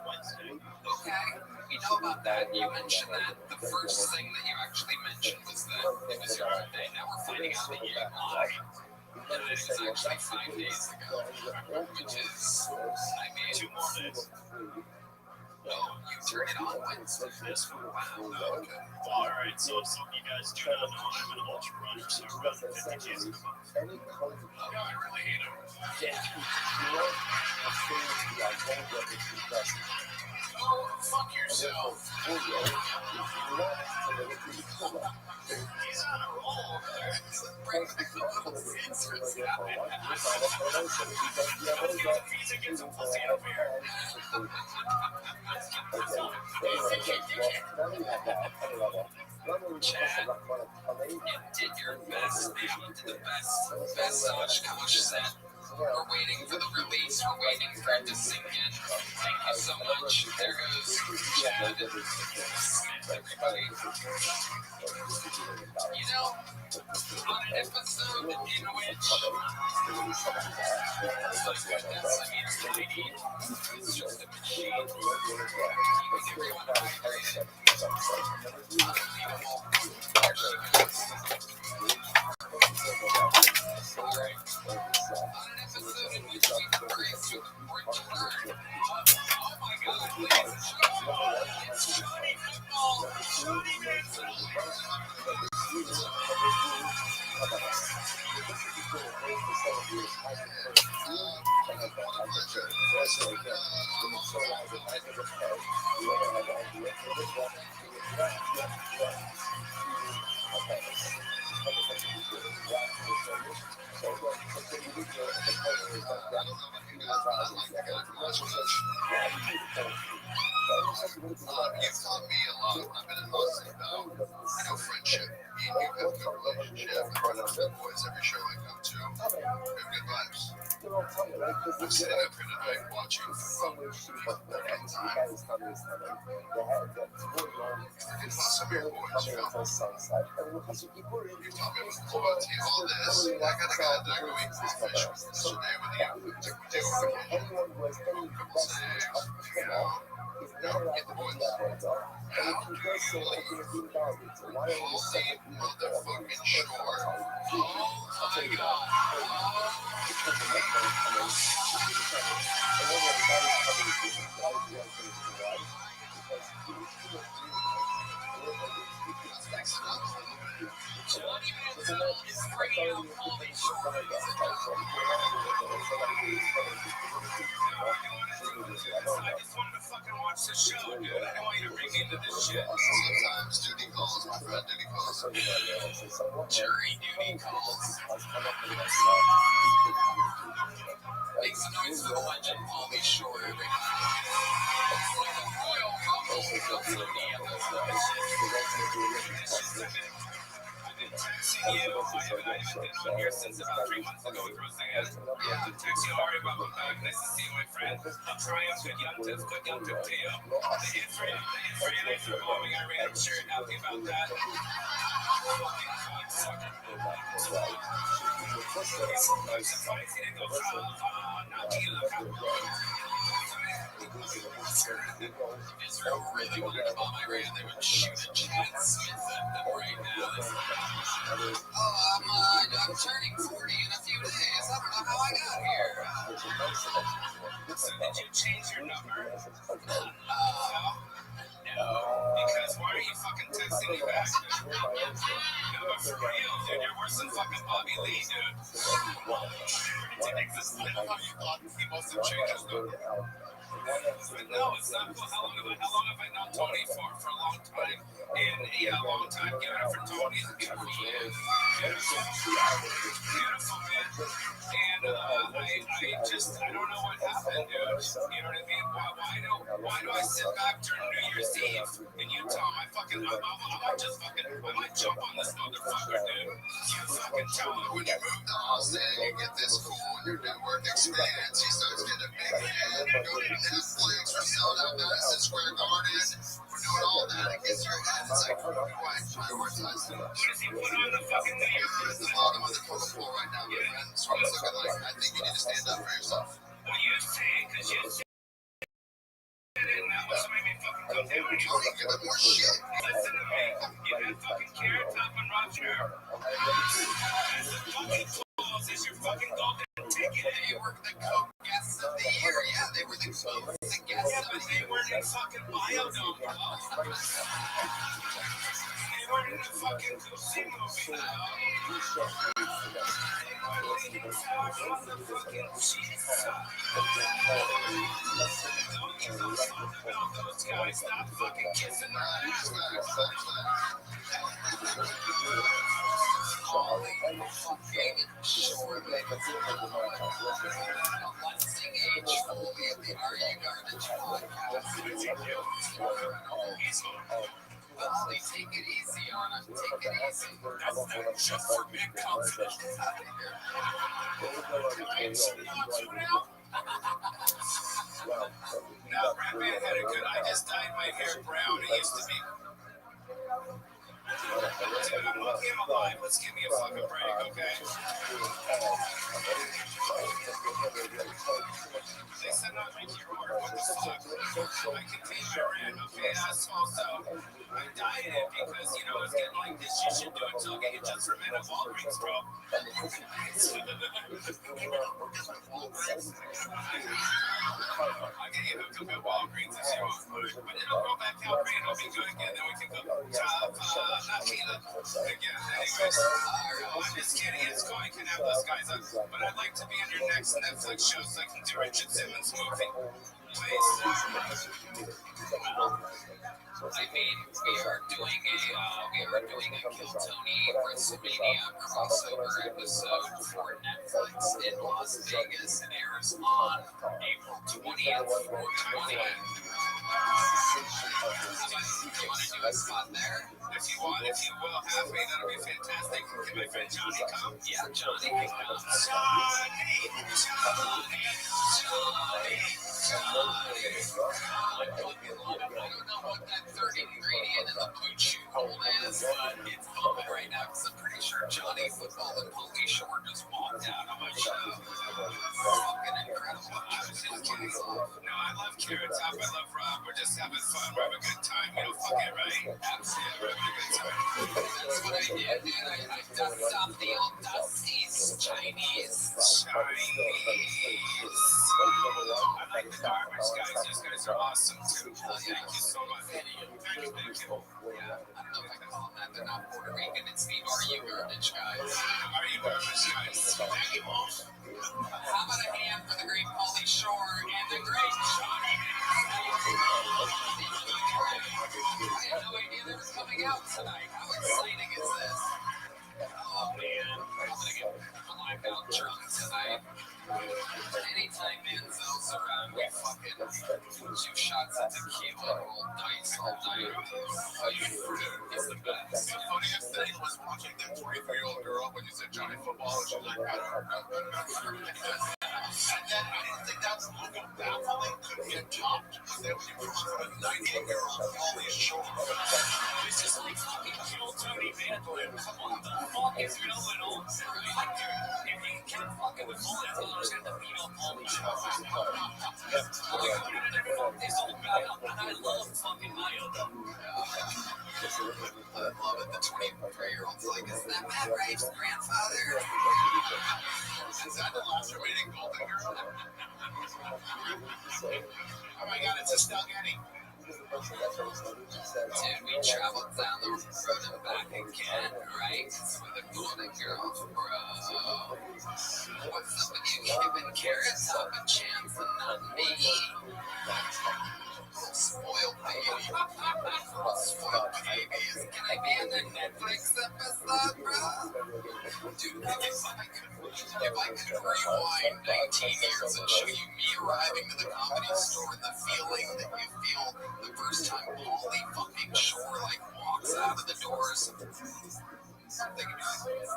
Wednesday. Okay, we know about that. You mentioned that. The first thing that you actually mentioned was that it was your birthday. Now we're finding out that you lied. And it is actually 5 days ago, which is, I mean, 2 more days. no, you turn it on Wednesday. This for a while. Okay. All right. So some of you guys do not know I'm an ultra runner, so I run 50 Ks in a month. Yeah, I really hate him. Yeah. Oh, fuck yourself. He's on a roll. Bring back the little fits for this guy. Pizza gets some pussy up here. You did your best, man. You did the best Oshkosh set. We're waiting for the release. We're waiting for it to sink in. Thank you so much. There goes Chad. Everybody. You know, on an episode in which, goodness, I mean, Lady is just a machine. Keeping everyone hydrated. Unbelievable. There she goes. Alright. On an episode in which we embrace or to learn. Oh my god, ladies and gentlemen, it's Johnny Football. Johnny Manziel. You've taught me a lot when I've been in Austin about, friendship. Me and you have a good relationship. I run up to boys every show I go to. We have good vibes. I'm sitting up here tonight watching football for the time. Thinking about some of your boys, You've taught me about loyalty, all this. I gotta go eat fish today with you. Do what I can. Couple things, get the boys. How really motherfucking short. Oh my god. Johnny Manziel is bringing up Pauly Shore, ladies and gentlemen. I just wanted to fucking watch the show, dude. I didn't want you to bring me into this shit. Sometimes duty calls, my friend, duty calls. Jury duty calls. Make some noise for the legend Pauly Shore, everybody. For the Royal Rumble of the episode. Texting you. I haven't been on here since about 3 months ago with Roseanne. Text you, Ari, welcome back. Nice to see you, my friend. Triumphant young to you. The hits for you. I feel warming. I ran a shirt. Happy about that. Fucking cocksucker. I'm surprised he didn't go foul. Not Israel really wanted to bomb Iran. They would shoot a Chad Smith at them right now. I'm turning 40 in a few days. I don't know how I got here. So did you change your number? No. Because why are you fucking texting me back, dude? No, but for real, dude, you're worse than fucking Bobby Lee, dude. Ridiculous. I thought you thought he must have changed his number. But no, it's not. How long have I known Tony for? For a long time. And yeah, a long time. Give it up for Tony. He's a beautiful man. Beautiful man. And I don't know what happened, dude. You know what I mean? Why do I sit back during New Year's Eve in Utah? I might jump on this motherfucker, dude. You fucking tell me. When you move to Austin, you get this cool, your network expands, you start getting a big hit, you go to Netflix, we're selling out Madison Square Garden, we're doing all that, it gets your head, it's like, who do I prioritize them? What does he put on the fucking New Year's There's a lot of other people right now, my friend, so it's looking like, I think you need to stand up for yourself. What you say? Because you said it, and that was what made me fucking come down here. Tony, give it more shit. Listen to me. You had fucking carrots up in Rothschild. And the fucking fools This is your fucking golden ticket. They were the co-guests of the year. Yeah, they were the guests Yeah, of but the they year. weren't in fucking Biodome, bro. They weren't in a fucking Gucci movie. They weren't leaning towards motherfucking Jesus. Don't give a fuck about those guys. Stop fucking kissing their ass. Holy fucking sure they were Lansing H. Foley of the Are You Garbage podcast. Ollie, take it easy on him. Take it easy. That's just for big confident. No, Rabbi had a good. I just dyed my hair brown. It used to be. Dude, I'm lucky I'm alive. Let's give me a fucking break, okay? They said not make your order. What the fuck? I can pay my rent, okay, asshole. So I dyed it because, you know, it's getting like this. You should do it till I get you just for men at Walgreens, bro. I'll get you hooked up at Walgreens if you want food. But it'll go back out green. It'll be good again. Then we can go again. Anyways, I'm just kidding. It's going to have those guys up. But I'd like to be on your next Netflix show so I can do Richard Simmons' movie. Please. I mean, we are doing a Kill Tony WrestleMania crossover episode for Netflix in Las Vegas. It airs on April 20th or 20th. You want to do a spot there? If you will have me, that'll be fantastic. Can my friend Johnny come? Yeah, Johnny can come. I don't know what that third ingredient in the blue chew hole is, but it's bumping right now because I'm pretty sure Johnny Football and Police Shore just walked out on my show. Fucking incredible. No, I love Carrot Top. I love Rob. We're just having fun. We're having a good time. You know, fuck it, right? Absolutely. We're having a good time. That's what I did, dude. I dusted off the old Dusty's Chinese. I like the garbage guys. These guys are awesome too. Thank you so much. Thank you. Yeah, I don't know if I can call them that. They're not Puerto Rican. It's the Are You Garbage guys. Are you garbage guys? Thank you, Mom. How about a hand for the great Pauly Shore and the great Johnny? I had no idea they were coming out tonight. How exciting is this? Oh man, I'm gonna get blackout drunk tonight. Anytime Manziel's around, we fucking 2 shots of tequila and roll dice all night. It's the best. The funniest thing was watching that 23-year-old girl when you said Johnny Football, and she's like, I don't know. And then I didn't think that was a little baffling, couldn't get topped. But then when you put on a 98-year-old Pauly Shore. This is like fucking Kill Tony Mandolin. What the fuck is going on? Like, dude, if you kept fucking with Bullet, I was gonna beat up Pauly Shore. This old guy up, and I love fucking Mayo, though. I love it. The 23-year-old's like, is that Matt Rape's grandfather? Is that the last remaining Golden Girl? Oh my god, it's a Doug Eddie. Dude, we traveled down the road and back again, right? For the Golden Girls, bro. What's up with you keeping Carrot Top a chance and not me? Spoiled baby. Spoiled babies. Can I be in the Netflix episode, bro? Dude, if I could rewind 19 years and show you me arriving to the Comedy Store and the feeling that you feel the first time Pauly fucking Shore like walks out of the doors. Think about it.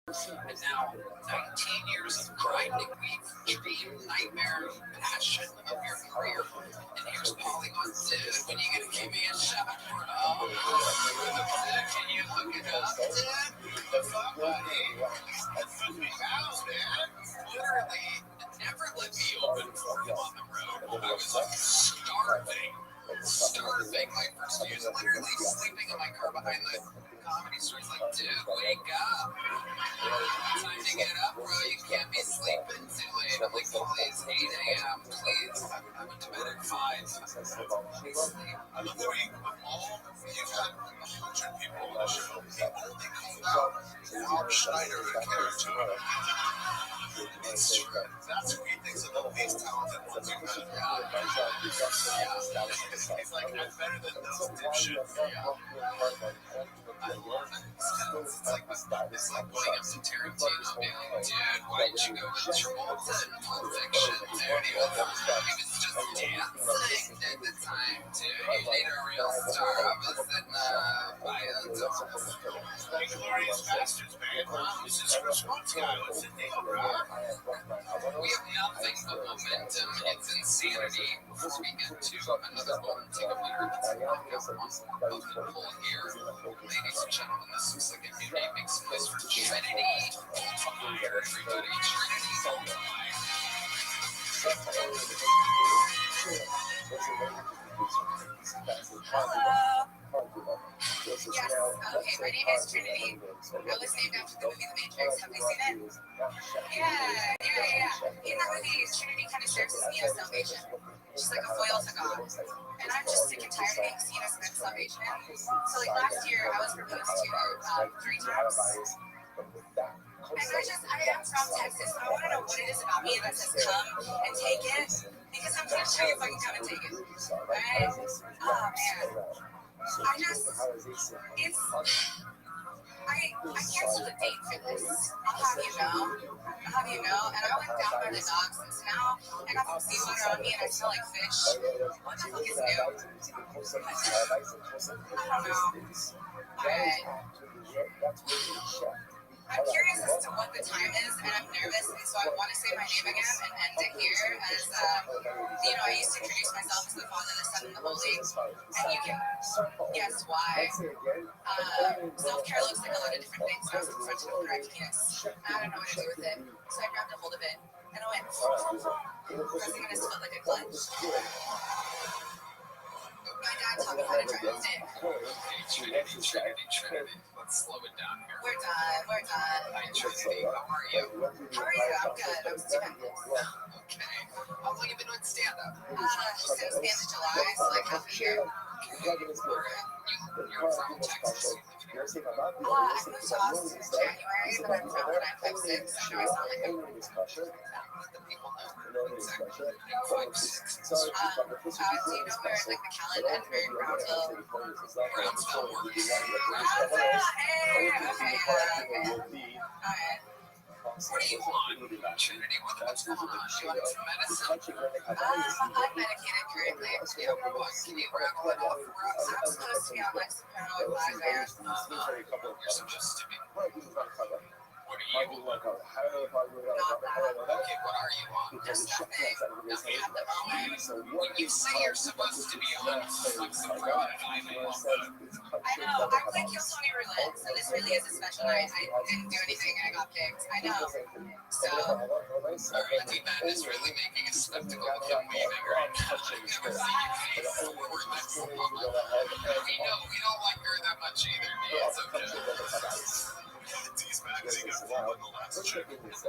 And now, 19 years of grinding weave, dream, nightmare, passion of your career. And here's Pauly going, dude, when you gonna give me a shot, bro? Can you hook it up, dude? Fuck, buddy. Wow, man. Literally, never let me open for him on the road. I was like starving my first years, literally sleeping in my car behind the comedy stores like, dude, wake up. Time to get up, bro. You can't be sleeping too late. I'm like, please, 8 a.m., please. I went to bed at 5. Please sleep. I'm a week of all. You've had 100 people on the show. The only called out Rob Schneider and Karen Tuna. It's true. That's who he thinks of the least talented ones you've had. He's like, I'm better than those dipshits. I love it. It's like going up to Tarantino being like, dude, why did you go with Travolta in Pulp Fiction? Dude, he was just dancing at the time, dude. You need a real star. I was in Biodome. Glorious Bastards, man. This is Chris Rothschild. What's the name, bro? We have nothing but momentum. It's insanity. Before we get to another one, take a minute to knock out one of the pull here. Ladies and gentlemen, this looks like a new name makes place for Trinity. Fire, everybody. Trinity's on fire. Hello. Yes. Okay, my name is Trinity. I was named after the movie The Matrix. Have you seen it? Yeah. In that movie, Trinity kind of serves as Neo's salvation. She's like a foil to God. And I'm just sick and tired of being seen as an salvation. So like last year, I was proposed to 3 times. And I am from Texas, so I want to know what it is about me that says come and take it. Because I'm pretty sure if I can come and take it. Right? Oh man. I canceled a date for this. I'll have you know. And I went down by the docks, and so now I got some seawater on me and I smell like fish. What the fuck is new? I don't know. I'm curious as to what the time is, and I'm nervous, and so I want to say my name again and end it here as, I used to introduce myself as the Father, the Son, and the Holy, and you can guess why. Self-care looks like a lot of different things. I was confronted with erect penis, and I don't know what to do with it, so I grabbed a hold of it, and I went, pressing on his foot like a clutch. My dad taught me how to drive a stick. Trinity. Let's slow it down here. We're done. Hi, Trinity. How are you? I'm good. I'm stupendous. Okay. How long have you been doing stand-up? Since the end of July, so like half a year. You're from Texas. I moved to Austin in January, but I'm from 956. I know I sound like Let the people know exactly. 956. do you know where like the Callan Edinburgh, Brownsville works? Okay. Alright. What do you want, Trinity? What's going on? You want some medicine? I'm medicated currently. Can you rattle it off for us? I'm supposed to be on like some paranoid Viagra. You're supposed to be. What are you? Not that. Okay, what are you on? Just nothing. Nothing at the moment. When you say you're supposed to be on, what's the problem? I know. I'm like Tony Roulette, so this really is a special night. I didn't do anything and I got picked. I know. So. Alright, D-Man is really making a spectacle of him waving right now. Never see your face forward. That's the problem. We don't like her that much either. It's okay. D's magazine got full on the last chick. It's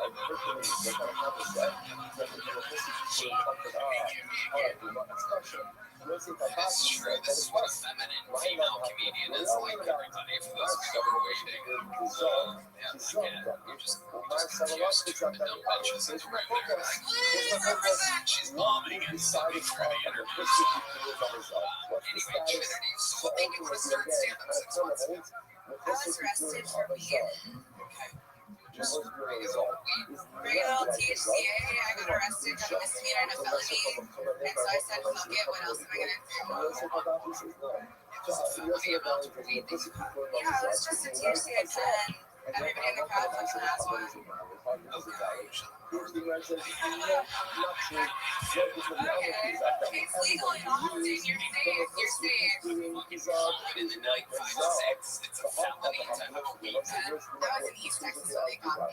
true. This is what a feminine female comedian is like, everybody, for those who are waiting. Again, you're just confused. Two the dumb bitches is right there. Like, please represent. She's bombing and sucking for the interview. Anyway, Trinity, so what made you want to start stand-up 6 months ago? I was arrested for weed. Okay. Just regular weed. Regular THCA. I got arrested, got a misdemeanor and a felony. And so I said, fuck it, what else am I going to do? Any amount of weed that you had. Yeah, it was just a THCA pen. Everybody in the crowd fucking has one. Okay, it's legal in Austin. You're safe. In the night, 5 to 6, it's a felony to have a weed pen. I was in East Texas when they got me.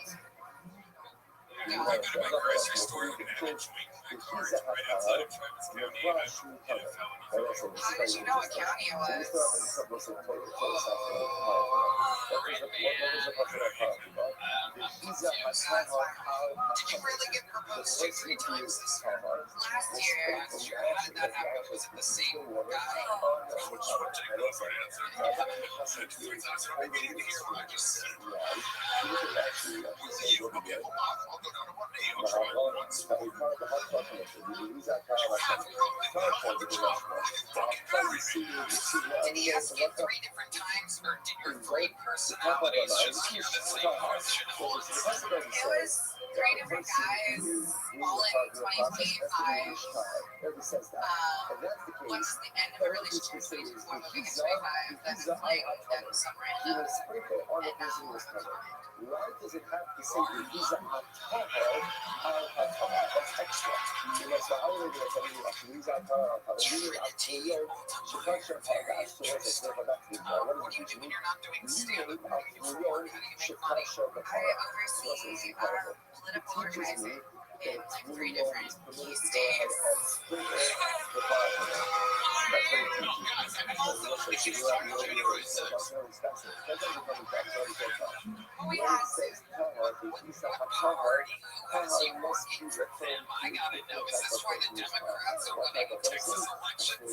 I go to my grocery store and I have a joint. He's a hot How did you know what county it was? Did you really get proposed to 3 times this year? Last year. How did that happen? Was it the same guy? Did he ask you 3 different times, or did your 3 personalities just hear the same question? It was 3 different guys, all in 2025. Once the end of the relationship, so you just want to make it 25, then some random. And now we're Why does it have to say that he's a That's extra. Because the hour that What do you do when you're not doing stand-up comedy for work? How do you make money? I oversee political organizing in 3 different key states. Well, we had party as you working for them. I gotta know, is this why the Democrats are winning Texas elections?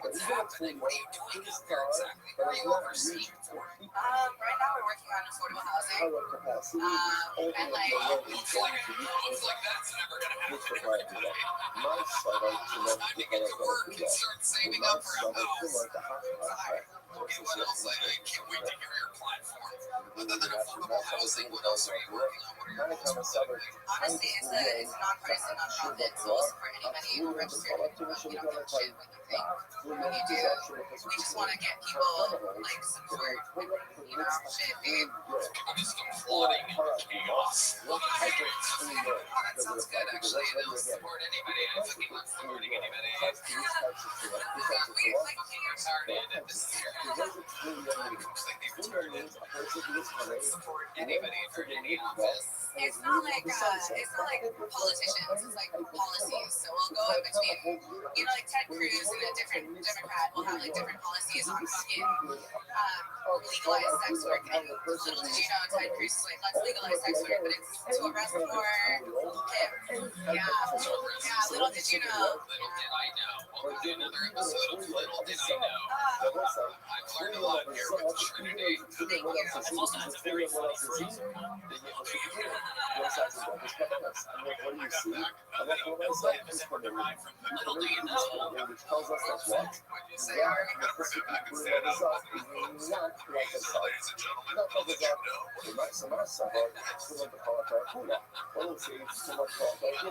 What's happening? What are you doing out there exactly? What are you overseeing for? Right now we're working on affordable housing. And looks like that's never gonna happen. Time to get to work and start saving up for a house. Okay, what else? I can't wait to hear your platform. Other than affordable housing, what else are you working on? What are your goals? Honestly, it's a nonpartisan nonprofit, so we'll support anybody who registered. You don't give a shit what you think, what you do. We just want to get people support, shit, dude. Just flooding and chaos. Oh, that sounds good, actually. They'll support anybody. I fucking love supporting anybody. We started this year. Looks like they've started support anybody for any office. It's not like politicians. It's like policies. So we'll go in between, like Ted Cruz and a different Democrat will have different policies on fucking legalize sex work. And little did you know, Ted Cruz is like, let's legalize sex work, but it's to arrest for him. Yeah. Little did you know. Little did I know. Welcome to another episode of Little Did I Know. I've learned a lot here with Trinity. Thank you. I've also had a very funny phrase. Little do you know. Which tells us that what? Say, are you Ladies and gentlemen, little did you know. Little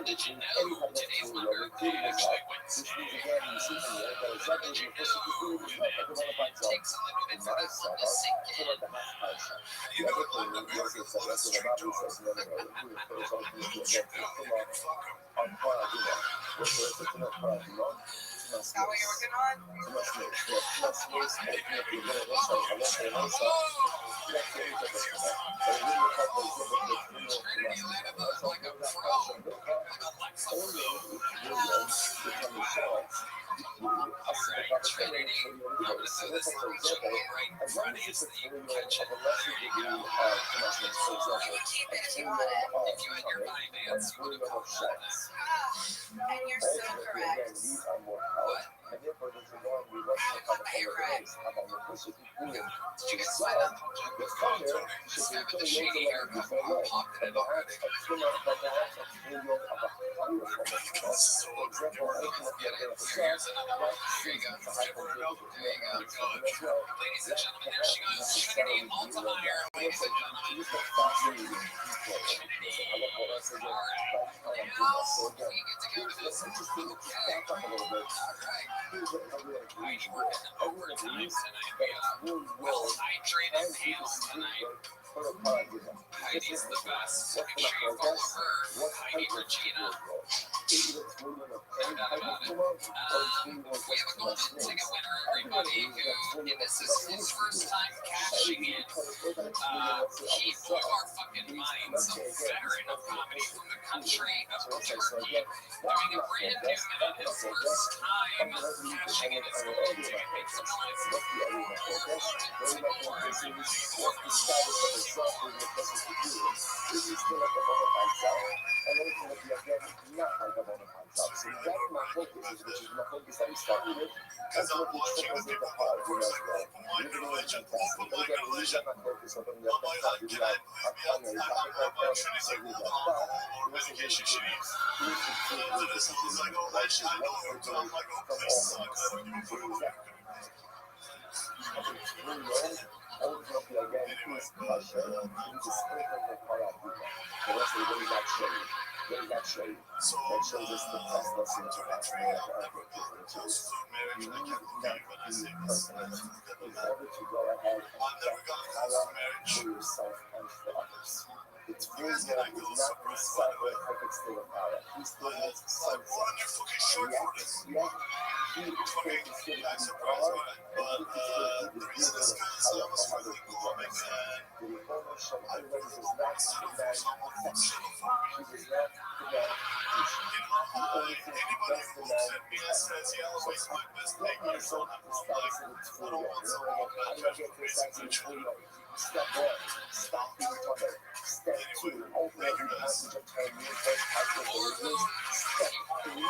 did you know. Today's my birthday actually Wednesday. Little did you know. Takes a little bit for that one to sink in. You never climbed the mountain for that street dogs. Is that what you're working on? Trinity landed like a pro. Like Alexa Alright, Trinity. I'm gonna say this in region right in front of you so you can catch it. There you go. You can keep it if you want it. If you had your money bands, you would have called this. And you're so correct. What? I got my hair right. Did you guys sign up? Just have the shady hair before popped it already. Here's another one. Here you go. There you go. Ladies and gentlemen, there she goes. Trinity Altemeyer. Ladies and gentlemen. Trinity. Alright. Now, we get to go to this. Alright. You were in overtime tonight. Well hydrated panel tonight. Heidi's the best. Make sure you follow her. Heidi Regina. No doubt about it. We have a golden ticket winner, everybody, who this is his first time cashing in. He blew our fucking minds. A veteran of comedy from the country of Turkey, doing a brand new and his first time cashing in his golden ticket. Make some noise. Because I'm watching the people go first. Open-minded religion. Open-minded religion. So, this the best lesson to marriage, and I can't believe when I say this. I never got close to marriage. It's very good. It's not in some perfect state of power. He still needs some fucking short for this. He expected to be hard, but the reason is because I was really cool back then. I worked for someone who should have He was not the man. Anybody who looks at me and says, yeah, I'll waste my best 8 years on that, I'm like, I don't want someone that judges basically children. Step one, stop being funny. Step two, open every message of time you first type of religion. Step three,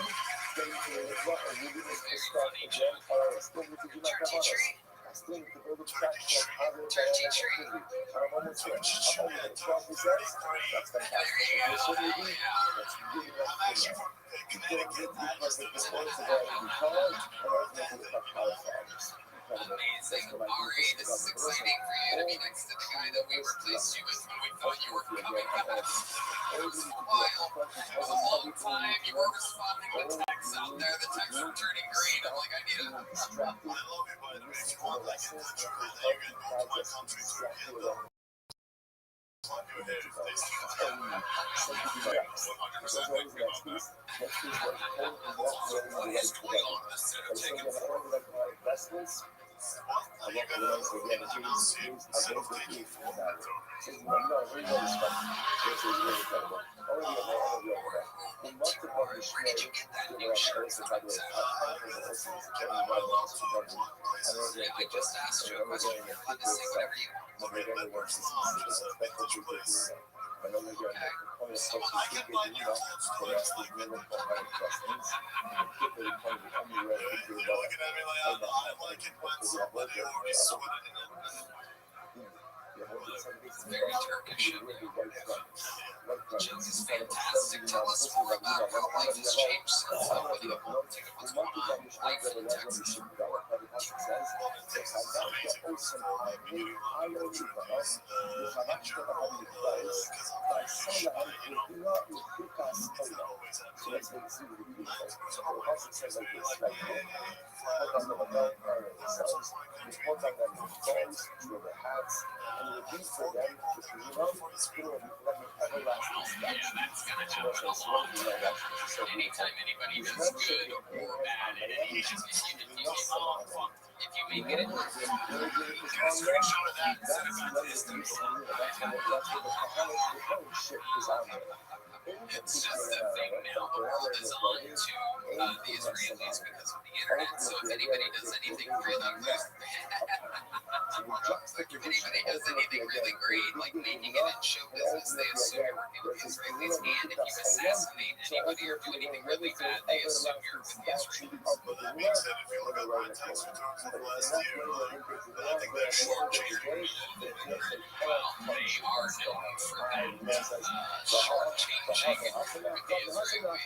getting to the result of willingness to start again, or still need to do my cavadas. I still need to build a traction of positive activity. I'm almost there. I'm only at 12%. That's fantastic. That's really good. That's really nice to know. You don't get the perfect response of all you call, and I think it's like power farmers. Amazing. Ari, this is exciting for you to be next to the guy that we replaced you with when we thought you were coming. It was a while. It was a long time. You were responding to texts out there. The texts were turning green. I'm like, I need it. I love you, by the way. If you want like in the truth, you can go to my country, Turkey, and on your hair if they see what's going on. 100% make me on that. What is going on in this set of taking Investments. What? You gotta see instead of taking for that. Where did you get that new shirt from? I just asked you a question. You're allowed to say whatever you want. So I get my new clothes twice like that. You're looking at me like I like it when somebody already sweated in it. It's very Turkish. Jokes is fantastic. Tell us more about how life has changed since the video. What's going on? Life in Texas. Anytime anybody does good or bad in any business, if you make it, get a screenshot of that and send it back to his team. It's just a thing now. The world is on to the Israelis because of the internet. So if anybody does anything really good, if anybody does anything really great, like making it in show business, they assume you're working with the Israelis. And if you assassinate anybody or do anything really bad, they assume you're with the Israelis. But that being said, if you look at my tax returns of last year, I think they're shortchanging me. Well, they are known for that. Shortchanging with the Israelis.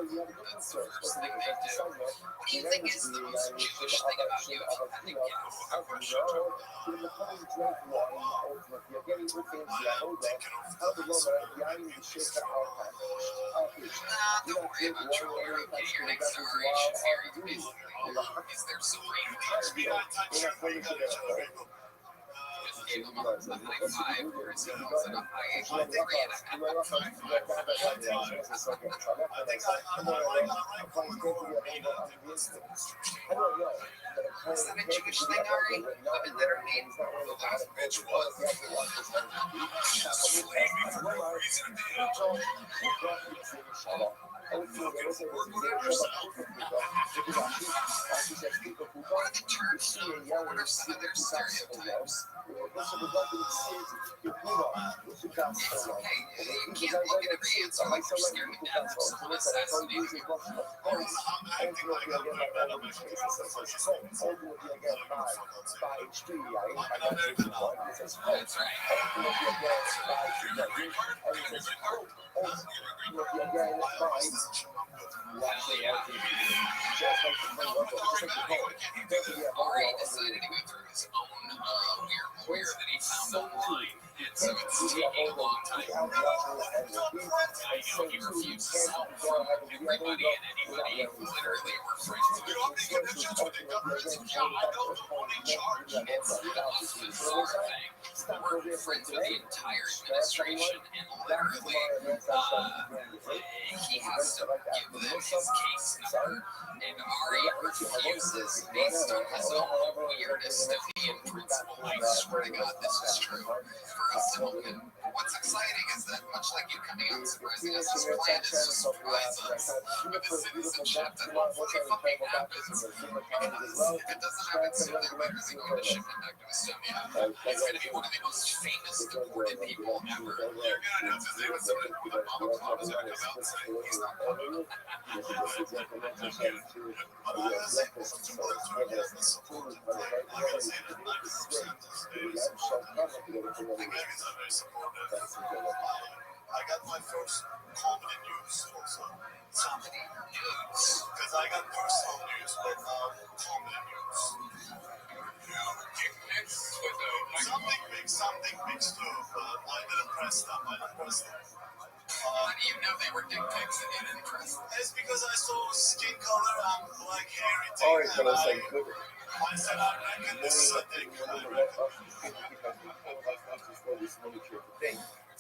That's the first thing they do. What do you think is the most Jewish thing about you? I think, don't worry about your okay. Your next generation here, you basically is their supreme leader. gave him a high 5 where it was at a high 3.5. Is that a Jewish thing, Ari? Women that are made for The last bitch was she paid me for no reason. What are the Turks known for? What are some of their stereotypes? It's okay. You can't look at every answer like you're scared to death of someone assassinating you. I'm acting like I'm doing bad on my That's right. Your green card? Your green card? Your green Ari decided to go through his own weird lawyer that he found online, and so it's taking a long time. He refused to sell from everybody and anybody who literally were friends with him. It's the bizarre thing. We're friends with the entire administration, and literally, he has to give them his case number, and Ari refuses based on his own weird dystopian principle. I swear to God, this is true. For us, and what's exciting is that much like you coming out and surprising us, his plan is to surprise us with a citizenship that hopefully fucking happens. If it doesn't happen soon, then we're going to ship him back to Estonia. He's going to be one of the most famous deported people ever. You're going to know his name is something with a Baba Club is going to come out and say he's not coming. I got my first comedy news also. Comedy news. Because I got personal news, but now comedy news. Something mixed too, but I didn't press them. How do you know they were dick pics and you didn't press them? It's because I saw skin color and like hairy thing. Oh, it's gonna say good. I said, I reckon this is a dick.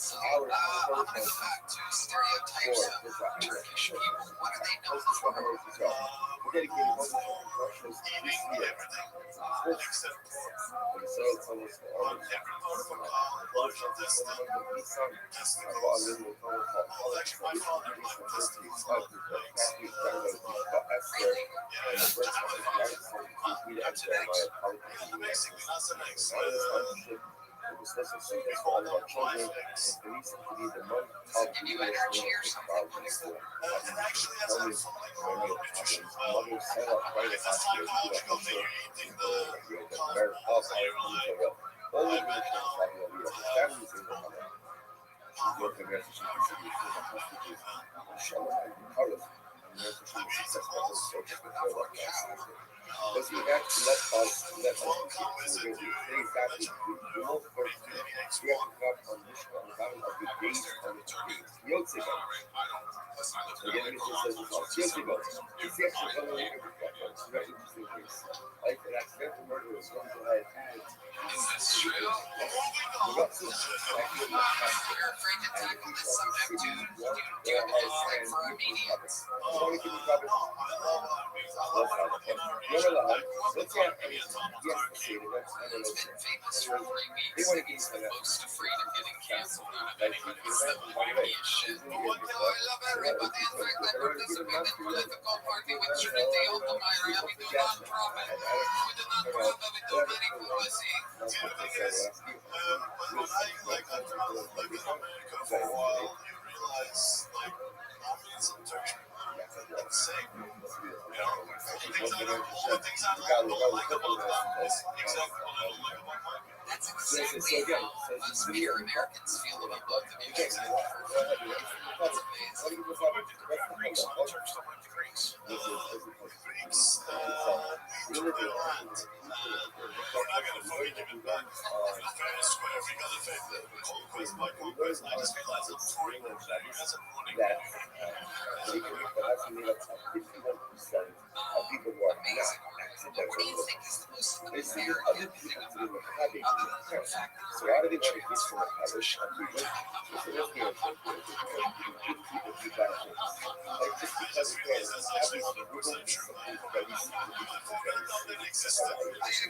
So, I'm going to go back to stereotypes of Turkish people. What are they known for? Eating everything except pork. On every part of a cow, large intestine, testicles. Actually, my father liked testicles. Really? Yeah, that's an egg. Basically, that's an egg. Does it give you energy or something? What is that? It actually has absolutely no nutrition. If it's psychological thing, you're eating the Because he had to let us get very badly. We know first we have to have condition on the bottom of the base on the Yotziga. Again, it says it's not Yotziga. It's actually coming in with that. It's a very interesting case. Like an accidental murder is going to have had. Is this true? We got this. You're afraid to tackle this subject, dude. You do this like for Armenians. Let's get It's been famous for 3 weeks that he's the most afraid of getting canceled out of anyone who's the funniest shit. I love everybody. In fact, I participate in political party with Trinity Altamira. We do non-profit. We do non-profit. We do many publicity. When I lived in America for a while, you realize Armenians and Turks are the same. All the things I don't like about them is exactly what I don't like about mine. That's exactly how us pure Americans feel about both of you. That's amazing. Greeks on the Turks don't like the Greeks. Greeks need their land. We're not going to fully give it back. Fair and square, we got to pay the conquest by conquest. I just realized that before England has a ruling. Amazing. What do you think is the most American thing about it, other than the fact that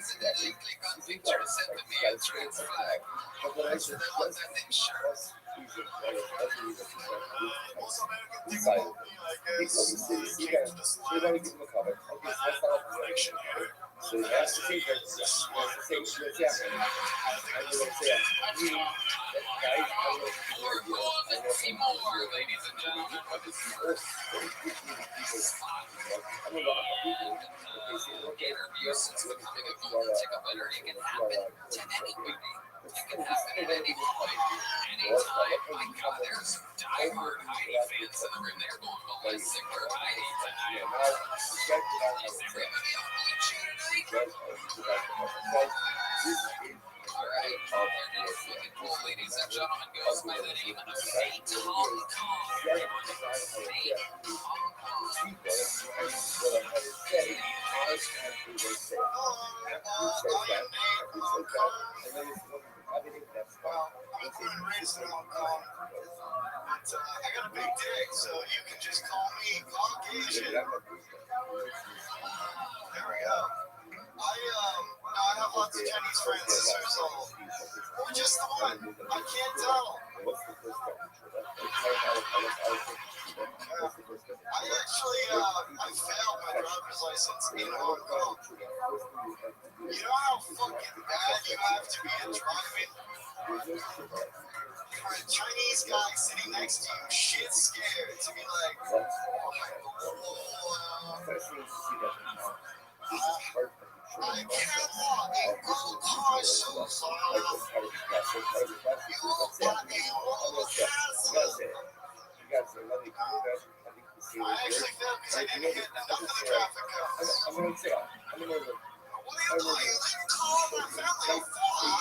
accidentally clicked on picture and sent to me a trans flag. I said, I want that next shirt. More and see more, ladies and gentlemen. Interview since the big take up better. It can happen to anybody. It can happen at any point, anytime. My God, there's diehard Heidi fans in the room. They're going ballistic for Heidi tonight. Is everybody on Blue Chew tonight? All right, there this wicked bull, ladies and gentlemen, goes by the name of Fate Hong Kong. Fate Hong I got a big dick, so you can just call me Caucasian. There we go. I have lots of Chinese friends, so or just the one. I can't tell. I actually, I failed my driver's license in Hong Kong. You know how fucking bad you have to be at driving? For a Chinese guy sitting next to you, shit scared, to be like, I can't walk in gold car shoes on. You look like a roller coaster. I actually failed because I didn't hit enough of the traffic cones. What are you doing? You didn't call my family a fraud.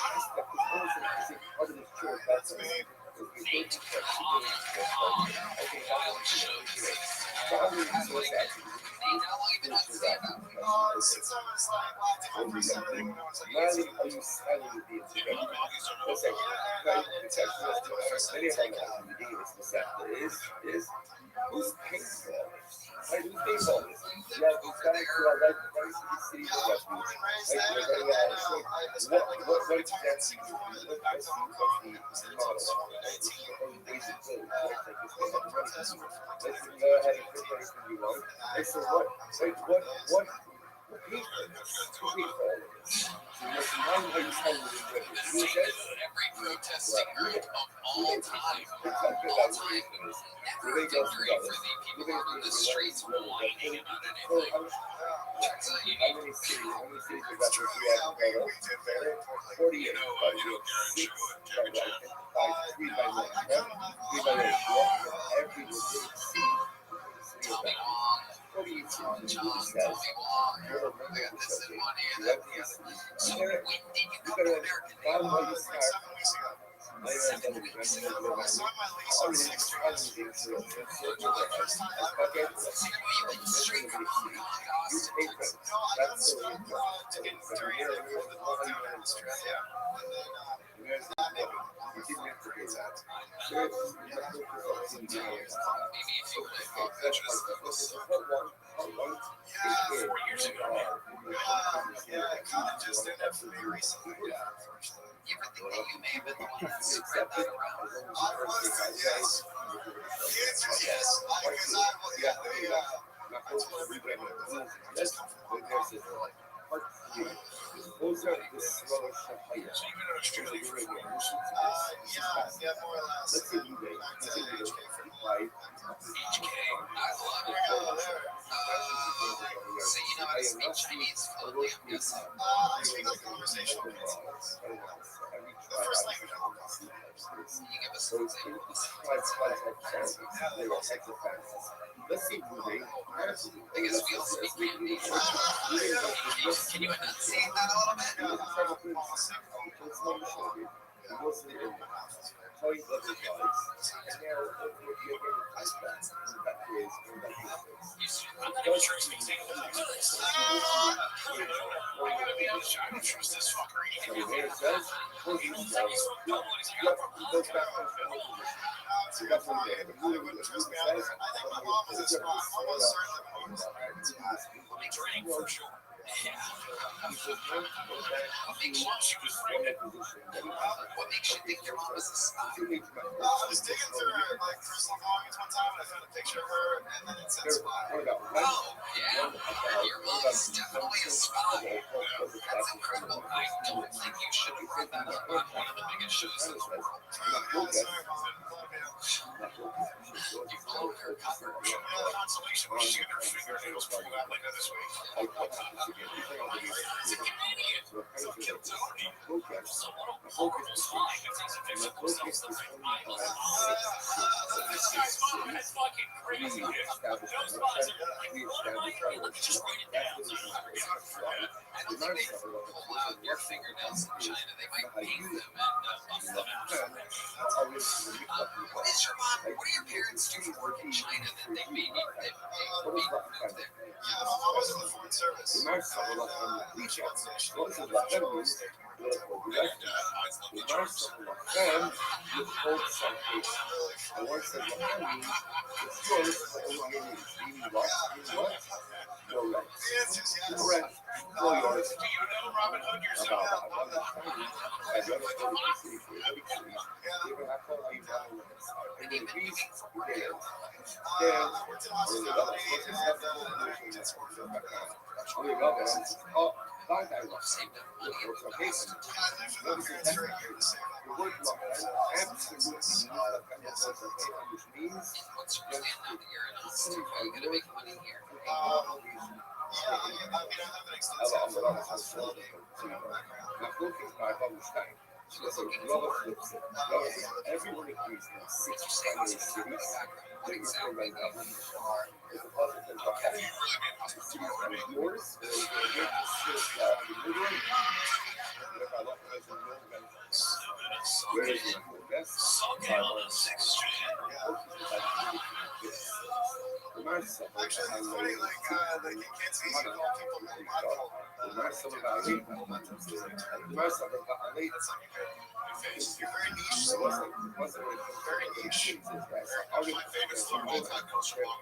That's me. Fate Hong Kong. Wild shows. How long you been on stand up? Since I was like, well, I did my first Saturday when I was like 18. Yeah, and did my first Saturday takeout. Yeah, I was born and raised there, and then I spent like a little time in Singapore, and then back to Hong Kong. I was there until 2019. With a protest for like 2018. And then what? Every protesting group of all time. Never a victory for the people on the streets whining about anything. Turns out you need It's true. Yeah, we did very important. You know, Gary Chan. I kind of like Tommy Wong. John, Tommy Wong. I got this in one ear, that in the other. So when did you come to America? like 7 weeks ago. 7 weeks ago. I signed my lease on 6 years. July 1st time ever. So you went straight from Hong Kong to Austin, Texas. No, I got stuck during the COVID lockdown in Australia. And then, Maybe if you would have veterans. yeah, 4 years ago. Yeah, it kind of just ended up for me recently. Yeah, unfortunately. You ever think that you may have been the one that spread that around? I was, yes. The answer is yes. Because I told everybody what it was. I just come from Hong Kong. So you've been in Australia for 4 years? Yeah, more or less. Back to HK for a while. HK, I love it. So you know how to speak Chinese fluently, I'm guessing. I speak like conversational Cantonese. The first language I'm on. Can you give us some examples? I guess we'll speak Cantonese. Can you enunciate that a little bit? I'm not even sure he speaks English. I don't trust this fucker. He the mayor says, well, he's yep, he goes back to his own position. So that's what he did. But who wouldn't trust me either. I think my mom was at spot almost certainly my mom's Training for sure. Yeah. What makes you think your mom is a spy? I was digging through her like personal belongings one time and I found a picture of her and then it said spy. Oh, yeah. Your mom is definitely a spy. That's incredible. I don't think you should have brought that up on one of the biggest shows in the world. Sorry, Mom. You blew her cover. The consolation was she got her fingernails pulled out later this week. It's an idiot. So kill Tony. So Hogan's fine if he's a fixing themselves the right way. This guy's mom is fucking crazy. Those spies are like, let me just write it down. I don't think they pull out your fingernails in China. They might paint them and bust them out. What is your mom? What do your parents do for work in China that they made you move there? Yeah, I was in the foreign service. Beach gun station. The answer is yes. Correct. Do you know Robin Hood yourself? Worked in hospitality and it's worked for Saved up money and I lived for them here in Syria here to save up money. And once you understand now that you're in Austin, are you going to make money here? Yeah, I mean, I have an extensive hospitality background. Everyone agrees that 6 cities What exactly though? okay. Yours, where is it? Actually, it's funny, like in Kansas, you call people mindful. That's like you're very niche. Very niche. My favorite slogan all time comes from All the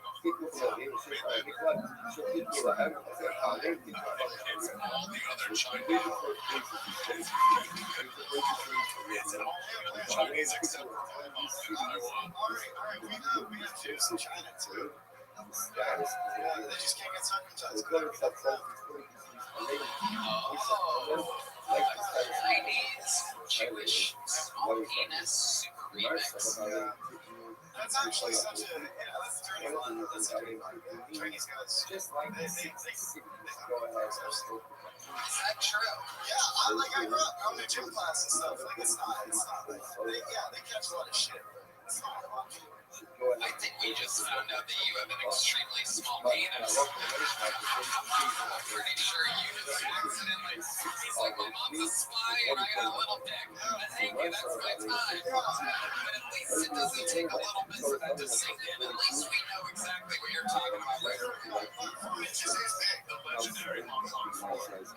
other China. It's an all the other Chinese except for Taiwan. All right, we have Jews in China too. They just can't get circumcised. Chinese, Jewish, small penis, super remix. That's actually such a, that's dirty fun. That's Chinese guys. Is that true? Yeah, I grew up going to gym class and stuff. Like, it's not they catch a lot of shit. It's not I think we just found out that you have an extremely small penis. I'm pretty sure you just accidentally. He's like, my mom's a spy and I got a little dick. And hey, that's my time. But at least it doesn't take a little bit for that to sink in. At least we know exactly what you're talking about later. the legendary Hong Kong Four. This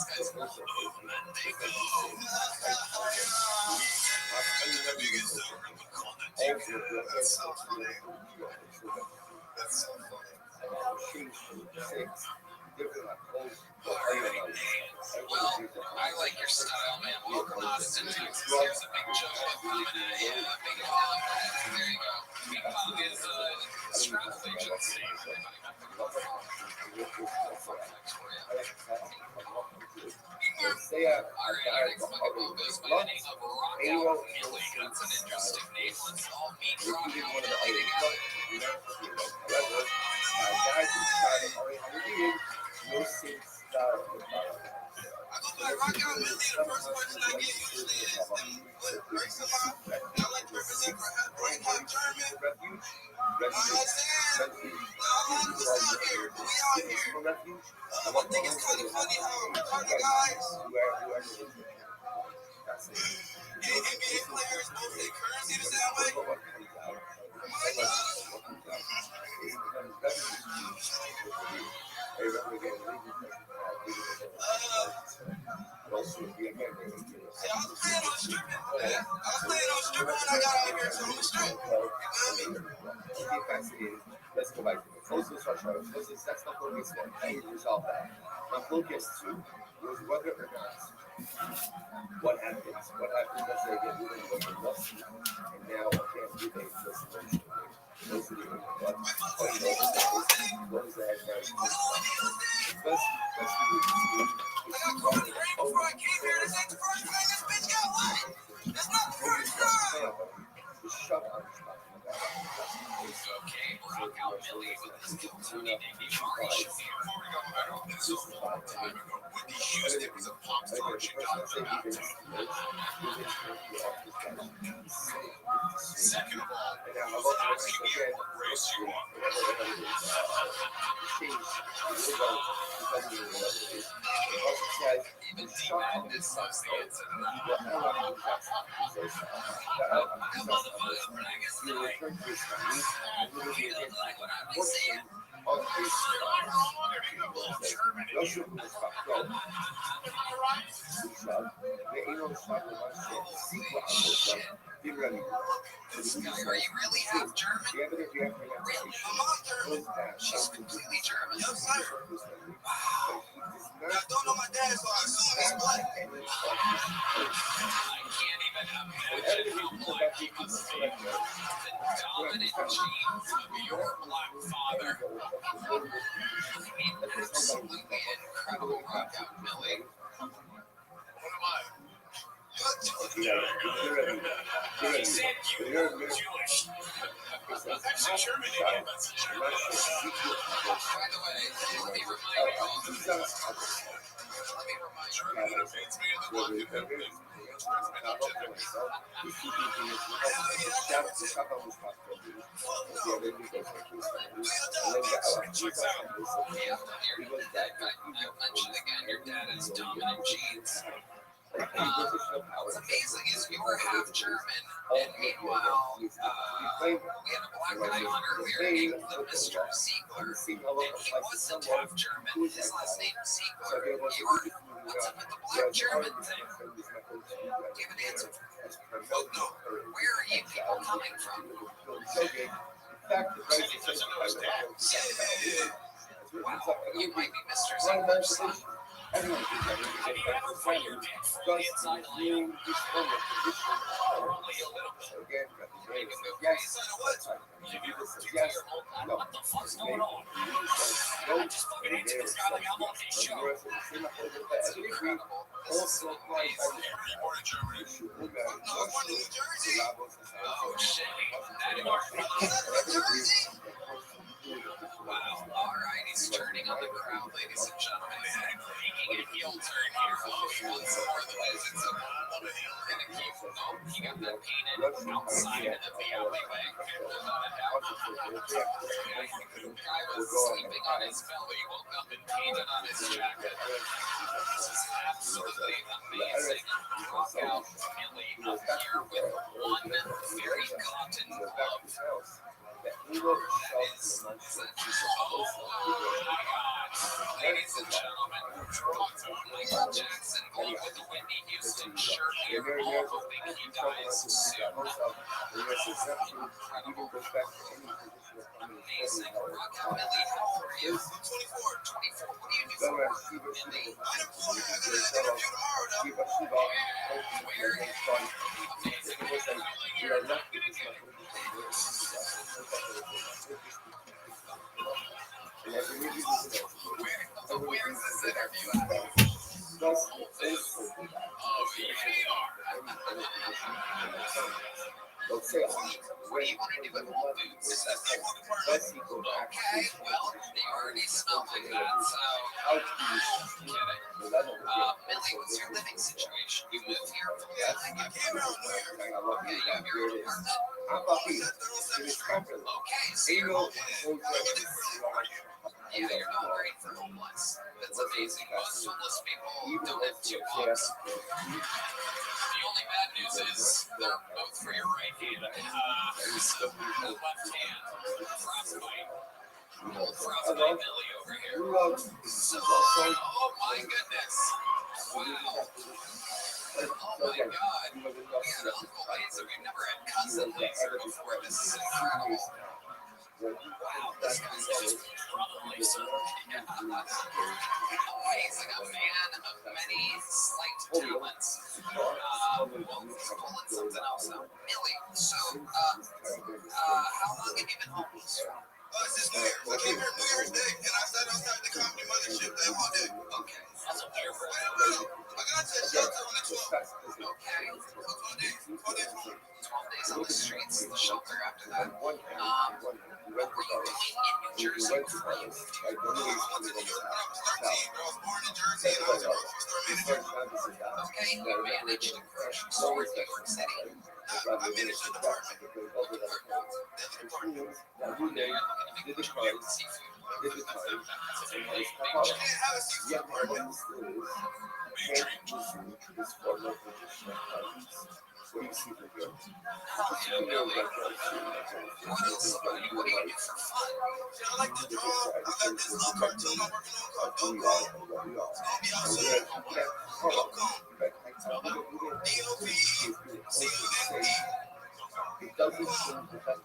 guy's a little Mendigo. That's so funny. That's so funny. Well, I like your style, man. Welcome to Austin, Texas. Here's a big joke of coming in a big town. There you go. Big Pong is a travel agency. Our next Pokemon goes by the name of Rothschild. That's an interesting name. Let's all meet Rothschild and lay together. I go by Rothschild mainly the first question I get usually is what race am I? And I like to represent Frank German. I understand. Now, a lot of us out here. We out here. I think it's kind of funny how Cardi guys, NBA players, both their currency the same way. My God. again, they're gonna do it. See, I was planning on stripping. I was planning on stripping when I got out here, so I'm gonna strip. You know what I mean? The fact is, let's go back to it. That's not focus one. I resolve that. My focus two was whether or not what happens. What happens as they get rid of the lawsuit, and now I can't do the investigation. Those are the what is the head down? I got caught in the rain before I came here. This ain't the first time this bitch got wet. That's not the first time. Shut up. Okay, Brock out Millie with his guilty debut. Before we go, I don't this was a long time ago. Whitney Houston was a pop star. She got the bathtub. Second of all, who's asking you what race you are? Even D Madness knows the answer to that. That motherfucker braggers tonight. You don't like what I'm saying? Am I wrong or do you love Germany? Holy shit. This guy, are you really half German? Really? She's completely German. Wow. I don't know my dad, so I assume he's black. I can't even imagine how black he must be. The dominant genes of your black father. Absolutely incredible workout, Millie. What am I? He said you were Jewish. That's a German idiot. That's a German. By the way, let me remind you all. German defeats me in the blood commitment. Mention again, your dad has dominant genes. What's amazing is you were half German, and meanwhile, we had a black guy on earlier named the Mr. Ziegler, and he wasn't half German. His last name is Ziegler. What's up with the black German thing? Give an answer. Where are you people coming from? He doesn't know his dad. Wow, you might be Mr. Ziegler's son. Have you ever put your dick fully inside a lady? Probably a little bit. Make him go crazy. Have you ever put your finger hole? What the fuck's going on? I just fucking answered this guy like I'm on his show. That's incredible. This is so amazing. I was born in New Jersey. Oh shit. That is New Jersey? Wow. Alright, he's turning on the crowd, ladies and gentlemen. Making a heel turn here. Oh, he wants some more of the visits of gonna keep. Oh, he got that painted outside of the alleyway. Without a doubt. Guy was sleeping on his belly, woke up and painted on his jacket. This is absolutely amazing. Knockout Millie up here with one very cotton glove. Oh my God. Ladies and gentlemen, Toronto, Michael Jackson going with the Whitney Houston shirt here, all hoping he dies soon. Incredible. Amazing. Rockabilly, how old are you? 24. 24. What do you do for work, Millie? Unemployed. I got an interview tomorrow, though. Where? Amazing. You're not gonna get it. Where is this interview at? Oh, what do you want to do with Whole Foods? Okay, well, they already smell like that, so kidding. Millie, what's your living situation? You moved here from I came out New York. Okay, you have your own apartment? Okay, so you're homeless. Yeah, you're not great for homeless. That's amazing. Most homeless people don't have two bumps. The only bad news is they're both for your right hand. The left hand, frostbite. Old frostbite Millie over here. So, oh my goodness. Wow. Oh my God. We had Uncle Lanes and we've never had Cousin Laser before. This is incredible. Wow, this guy's just probably so. Yeah. Amazing. A man of many slight talents. Well, he's pulling something else now. Millie, so, how long have you been homeless? Since New Year's. I came here New Year's Day, and I sat outside the comedy mothership there all day. Okay. That's a fair for I got to shelter on the 12th. Okay. So 12 days. 12 days home. 12 days on the streets, the shelter after that. What were you doing in New Jersey before you moved here? I went to New York when I was 13, but I was born in Jersey, and I was a grocery store manager. Okay, you managed a grocery store in New York City. I managed a department. Daily department. Now you're looking to make much weird seafood. That's a big You change. can't have a seafood department. Big change. What else? What do you do for fun? I like to draw. I got this little cartoon I'm working on called Doko. It's gonna be out soon. Doko. D-O-V-C-O-N-E.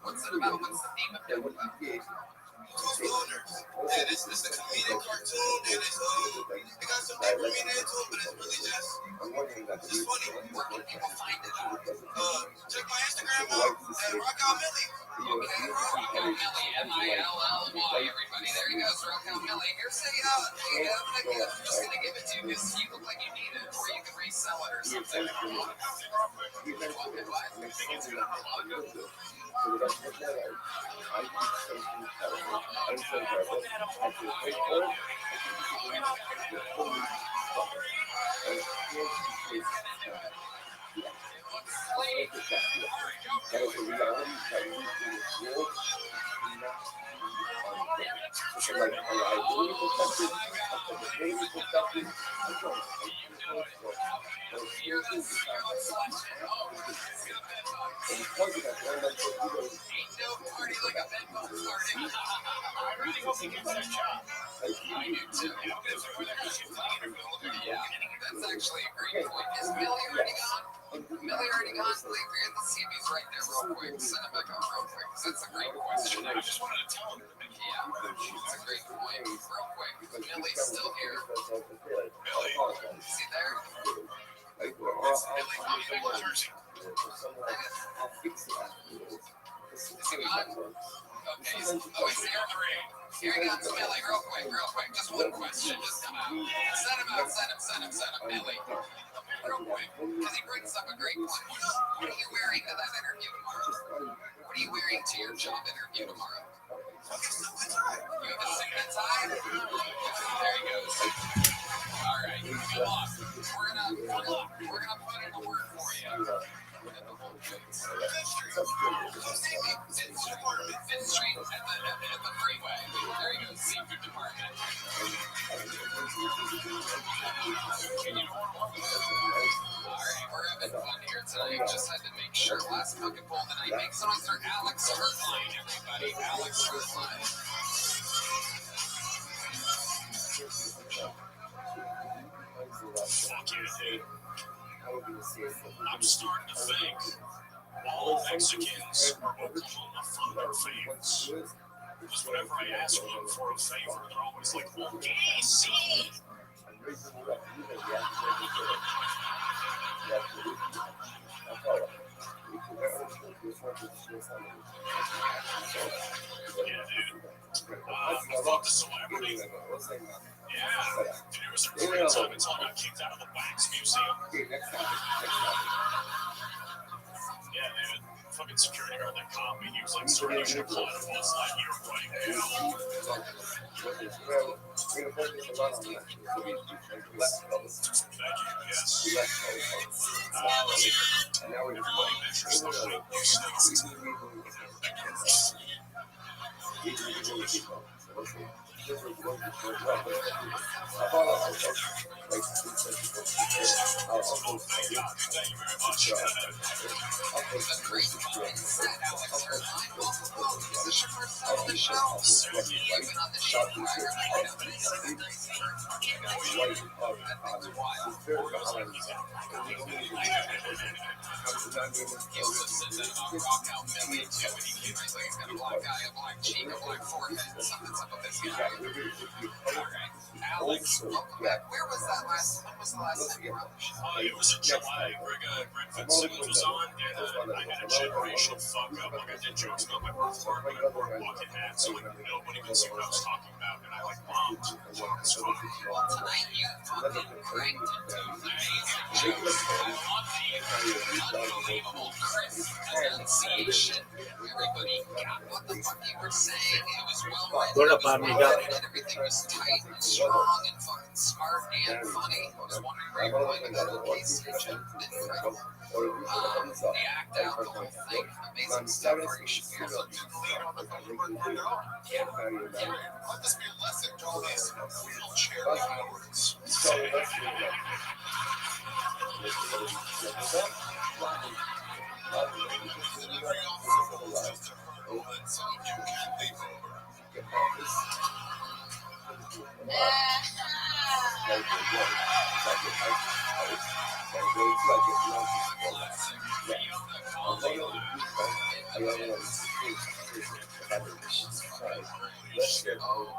What's it about? What's the theme of it? Two stoners. And it's a comedic cartoon, and it got some deeper meaning into it, but it's really just funny. Where can people find it? Check my Instagram out at Rothschild Millie. Okay, Rockout Millie, M-I-L-L-Y, everybody. There you go, Rockout Millie. Here's a, hey, I'm just gonna give it to you because you look like you need it, or you can resell it or something. That's actually a great point. Is Millie already gone? Millie already gone? Let's see if he's right there real quick. Send him back out real quick. That's a great question. I just wanted to tell him. Yeah, that's a great point. Real quick. Millie's still here. Millie, is he there? Millie from New Jersey. Is he gone? Okay. Oh, he's here. Here he comes, Millie. Real quick. Just one question. Just come out. Send him out. Send him. Millie. Real quick. Because he brings up a great point. What are you wearing to that interview tomorrow? What are you wearing to your job interview tomorrow? You have a suit and tie? There he goes. All right. Good luck. We're gonna put in a word for you. Fifth Street at the freeway. There you go, seafood department. Alright, we're having fun here tonight. Just had to make sure. Last bucket bowl tonight. Make some noise for Alex Hurtline, everybody. Alex Hurtline. Fuck you, dude. I'm starting to think all Mexicans are Oklahoma Thunder fans. Because whenever I ask them for a favor, they're always like, okay, see. Yeah, dude. Fuck the celebrity. Yeah. Dude, it was a great time until I got kicked out of the Wax Museum. Yeah, dude. Fucking security guard that caught me. He was like, sir, you should apply to Buzz Lightyear right now. Thank you, yes. Let's hear it. Everybody measures the height you stand. Alex, welcome back. Where was that last? When was the last time you were on the show? It was in July. Greg Fitzsimmons was on, and I had a generational fuck up. Like I did jokes about my birthmark and my boardwalk in hand, so like nobody could see what I was talking about, and I like bombed. Well, tonight you fucking cranked into amazing jokes. I love the unbelievable crisp pronunciation. Everybody got what the fuck you were saying. It was well written. What up, Omni? Everything was tight and strong and fucking smart and funny. I was wondering where you were going with that little case of Jim. The act out, the whole thing. Amazing stuff. Where you should be able to clean on the fucking window. Yeah. Let this be a lesson to all these wheelchair cowards.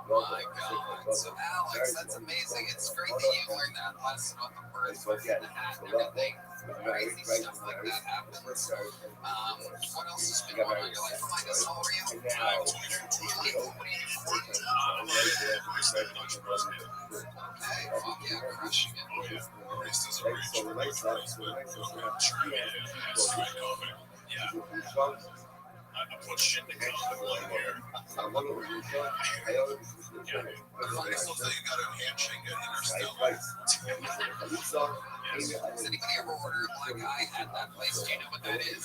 Oh my god. So Alex, that's amazing. It's great that you learned that lesson about the birds with the hat and everything. Crazy stuff like that happens. What else has been going on in your life? Remind us, how old are you? 20. What are you doing? Okay, fuck yeah, crushing it. Oh yeah, raised as a rich person, but sure, yeah. I put shit in the cup like here. I still say you got a handshake at Interstellar. Has anybody ever ordered a black eye at that place? Do you know what that is?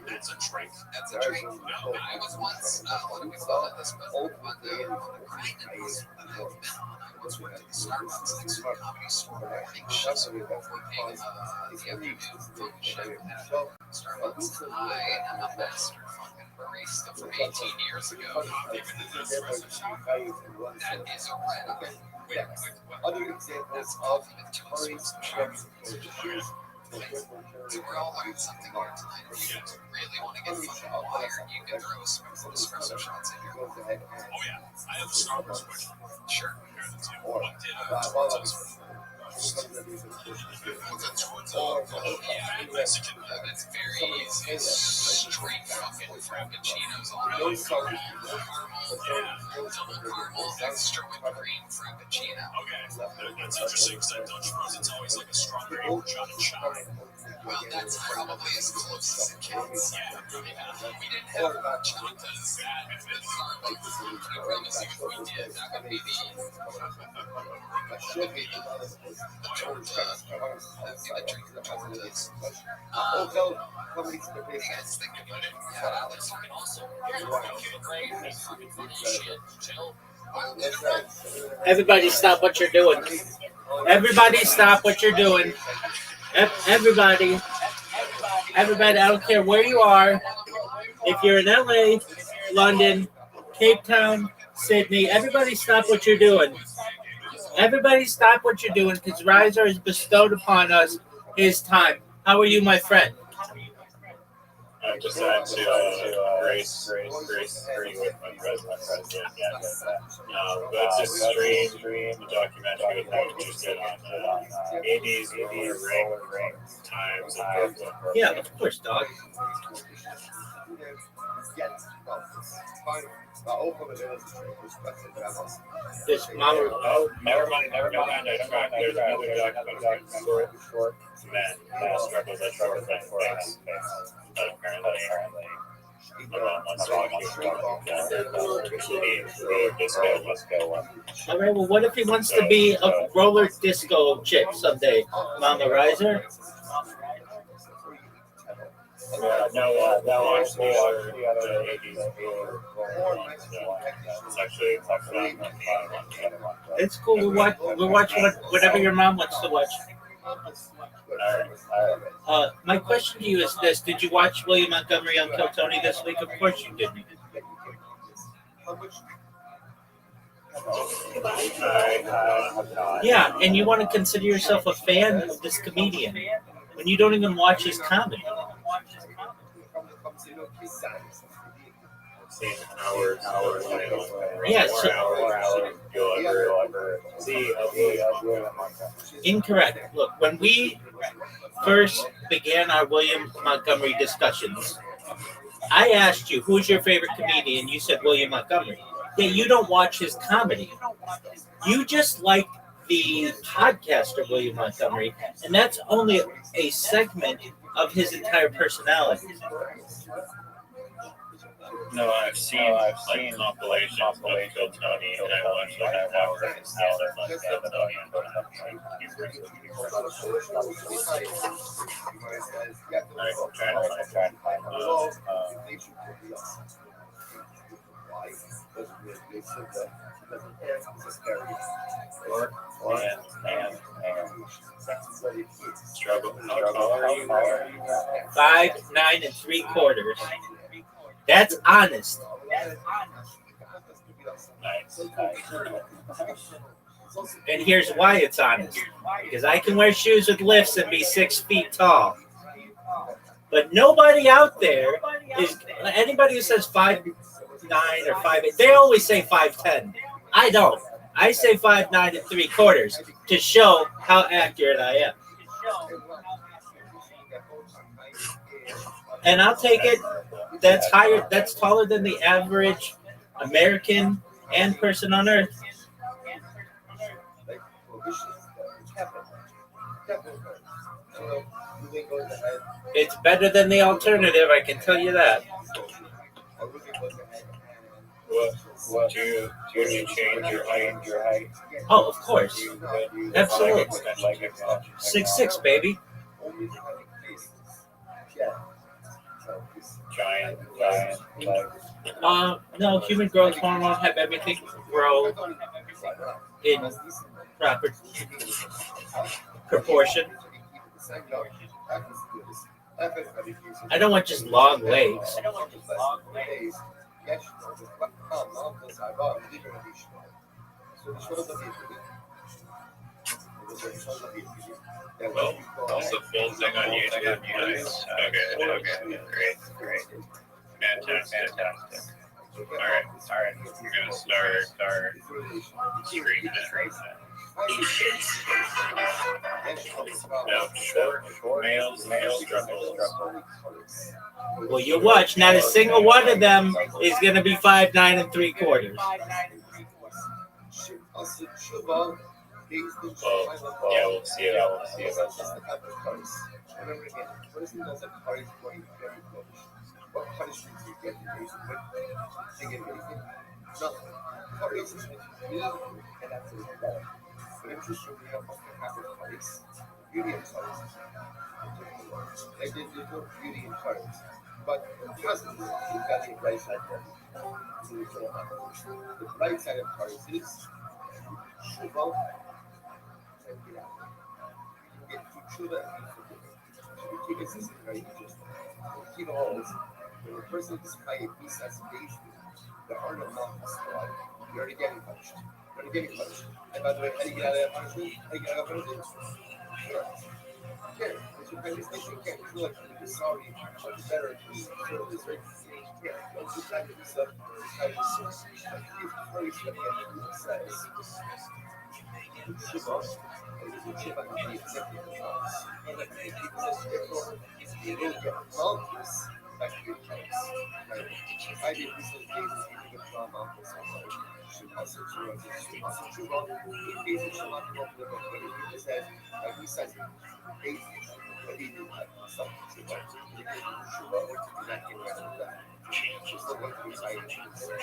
That's a drink. That's a drink. I was once, what do we call it? This grind it was that I've been on. I once went to the Starbucks next to the Comedy Store morning shift working the afternoon food shift at Starbucks. I am a master fucking barista from 18 years ago. That is a red eye. Other examples of orange chips. So we're all learning something here tonight. If you really want to get fucking wired, you can throw some espresso shots in here. Oh yeah, I have a Starbucks question. Sure. What did Mexican? That's very easy. Straight fucking frappuccinos all day. Double caramel, extra whipped cream frappuccino. Okay, that's interesting because at Dutch Bros it's always like a strawberry horchata chop. Well, that's probably as close as it gets. Yeah. We didn't have horchatas at Starbucks. I promise you, if we did, that would be the torta. That would be the drink of the tortas. What do you guys think about it? Yeah, Alex. Also, here's what great shit. Chill. Everybody stop what you're doing. Everybody stop what you're doing. Everybody, I don't care where you are. If you're in LA, London, Cape Town, Sydney, everybody stop what you're doing. Everybody stop what you're doing because Riser has bestowed upon us his time. How are you, my friend? I just had to Grace agree with my president. Yeah, but just stream the documentary that we just did on 80s ring times. Yeah, of course, dog. This mama. Oh, never mind. There's another documentary short men struggles that struggle with things. Apparently. All right, well, what if he wants to be a roller disco chick someday? Mama Riser? watch the other 80s It's actually fun. It's cool. We'll watch whatever your mom wants to watch. My question to you is this: did you watch William Montgomery on Kill Tony this week? Of course you didn't. Yeah, and you want to consider yourself a fan of this comedian when you don't even watch his comedy. Yeah, You'll ever see incorrect. Look, when we first began our William Montgomery discussions, I asked you, who's your favorite comedian? You said William Montgomery. Yeah, you don't watch his comedy. You just like the podcaster William Montgomery, and that's only a segment of his entire personality. No, I've seen compilations of Kill Tony, and I watched like an hour of Kill Tony. Struggle. How tall are you? 5'9" and 3/4. That's honest. And here's why it's honest. Because I can wear shoes with lifts and be 6 feet tall. But nobody out there is, anybody who says 5'9" or 5'8", they always say 5'10". I don't. I say 5'9" and 3/4 to show how accurate I am. And I'll take it. That's higher. That's taller than the average American and person on Earth. It's better than the alternative, I can tell you that. What do you change your height? Oh, of course. Absolutely. 6'6", baby. Giant. No, human growth hormone have everything grow in proper proportion. I don't want just long legs. Well, also full thing on YouTube. Nice. Okay. Great. Fantastic. Alright. We're gonna start streaming it. Now, short males struggle. Well, you watch. Not a single one of them is going to be 5'9" and 3/4. Yeah, we'll see about that. What punishment do you get in case you win? Nothing. Curries is new and absolutely better. But interestingly, often have with curries, beauty and curries. They did no beauty and curries. But cousins, you've got the right side there. So you can't have it. The right side of curries is shubo and gila. You get chuchuba and forgive. So the is very interesting. Kilo holes. When a person is by a desensitization, there are no mountains to life. You're already getting punished. And by the way, how do you get out of that punishment? How do you get out of punishment? Sure. Because you're kind of thinking, you feel like you're sorry, or you're better, sure, this right? Don't you try to do stuff, try to do stuff. He's very study at the says, Shiva, Shiva can be accepted as us. And I think people say, therefore, you will get mountains. I did recently gave a trauma for somebody. She was a true. He basically showed up to the book, but he said, he says, basically, but he did have something to do. He did not get rid of that. She's the one who decided to do it.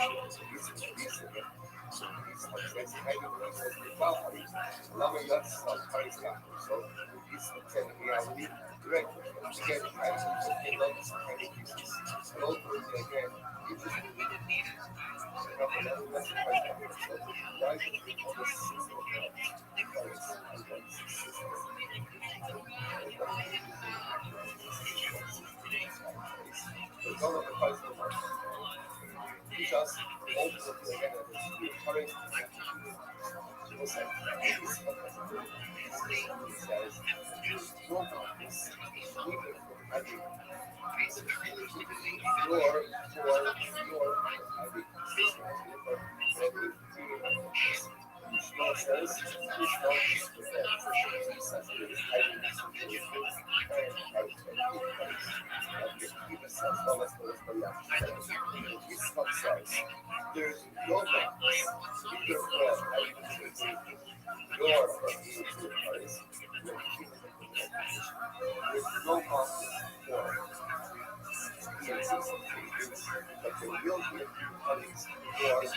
So he's like, I don't know what the problem is. Lama Yats, Paris, so he's the reality. Right. Again, I just love this kind of pieces. And ultimately, again, it just enough of that message right now. So, why is it all this system of parties and guns system? It's all of the parties of the market. Just ultimately, again, that is parties was that this says, your mouth is sleeping from every your Yeshua says, "His love is for them." Says it is hiding this from you. Jesus says, "Well, let's go back." Jesus says, "There's no man, either bread, nor from you to the parties. There's no mountain for but the real gift parties or the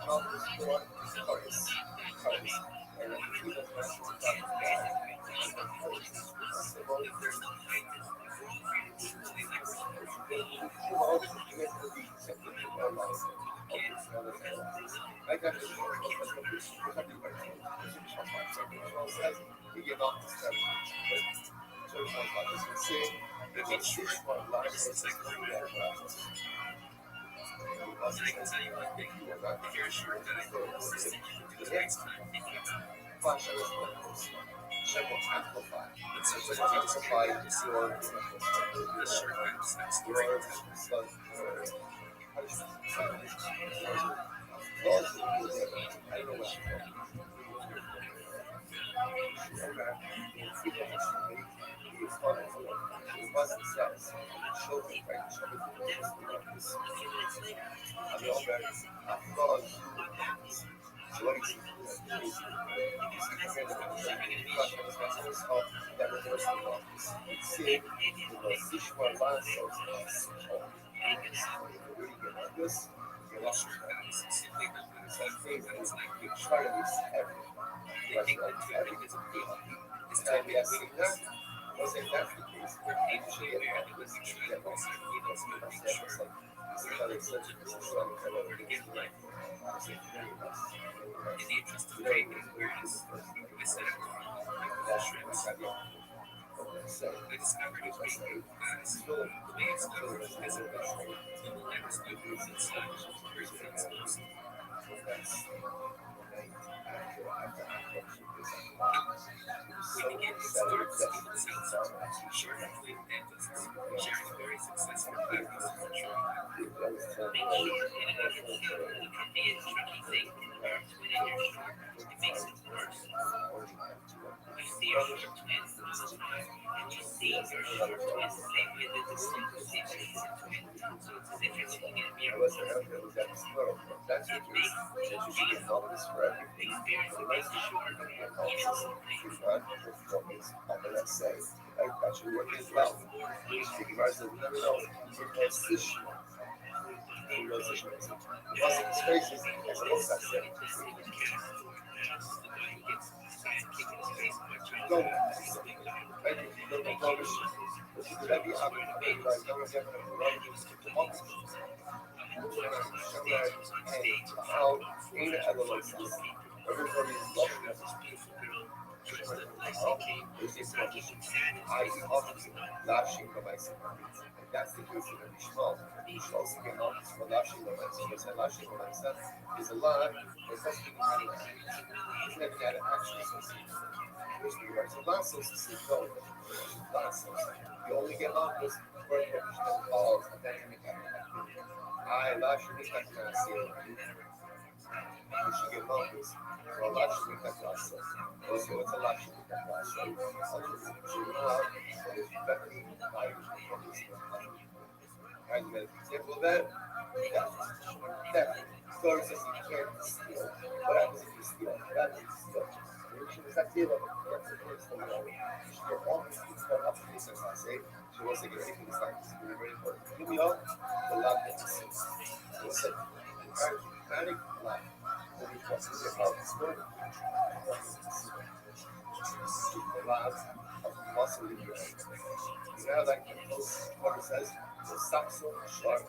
mountains for parties and the kingdom message about I got this says we give up the study. So it's say that it's just one life is like amplify. Amplify that's the case of Shmuel. Shmuel speaking of for Lashing the Mansa. He said Lashing the Mansa is a lot that's supposed to be having it's never had an action associated with it. Which we are so last sources is no last source. You only get long was word that involves a dynamic activity. I Lashing the Mansa. You should get long was well Lashing the Mansa. Also, it's a Lashing the Mansa. So now, it's definitely and the example of that, story says you can't steal. What happens if you steal? That is steal. It's not steal, you're always start up to this as I say. She was like anything is like this really very important. Give me up the love that you see. Listen, panic life. When you talk to your heart, it's good. The love of muscle in your head. You know, like the Torah says, the saxo sharp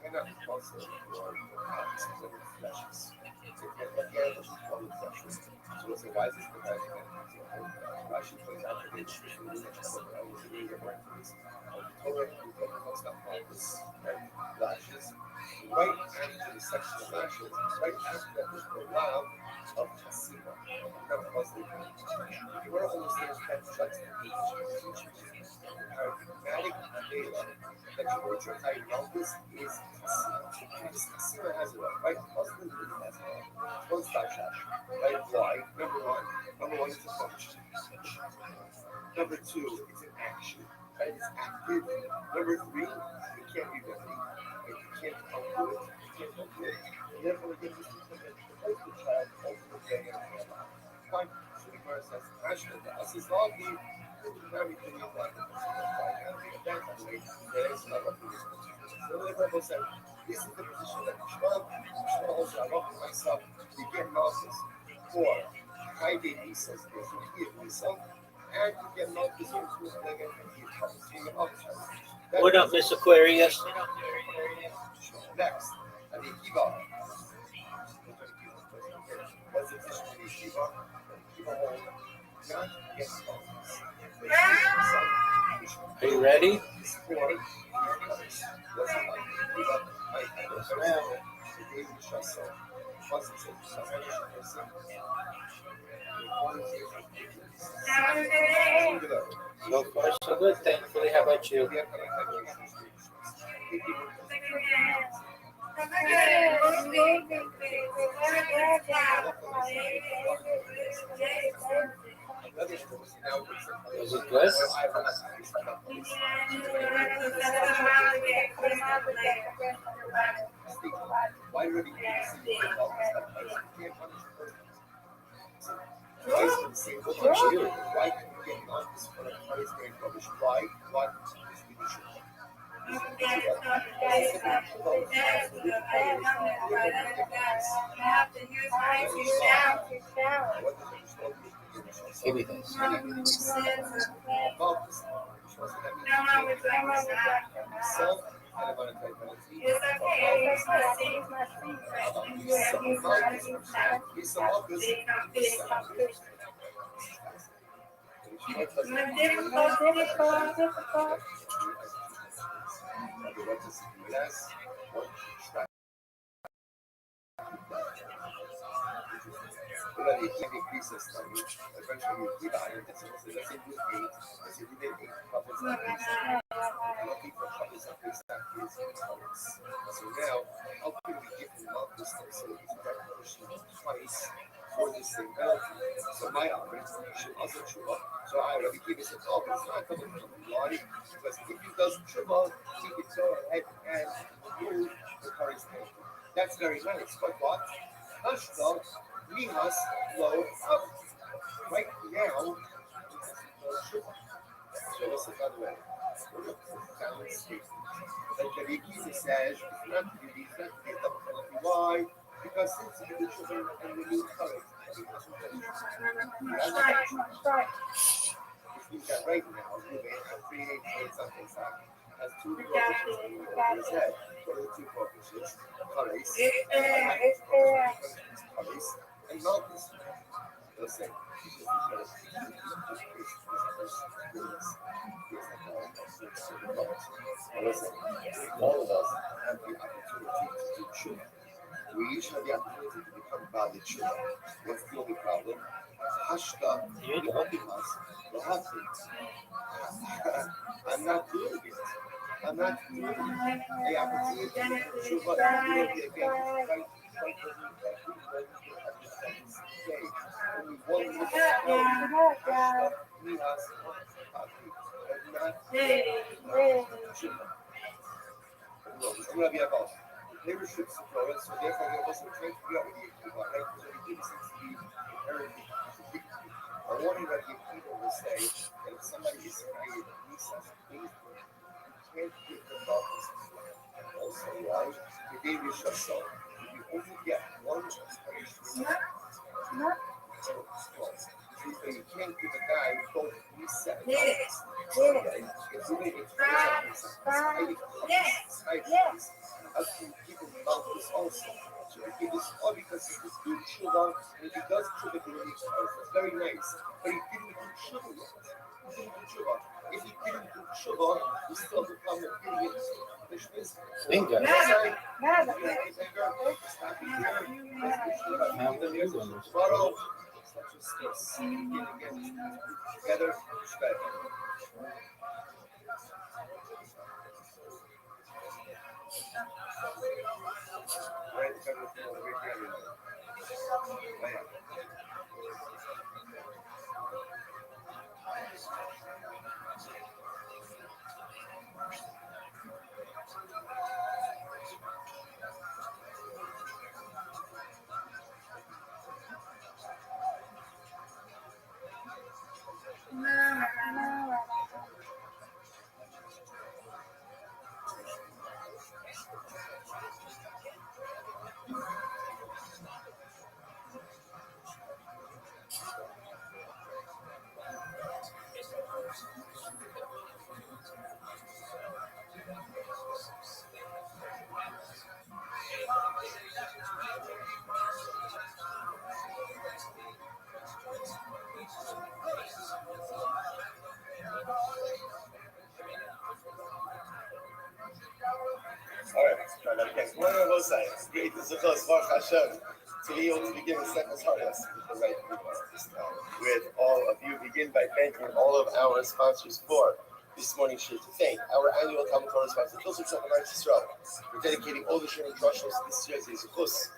cannot muscle your hands when it flashes. What the animals is called flashes. So let's say, why is this the bad example? Rashi points out that it's really much more than I was reading the word for this. The Torah talks about flashes, right? Flashes. Right after the section of lashes, right after that, there's the lav of chasima. Now, if you want to understand that juxtaposition, paradigmatic data that you want your high numbers is casino. This casino has it all, right? Husband really has it all. One stop shop, right? Why? Number one, it's a function. Number two, it's an action, right? It's active. Number three, it can't be remedied. Right? You can't undo it. You can't undo it. And therefore, again, this is the poster child ultimate day of the life. Fine. So the Gemara says, Ashton, as is all the very thing of life. That, by the way, there is another thing. So the Rebbe said, this is the position that Shmuel also, I love myself, you get Moses for high day Nisas, there's a key of Nisa, and you get Moses into the Lega and the Key. What up, Miss Aquarius? Next, and the Kiva. What's the position of the Kiva? Kiva will not get Moses. Are you ready? So far, so good, thankfully. How about you? Was it good? Why would he Look at you. Why can you get on this for a place very rubbish? Why? What is leadership? Give me this. So now, how can we give him up this thing so that he's recognition twice for this thing penalty? So my argument should also true. So I already give it a thought, but it's not coming from the body, because if he does true, he can go ahead and move the current penalty. That's very nice, but what? Hashta, Mihas, low up. Right now, so listen, by the way, that the Rikisi says it's not to be double penalty. Why? Because since you do children and the new colors, which means that right now, Ruben has 3 something has 2 coefficients over his head. What are the 2 coefficients? Colors and Malchus. Let's say. Listen, all of us have the opportunity to do tshuva. We each have the opportunity to become bali tshuva. What's the only problem? Hashta, I'm not doing it. I'm not doing it. The opportunity to do tshuva is again only one look at leadership support, so therefore they're also trying to figure out what you do, right? So the gives seems to be inherently contradictory. I wonder that the people will say that if somebody is created Nisas, you can't give them darkness. Also, why? The day we shall so. If you only get one punishment, you can't give a guy both reset and focus. Okay? It's really it's how can people love this also? So okay, this is all because he was doing tshuva, and if he does tshuva, it's very nice. But he didn't do tshuva yet. He didn't do tshuva. If he didn't do tshuva, he still has a problem of being Bingo. Together, all right, let's try that again. One of those sides. Great. This is close. Baruch Hashem. To be able to begin with second harvest with all of you. Begin by thanking all of our sponsors for this morning's shir. To thank our annual Talmud Torah sponsor, Kilser Chapel Israel. We're dedicating all the shir and drushos this year as a chus.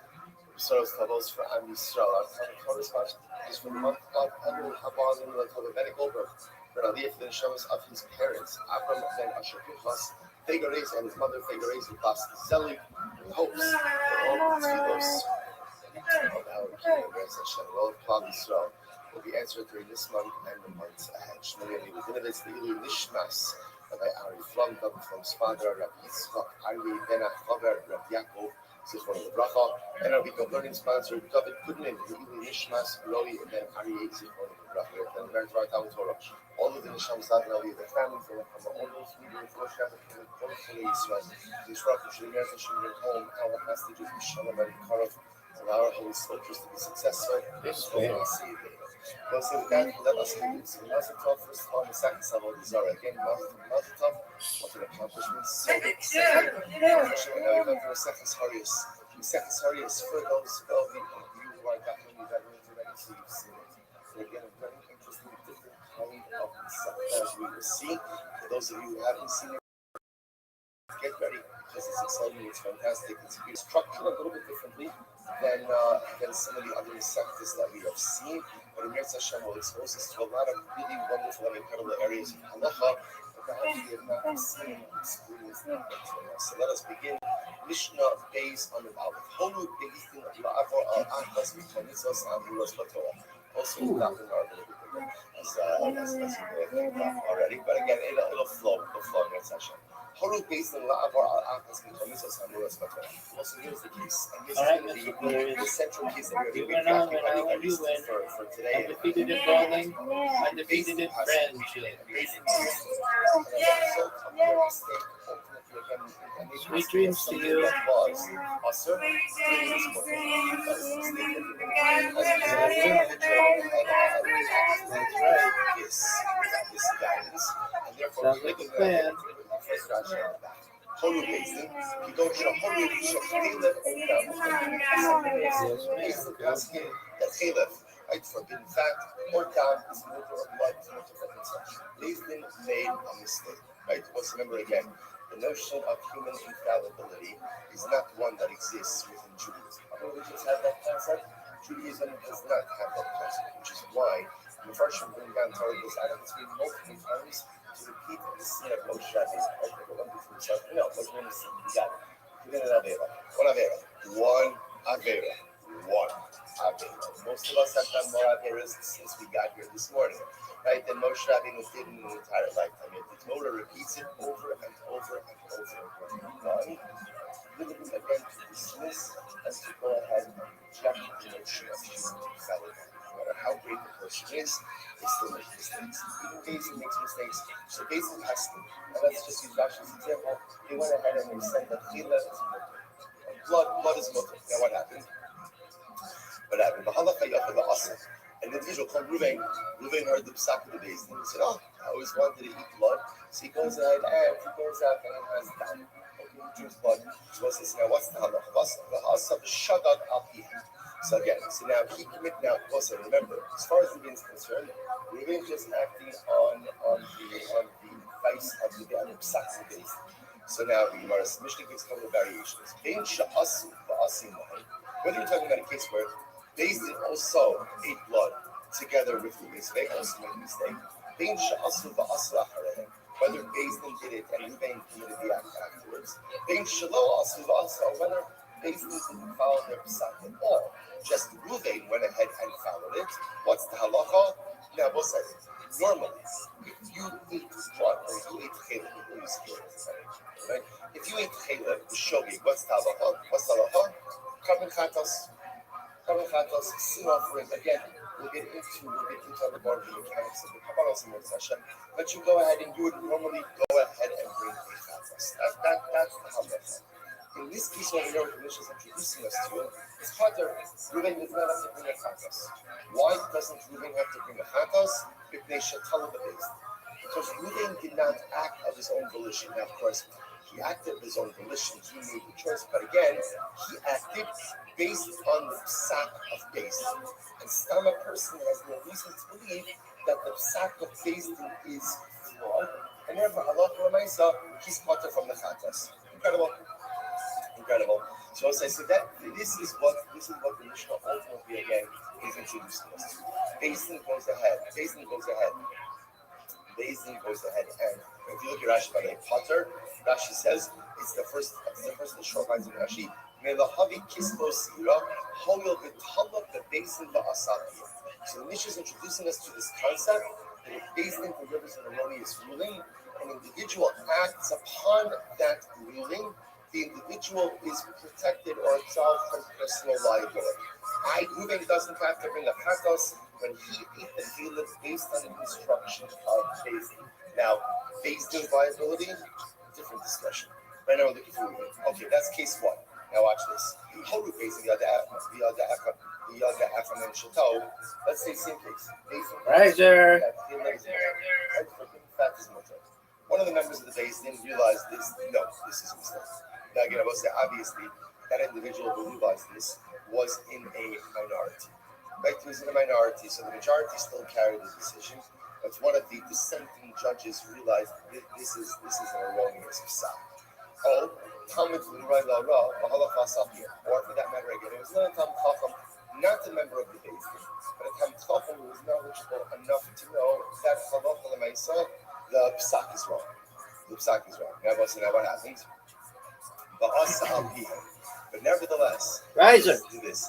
Sorrows Tavos for Am Yisrael. Our Talmud Torah sponsor is for the month of Elul Haba and Latova Ben Goldberg. For Aliyah for the Neshamas of his parents, Avram Ben Asher Pinchas, Fegores, and his mother Fegores, who passed Zelig, in hopes for all the tefillos of our King, all of Klal Yisrael will be answered during this month and the months ahead. Shmoni Levinovitz, the Ilu Nishmas, Rabbi Ari Flomdom from his father, Rabbi Yitzchak, Ari Ben Achaver, Rabbi Yaakov, Zichron Lebracha, and our week of learning sponsor, David Kudnin, the Ilu Nishmas, Roy, and then Ari Zichron Lebracha, and learn Torah Talmud Torah. All of the Nishams that know the family from all those who do for Shabbat, from Israel, Israel, from your home, our messages, Shalom and Karov. Allow our Holy Scriptures to be successful. This way, once with that, let us begin. So, Mazel Tov, first of all, the second level of Zara. Again, Mazel Tov, what an accomplishment. So exciting. Now we come to the second Sarius. The second Sarius, for those of you who are definitely veterans already, so you've seen it. So, again, a very interesting, different kind of as we will see. For those of you who haven't seen it, get ready because it's exciting, it's fantastic. It's structured a little bit differently than some of the other sectors that we have seen. But Amir Hashem will expose us to a lot of really wonderful and incredible areas of halacha that perhaps we have not seen and experienced. So let us begin. Mishnah based on the Aleph. Holu begitin la'avor al achas mitzvos amuros b'Torah. Also, not in our as you may have already. But again, it'll flow. It'll flow in Hashem. Holu based on la'avor al achas mitzvos amuros b'Torah. Also, here's the case, and this is going to be the central case that we're going to be for today. Undefeated in bowling, undefeated in friendship. Sweet dreams to you. That's right. Sounds like a plan. Holy Basin, you don't show holy that's Caliph, right? Forbidden fat or down is the river of blood, is not for consumption. Basin made a mistake, right? Let's remember again, the notion of human infallibility is not one that exists within Judaism. Other religions have that concept. Judaism does not have that concept, which is why the first one bring down Torah goes out of between multiple times to repeat the sin of Moshe Rabbeinu. Okay, well, no, what's the name of sin? You got it. You're going to Avera. One Avera. Most of us have done more Averas since we got here this morning, right? Than Moshe Rabbeinu did in an entire lifetime. The Torah repeats it over and over and over again. Literally again to dismiss and to go ahead and reject the notion of human infallibility. No matter how great the person situation is, they still make mistakes. Even Basin makes mistakes. So Basin has to. And let's just use Rashi's example. They went ahead and they said that Chila is mutter. Blood is mutter. Now what happened? What happened? An individual called Ruvain. Ruvain heard the psak of the Basin. He said, oh, I always wanted to eat blood. So he goes ahead and he goes out and he has dam. Okay, he drinks blood. So what's this now? What's the halach? The halach shagat al pi. So again, so now he commit now. Also, remember, as far as Ruvain is concerned, Ruvain is just acting on the vice of the psak of the Basin. So now the Gemara's Mishnah gives a couple of variations. Bein sha'asu va'asim lahem. Whether you're talking about a case where Basin also ate blood together with Ruvain, so they also made a mistake. Bein sha'asu va'asu acharehem. Whether Basin did it and Ruvain committed the act afterwards. Bein shelo asu va'asu. Whether Basin didn't follow their psak at all. Just Ruvain went ahead and followed it. What's the halacha? Now, we'll say normally, if you eat blood or you eat chaylev, you use chaylev, right? If you eat chaylev, the shogi, what's the halacha? What's the halacha? Carbon chatos, sin offering. Again, we'll get into other part of the mechanics of the kabbalah in one session. But you go ahead and you would normally go ahead and bring a chatos. That's the halacha. In this case, what we know the Mishnah is introducing us to is Pater. Ruvain does not have to bring a chatos. Why doesn't Ruvain have to bring a chatos? If they should tell the base. Because Ruvain did not act of his own volition. Now, of course, he acted of his own volition. He made the choice. But again, he acted based on the psak of base. And still a person has no reason to believe that the psak of base is flawed. And therefore, Allah Ramaisa, he's Pater from the chatos. Incredible. So I'll say, so that this is what the Mishnah ultimately again is introducing us to. Basin goes ahead, and if you look at Rashi by the way, Potter, Rashi says it's the first of the short lines of Rashi. Melahavi kispo sira, hoyel v'talak the basin va'asaki. So the Mishnah is introducing us to this concept that if basin delivers an erroneous ruling, an individual acts upon that ruling, the individual is protected or absolved from personal liability. Ruvain doesn't have to bring a chatos when he ate the chaylev based on the instructions of Basin. Now, Basin's liability, different discussion. Right now we're looking for Ruvain. Okay, that's case one. Now watch this. Horu Basin, the other and Shato. Let's say same case. Basin. Riser. One of the members of the Basin realized this. No, this is a mistake. Now again, I will say obviously that individual who realized this was in a minority. Right, he was in a minority, so the majority still carried the decision. But one of the dissenting judges realized this is an erroneous psak. Or for that matter, again, it was not a Tam Chacham, not a member of the Basin, but a Tam Chacham who was knowledgeable enough to know that the psak is wrong. Now what happens? But nevertheless, Riser. This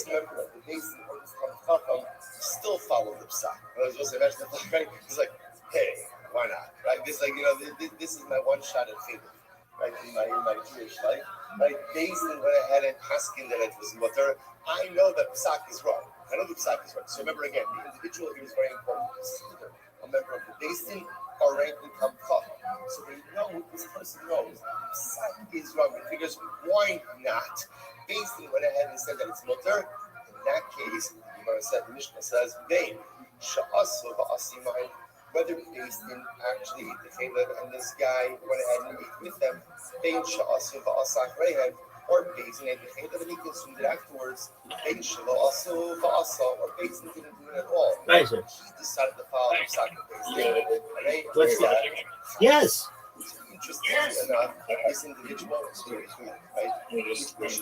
member of the Basin or this Tam Chacham still followed the psak. Right? He's like, hey, why not? Right? This this is my one shot at favor. Right, in my Jewish life, right? Basin went ahead and asking that it was mutter. I know that psak is wrong. So remember again, the individual here is very important. This is either a member of the Basin or ranking Tam Chacham. So we know this person knows psak is wrong. He figures, why not? Basin went ahead and said that it's mutter. In that case, the Mishnah says, "Vein sha'asu va'asimai." Whether Basin actually ate the chaylev and this guy went ahead and ate with them, Bein sha'asu va'asach rehem, or Basin ate the chaylev and he consumed it afterwards, Bein sha'asu va'asa, or Basin didn't do it at all. Right. He decided to follow the psak of Basin. Right? What's that? Yes. Interesting enough, this individual is very clear, right? Which makes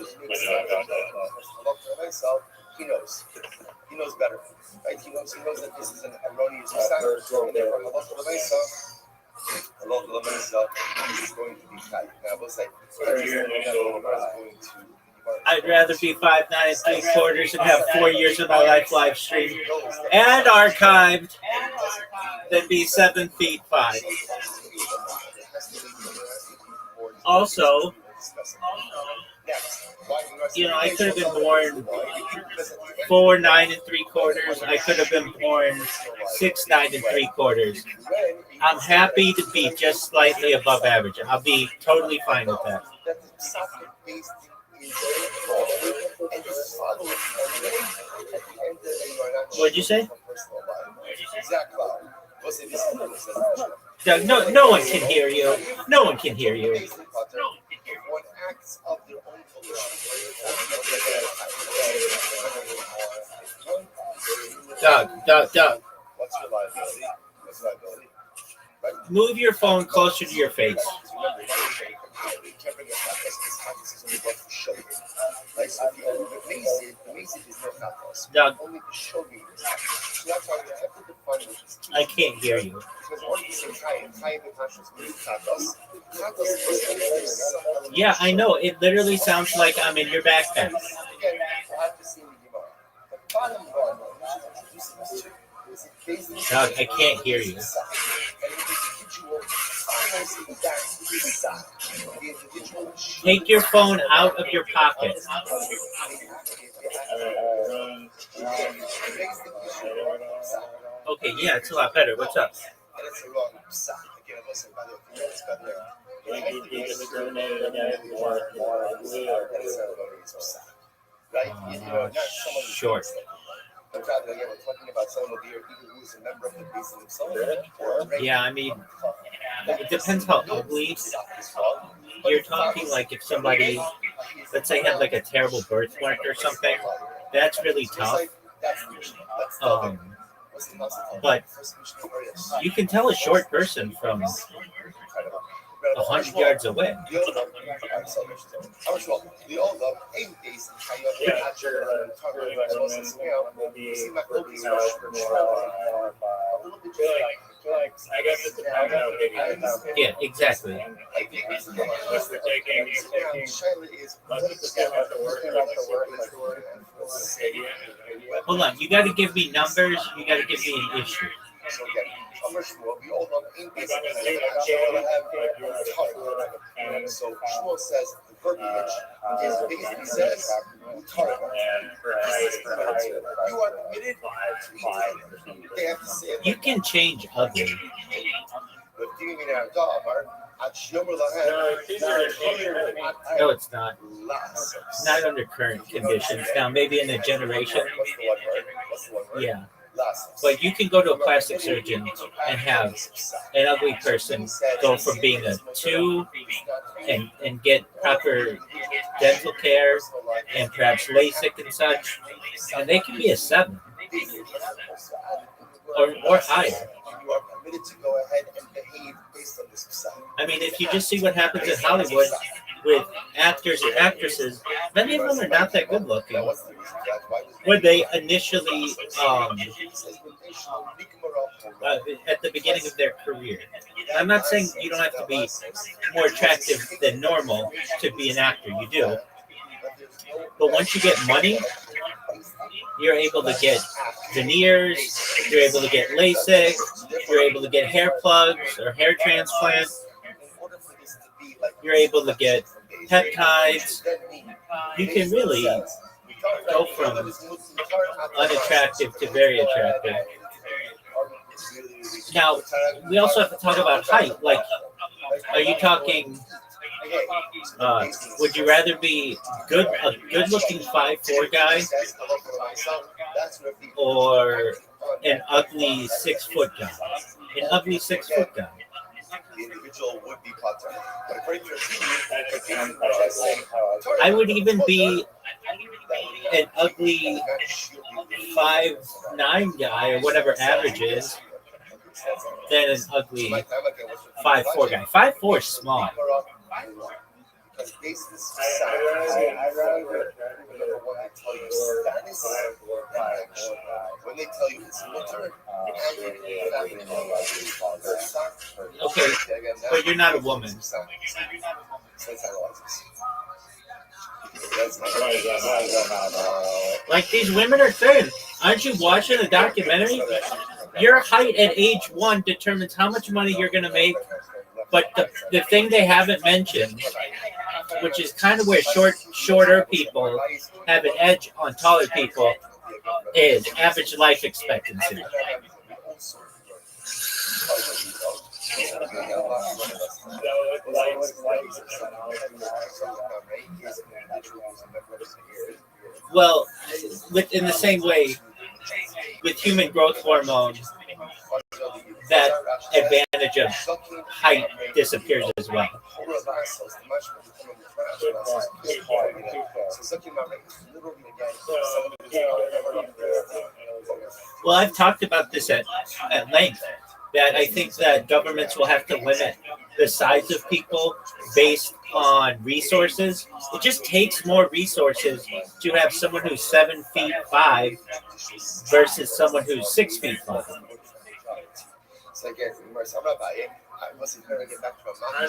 myself, he knows. He knows better, right? He knows that this is an erroneous psak, and therefore, this is going to be tight. Now, we'll say, I'd rather be 5'9" and 3/4 and have 4 years of my life live streamed and archived than be 7 feet 5. Also, I could have been born 4 9 3/4. I could have been born 6 9 3/4. I'm happy to be just slightly above average. I'll be totally fine with that. What'd you say? Doug, no one can hear you. No one can hear you. Doug. What's reliability? Move your phone closer to your face. Doug, I can't hear you. Yeah, I know. It literally sounds like I'm in your backpack. Doug, I can't hear you. Take your phone out of your pocket. Okay, yeah, it's a lot better. What's up? Short. Yeah, I mean, it depends how ugly. You're talking like if somebody, let's say, had like a terrible birthmark or something, that's really tough. But you can tell a short person from 100 yards away. Yeah, exactly. Hold on, you got to give me numbers. You got to give me an issue. So Shmuel says the verbiage is basically says you are permitted to they have to say you can change ugly. No, it's not. Not under current conditions. Now, maybe in a generation. Yeah. But you can go to a plastic surgeon and have an ugly person go from being a 2 and get proper dental care and perhaps LASIK and such, and they can be a 7 or higher. I mean, if you just see what happens in Hollywood with actors and actresses, many of them are not that good looking. When they initially, at the beginning of their career. I'm not saying you don't have to be more attractive than normal to be an actor. You do. But once you get money, you're able to get veneers, you're able to get LASIK, you're able to get hair plugs or hair transplants, you're able to get peptides. You can really go from unattractive to very attractive. Now, we also have to talk about height. Like, are you talking... would you rather be a good-looking 5'4" guy or an ugly 6-foot guy? An ugly 6-foot guy. I would even be an ugly 5'9" guy or whatever average is than an ugly 5'4" guy. 5'4" is small. When they tell you it's winter, okay, but you're not a woman. Like, these women are thin. Aren't you watching the documentary? Your height at age 1 determines how much money you're going to make. But the thing they haven't mentioned which is kind of where shorter people have an edge on taller people, is average life expectancy. Well, in the same way, with human growth hormone, that advantage of height disappears as well. Well, I've talked about this at length, that I think that governments will have to limit the size of people based on resources. It just takes more resources to have someone who's 7'5" versus someone who's 6'5". So again, I'm Rabbi. I wasn't going to get back to my mom.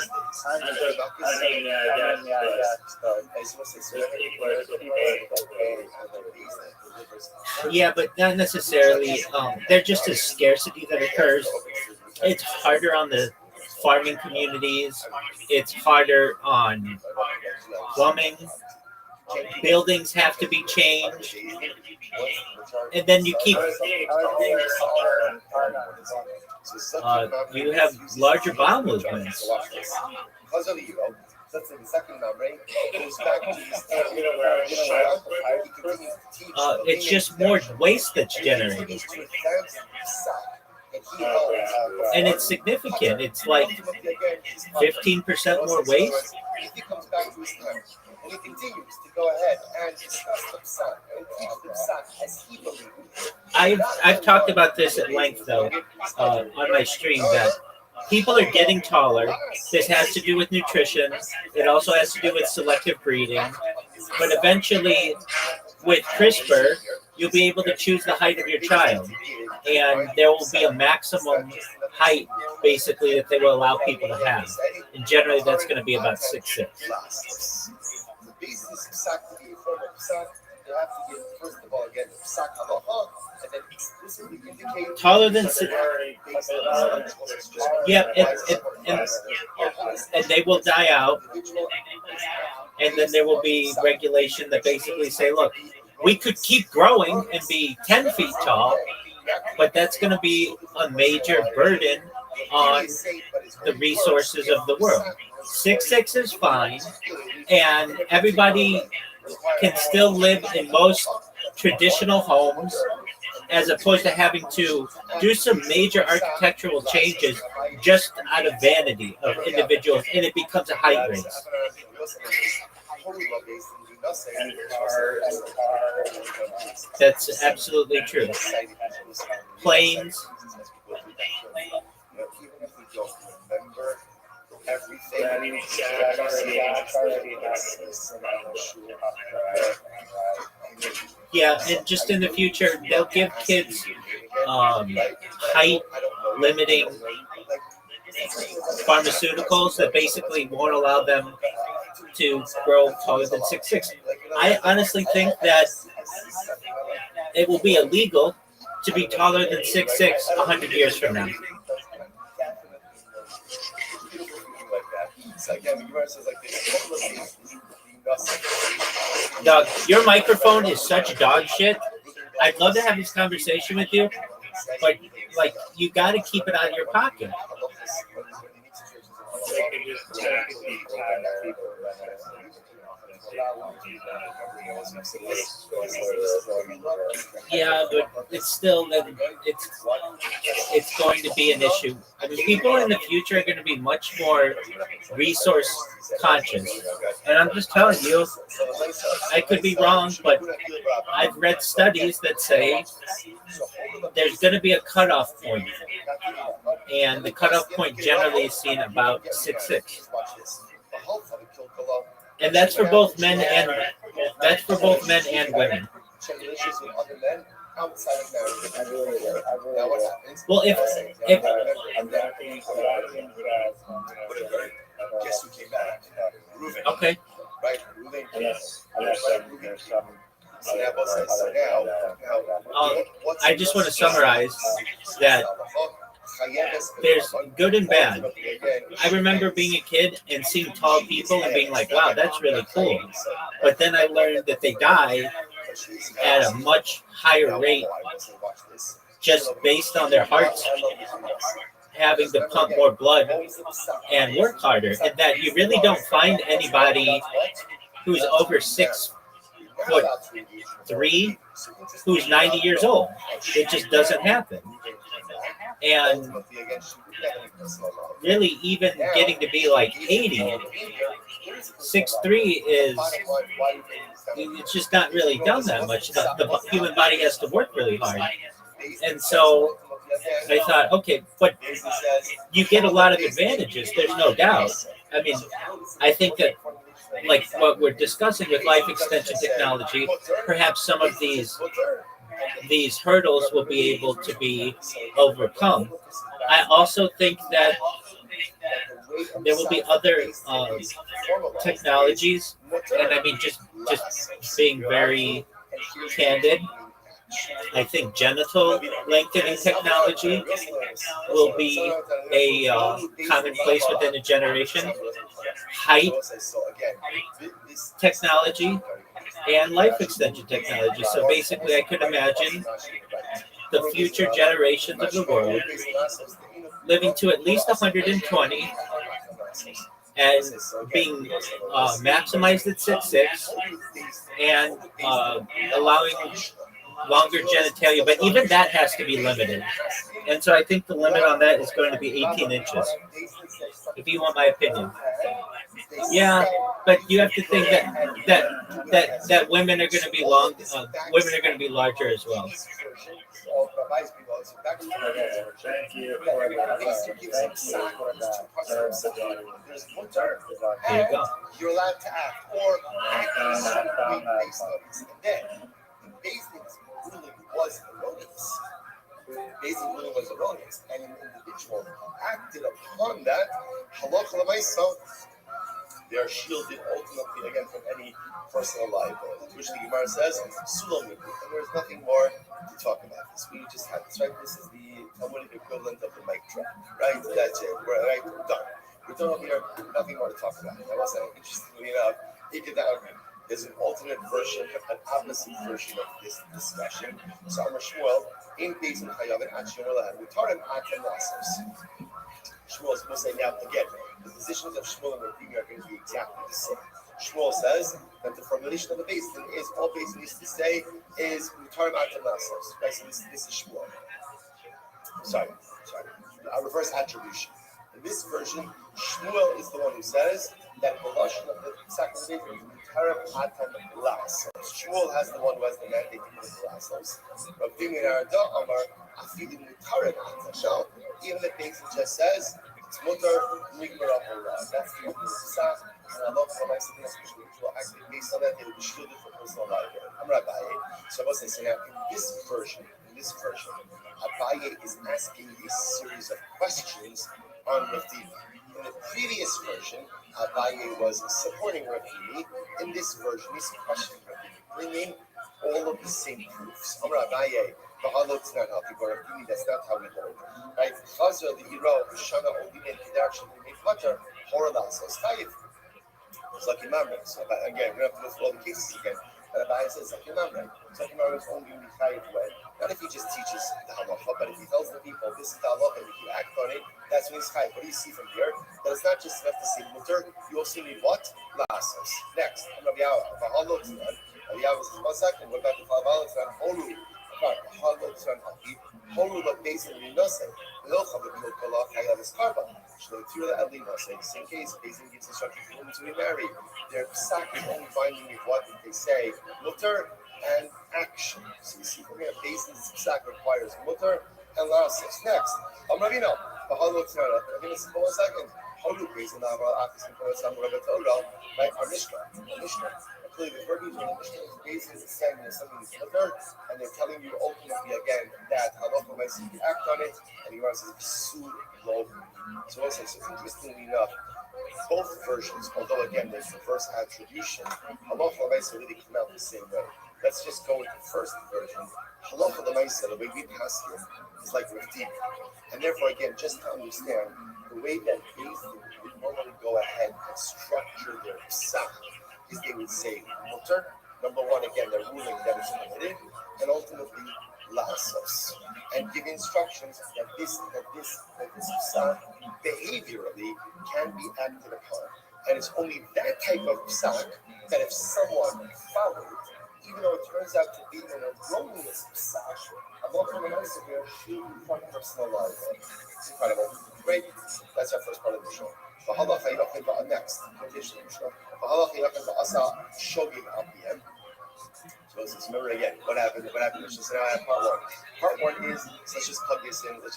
Yeah, but not necessarily. There's just a scarcity that occurs. It's harder on the farming communities. It's harder on plumbing. Buildings have to be changed. And then you keep... you have larger bowel movements. It's just more waste that's generated. And it's significant. It's like 15% more waste. And he continues to go ahead and discuss the psak and teach the psak as he believes. I've talked about this at length, though, on my stream, that people are getting taller. This has to do with nutrition. It also has to do with selective breeding. But eventually, with CRISPR, you'll be able to choose the height of your child. And there will be a maximum height, basically, that they will allow people to have. And generally, that's going to be about 6'6". Taller than 6. Yeah, and they will die out. And then there will be regulation that basically say, look, we could keep growing and be 10 feet tall, but that's going to be a major burden on the resources of the world. 6'6" is fine, and everybody can still live in most traditional homes, as opposed to having to do some major architectural changes just out of vanity of individuals, and it becomes a height race. That's absolutely true. Planes. Yeah, and just in the future, they'll give kids height limiting pharmaceuticals that basically won't allow them to grow taller than 6'6". I honestly think that it will be illegal to be taller than 6'6" 100 years from now. Doug, your microphone is such dog shit. I'd love to have this conversation with you, but like you got to keep it out of your pocket. Yeah, but it's still it's going to be an issue. I mean, people in the future are going to be much more resource conscious, and I'm just telling you, I could be wrong, but I've read studies that say there's going to be a cutoff point, and the cutoff point generally is seen about 6'6". And that's for both men and women. Well, if guess who came back? Okay. Right, I just want to summarize that there's good and bad. I remember being a kid and seeing tall people and being like, wow, that's really cool. But then I learned that they die at a much higher rate just based on their hearts having to pump more blood and work harder. And that you really don't find anybody who's over 6'3" who's 90 years old. It just doesn't happen. And really, even getting to be like 80, 6'3" is, it's just not really done that much. The human body has to work really hard. And so I thought, okay, but you get a lot of advantages, there's no doubt. I mean, I think that, like what we're discussing with life extension technology, perhaps some of these hurdles will be able to be overcome. I also think that there will be other technologies, and I mean, just being very candid, I think genital lengthening technology will be a commonplace within a generation. Height technology and life extension technology. So basically, I could imagine the future generations of the world living to at least 120 and being maximized at 6'6" and allowing longer genitalia, but even that has to be limited. And so I think the limit on that is going to be 18 inches, if you want my opinion. Yeah, but you have to think that women are going to be women are going to be larger as well. Thank you. There you go. You're allowed to act or act based on this. And then Basin's ruling was erroneous. Basin's ruling was erroneous, and an individual acted upon that. Halacha l'maisa, they are shielded ultimately again from any personal liability, which the Gemara says, Sulam, and there's nothing more to talk about this. We just had this, right? This is the Talmudic equivalent of the mic drop, right? That's it. We're done. We're done over here. Nothing more to talk about. I was saying, interestingly enough, there's an alternate version, an opposite version of this discussion. So Amar Shmuel, in Beis Chayav and Shmuel, we taught him Atem Lasos. Shmuel is going to say now again, the positions of Shmuel and Rabbi are going to be exactly the same. Shmuel says that the formulation of the basin is all basin needs to say is Mutarim Atem Lasos. Right? So this is Shmuel. Sorry. A reverse attribution. In this version, Shmuel is the one who says that the lashon of the sacrifice is Mutarim Atem Lasos. Shmuel has the one who has the mandate to do the Lasos. Rabbi and Arada Amar Afidim Mutarim Atem. No, even the basin just says it's Mutar Nigmar Ahora. That's the Psak. And I love when I say this, individual acting based on that, they will be shielded for personal liability. I'm Rabbi. So I say now, in this version, Abaye is asking a series of questions on Rafi. In the previous version, Abaye was supporting Rafi. In this version, he's questioning Rafi, bringing all of the same proofs. I'm Rabbi. That's not how we hold. Right? Chazar the Iro, Shana Odin, Kedarshan, Mikvatar, Horalasos, Taif. Zaki Mamre. So again, we don't have to go through all the cases again. But Rabbi says Zaki Mamre. Zaki Mamre is only in the Chayiv way. Not if he just teaches the halacha, but if he tells the people this is the halacha and if you act on it, that's when he's Chayiv. What do you see from here? That it's not just enough to say mutter, you also need what? Lasos. Next, Rabbi Yahweh. Rabbi Yahweh says 1 second. What about the Chaval? It's not holy. Horu but basically nothing. Same case, basically gives instruction for women to be married. Their psak is only binding with what they say, mutter and action. So you see, from here, Basin's psak requires mutter and lasos. Next, Ravino. I'm going to say for 1 second. Horu Basin, right? Our Mishnah. The verbiage of the Mishnah is basically saying there's something that's mutter, and they're telling you ultimately again that halacha lemaisa you act on it, and you says psul lo. So also, interestingly enough, both versions, although again there's reverse attribution, halacha lemaisa really come out the same way. Let's just go with the first version. halacha l'maisa, the way we pass him, is like Rav. And therefore, again, just to understand, the way that Beis Din would normally go ahead and structure their psak is they would say mutter. Number one, again, they're ruling that it's permitted, and ultimately lasos, and give instructions that this psak behaviorally can be acted upon. And it's only that type of psak that if someone followed, even though it turns out to be an erroneous psak, I'm not going to answer here, she from personal life. It's incredible. Great. That's our first part of the show. Next, condition of the show. So let's just remember again what happened. Let's just now have part one. Part one is let's just plug this into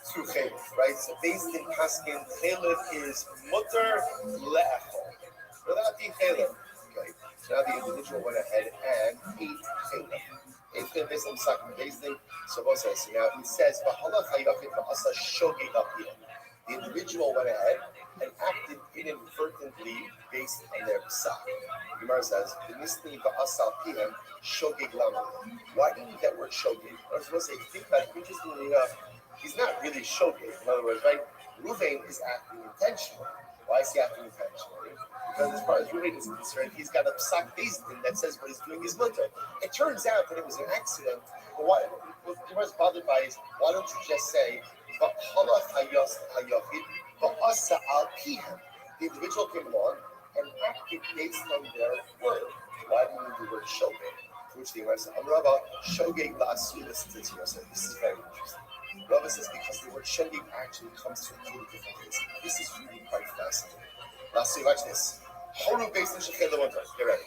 Chaylev, right? So based in Paskin, Chaylev is mutter le'echol. Without the Chaylev, okay. So now the individual went ahead and ate Chaylev. Ate Chaylev based on Pesachim, based in Shabbos. So now he says, "V'halach hayafit v'asa shogeg apiyah." The individual went ahead and acted inadvertently based on their Pesach. The Gemara says, "V'nisni v'asa apiyah shogeg lama." Why do you need that word shogeg? I was supposed to say, think about it. Interestingly enough, he's not really shogeg. In other words, right? Ruvain is acting intentionally. Why is he acting intentionally? Because as far as Ruvain is concerned, he's got a psak based in that says what he's doing is mutter. It turns out that it was an accident. But what he was bothered by is, why don't you just say, the individual came along and acted based on their word. Why do you need the word shogeg? To which the Gemara said, Rabbi, shogeg la'asu, listen to this. This is very interesting. Rabbi says because the word shogeg actually comes from two different places. This is really quite fascinating. Last watch this. Horu based in Shechel Mutter. Get ready.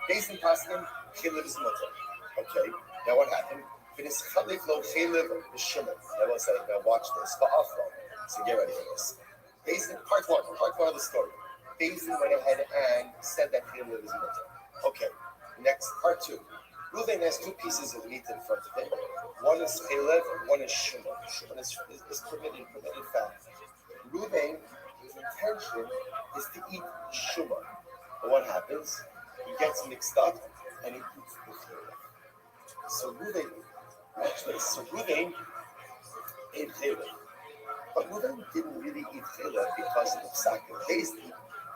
Based in Paskin, Chaylev is Mutter. Okay. Now what happened? Finis Chalif lo Chaylev b'Shimon. Now let's say, now watch this. Ba'afro. So get ready for this. Based in part one of the story. Based went ahead and said that Chaylev is Mutter. Okay. Next, part two. Reuven has two pieces of meat in front of him. One is Chaylev, one is Shimon. Shimon is permitted fat. Reuven, his intention is to eat Shimon. But what happens? He gets mixed up and he eats the Chaylev. So Reuven, actually, Reuven ate Chaylev. But Reuven didn't really eat Chaylev because of the psak and tasty,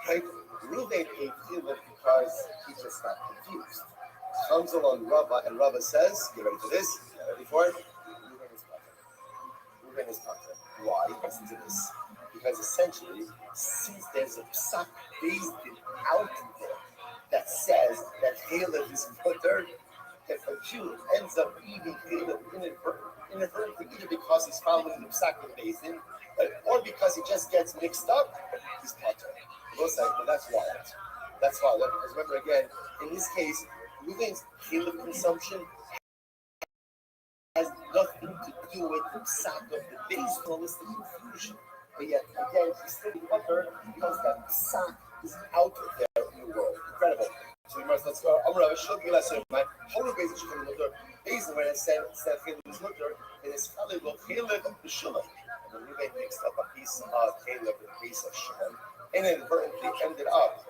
right? Reuven ate Chaylev because he just got confused. Comes along Rabbi, and Rabbi says, get ready for this, get ready for it, Reuven is pater. Why? Listen to this. Because essentially, since there's a psak based out there that says that Chaylev is mutter, if a Jew ends up eating Chaylev inadvertently, either because he's following the psak based in, or because he just gets mixed up, he's pater. We'll say, well, that's wild. That's wild. Because remember again, in this case, Reuven's Chaylev consumption has nothing to do with the psak of the base holistic confusion. But yet, again, he's still mutter because that psak is out there in the world. Incredible. So we must, let's go. Amra, should be less of my whole base is mutter. Based when it said Chaylev is mutter, it is Chaylev of the Shimon. And then Reuven mixed up a piece of Chaylev with a piece of Shimon, and inadvertently ended up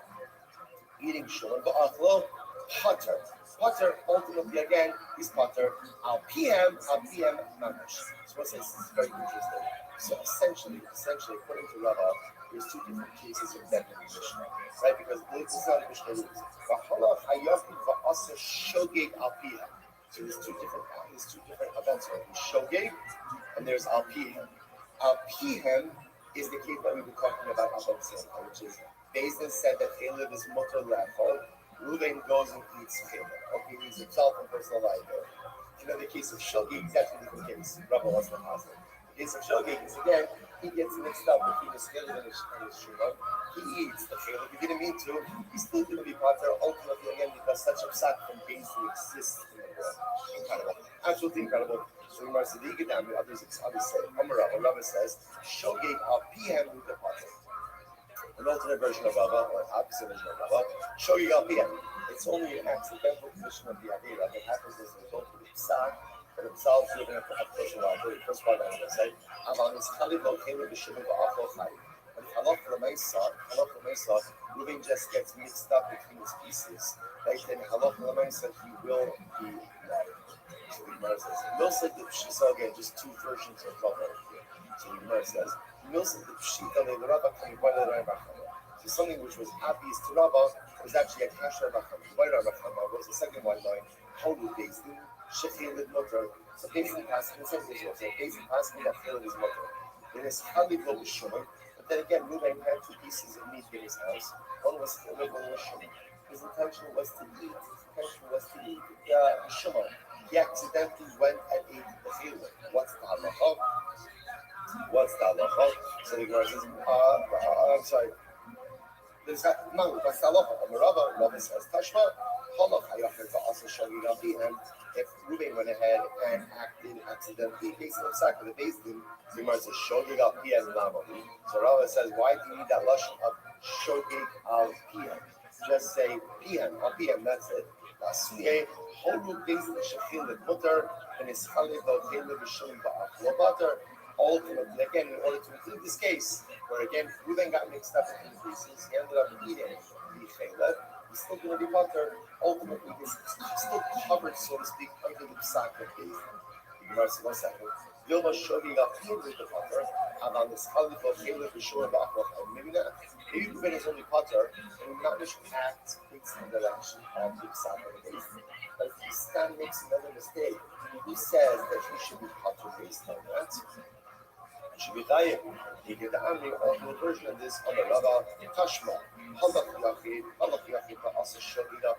eating Shimon, but Pater. Pater, ultimately, again, is Pater. Al PM mamash. So what's this? This is very interesting. So essentially, according to Rabbi, there's two different cases of death in the Mishnah, right? Because this is not Mishnah rules. V'hala hayafi v'asa shogeg al PM. So there's two different events. There's shogeg and there's al PM. Al PM is the case that we've been talking about which is Beis Din said that Chaylev is mutter le'echol. Reuven goes and eats Chaylev. Okay, he eats himself and personal liability. And in the case of shogeg, exactly the different case. Rabbi was the positive. In the case of shogeg is again, he gets mixed up between his Chaylev and his Shimon. He eats the Chaylev. He didn't mean to. He's still going to be pater ultimately again because such a psak from Beis Din exists in the world. Incredible. Absolutely incredible. So we must dig it down. Others say, Rabbi says, shogeg al PM with the pater. An alternate version of Rabba, or opposite version of Rabba, shogeg al PM. It's only an accidental condition of the Avera that happens as a result of the psak. For themselves, you're going to have to have personal liability. First part, I'm going to say, Avan is Chaylev lo Chaylev b'Shimon v'Achol Chaylev. But if halach l'maisa, Reuven just gets mixed up between his pieces. Right? Then halach l'maisa, he will be So the Gemara says, Milsa the Pshita, again, just two versions of Rabbi here. So the Gemara says, Milsa the Pshita, the Rabba coming by the Rabbi. So something which was obvious to Rabba was actually a Kash Rabbi. By Rabbi was the second one line, Holy Basin, Shechil with Mutter. So basically, asking, so basically asking that Chil is Mutter. Then it's Halib Lo B'Shumah. But then again, Ruben had two pieces of meat in his house. One was Chilib, one was Shumah. His intention was to eat. Shumah. He accidentally went and ate the chilib. What's the halacha? So the Gemara says, I'm sorry. There's no, what's the halacha? Rabbi says, Tashma, halach hayachir ta'asa shagig al. If Ruben went ahead and acted accidentally, based on the sack of the base din, the Gemara says, shogig al piyam lamali. So Rabbi says, why do you need that lashon of shogig al piyam? Just say piyam, al piyam, that's it. Asuye, horu based on shechil and mutter, and his chalib al chilib b'shum ba'ach lo butter. Ultimately, again, in order to include this case, where again, Ruben got mixed up in the pieces, he ended up eating the chaylev, he's still going to be butter. Ultimately, he's still covered, so to speak, under the psak of David. The Gemara says, 1 second. Vilma shogig up here with the butter, and on this chalif of chaylev b'shur ba'ach, maybe not. Maybe Ruben is only butter, and we not just act based on the direction of the psak of David. But if he stand makes another mistake, who says that he should be butter based on that? Should be chayiv. He gave the Amri alternate version of this on the Rabba Tashma. Halach yachid ba'asa shogig al.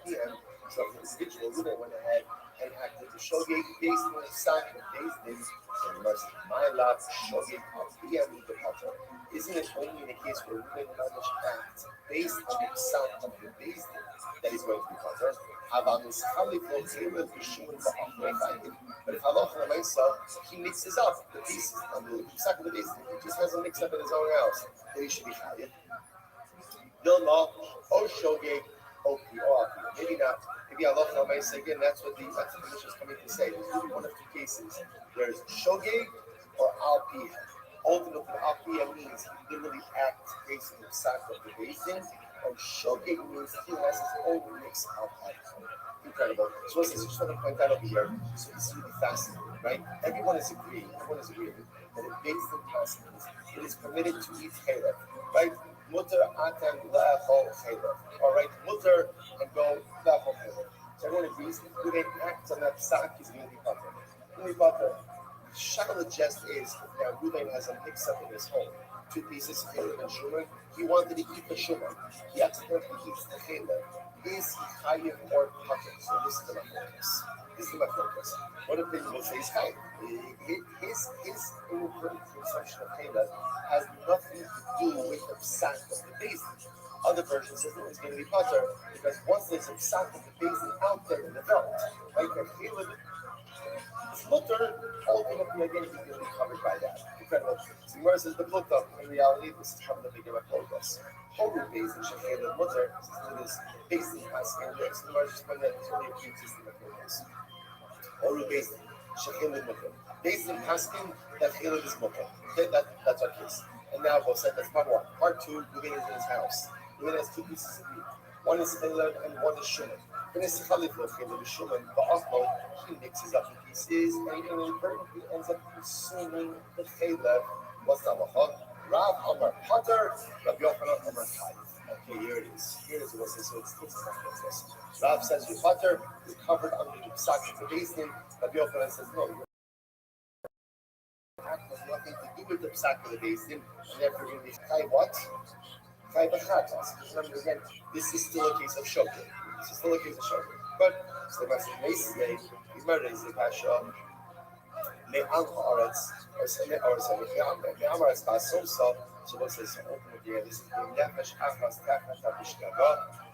So the individual Ruben went ahead and acted to shogig based on the sack of Din. So the mercy, my love, shogig al piyam the butter. Isn't it only in a case where Ruben managed act based on the sack of the Din that he's going to be butter? But if halacha l'maisa, he mixes up the pieces on the sack of the base. He just has a mix up in his own house. Then he should be chayiv. Dilma, o shogeg, o pi, o api. Maybe not. Maybe halacha l'maisa again. That's what the Mishnah is coming to say. There's only one of two cases. There's shogeg or al pi. Ultimately, al pi means he literally acts based on the sack of the basin. And shogeg means he has his own mix of items. Incredible. So what's this? I just want to point that over here. So this is really fascinating, right? Everyone is agreeing that in based on passages, it is permitted to eat chaylev, right? Mutter atam la'achol chaylev. All right, mutter and go la'achol chaylev. So everyone agrees when they act on that psak, he's going to be butter. Going to be butter. The shakal jest is now Ruben has a mix-up in his home. Two pieces of chaylev and shuman. He wanted to eat the shuman. He accidentally eats the chaylev. Is he chayiv or pater? So this is my focus. One opinion will say he's chayiv. His inadvertent consumption of chaylev has nothing to do with the psak of the basin. Other versions says no, he's going to be pater because once there's a psak of the basin out there in the belt, right, the chaylev is mutter, ultimately again he's going to be covered by that. Incredible. So Gemara says the pluta. In reality, this is one of the bigger focus. Holy basin shechel and mutter to this basin asking this. The Gemara just pointed out there's only a few existing methods. Holy basin shechel and mutter. Basin asking that chaylev is mutter. Okay, that's our case. And now we'll say that's part one. Part two, Ruben is in his house. Ruben has two pieces of meat. One is chaylev and one is shuman. When it's chalif lo chaylev is shuman, but also he mixes up the pieces and inadvertently ends up consuming the chaylev. What's the halacha? Rav Amar Pater, Rabbi Yochanan Amar Chayiv. Okay, here it is. Here it is. So it's like this. Rav says you're Pater, you're covered under the psak of the basin. Rabbi Yochanan says no. Act has nothing to do with the psak of the basin, and therefore you're going to be Chayiv what? Chayiv Achatas. Because remember again, this is still a case of shogeg. But so that's the basis. He's married to Pasha. Me'am haaretz, or me'am haaretz ba'asosa. So what says ultimately, this is the nefesh achas tachas habishkava.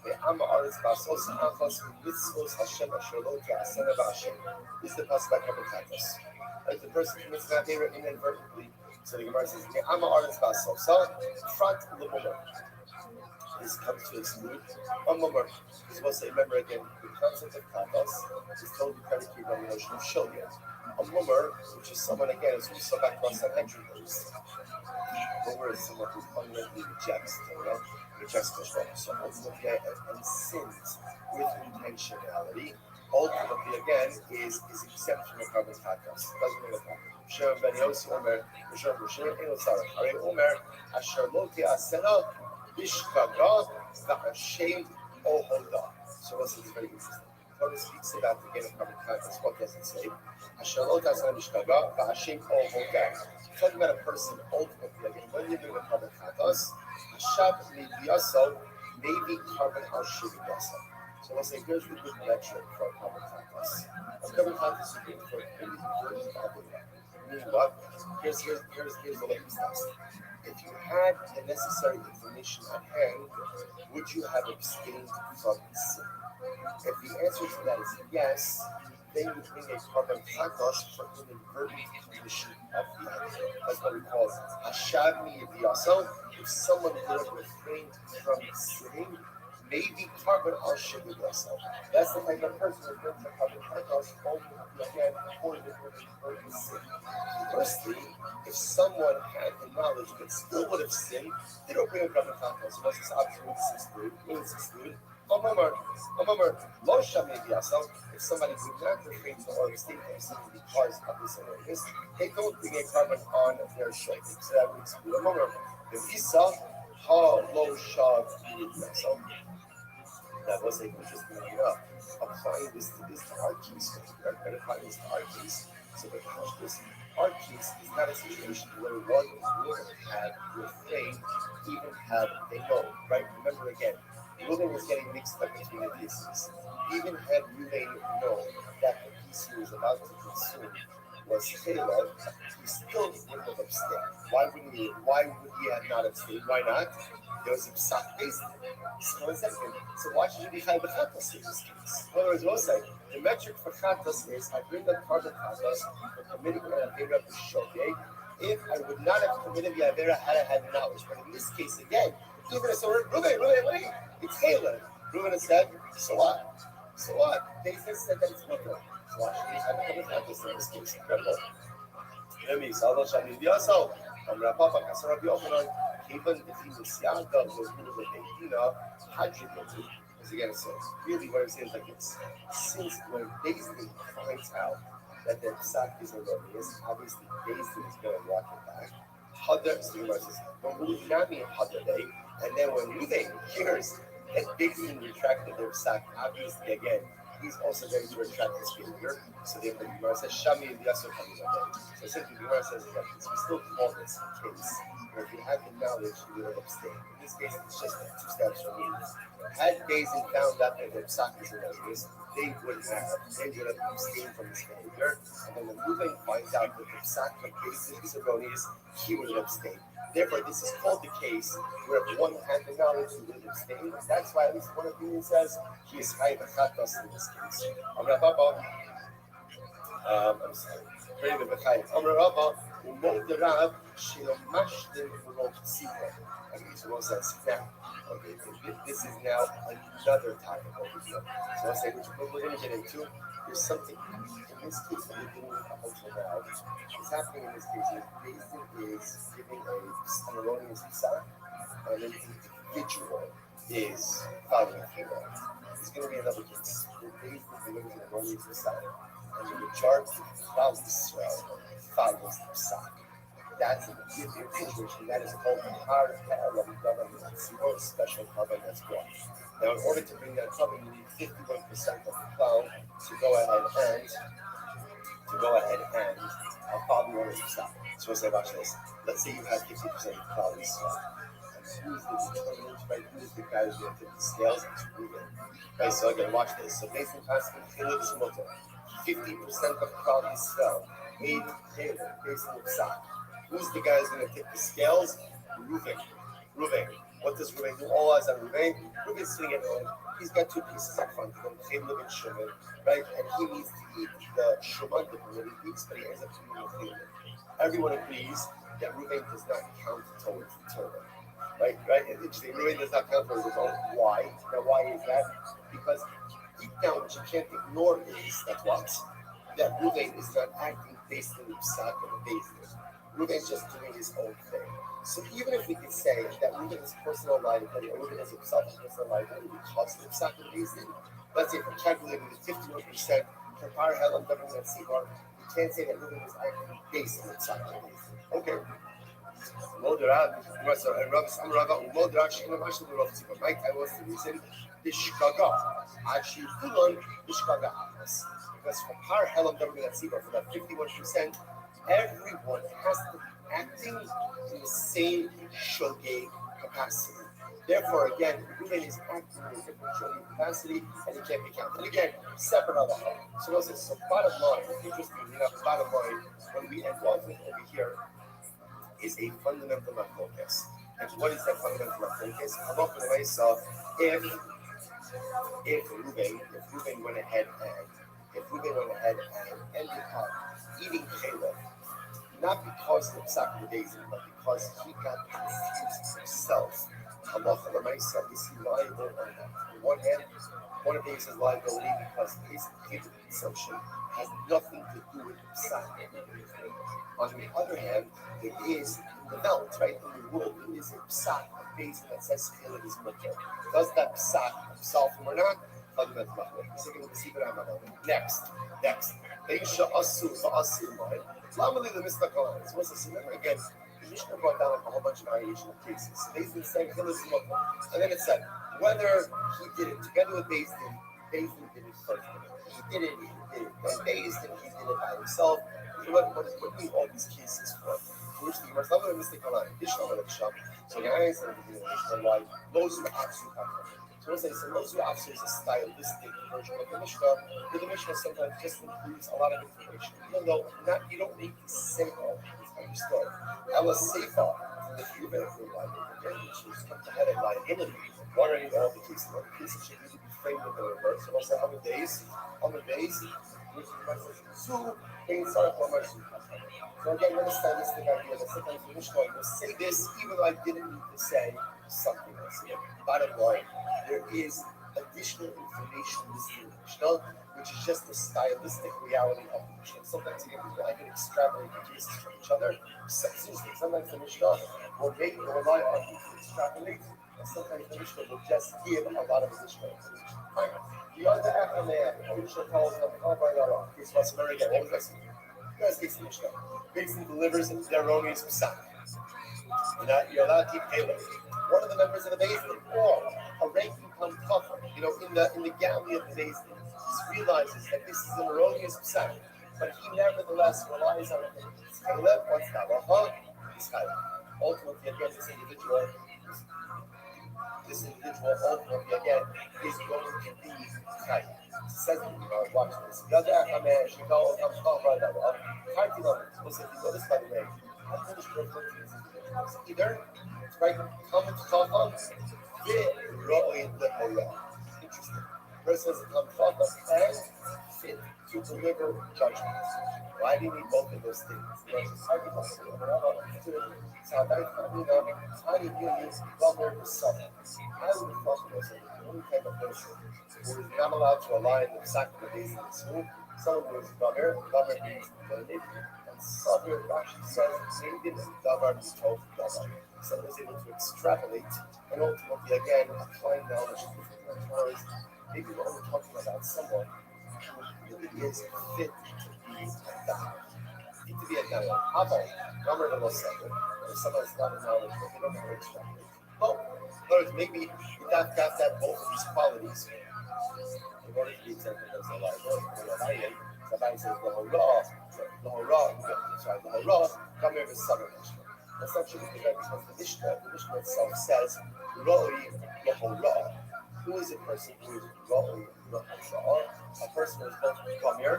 Me'am haaretz ba'asosa achas mitzvos Hashem asher lo te'asena ba'Hashem. This is the pasuk by Kabbalah. Like the person commits that error inadvertently. So the Gemara says me'am haaretz ba'asosa front l'mumar. This comes to exclude a mumar. You're supposed to remember again the concept of katas is totally predicated on the notion of shogeg. A mummer, which is someone again, as we saw back across Sanhedrin, mummer is someone who fundamentally rejects Torah, rejects Torah, so ultimately and sins with intentionality. ultimately again is exempt from the carbon tax. Doesn't make a problem. Shem ben Yossi Omer, Rishon Rishon Eno Tzarech. Hare Omer Asher Lo Te'asena Bishkaga Va'ashem Ohoda. So what's this very interesting? The Torah speaks about the game of carbon tax. What does it say? Asher Lo Te'asena Bishkaga Va'ashem Ohoda. Talking about a person ultimately again. When you're doing a carbon tax, Hashab Midiyaso maybe carbon al Shiviyasa. So let's say here's the good metric for a carbon tax. A carbon tax is good for maybe 30 of meaning what? Here's the latest test. If you had the necessary information at hand, would you have abstained from sin? If the answer to that is yes, then you bring a carbon takas for inadvertent commission of the act. That's what we call hashav miyiviyasa. If someone would have refrained from sinning, maybe carbon al shiviyasa. That's the type of person who brings a carbon takas only again for inadvertent sin. Firstly, if someone had the knowledge but still would have sinned, they don't bring a carbon takas. So what's this option with exclude? If somebody would not refrain from or abstain from sin because of this awareness, they don't bring a carbon on their shoulders. So that would exclude a moment. The visa, ha lo shav so that was like interesting enough. Applying this to our case, right? Applying this to our case. So the this our case is not a situation where one would have refrained, even have they know, right? Remember again, Ruben was getting mixed up between the pieces. Even had Ruben known that the piece he was about to consume was Caleb, he still would have abstained. Why would he have not abstained? Why not? There was a psak based. So one second. So why should you be high b'chatas in this case? In other words, we'll say the metric for chatas is I bring the carbon chatas for committing an avera b'shogeg. If I would not have committed the avera had I had knowledge, but in this case again, even if so, Ruben, wait, it's Caleb. Ruben has said, so what? So what? They said that it's mutter. So why should we have a carbon chatas in this case? Remy, Salva Shani Diaso, Papa Casara Biofanon, Kiban, the Fimus Yaga, was one of the Medina, Hajjimati, as again it says. Really, what I'm saying is like this. Since when Daisy finds out that the psak is erroneous, obviously Daisy is going to walk it back. Hadar, so you says, when Nami Hadar Day, and then when Ruben hears that Daisy retracted their psak, obviously again, he's also going to retract his behavior. So therefore, the Gemara says, Shami and Yaso coming on. So essentially, the Gemara says that we still call this a case where if you had the knowledge, you would have abstained. In this case, it's just 2 steps from me. Had Daisy found out that the psak is erroneous, they would have abstained from this behavior. And then when Ruben finds out that the psak of Daisy is erroneous, he would have abstained. Therefore, this is called the case where if one had the knowledge, he would have abstained. That's why at least one opinion says he is high b'chatas in this case. I'm sorry. Pray the Bechai. Amar Rabba, Umod the Rab, Shilomashtim Urot Sika. Okay, so what says now? Okay, this is now another topic over here. So I'll say, which we're going to get into. There's something in this case that we're doing up until now. What's happening in this case is Daisy is giving an erroneous psak, and an individual is following through that. It's going to be another case. Daisy delivers an erroneous psak, and the majority of Israel follows the psak. That's a different situation. That is called Har or special carbon that's brought. Now, in order to bring that carbon, you need 51% of the cloud to go ahead and follow the orders of psak. So we'll say, watch this. Let's say you have 50% of the cloud in Israel. Who's the determinant, right? Who's the guy who's going to tip the scales? It's Reuben. Right, so again, watch this. So based on constant Caleb is motor. 50% of Klal Yisrael, 8 Caleb, based on psak. Who's the guy who's going to tip the scales? Reuben. What does Reuben do? All eyes on Reuben. Reuben's sitting at home. He's got 2 pieces in front of him, Caleb and Shimon, right? And he needs to eat the Shimon that he eats, but he ends up eating the Caleb. Everyone agrees that Reuben does not count towards the Torah. Right? Interesting. Reuben does not count towards his own. Why? Now, why is that? Because deep down, what you can't ignore is that Reuben is not acting based on the psak of the basis. Reuben's just doing his own thing. So even if we could say that Reuben is personal liability, or Reuben is himself personal liability because of the psak of the basis, let's say if we're calculating the 51% for power Helam government at Seabar, we can't say that Reuben was actually based on Tzach. Okay. Moderat, was a Rav Samraga, Moderat, Shekhinah Mashal, Rav Tzibah. Mike, I was the reason, the Shkaga, actually, Kulon, the Shkaga Atlas. Because for power Helam government at Seabar, for that 51%, everyone has to be acting in the same shogeg capacity. Therefore, again, Reuben is acting in a different shogeg capacity, and he can't be counted. And again, separate on the whole. So bottom line, interestingly enough, bottom line, when we end off with over here, is a fundamental focus. And what is that fundamental focus? Halach l'maisa, if Reuben went ahead and ended up eating Caleb, not because of the psak of the days, but because he got confused himself. Halacha l'maisa, is he liable or not? On one hand, one of these is liability because his Caleb consumption has nothing to do with psak. On the other hand, there is in the belt, right, in the world, there is a psak of days that says Caleb is mutter. Does that psak absolve him or not? Fundamental Next. Beisha asu va'asu mine. Lamali the mistakalan. So what's this? Remember again, the Mishnah brought down a whole bunch of variation of cases. So Beis Din said Caleb is mutter, and then it said whether he did it together with Beis Din did it first. He did it. Then Beis Din, he did it by himself. What do all these cases for? Which the Gemara is mistake on additional shop. So the answer is why those who actually have them. So those who actually is a stylistic version of the Mishnah, where the Mishnah sometimes just includes a lot of information, even though you don't need to say all of it. Understood. Ella Seifa, the human which is the head of liability. Wondering all the cases should need to be framed in the reverse. So also on the days, which so again, what is stylistic idea? The sometimes the Mishnah will say this even though I didn't need to say something else. Bottom line, there is additional information listed in the Mishnah, which is just the stylistic reality of the Mishnah. Sometimes again, I can extrapolate the cases from each other. Sometimes the Mishnah will rely on you to extrapolate, and sometimes the Mishnah will just give a lot of additional information. The other aftermath, the Mishnah tells them, here's what's going again. What was that? That's the Mishnah. Basically delivers the erroneous psak. You're allowed to keep Caleb. One of the members of the Beis Din, or a ranking tougher, in the galley of the Beis Din, realizes that this is an erroneous psak, but he nevertheless relies on it. Caleb, what's that? This guy. Ultimately, again, this individual ultimately again is going to be tight. Says watch this. The other she calls notice by the way, I'm going to refer to these individuals. Either right, come to Chacham, interesting. Person has come Chacham and fit to deliver judgment. Why do you need both of those things? How would the only type of person who is not allowed to align the exact days in this room, someone who is Damer means learned, and Sabir actually says maybe Dabar is told Dabar. So is able to extrapolate and ultimately again apply knowledge to different terms. Maybe when we're talking about someone who really is fit to be a Dabar. To be a Dabar. How about Dabar the most second? Someone has a lot of knowledge, but they don't know how to extrapolate. Well, in other words, maybe you got both of these qualities. In order to be exempted as a liability, Rabbi says the Horah, come here with Summer Mishnah. That's not true because the Mishnah itself says, Roi Lahorah. Who is a person who is Roi Lahorah? A person who is both Kamir,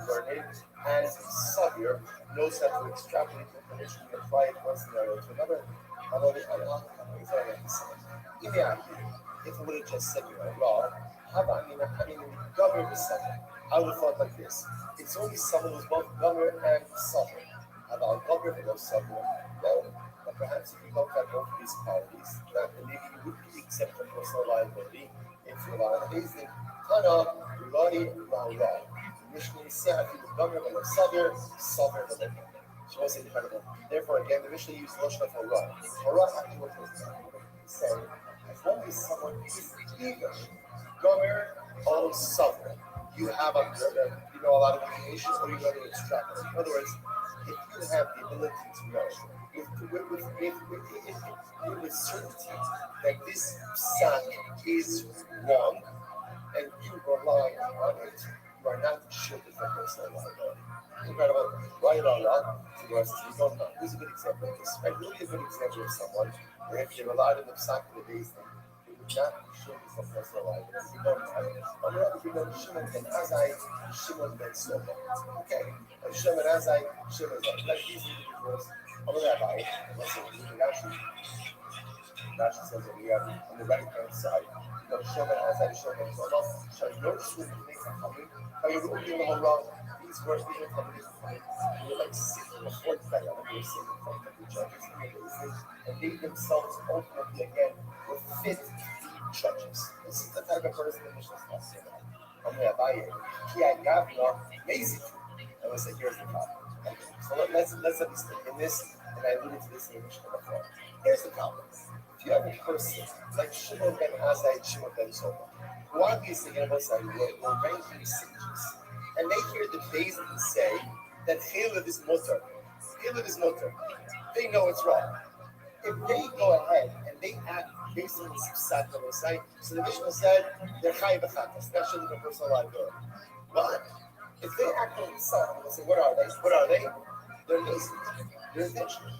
learning, and Sabir, knows how to extrapolate information and apply it one scenario to another. If it would have just said raw, I would have thought like this. It's only someone who's both gomer and sabr. About gomer and no sabr. No. But perhaps if you don't have both of these qualities, then maybe you would be exempt from personal liability if you're allowed amazing. Tana, Rani, Ra. Mishnah said if you gomer and no sabr, sabr and no. She was incredible. Therefore, again, the Mishnah used Loshna for Ra. Ra actually was saying, as long as someone is either Gomer all of a sudden you have a lot of information, or you got to extract it. In other words, if you have the ability to know with certainty that this psak is wrong, and you rely on it, you are not shielded from personal liability. Incredible. Why Allah to the rest you don't know. This is a good example of this. Right? Really a good example of someone where if they relied on the psak of the base thing, they would not be shielded from personal liability. You don't know. On the other, you know Shimon ben Azai, Shimon ben Soma. Okay. Shimon ben Azai, Shimon ben Azai. Like these individuals, on the Rabbi, listen, actually, Rashi says that we have on the right hand side, Shemon Azai, Shemon Zoma, Shayot Shul Bnei Chachamim, Hayru Bnei Lahorah. These words, these are coming in. They were like sitting before the Dayan, they were sitting in front of the judges, and they themselves ultimately again were fit to be judges. This is the type of person that Mishnah is talking about. I'm going to buy it. Ki Agavna, amazing. And let's say, here's the problem. So let's understand in this, and I alluded to this in the Mishnah before. Here's the problem. If you have a person like Shimon ben Azai, Shimon ben Zoma, who obviously on one side were ranking sages, and they hear the Bezdin say that Chelev is mutter. Chelev is mutter. They know it's wrong. If they go ahead and they act based on this psak on the site, so the Mishnah said they're chayiv b'chatas, that shouldn't be personal liability. But if they act on the psak, they say, what are they? What are they? They're lazy. They're intentional.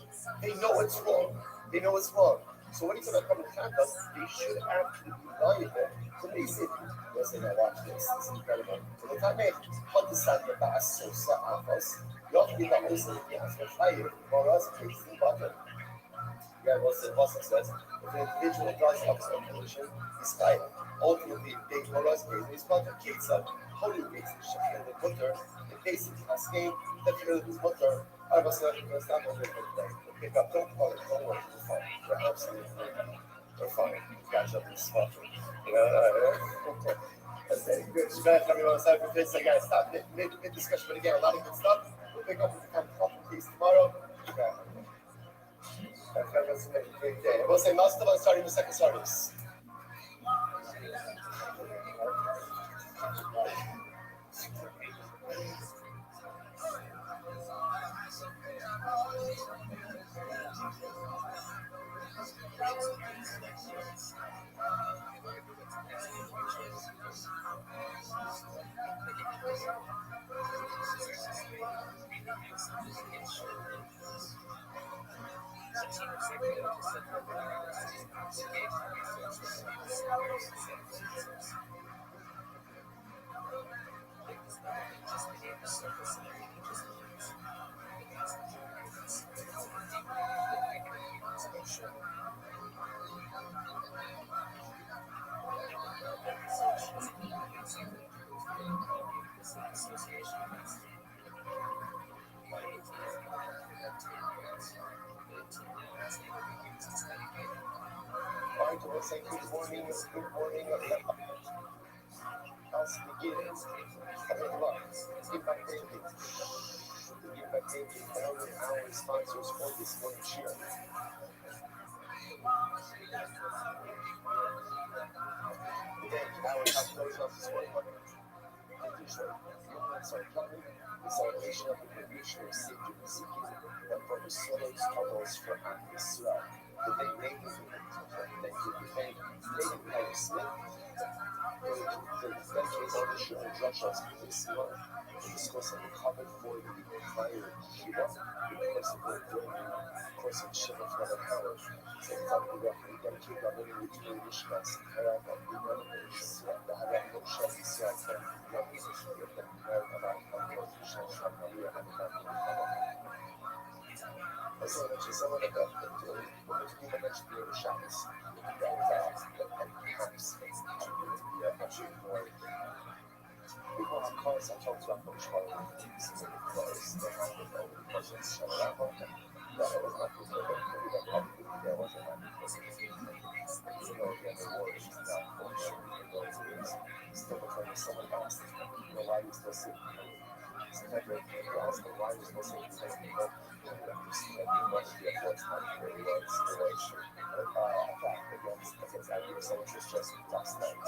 They know it's wrong. They know it's wrong. So when he's going to come to campus, they should actually be valuable to the city. They'll say, now watch this. This is incredible. So the time they put this on the bas, so sa'afos, you have to be the host of the answer chayiv, or else it takes the bucket. Yeah, Rothschild says, if an individual does have some condition, he's fine. Ultimately, big Torah's case, he's not the case of holy base, Shekhin, the mutter, the basic cascade, the field of his mutter. I was not going to stop over there. Pick up, don't call it, don't worry, we're fine. We're absolutely fine. We're fine. Catch up in this spot. That's it. Good. Shemad, everyone on side for this. I got to stop mid discussion, but again, a lot of good stuff. We'll pick up with the kind of case tomorrow. Great day. We'll say Master starting the second service. Say good morning. Let's begin. Give my baby. Our sponsors for this morning cheer. Again, our top those off this morning. This salvation of the creation of safety and seeking that for the souls couples for Israel. That they make it that you became David Tyler Smith. The dedicated ownership of Rothschild's this month to discuss and recover for the entire Shiva, the course of the course of Shiva for the power. So probably roughly dedicated our living with two Nishmas, Harab, and Biman, and Israel, the Harab, and Shah, Israel, and Rabbi, with the Harab, and Shah, Maria, and as well as some of the people mentioned the Shabbos, and perhaps actually more. People have cars that talk about which one of the pieces of the clothes they have with all the questions show up on them. That was not the way that probably there wasn't that because you know, again, the war is not for sure. Still because someone asked, why are you still sitting here? Oscar Wilde was mostly because people wanted to get what's not where he was. Against adversaries is just last night.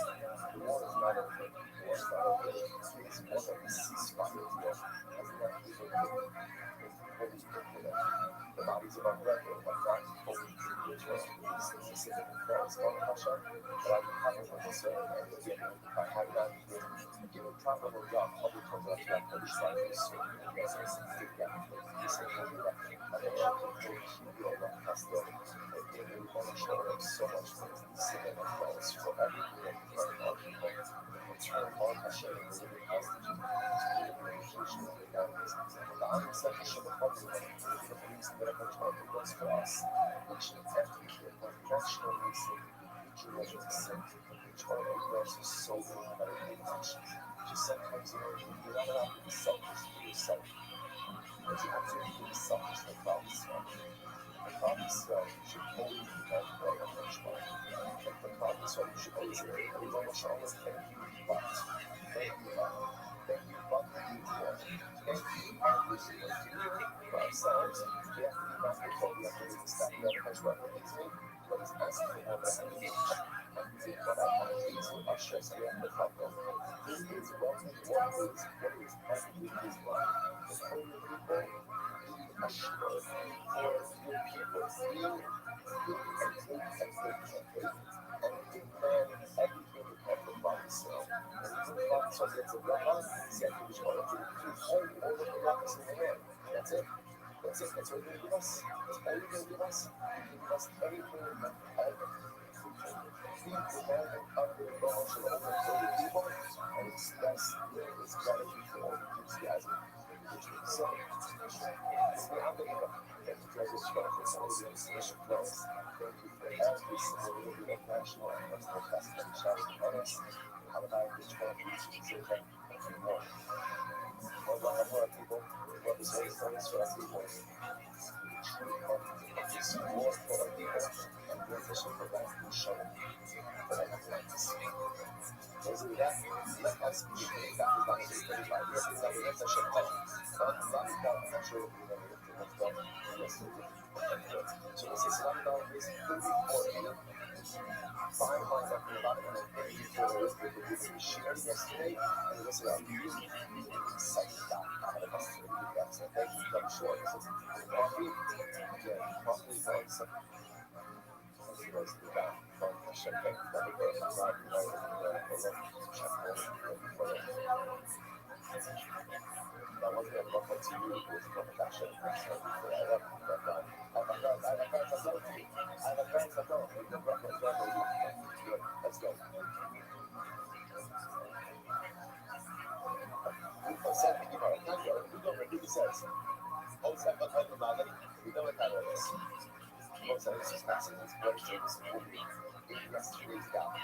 The war is not over. The war is not over. Please work on the ceasefire deal. As enough people the bodies of our brethren have not fully been Israel. Specific France, Russia, but I have a concern and again, I have not given proper job public conduct like the Israel is so yes, I think that this is what we have. I don't know if you feel that custom and we want to show them so much for the civil applause for everything that we learn our people return all Hashem and living hostage the army section of the public the police that are going for us which attempted to national reason each religion is sent each one of us is so good about it just sometimes you're not allowed to be selfish for yourself but you have to be selfish for God's the God's should always be that way of the child the God's should always be everyone should always thank you but thank you but you for thank you every single day for ourselves we have to be mindful we have to be step the other person what is me what is asking for what is what I want to do our stress we have to problem this is what is happening is what the holy people assured for your people you and you plan everything of the body cell and the body cell gets a blood set to each other to hold all of the rocks in the hand that's it that's what you're going to give us that's all you're going to give us you give us everything you have feed the man and under the bones of all the people and express its gratitude for all the enthusiasm so I'm going to thank you guys for all the inspiration flows thank you for every single little bit of national and personal testing and sharing on us how about which one of these is that and more people what is always done for our people true is more for our people and more efficient for that we show that I have liked to see those are that let us be that is not just 35 years is that we have to show up I'm sure we know what's done yesterday so this is $1 is 34 5 months after the bottom and thank you for the list that we shared yesterday and this is a really exciting guy I had a message with you guys so thank you I'm sure this is coffee yeah coffee is awesome thank you guys for that from the chef thank you for the great ride that wasn't a look to you it was a production so I love you but I have a friend that love you I have a friend that love you good let's go people said you know we go where he says most of the time about it we don't have all this most of this is passing this very service movie yesterday's down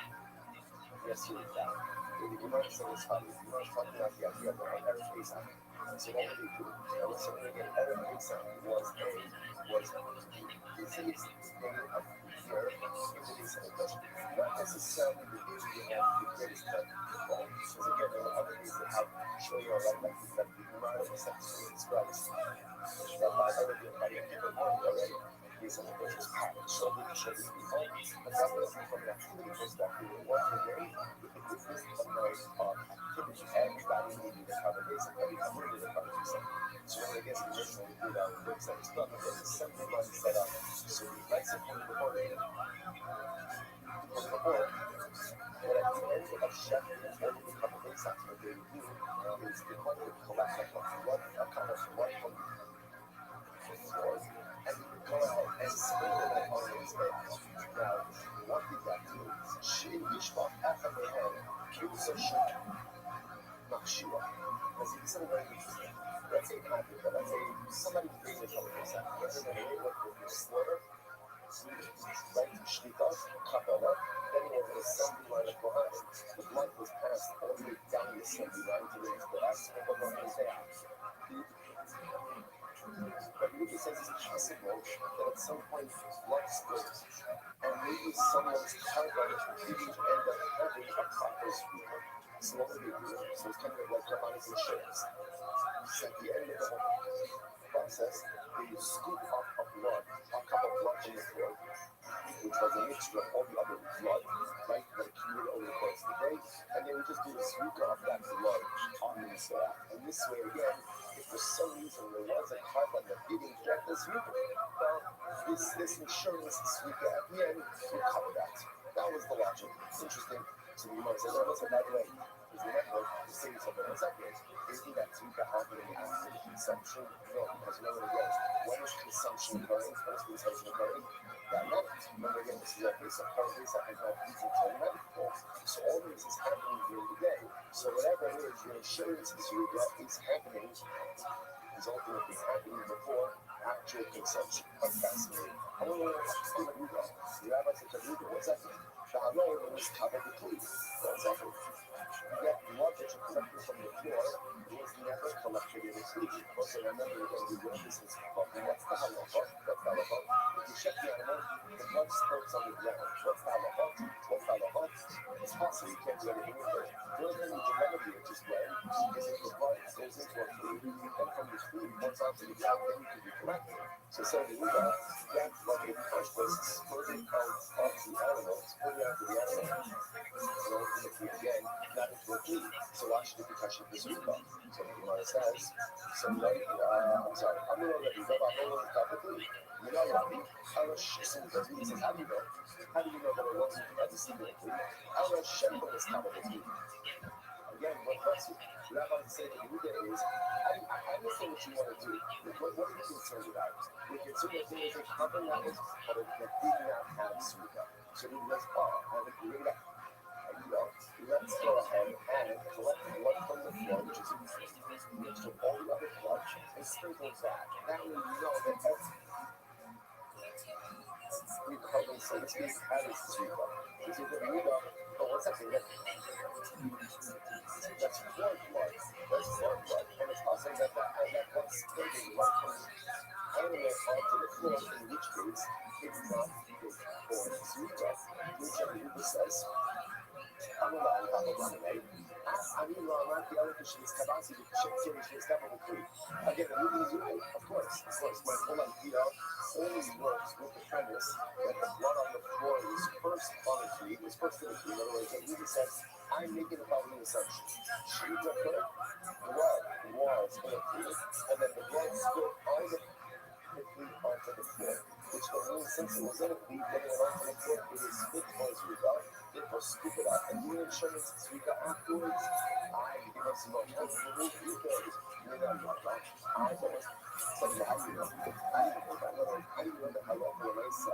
you know so it's funny you know it's talking about the idea of Eric Faison so what would he do so again Eric Faison was disease thing of fear disease of depression not necessarily the issue of the greatest threat because again there were other things that have show you like the amount of essentially describes that by already by people already these are the questions show these people but that was from an activity perspective what today this is a night of activity everybody needed to cover this and every community to cover this so when it gets to this we do that website stuff and there's a simple one set up so we like to put the board but at the end of chef and all the couple things that's what they do is they want to collect like a kind of blood from the floor and you go ahead and sprinkle that on his head now what did that do she yishma after her head she was a shoot Machshua because it's so very interesting let's say happy but let's say somebody brings a couple things out everybody with your slaughter right to shlitas kapala then he has an assembly line of behind the blood was passed all the way down the assembly line to the aspect of his head but Luke says it's possible that at some point blood spills and maybe someone's carbon didn't end up having a proper sweeper so what would they do? So it's kind of like carbonic insurance. Send then if for some reason there was a carbon that didn't get the sweeper, well, this insurance sweeper at the end would cover that. That was the logic. It's interesting. So you might say, well, listen, by the way, is the network the same something else up there? Isn't that sweeper happening after the consumption? No, because remember again, when is consumption occurring? When is consumption occurring? That night. Remember again, this is a base of power base that has not easy to nightfall. So all this is happening during the day. So whatever it is, your insurance sweeper is happening, is ultimately happening before actual consumption. Quite fascinating. I want to see what you got. The rabbi said to me, what's that? The halal was covered with food. What's that? Yet the water that you collected from the floor was never collected in the food. Also, remember again, we learned this in Scotland. What's the halal? What's the halal? If you check the animal, the blood spurts on the ground. What's the halal? What's the halal? It's possible you can't do anything with it. The only thing you can remedy, which is when, is if the blood goes into a food, and from the food, once onto the ground, then you can be collected. So say that you got that blood in the first place, spurting out onto the animal, spurting out to the animal, and ultimately again, not into a food. So why should it be touching this food? So the Gemara says, so like, I'm sorry, I'm not already, but I'm already got the food. You know, Rabbi, I was shissing the food. He says, how do you know? How do you know that it wasn't medicine? I was shembling this kind of food. Again, what's the rabbi saying to you there is, I understand what you want to do. What are you concerned about? You're concerned that there is a carbon that was covered that did not have sweeper. So he goes, oh, and if you read that, let's go ahead and collect blood from the floor, which is mixed with all the other blood, and sprinkle that. That way you know that every carbon, so to speak, has sweeper. This is the Yehuda, but what's that? That's blood. That's blood. And it's possible that blood splitting right from the animal onto the floor, in which case it's not good for sweeper. Which Yehuda says, I'm allowed to have a runaway. I mean, like the other fish in this capacity, again, of course, my whole idea only works with the premise that the blood on the floor is first on the tree, was first in the tree. In other words, he says, I'm making the following assumption. Should the blood was in the tree, and then the blood spilled on the tree onto the floor, which will mean since it was in a tree, getting it onto the floor, it is fit for his regard. Therefore, scoop it up, and the insurance sweep it afterwards. I give us more time to remove you guys. You're not right. I don't so how do you know? How do you know that I love the nice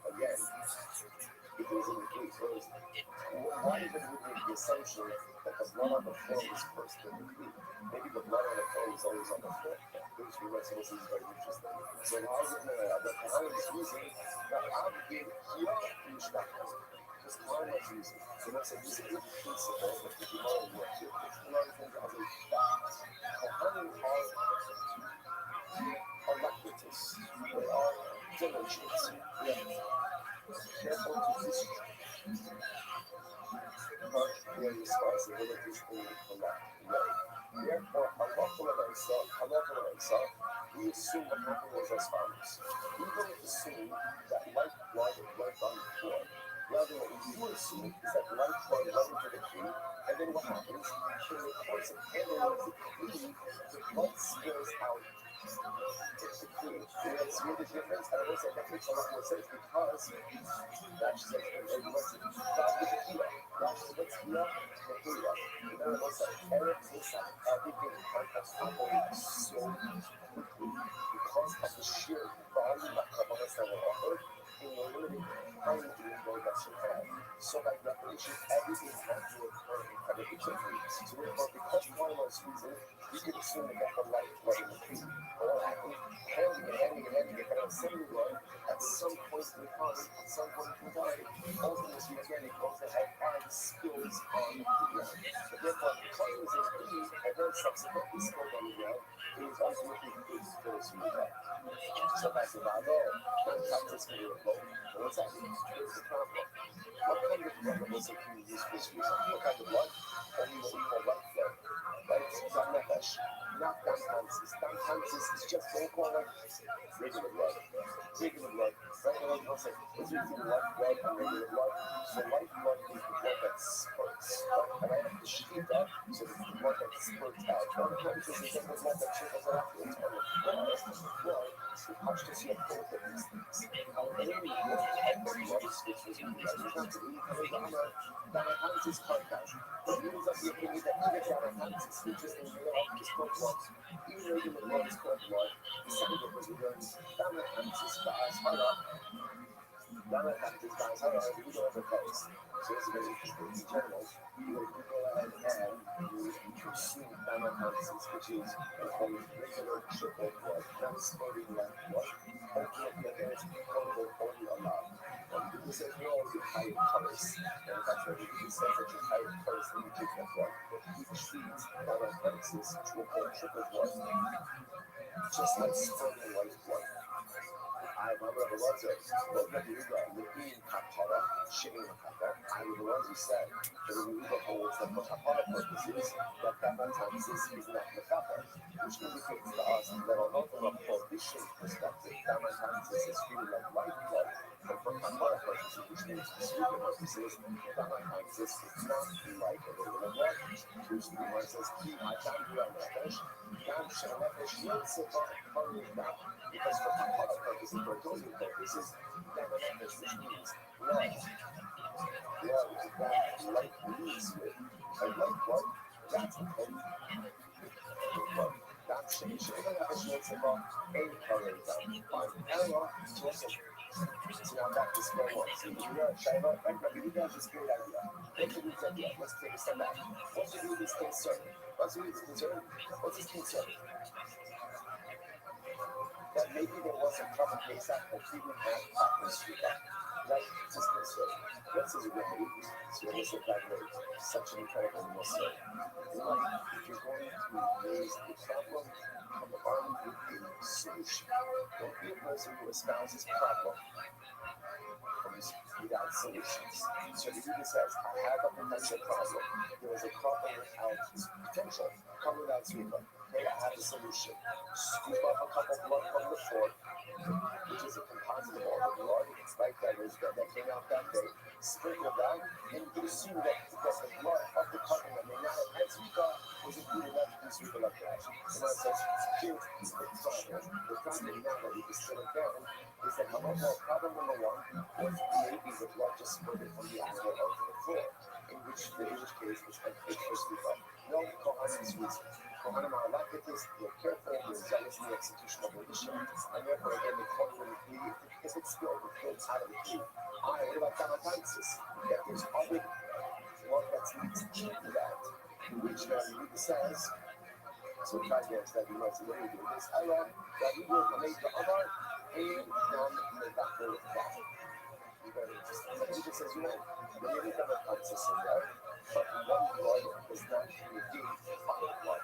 again? It was in the case first. Why even would make the assumption that the blood on the floor was first in the food? Maybe the blood on the floor was always on the floor. Which we might say is very interesting. So why would the Quran is using that Abgid here in Shkachas? Because Quran was using. So let's say this is the principle that the Gemara works with. It's a lot of things as a fact. Kohanim are lactatus. They are diligent. They are careful to distribute. But their responsibilities in the correct way. Therefore, halacha, we assume what happened was as follows. We don't assume that light blood went on the floor. Rather, what we do assume is that light blood went into the tree, and then what happens? In the course of handling the tree, the blood spills out. It's the tree. You know, see the difference? And I will say that makes a lot more sense because Rashi says, and what's it? God with the key. Rashi says, what's key? The key. And then I will say, Eric takes out everything happens so quickly because of the sheer volume of kavanas that were offered in the limited time window that you have. So by definition, everything had to occur incredibly quickly. So therefore, because one was reason, you could assume that the light was in the tree. Or handing it, but at some point, at some point in time, ultimately again it goes ahead and spills on the ground. But therefore, because it was in the tree, and then subsequently spilled on the ground, it was ultimately good for us to move up. So that's the Bible. Practice for your boat. What's that mean? Here's the problem. What kind of blood was it can you use for this reason? What kind of blood? Only what we call white blood. Right? Not nefesh. Not dantansis. Dantansis is just what we call like regular blood. Regular blood. Right? And I'll say, what's the difference between white blood and regular blood? So white blood is the blood that spurts. Right? And I have to sheet up so that the blood that spurts out. Sometimes this is the blood that trickles out afterwards on the floor. The touch to see a both of these things. Any one type of blood is which is in the Damahansis podcast. But it means that you need that even Damahansis, which is in the middle of this blood, even regular blood is called blood. The second of the learns Damahansis guys, hold up. Damahansis guys, hold up. We go over those. So it's very interesting. In general, you go ahead and you consume Damahansis, which is regular triple blood, not exploding like blood. Ultimately, there is potable only a lot. This is all the higher colors. And that's why he says that your higher colors indicate that blood. He treats Damahansis triple blood, just like sperm white blood. I remember the ones that looked at the Uga, looking Kapara, shitting the Kapara. I mean, the ones who said that the Uga holds that for Kapara purposes, that Damahansis is not the Kapara, which indicates to us that although from a prohibition perspective, Damahansis is treated like white blood, but for Kapara purposes, which means for sweeper purposes, Damahansis is not like a regular blood, which the one says, I found you on the fish, God shall not fish, you'll sit on the down. Because for Kapara purposes, for atonement purposes, Damahansis, which means blood. Blood is that light leaves with, and like blood, that's a holy blood. That's change. And then I should say, well, any color down. Error, so now back to square one. So you know, Shiva, you guys just great idea. What should we do? Let's take a step back. What should we do this concern? What's his concern? What's his concern? That maybe there was a couple case out that he didn't have proper street up. Right? Just this way. What's his remedy? So let's look at it. Such an incredible mystery. If you're going to raise the problem, come armed with a solution. Don't be a person who espouses problem without solutions. So the Buddha says, I have a potential problem. There is a problem without potential. Come without sweeper. Okay, I have a solution. Scoop up a couple blood from the floor, which is a composite of all the blood, right? That came out that day. Sprinkle down, and you can assume that because the blood of the couple that may not have had sweeper was included enough to be sweeper like that. And that says, here, it's fine. The problem now that we distill it down is that problem number one was maybe the blood just spurted from the animal onto the floor, in which case was unfit for sweeper. No, Kohanim's reason. Kohanim are lacticus, they're careful, they're zealous in the execution of the mission, and therefore, again, they call it if it's spilled, it flows out of the tree. What about Damahansis? That there's other blood that's linked to that, in which the Buddha says, so try to understand, you know, it's a way to do this. I learned that we will make the Amar and Nam Medakel Dam. Very interesting. So Buddha says, you know, when you look at Damahansis in there, but one blood does not negate other blood.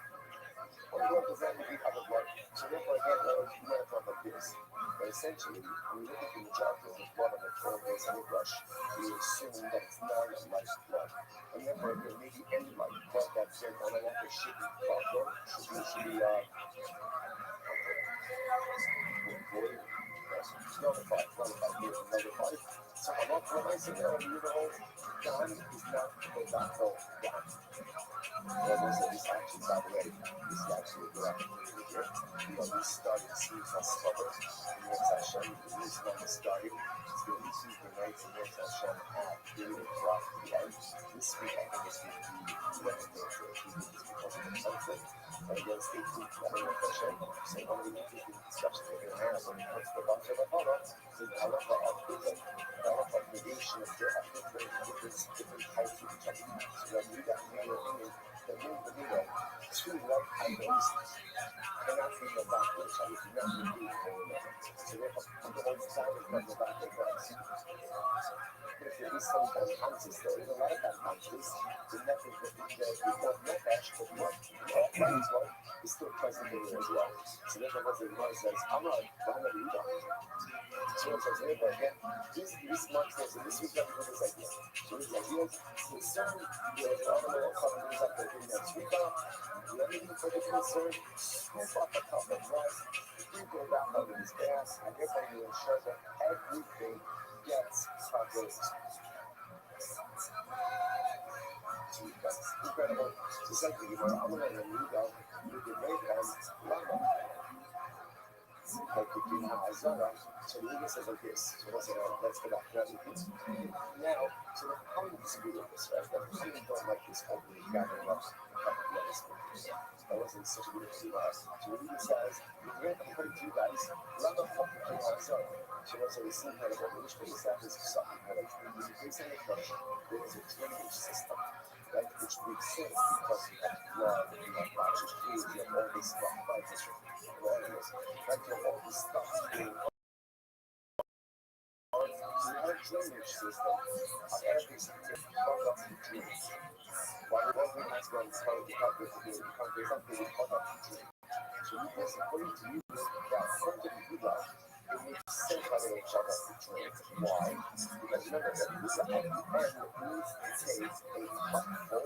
One blood does not negate other blood. So therefore, again, you might have thought like this. But essentially, when you look at the majority of the blood on the floor base and the brush, you assume that it's non-life blood. And therefore, there may be any life blood that's there on a level should be proper, should be notified, notified. So I'm not when I say that, you know, God is not the doctor God. Almost that these actions are ready. This is actually a good opportunity here. We started seeing us cover in next Hashem. This is when we started. It's going to be Tuesday nights in next Hashem at period drop the end. This week, I think it's going to be Wednesday for a few weeks because of the sunset. And again, stay tuned to the next Hashem. So one of the interesting discussions we're going to have when it comes to the bunch of Apollo is the halacha of the negation of different types of each other. So that we got the opinion that the middle, two right items cannot be no backwards. So if you're not going to do it, so therefore, the whole time is not the backwards. But if there is some Damahansis, there is a lot of Damahansis, the method that we call Nefesh, but what is still present in there as well. So therefore, what the Gemara says, I'm not Rida. So it says, hey, but again, this month says, this week, that was this idea. So this idea is concerned, there's other little companies up there doing that sweep up, everything for the concern, scoop up a cup of rice, sprinkle it back over his gas, and therefore you ensure that everything gets covered. to you guys. Incredible. It's like the Amala and Yuga with the red and Lama. Like the Dina Azara. So the Yuga says like this. So let's go back to that. Now, so the Kohen disagree with this, right? The Kohen don't like this openly gathering up a couple of other speakers. That wasn't such a good thing for us. So the Yuga says, we're going to you guys, Lama fucking Dina Azara. So let's say the same kind of which means that this is something kind of based on the question, there is a drainage system, right? Which makes sense because you have blood, you have noxious fluids, you have all this stuff, right? This water, right? You have all this stuff being so you have a drainage system of everything to plug up the drains. While the water has gone through the carpet to be there's something to plug up the drain. So you guys, according to you, that something you do that, it makes sense how they plug up the drain. Why? Because remember that this at the end needs to take a cupful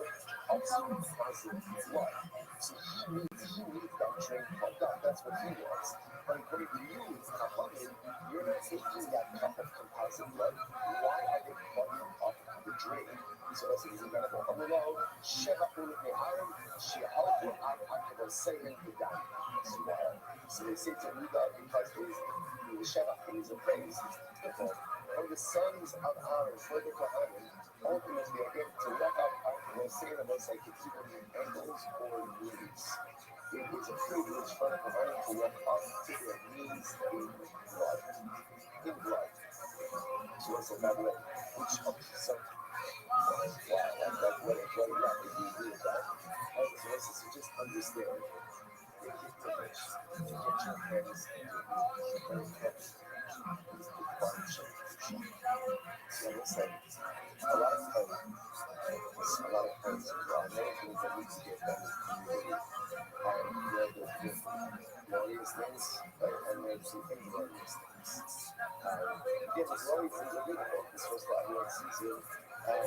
of some positive blood. So he needs that drain plugged up. That's what he wants. But according to you, Kahanim, you're not taking that cup of composite blood. Why are they plugging up the drain? So that's an example of Amulao, Shevapul Meharim, Shehalku Akabo Sayin Idan. So they say to Ruda because the Shevapul is a praise. From the sons of Aaron, for the Kohanim, ultimately again to walk up Akabo Sayin, almost like to keep them in ankles or knees. It is a privilege for the Kohanim to walk up to their knees in blood. In blood. So that's another way. Which so wow, that's what if you agree with that. So just understand your privilege to get your hands and your knees very heavy is the function. So listen, a lot of times there are many things that need to get done in the community. There are glorious things, right? And there's the inglorious things. Again, the glorious things are beautiful. This was what everyone sees it, and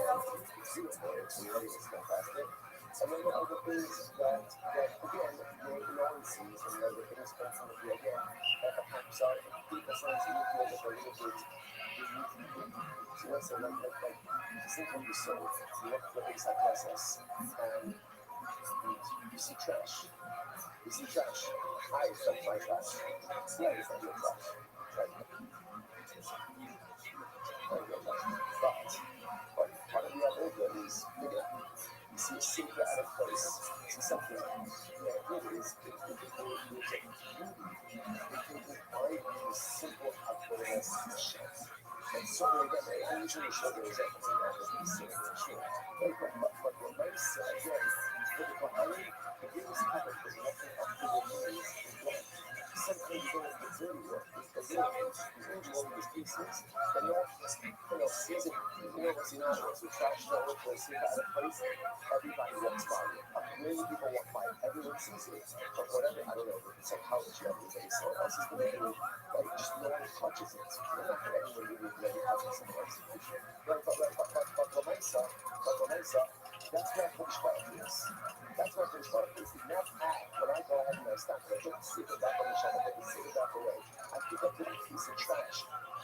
it's beautiful. It's really fantastic. And then there are other things that again, no one sees, and there are the things ultimately, again, that perhaps are people sometimes even feel that they're a little bit so let's say, like, think of the soul, you look at the basic process, and you see trash. You see trash. I felt my trash. Yeah, you felt your trash. Right? But part of the idea is, you see a secret out of place, you see something that really is, it can divide the simple outwardness of shit. And so again, I usually show the examples of that as we see in the true. But what Mike said again, for the Kohanim, the greatest habit is walking up to the knees in blood. Sometimes you don't have to dirty work, because you injure all these pieces, and sees it, what's in ours, the trash don't look like it's out of place, everybody walks by. Many people walk by, everyone sees it, but whatever, I don't know, it's psychology of it, so else is going to do, like, just no one touches it. You're not going to anyone really let it happen somewhere else. But Lamesa, that's where Pushback is. That's where Pushback is. Not when I go ahead and I stop, I don't sit it back on the shelf, I can sit it back away. I pick up the piece of trash.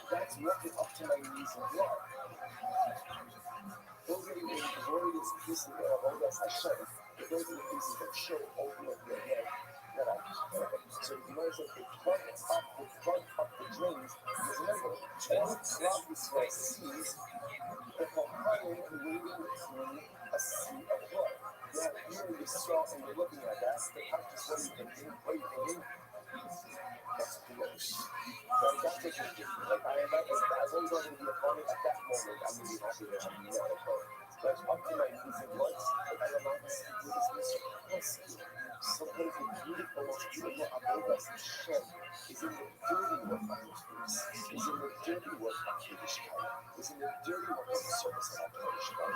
That's walking up to my knees in blood. Those are the glorious pieces of all that I show. Those are the pieces that show ultimately again that I so you notice that they plug up the drains. Because remember, all sloppy sweat sees the Kohanim wading through a sea of blood. Now here you saw and you're looking at that, the conscious what you thinking? That's gross. Right? That's what you're thinking. Like I've always wanted to be a part at that moment. I'm really happy that I'm not a part. But up to my knees in blood, like I remind myself, yes, something beautiful, most beautiful about us shed is in the dirty work of the face, is in the dirty work of the Ishkai, is in the dirty work of the service of the Ishkai.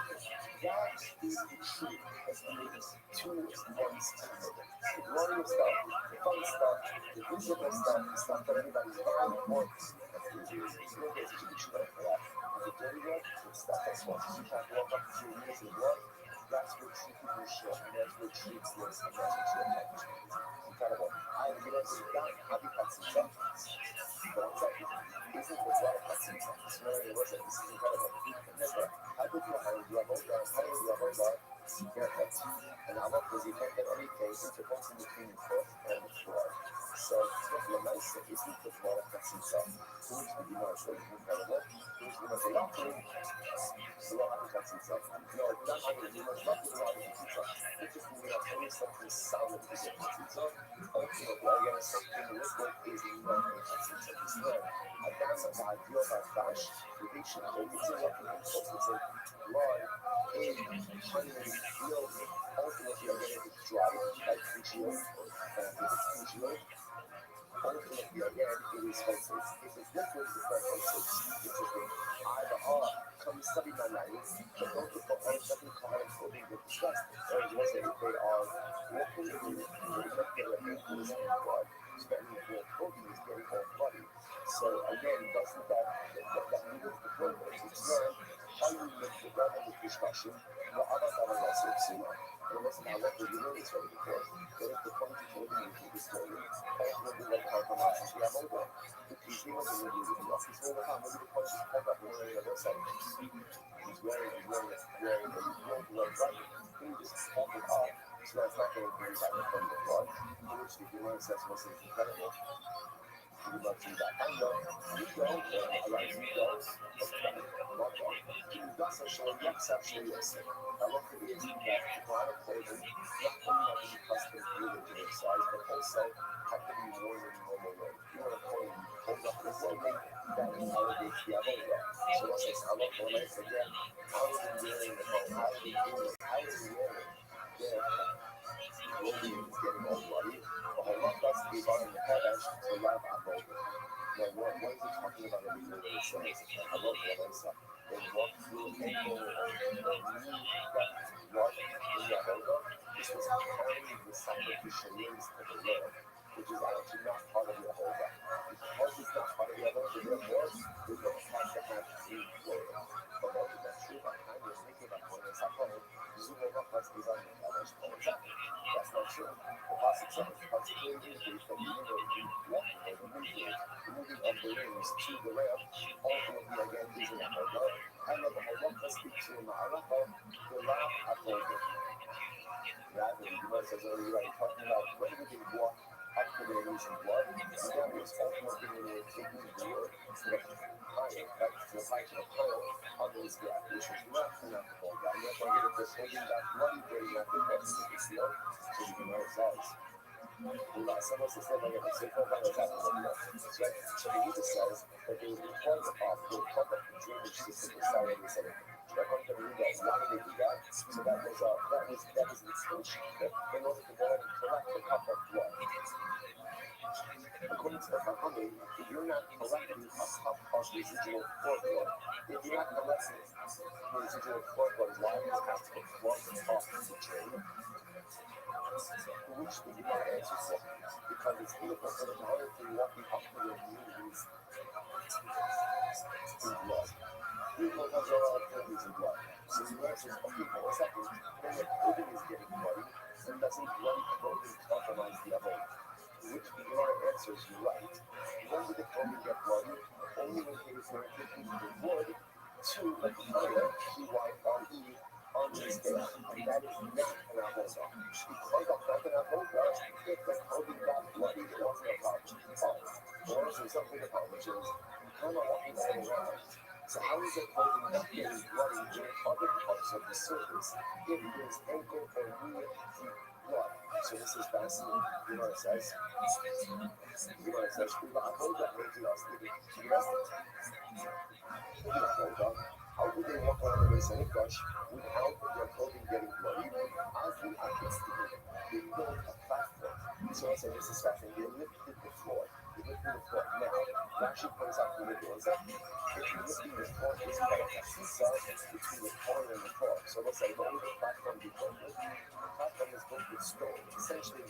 That is the truth as leads to one's kingdom. The glorious stuff, the fun stuff, the visible stuff, the stuff that everybody's buying and wants. There's no education for that. The dirty work, the stuff that's supposed to try to walk up to your knees in blood, that's what true people show, and that's what true is, and that's what true accomplishment is. Incredible. I have been able to die, happy Patsita. But I'm telling you, this is what's right at Patsita. This is really what it is. This is incredible. Remember, I put you on a level, Okay. And Allah was effect that everything intercomes in between the foot and the floor. So the nice if you put water cuts himself, who is the Gemara so incredible? Who is the Gemara the water cuts himself? No, not only the Gemara not the water cuts himself. It's just we have any something solid to get cuts himself. Ultimately, again, something liquid is not going to cuts himself. It's not. That's a ideal bash. The patient, it's a lucky consultancy. Blood in honey milk. Ultimately, again, if it's dry, like congealed, if it's congealed, ultimately, again, it is wholesome. If it's liquid, it's not wholesome. It's a thing. Come study my life, but don't look for all something called and clothing with disgust. Or as well as if they are walking in the regular ankles and blood, so that means their clothing is getting all bloody. So again, doesn't that move the blood? It's not how you lift the blood and the discussion. The other side of that is similar. And listen, I love the unit is already before. But if the point is holding you to the story, ultimately what compromises we have over. The teaching of the movie with the office all the time, maybe the point is called up one on the other side. He's wearing a blood right. He just hold it up. So that's not going to bring back the point of blood. Which the human says was incredible. You love to that. I know. You go, I like you go. That's actually, yes, actually, yes. I love the idea that people out of clothing not only have to be custom tailored to their size, but also have to be worn in a normal way. You want to hold up the clothing that elevates the other. So what's this? I love when I say, yeah, how are they wearing the clothes? How are they doing it? How are they wearing their clothing is getting all bloody? But I love that's the bottom of the head, so love our clothing. Now, what is it talking about every word it says? I love what I said. They walk through an ankle or knee that blood in the elbow. This was carrying the sacrificial limbs to the Lord, which is actually not part of your Avodah. Because it's not part of your Avodah, therefore, you don't have to have clean clothing. But what is that true? I'm just thinking about when it's at home, that's not true. The Pasuk says, particularly indicates that even though you walking or the moving of the limbs to the left, ultimately again is an Avodah. And the Avodah speaks to Ma'alacha, the left Avodah. Rather, the Gemara says earlier, right, talking about when we can walk up to the knees in blood, and that was ultimately when they were taking the word to the higher, right, to the height of the pile on those ground, which was not an alcohol ground. Therefore, again, if this holding that bloody very rapid, that's the seal, so the Gemara says. Someone says that like a simple matter of fact, so the Uber says that they would plug up the drainage system inside of the center. They're going to read that. Why did they do that? So that was an extension in order to go and collect the cup of blood. According to the Chachamim, if you're not collecting a cup of residual cord blood, if you're not collecting residual cord blood, why does it have to get plugged off the drain? Which the Gemara answers for, because it's beautiful for the Gemara to walking up to their knees in blood. People have their own knees in blood. So the Gemara says, okay, for a second, when your clothing is getting bloody, then doesn't bloody clothing compromise the other? Which the Gemara answers, you're right. When did the clothing get bloody? Only when it was taking the wood to the fire, T-Y-R-E, on this day, and that is not an Avodah. Because of not an Avodah, if the clothing got bloody, it wasn't a problem. Or there's something about which is, you kind of walking all around. So how is the clothing not getting bloody in other parts of the surface if there's ankle or knee deep blood? So this is fascinating. You know what it says? Avodah made us how would they walk around the base of the brush without their clothing getting bloody? They built a platform. So I said, this is fascinating. They lifted the floor. Now, Rashi points out who it is. If you're lifting the floor, it's called a kasisa between the floor and the floor. So let's say, what would the platform be built with? The platform is built with stone. Essentially,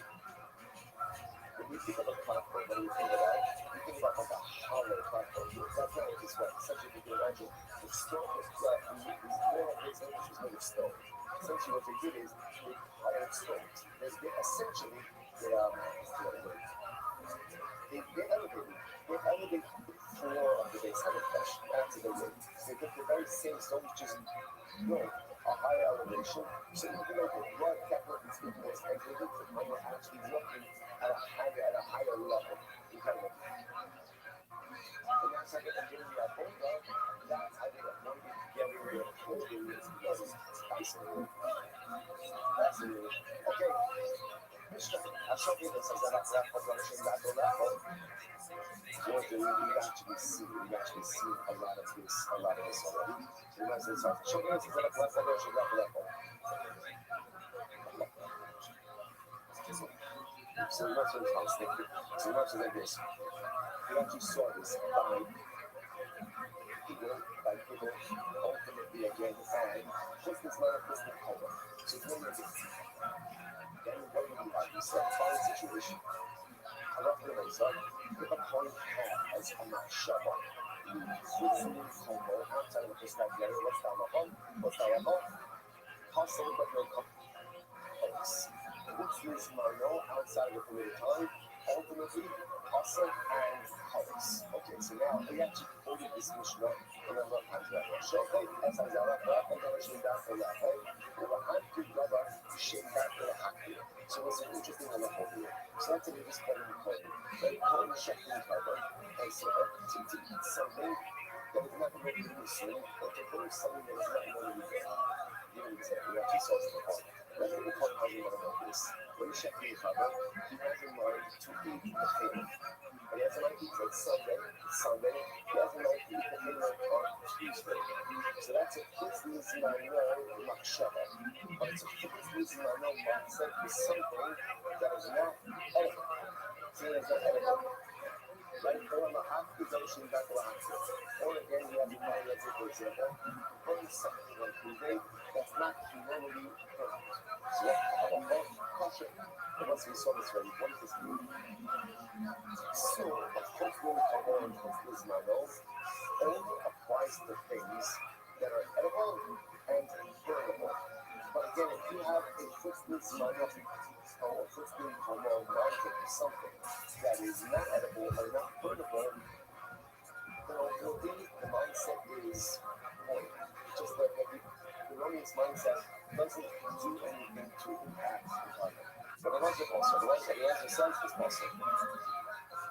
when you think of a platform, what do you think about? You think about like a hollow platform. That's not what this was. Essentially, you can imagine the stone was more of this image was made of stone. Essentially, what they did is they piled stones. Essentially, they elevated the floor of the base of the flesh onto the wood. They took the very same stones, just built a higher elevation. So even though the blood capillary was entering the brain, we're actually looking at a higher level. Incredible. And that's how they're getting the Ebola. That's how they're going to get rid of clothing. Because it's fascinating. Fascinating. Okay. Mishnah. I'll show you this as a last revelation that will happen. We've actually seen a lot of this already. You might say, so show you this as a last revelation that will happen. So you might say, thank you. So you might say like this. We actually saw this by people ultimately again, and just as well as the color. So when you're then what do you have? You said, fine situation. I love the myself. If a point has a machshava, listening combo outside of the vocabulary, what's that about? What's that about? Hustle, but no complex. Which means no outside of the time, ultimately, hustle and colors. Okay, so now we actually quoted this Mishnah in a lot of times. Shokay, as I got up, and then I should die for that. We were happy, brother, shake that for the happy. So it's an interesting one over here. So that's an interesting one over here. Very cold, shaking cover. And so to eat something that is not going to be consumed, or to put something that is not going to be there. You know, we actually saw this before. Let's look at how you want to know this. When you check the cover, he has in mind to eat the thing. And he has in mind to eat it Sunday. He has in mind to eat the thing on Tuesday. So that's a business machshava. But it's a business mindset for something that is not edible. So it's not edible. Right? Or on the accusation that will happen. Or again, you have in mind, let's say, for example, putting something on Tuesday that's not humanity perfect. So let's talk about kosher. And once we saw this already, what does this mean? So, of course, when we talk about this model, only applies to things that are edible and burnable. But again, if you have a footprint model or a footprint hormone mindset for something that is not edible or not burnable, then ultimately the mindset is void. Just like the erroneous mindset doesn't do anything to impact the target. But the logic also, the answer says this also.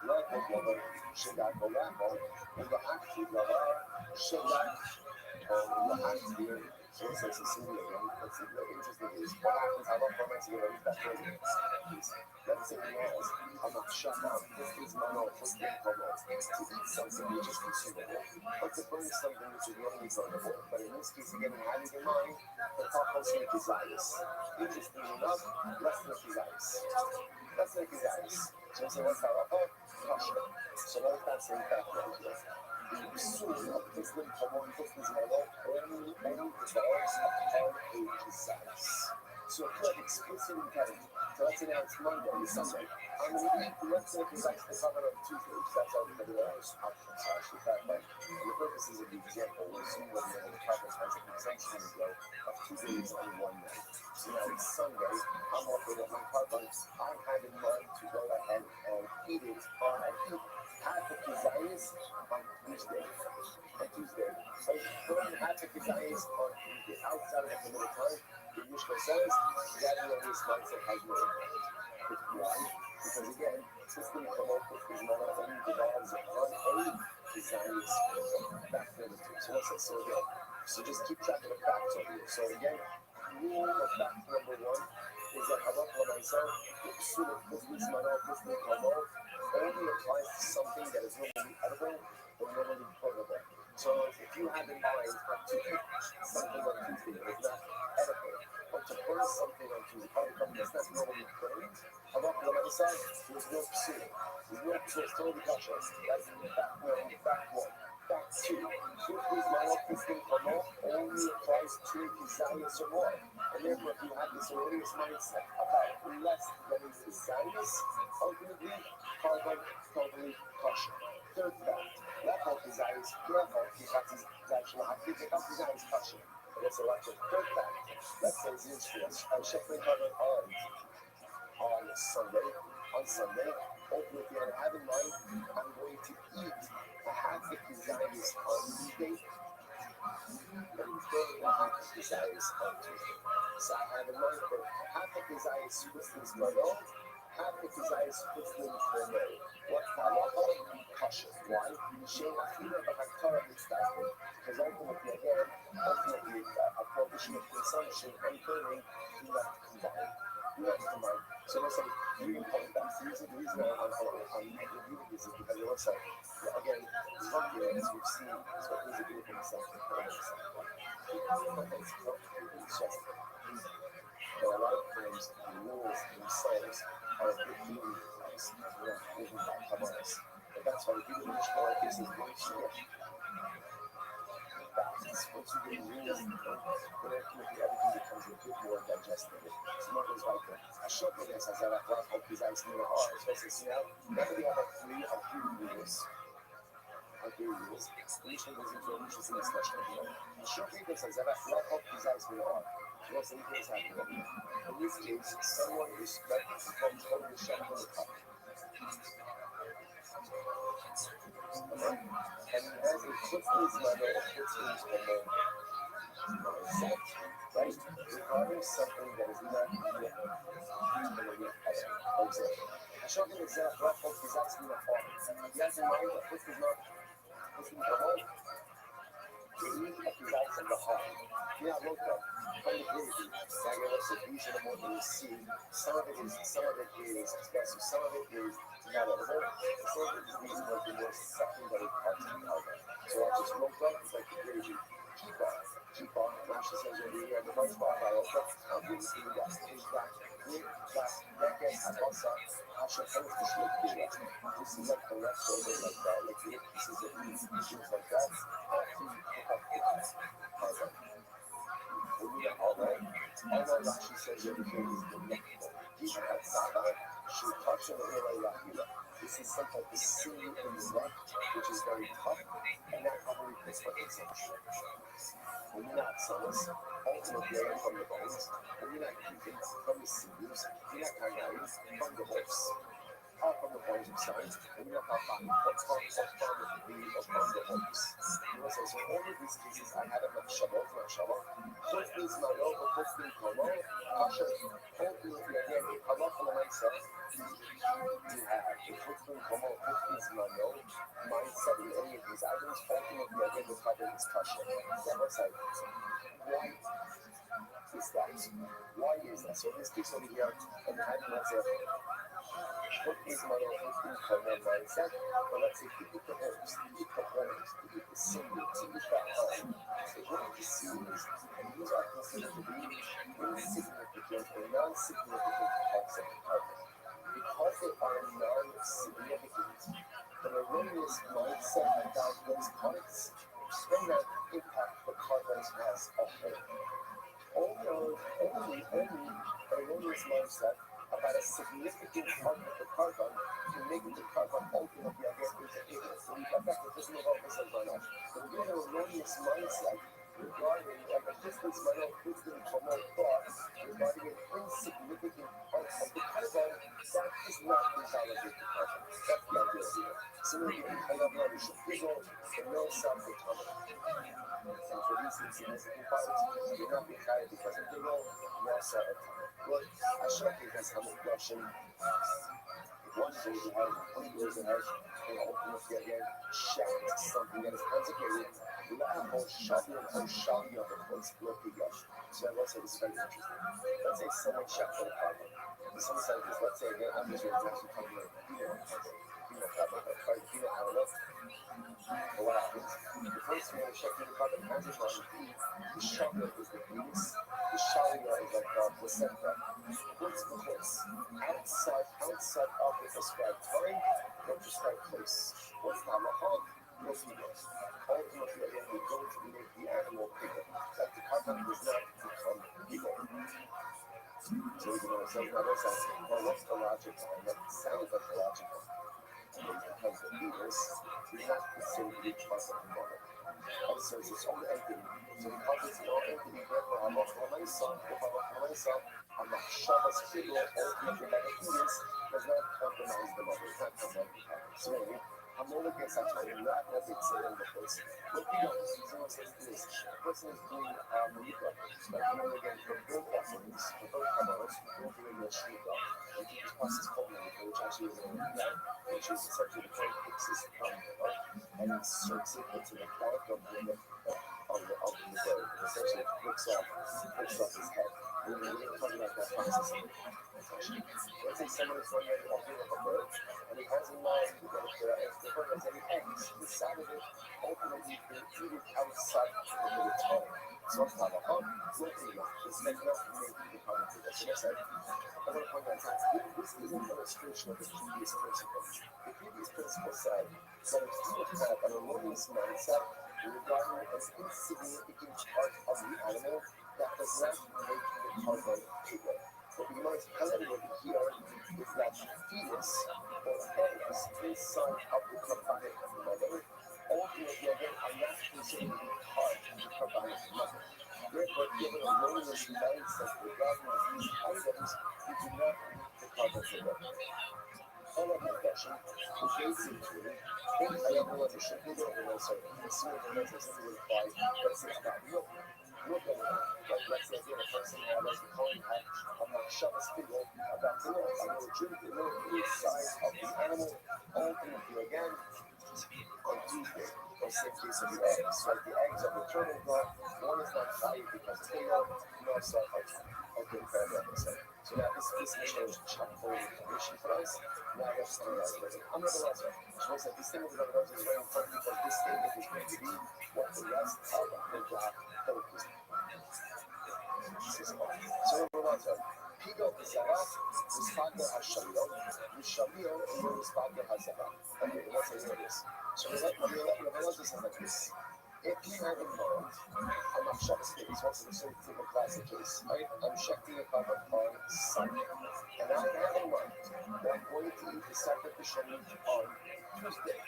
Like the lover, Shedad Golamo, and the active lover, Shedad, or the active. So it's like Sicily again. What's interesting is what happens, I love comments here, that crazy. Let's say he has a machshava, this is mono, this is homo, to eat something which is consumable, but to burn something which is not burnable. But in this case, again, having in mind, the purpose of desires. Interestingly enough, less than desires. Less than desires. So we say, what's that? Kosher. So what is that saying back right here? The soul of this little hormone, this is mono, only develops upon a desires. So if you have explicit intent, so let's say now it's Monday, it's Sunday. I'm going to eat, let's say it's like the cover of Tuesday, because that's all the other's options are actually that way. And the purposes of the example, we're assuming that the conference has a consumption window of 2 days on one night. So now it's Sunday, I'm working at my conference, I have in mind to go ahead and eat it, or I eat half of desires on Tuesday. So burn half of desires on Tuesday, outside of the committed time. The Mishnah says that this mindset has no impact. Why? Because again, system promote is not only demands on a desires back then. So what's that? So again, so just keep track of the facts over here. So again, rule of fact number one is that Halakha myself, the pursuit of business only applies to something that is normally edible or normally portable. So if you have in mind to eat something on Tuesday that is not edible, or to burn something on Tuesday, that's not normally burned, Halakha on the other side, there's no pursuit. There's no pursuit, it's totally kosher. That's fact one. Fact two, business only applies to desires or more. And therefore, if you have this erroneous mindset about less than desires, ultimately, carbon totally kosher. Third fact, level desires, level desires, desires kosher. And that's a lot of third fact. Let's say it's interesting. I check my cover on Sunday. On Sunday, ultimately, I have in mind, I'm going to eat a half of desires on Tuesday. And burn a half of desires this on Tuesday. So I have in mind for half of his eyes Christians Mano, half of his eyes Christians Mano. What halacha? Kasha. Why? Shein Achila B'Hakara Mitzvah. Because ultimately, again, a prohibition of consumption and burning do not combine. So let's say three important things. The reason I'm reviewing this is because it looks like, again, luckily, as we've seen, is what things are doing for themselves. It's just, but a lot of times, the rules themselves are a bit unique to us, and we're not living by Hamas. And that's why the people in Ishmael is very strict. Once you get rules, then everything becomes a bit more digestible. So not as like a short of this as I like of these ice near our especially now. Maybe I have three rules. Each one goes into a interesting discussion. The short of this as I like of these ice near our. What's the difference happening? In this case, someone is threatened to come over the shop on the top. And as it puts this level of puts into a right? Regarding something that is not yet observed. I showed him example of his asking the father. He has in mind that this is not the home. We need a his eyes of the heart. Yeah, look up. From the gravy, that you also these are the more you see. Some of it is expressive, some of it is not at all. Some of it is these are the more secondary parts of the album. So I just woke up, it's like the gravy. Keep on. Rashi says over here, the first part I also, I'll be seeing that stage back. This is like the leftover, like that, like the pieces of meat, things like that. All right. Although Rashi says over here is the neck. This is some type of sinew in the neck, which is very tough, and that probably fits for consumption. When you're not sellers, ultimately from the bones, when you're not keeping from the sinews, you're not carrying from the hips, from the bones of sides, and you're not from the hips. So all of these cases, I had enough shabbat, put these malot, put these malot, kasher, ultimately again, halacha l'maisa, to have a put these malot, mindset in any of these items, ultimately again, the covering is kasher. That was like, why is that? Why is that? So this case over here, and the having let's say, put these malot, put these malot mindset, but let's say, keep the herbs, keep the plants, keep the symbols, keep that home. One of the seeds, and these are considered to be insignificant or non-significant parts of the carbon. Because they are non-significant, the erroneous mindset about those parts will not impact the carbon as a whole. Only erroneous mindset about a significant part of the carbon can make the carbon ultimately again into so we come back to this little episode right now. But we have an erroneous mindset regarding like a distance minor Christian promote thought regarding an insignificant part of the carbon that is not invalidate the carbon. That's the idea here. Similarly, I love how we should figure the no self-determined. And for these insignificant parts, you're not being tired because of the no self-determined. Well, I sure think that's how much Russian one goes ahead, one goes ahead, and ultimately again, shout something that is consecrated. Shouting of the place, so I will say this is very interesting. Let's say someone shouts on the carbon. Someone says this, let's say again, I'm just actually talking about but what happens? The first thing I check in the carbon has is on the feet. The shouting is the penis. The shouting is like the placenta. What's the place? Outside of the prescribed time, the prescribed place. What's the halacha? No females. Ultimately, again, we're going to make the animal bigger. That the carbon does not become bigger. So we can ourselves now let's ask, well, what's the logic behind that? It sounds like the logic because the fetus is not considered to be part of the mother. So it's its own entity. So because it's its own entity, therefore, I'm not for myself, I'm not Shabbos Kibble, ultimately by the fetus, does not compromise the mother. It's not compromising the carbon. So anyway, homologous actually not big say in the place. What we know, someone says this, a person is doing Muyuka, like again for both offerings, for both Kabbalas, both doing the Shmita, and keep this process called Muyuka, which actually is a which is essentially the point picks his thumb, right? And inserts it into the back of the bird, and essentially flips off his head. We're going to talk about that process in let's say someone is going to open up a bird, and he has in mind that if the bird has any eggs inside of it, ultimately you can eat it outside of the tongue. So it's not a hug, looking at this is not making the comment to this. So that's it. I want to point out that this is an illustration of the previous principle. The previous principle said that if you have an erroneous mindset regarding an insignificant part of the animal, that does not make the carbon bigger. What we must highlight over here is that the fetus or eggs inside of the carbonic mother ultimately again are not considered to be part of the carbonic mother. Therefore, given a erroneous mindset regarding these items, we do not meet the carbon bigger. All of the question is basically I don't know what the shipment or the sorry, the sewer is something with five, but it's about look at it. Like let's say again a person had like a coin hat, I'm not shove a spiggle about the milk. I'm gonna drink the milk inside of the animal, ultimately again on Tuesday. Or same case of the eggs. Like the eggs of the turtle dove, one is not fired because it's bigger, nor self-harm. Okay, fair enough. So now this mission is chock full of information for us. Now let's do that. I'm not the last one. So it's like this thing with the rest is very important because this statement is going to be what the rest of the job focus. So we're on to Pigo Zara, Responder Hashalom, Mishalio, and Responder Hazara. Okay, let's say this. So let's just have like this. If you have in mind, I'm not sure this case, what's the same thing classic case, right? I'm checking if I'm on Sunday. And I have in mind that I'm going to eat the sacrificial meat on Tuesday.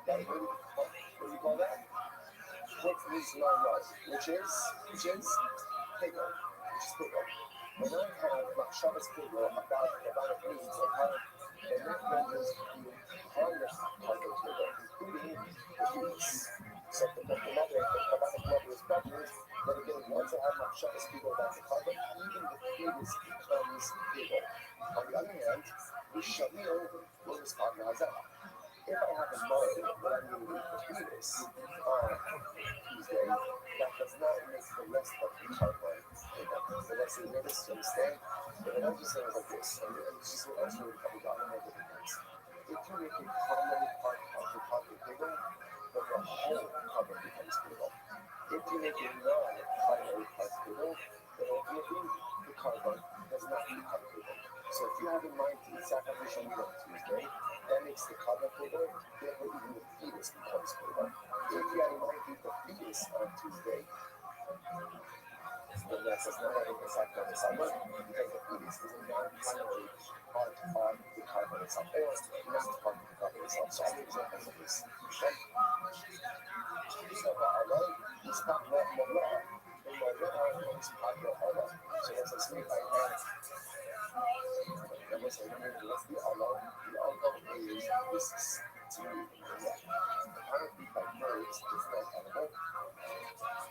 That what do you call that? What is my love? Which is Pigo. When I have Shabbos Pigo about Kabbalah means or how, and that renders the entire Kabbalah Pigo, including the fetus. So the mother, the Kabbalah mother is pregnant, but again, once I have my Shabbos Pigo about the Kabbalah, even the fetus becomes Pigo. On the other hand, the Shamil will respond to Hazara. If I have in mind that I'm going to eat the fetus on Tuesday, that does not make the rest of the Kabbalah. So let's say never understand. But I just say it like this, and this is what I was doing a couple of different things. If you make a primary part of the cover bigger, then the whole cover becomes bigger. If you make a non-primary part bigger, then ultimately the cover does not become bigger. So if you have in mind the sacrificial meat on Tuesday, that makes the cover bigger, therefore even the fetus becomes bigger. If you have in mind to eat the fetus on Tuesday, then that does not have an effect on the summer because the fetus is a non-primary part of the carbon itself, or not part of the carbon itself. So I'll give examples of this. So let's explain by hand. Let's do Allah. The Allah is this to me. Apparently by birds, it's not animal.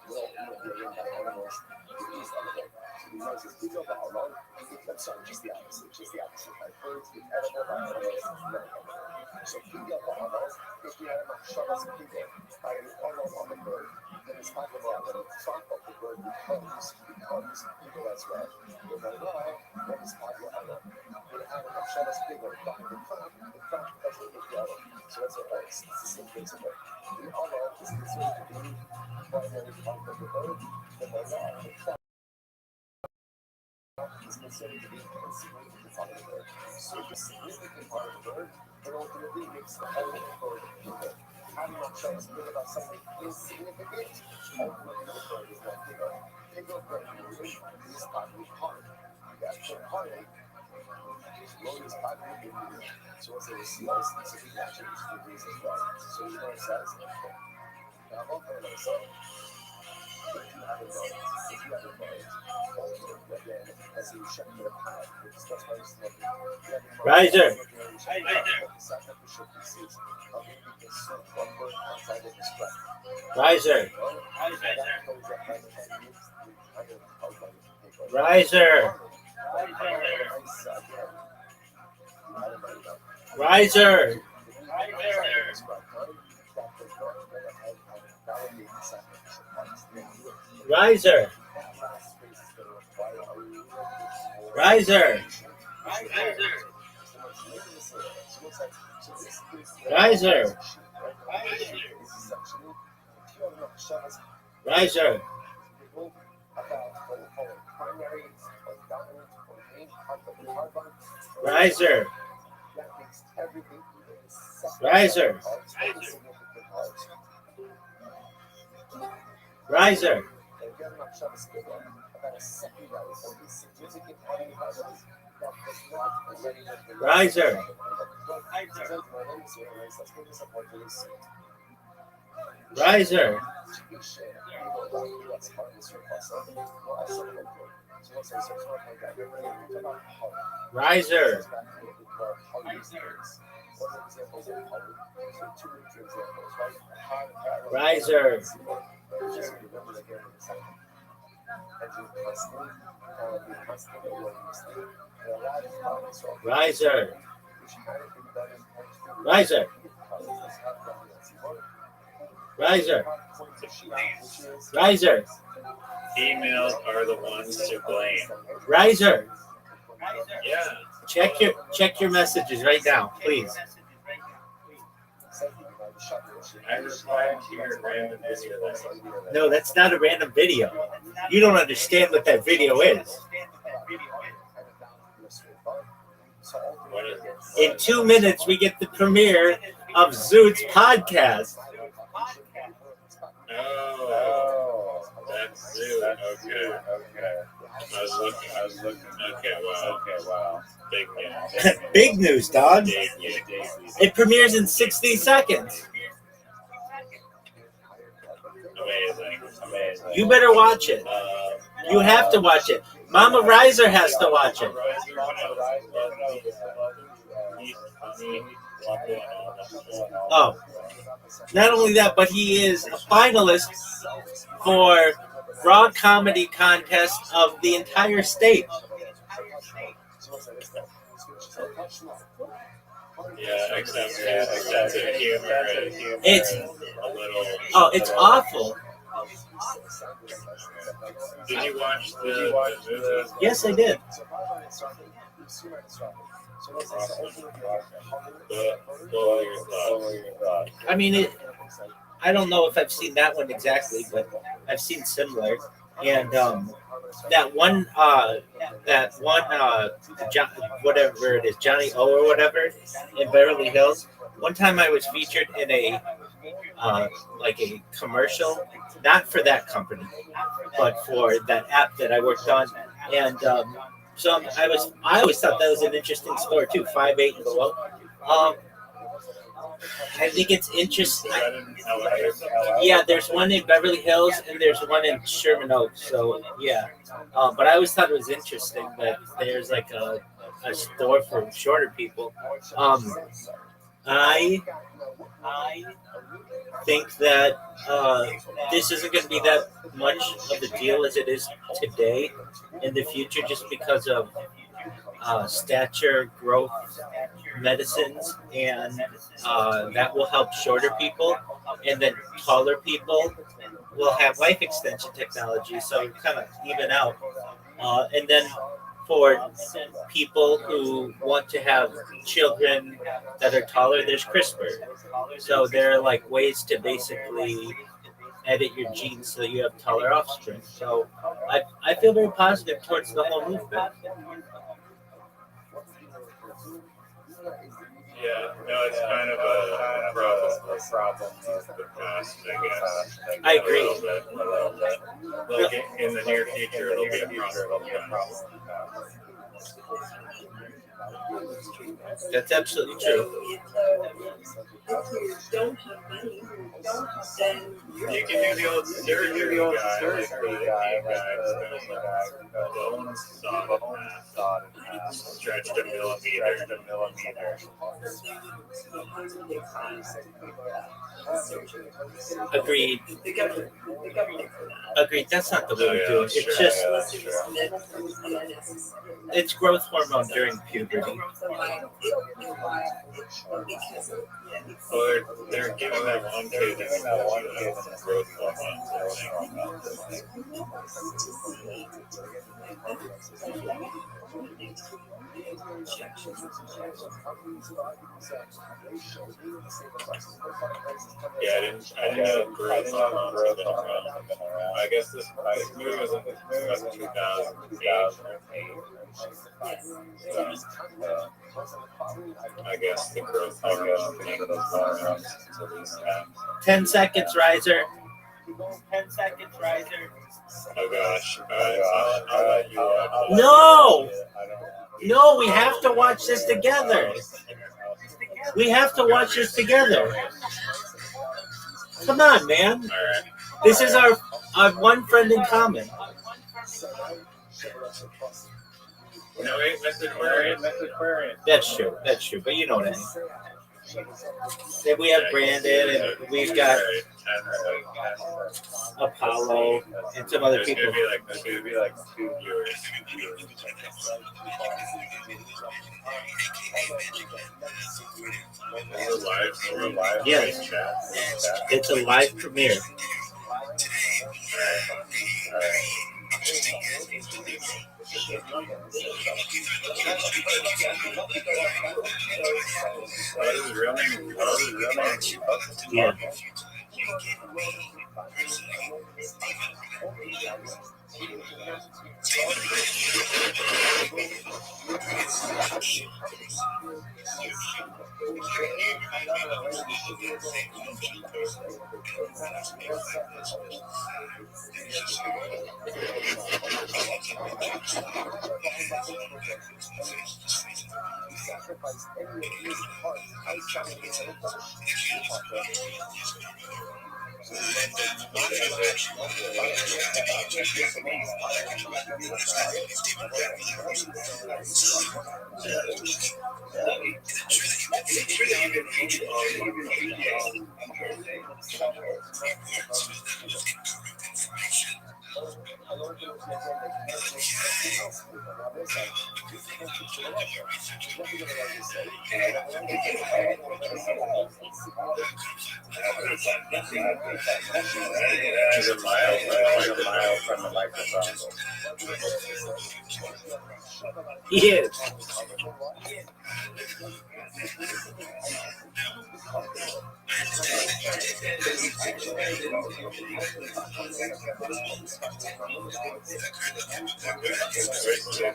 Well, being by animals, it is animal. So the noise is bigger by Allah. I'm sorry, just the opposite. By birds, it's edible, by animals, it's not edible. So bigger by Allah, if you have a Shabbos bigger by the Allah on the bird, then it's talking about when the trunk of the bird becomes bigger as well. If Allah, then it's talking about Allah. When you have a Shabbos bigger by the trunk doesn't make the Allah. So that's what it's the same principle. The Allah is considered to be primary part of the bird, then the trunk is considered to be a significant part of the bird. So the significant part of the bird, it ultimately makes the whole bird bigger. I'm not trying to speak about something insignificant, ultimately the bird is not bigger. Bigger bird usually is partly hard. The actual heartache is low is partly bigger. So what's the specific attributes to these as well? So you know it says, now I'll put it so. If you have a mind, again, as you check your path, which is that's why it's looking. Riser. Sacrificial pieces of Riser. Riser. Riser. Riser. Riser. Riser. Riser. Riser. Riser. Riser. Riser. Riser. Riser. Riser. Riser. Riser. Riser. Riser. Females are the ones to blame. Riser. Yeah. Check your messages right now, please. I replied to your random video. No, that's not a random video. You don't understand what that video is. What is In 2 minutes, we get the premiere of Zoot's podcast. Oh, that's Zoo. Okay. I was looking. Okay, wow. Big news. Big news, dog. Big news. It premieres in 60 seconds. Amazing. You better watch it. You have to watch it. Mama Riser has to watch it. Oh, not only that, but he is a finalist for Raw Comedy Contest of the entire state. Yeah, extensive humor is It's a little. oh, it's awful. Did you watch the movie? Yes, I did. What are your thoughts? I mean, I don't know if I've seen that one exactly, but I've seen similar. And that one, whatever it is, Johnny O or whatever, in Beverly Hills. One time I was featured in a like a commercial, not for that company, but for that app that I worked on, and so I always thought that was an interesting score too, 5'8" and below. I think it's interesting. Yeah, there's one in Beverly Hills and there's one in Sherman Oaks. So yeah, but I always thought it was interesting that there's like a store for shorter people. I think that this isn't going to be that much of a deal as it is today in the future, just because of stature growth medicines, and that will help shorter people, and then taller people will have life extension technology, so kind of even out. And then for people who want to have children that are taller, there's CRISPR. So there are like ways to basically edit your genes so that you have taller offspring. So I feel very positive towards the whole movement. Yeah, no, it's kind of a problem of the past, I guess. I agree. A little bit. Like in the near future, it'll be a problem. That's absolutely true. If you don't have money, then You can do the old surgery guy, like the bone sawed in half, stretched a millimeter. Agreed. the government Agreed. That's not the way to do it. It's just it's growth hormone during puberty. Well, they're giving that one kid growth hormone. Yeah, I didn't know growth hormones have been around. I guess this movie was in 2008. So, I guess the growth hormone thing was around to this time. 10 seconds, riser. 10 seconds, riser. Oh gosh. I'll let you watch. No! No, we have to watch this together. We have to watch this together. Come on, man. All right. This is our one friend in common. No, wait, Mr. Aquarian. That's true. But you know what I mean. Then we have Brandon, and we've got Apollo, and some other There's people. gonna be like two viewers. Live. Yes. Chat. It's a live premiere. What is his real name? Yeah. He's a mile from the microphone. He is.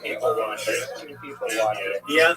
People watch it. Yeah.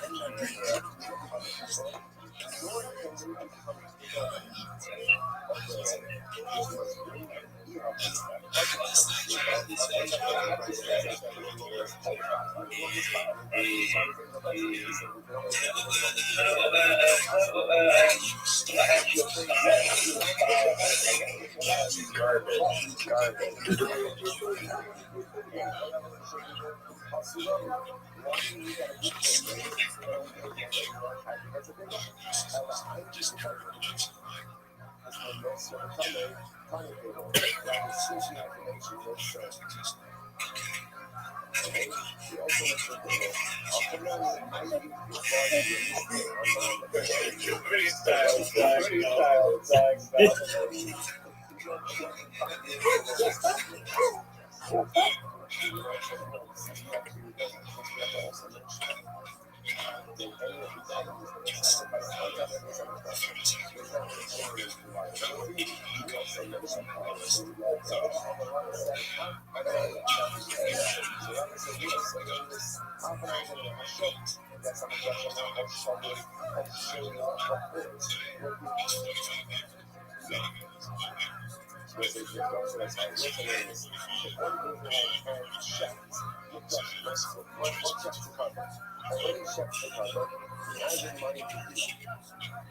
was a doctor as I was hilarious. The one thing and chefs, you got Mexico, one chef to cover. And when he chefs to cover, he has in mind to do.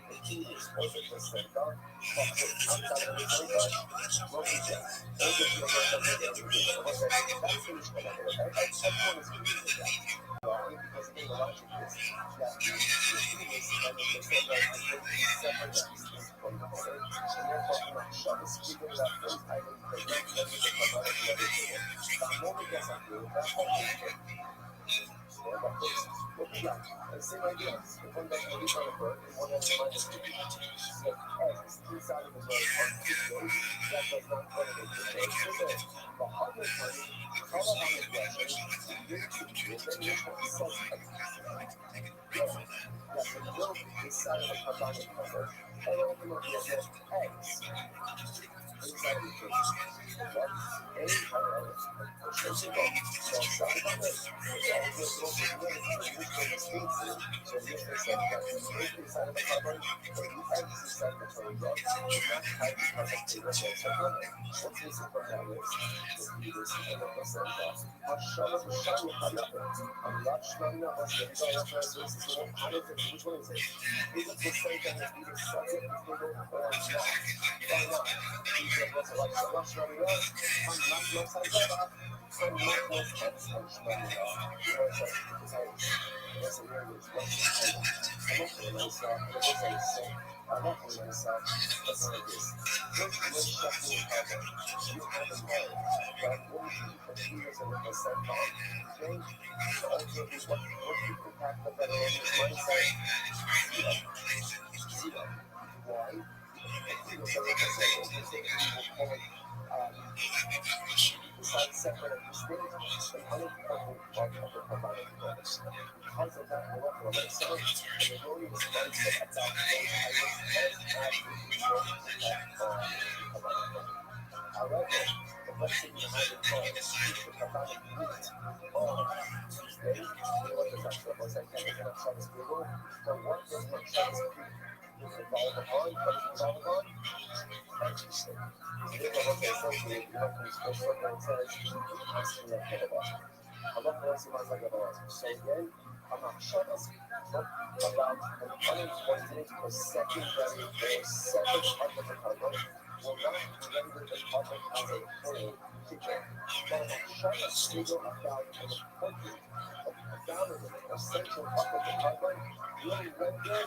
The key is also for center, outside of the center, Rocky chef. Also to the rest of the everything. I was like, that's finished for that. Everyone is doing that. Why? Because again, the logic is that the penis and the center are completely separate pieces from the body. And therefore, I'm not sure the speaker that those items because that's the commodity of the table. The moment that's a good, that's what we get. The same idea. The one that's the leaf on the bird and one that's the minus two. So eggs inside of the bird are two that does not correlate with the eggs. The harder part, all of the aggression, you then you have to set a that the yolk inside of the carbonic cover and ultimately you get eggs inside of the cake. What? Any other so again, I'm not sure that's about the unimportant or secondary or separate part of the carbon will not render the carbon as a whole together. But I'm not sure that's figure about an important, a dominant, essential part of the carbon will render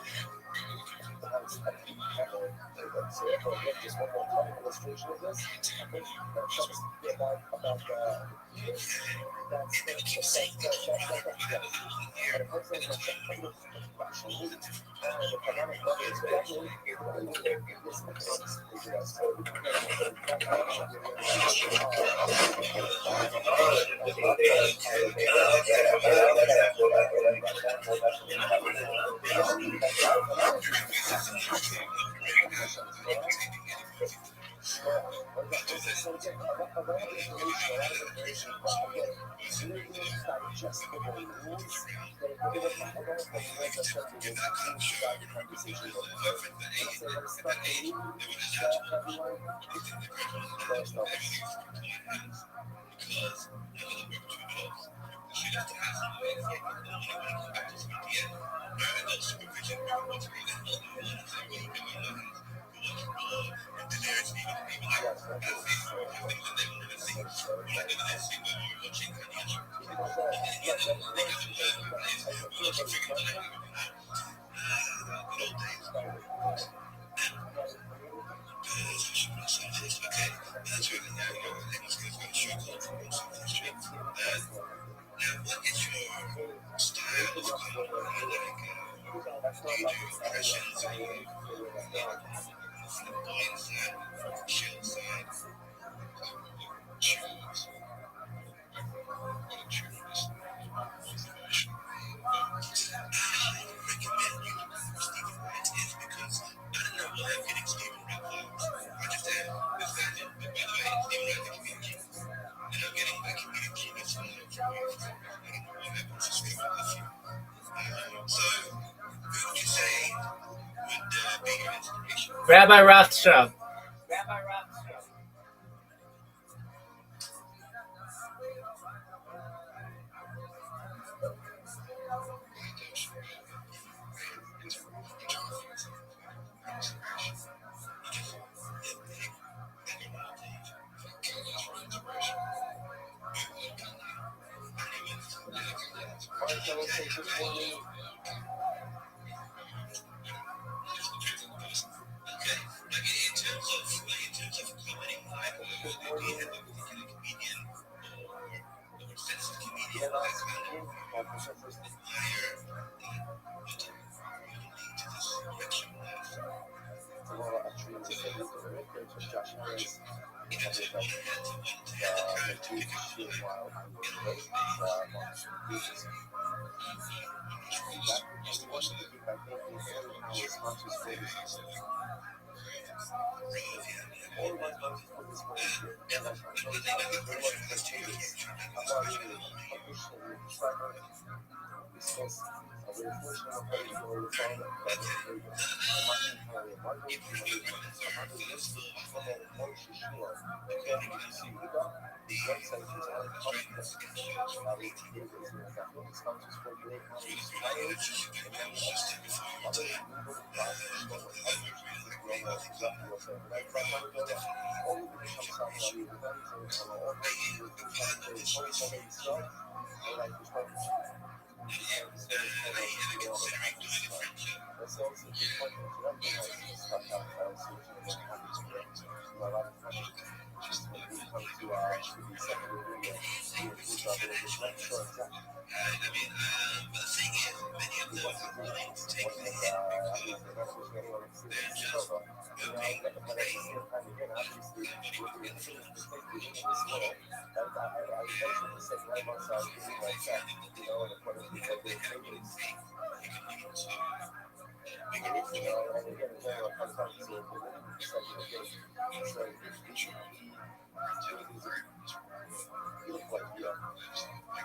so therefore, again, just one more kind of illustration of this. I think that shows about this. That's the person is not rationally, and the pandemic level is definitely this becomes Rabbi Rothschild. Tomorrow, actually, the same with the director, Josh Harris, the Jewish Shield Wild,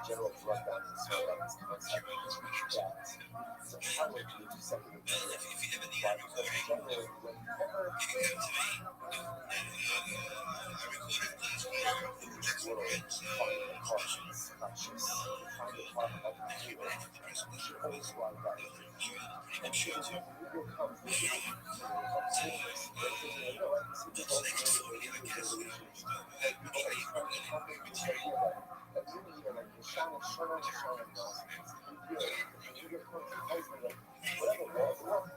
general drug down and slow down this concept that so how would you second the why? Because in general, whenever in this world find the conscious, conscious, find the part of the hero, you should always run that. And should you will come to the fullness, but if you know, I see people making resolutions, and people are trying to help me with this idea that really, like the shaman knows, and you get close to husband, like whatever was wrong.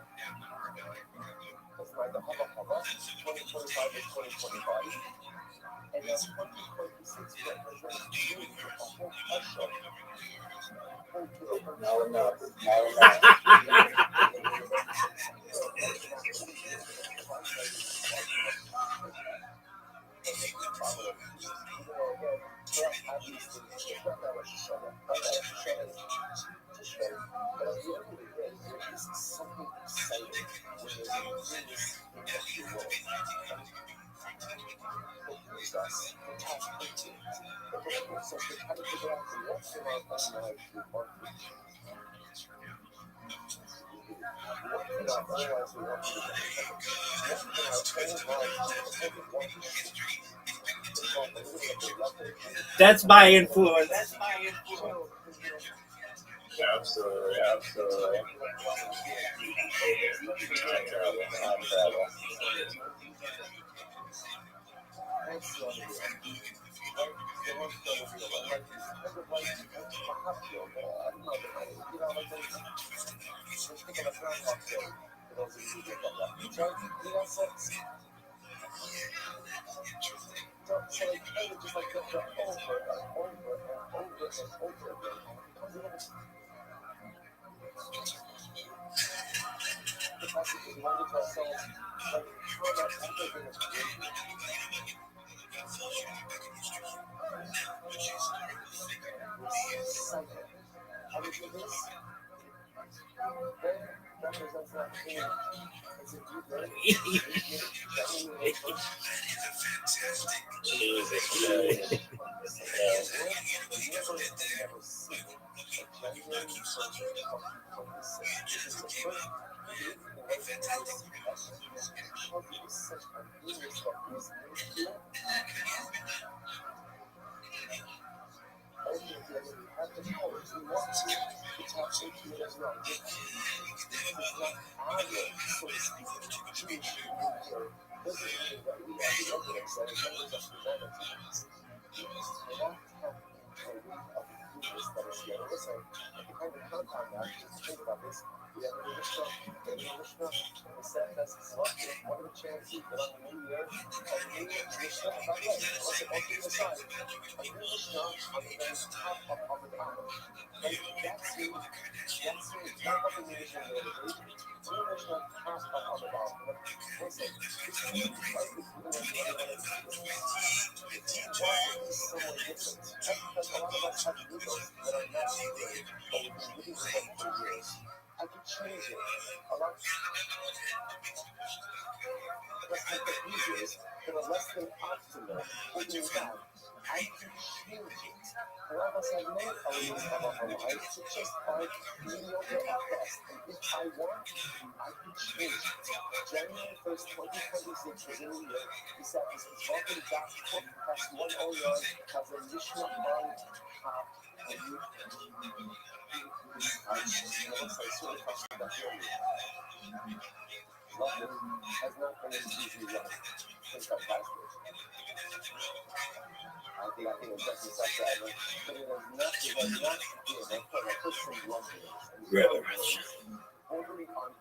That's right, the hubba, 2025 is 2025. And then 2026 represents you, a whole pressure. That's my influence. Absolutely, absolutely. Time travel. kind of compound that, just think about this. We have a Mishnah, and the set that's selected. What are the chances that on the new year, a new Mishnah, by the way, let's say, okay, aside, a new Mishnah on the very top of the column. Right? That's me. Top of the new Mishnah, new Mishnah, top of the bottom. Listen, it's right? Somewhat different. Because a lot of us have windows that are not good, but we've been living with them for years. I could change it. A lot of users that are less than optimal living that. I could change it. A lot of us have many elements of our lives that just are mediocre at best. And if I want, I could change it. January 1st, 2026 was in the year. We said this was welcome back to press 101 has a Mishnah on top of you. Love has not been an easy run since our past years. I think it was definitely self-evident, but it has not been. I put some love in it. Really? Bordering on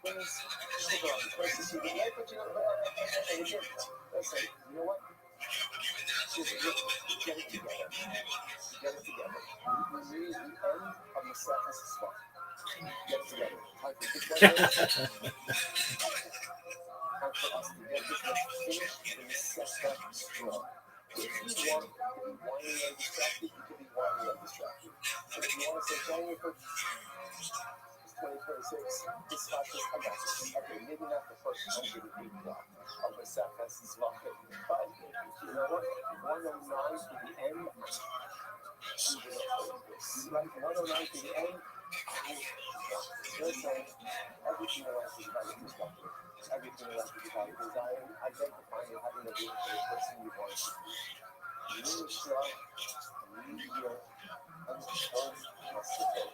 things, sugar on the places you can like, but you know, and again, let's say, you know what? Just get it together. Get it together. We need the end of the surface spot. Get it together. Time for us to get this finished in the sector strong. If you want to be whiny and distracted, you can be whiny and distracted. But if you want to say January 1st, 2026, this fascist against. Okay, maybe not the first 108 block of the surface is locked in. But you know what? 109 to the end. Like 109 to the end. Listen, everything in life is about your perspective. Everything in life is about your desire. Identifying and having a vision for the person you want to be. New Mishnah, new year, and home must be built.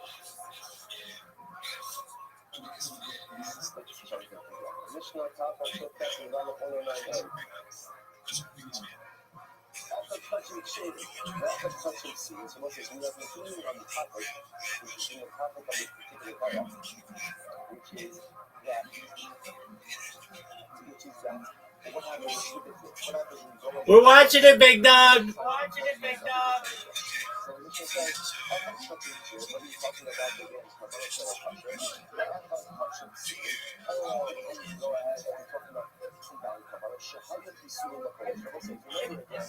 Mishnah top of the person is on the 109. That's a touching shade. That's a touching scene. So what is we are continuing on the topic, which is the topic of this particular paragraph, which is that what happens to the what happens when you go. We're watching it, big dog. So Mishnah says, I'm not touching here, but he's talking about the game. I'm not sure I'm touching. Touching scene. Oh, go ahead and we're talking about some value. How did he sue in the college? I will say, remember again.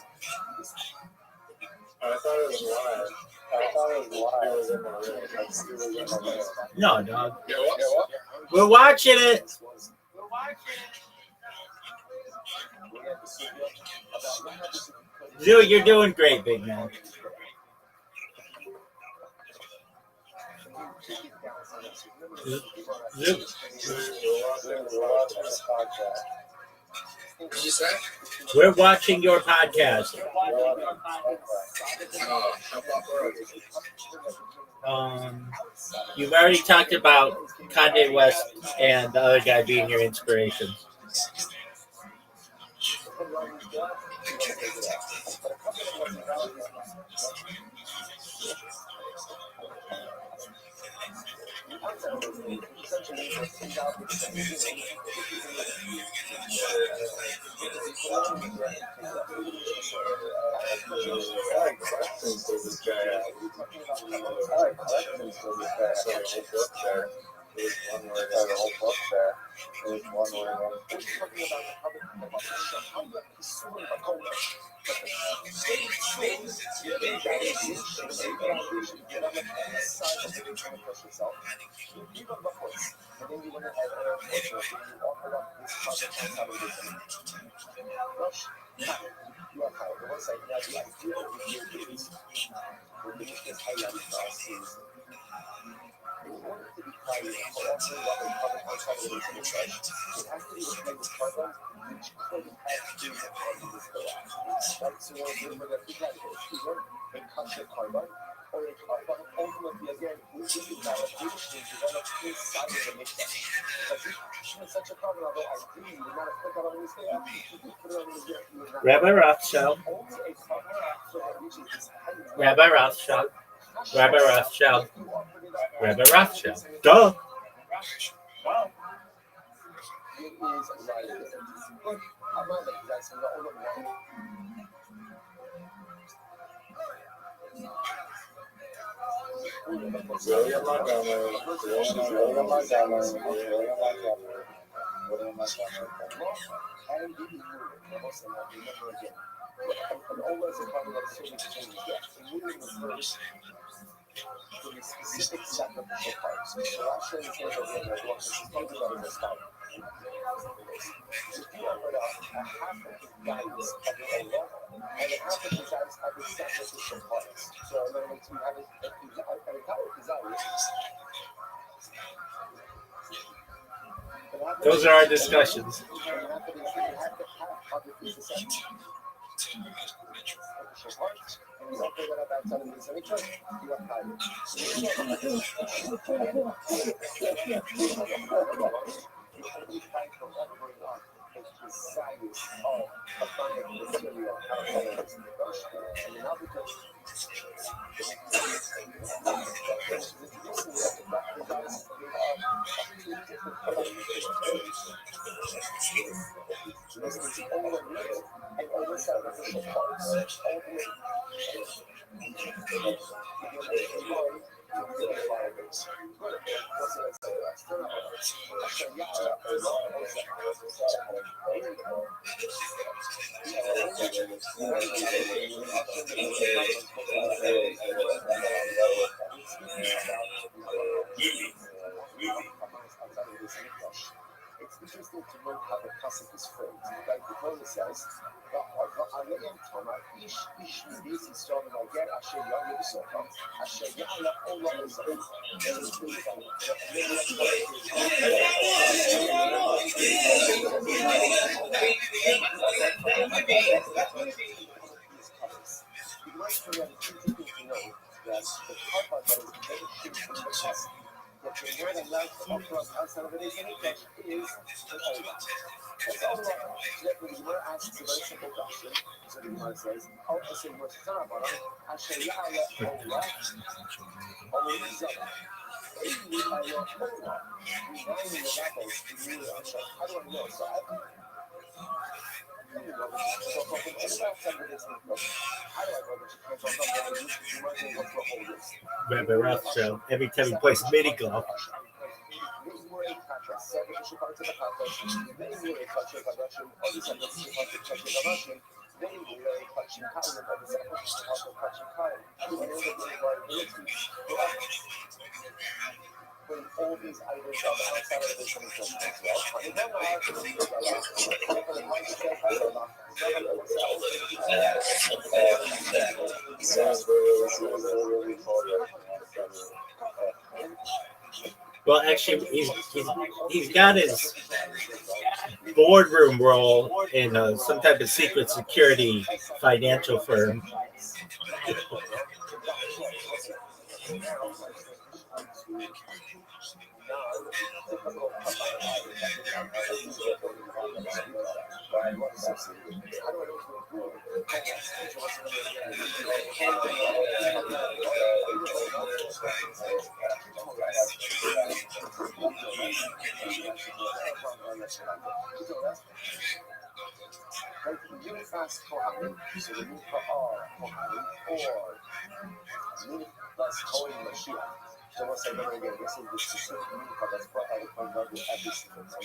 I thought it was live. It was in my room. No, dog. You know what? We're watching it. Zoo, you're doing great, big man. Zoo. What did you say? We're watching your podcast. You've already talked about Kanye West and the other guy being your inspiration. Rabbi Rothschild. Rabbi Rothschild. Rabbi Rothschild. Rabbi Rothschild. Duh. Well, It is right there. But I'm not like that, so all of that. William Montgomery. William Montgomery. And we knew it. Also, I remember again. And always a part of the same change that. And we were the first to the specific sacrificial parts. So I'll show you things over there. This is probably not in this time. If you are a half of the guidance at the own level, and a half of the guidance at the sacrificial parts. So in other words, we have a entire desire. Those are our discussions. It's interesting to note how the passage is framed, right? Because it says, that the word allowed to offer us outside of it is any flesh is an Allah. So we were asked a very simple question. So the Gemara says, "Oh, I say what's Tarabara? Ashayala Allah, Olizaba." How do I know? So Rabbi Rothschild. Every time he plays mini golf. When all these items are outside of the condition as well. Well, actually, he's got his boardroom role in some type of secret security financial firm. So once I go again, this is the specific Mincha that's brought out of the Bible every single time.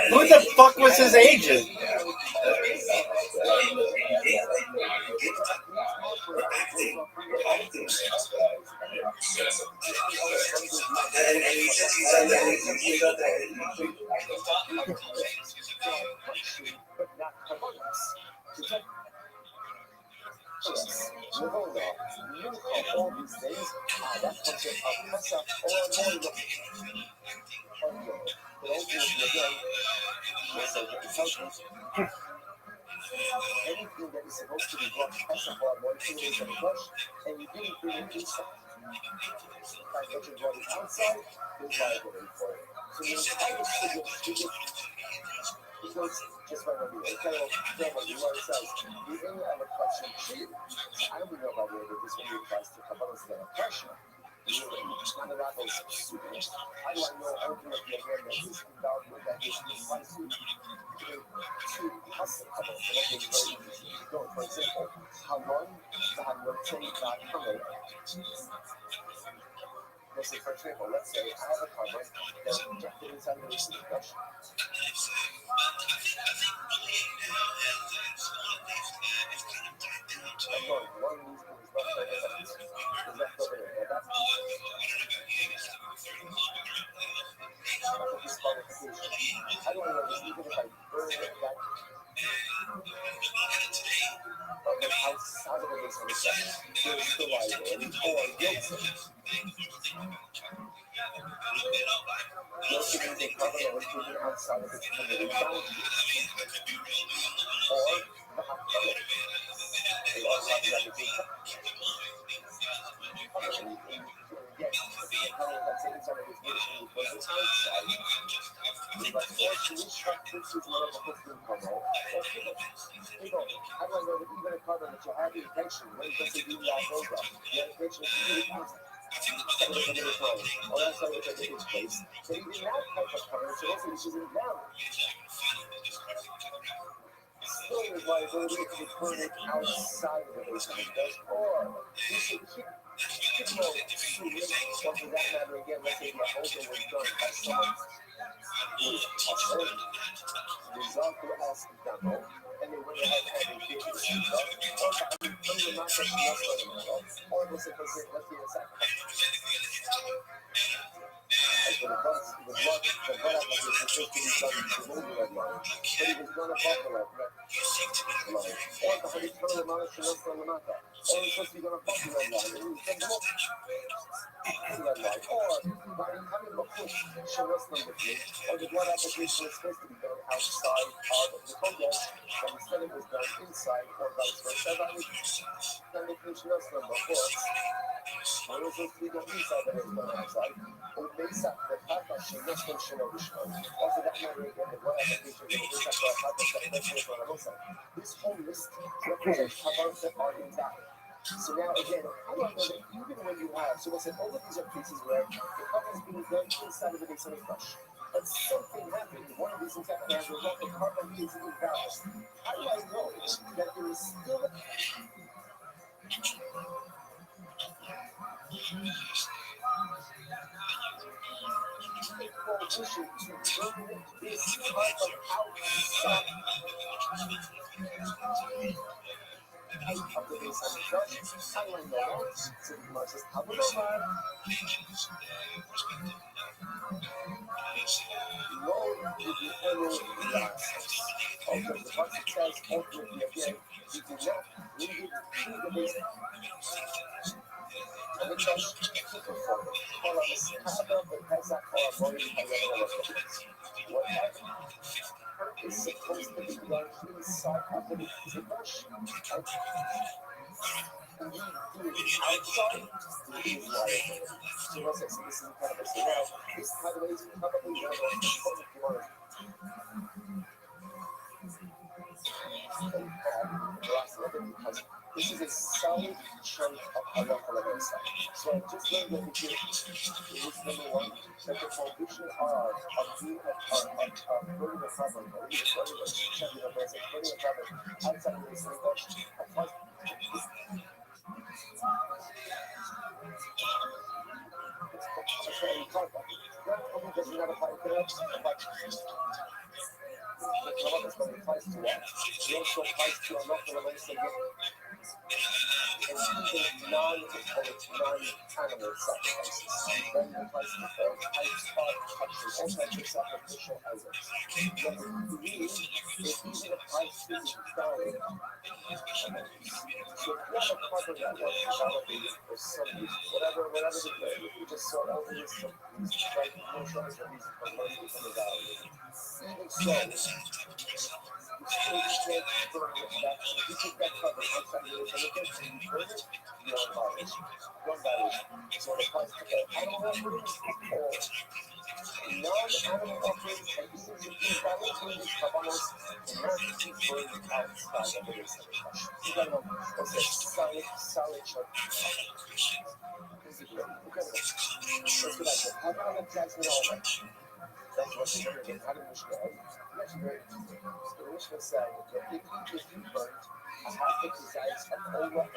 Who the fuck was his agent? All these things, that concept of Pesach or Moed, but ultimately again, anything that is supposed to be brought Pesach or Moed is in the flesh, and you didn't bring it inside. By what you brought it outside, there's liability for it. So the entire subject, because just by what you tell what the Lord says, the only other question too. I don't know about whether this only applies to Kabbalah's pressure. Not a lot of students. How do I know ultimately again that this endowment that is precisely to custom Kabbalah? For example, Hamon, Zahamotei, Vahamel. Let's say, for example, let's say I have a cover that's injected inside of the flesh. I'm going one of these things left over there. Is left over there. Now that's disqualification. How do I know this? Even if I burn that outside of the base of the section, there's still liability or guilty. Guilty means a cover that was taken outside of its committed boundary. Or the hot cover. They also have the other thing. Again, the cover that's inside of its mission was outside. But forced to restruct this is one of the hooking cover. How do I know that even a cover that you have the intention, when it doesn't do that over, the intention is to do it outside? Or outside of the image place. So even that type of cover, so also this isn't valid. Still there's liability if you burn it outside of the base of the flesh, or you should keep no shooting, or for that matter, again, let's say the older was done by someone who was touched the result will ask demo, and they went ahead and they did this, or let's say, let's be a sacrifice. The blood application was supposed to be done below the red line, but it was done above the red line. Or the Hadith from the Mount Shalom from the Mata. Or it was supposed to be done above the red line, and it was done below the red line. Or by having the push Shalom from the feet, or the blood application was supposed to be done outside of the Kodesh, but instead it was done inside, or vice versa. That was done the Shalom from the course. When it was supposed to be done inside, but it was done outside. Or based on the Papa Shalom from Shalom. Also, that matter again, the blood application was based on the Papa Shalom from this whole list represents Kabbalah that are intact. So now again, how do I know that even when you have, so I said all of these are cases where the Kabbalah is being done inside of the base of the flesh. But something happened, one of these things happened as a result of Kabbalah is invalid. How do I know that there is still prohibition to burn this type of outside? height of the base on the church. How do I know that? So the Gemara says, "How would I know?" Lord, with the error okay, the pasuk says ultimately again, you do not leave it to the base of the church to perform it. Call on the Sahaba, but Pesach or Amorim, however whatever is supposed to be done inside of the Mikdash, and we do it outside, it is liable. So let's say, so this is kind of a so now, this by the way is probably one of the most important words because this is a solid chunk of halacha l'maisa. So I just learned that it is number one, that the foundation of being burning a carbon, or even burning a champion of burning a carbon outside of the Mikdash, does not apply to that, but it applies to what? It also applies to halacha l'maisa and even non-animal sacrifices. Then it applies to all types of sacrificial items. Then to me, it even applies to dying. So if you have a carbon that was developing for some reason, whatever the thing, you just saw all these right commercials or reason for money becoming valuable. Even so, you still can't burn that. If you take that carbon outside the Leviticus and you burn it, you're on violation. One violation. So it applies to animal offerings or non-animal offerings, and even if you voluntary these carbonos cannot be burned outside of the Leviticus. You got to know, that's a solid chunk. Okay, let's go back to it. How about that Jackson Oliver? That's what's very good. How did Mishnah say? That's very interesting. So the Mishnah said that if you burnt a half a kazayas of Ola and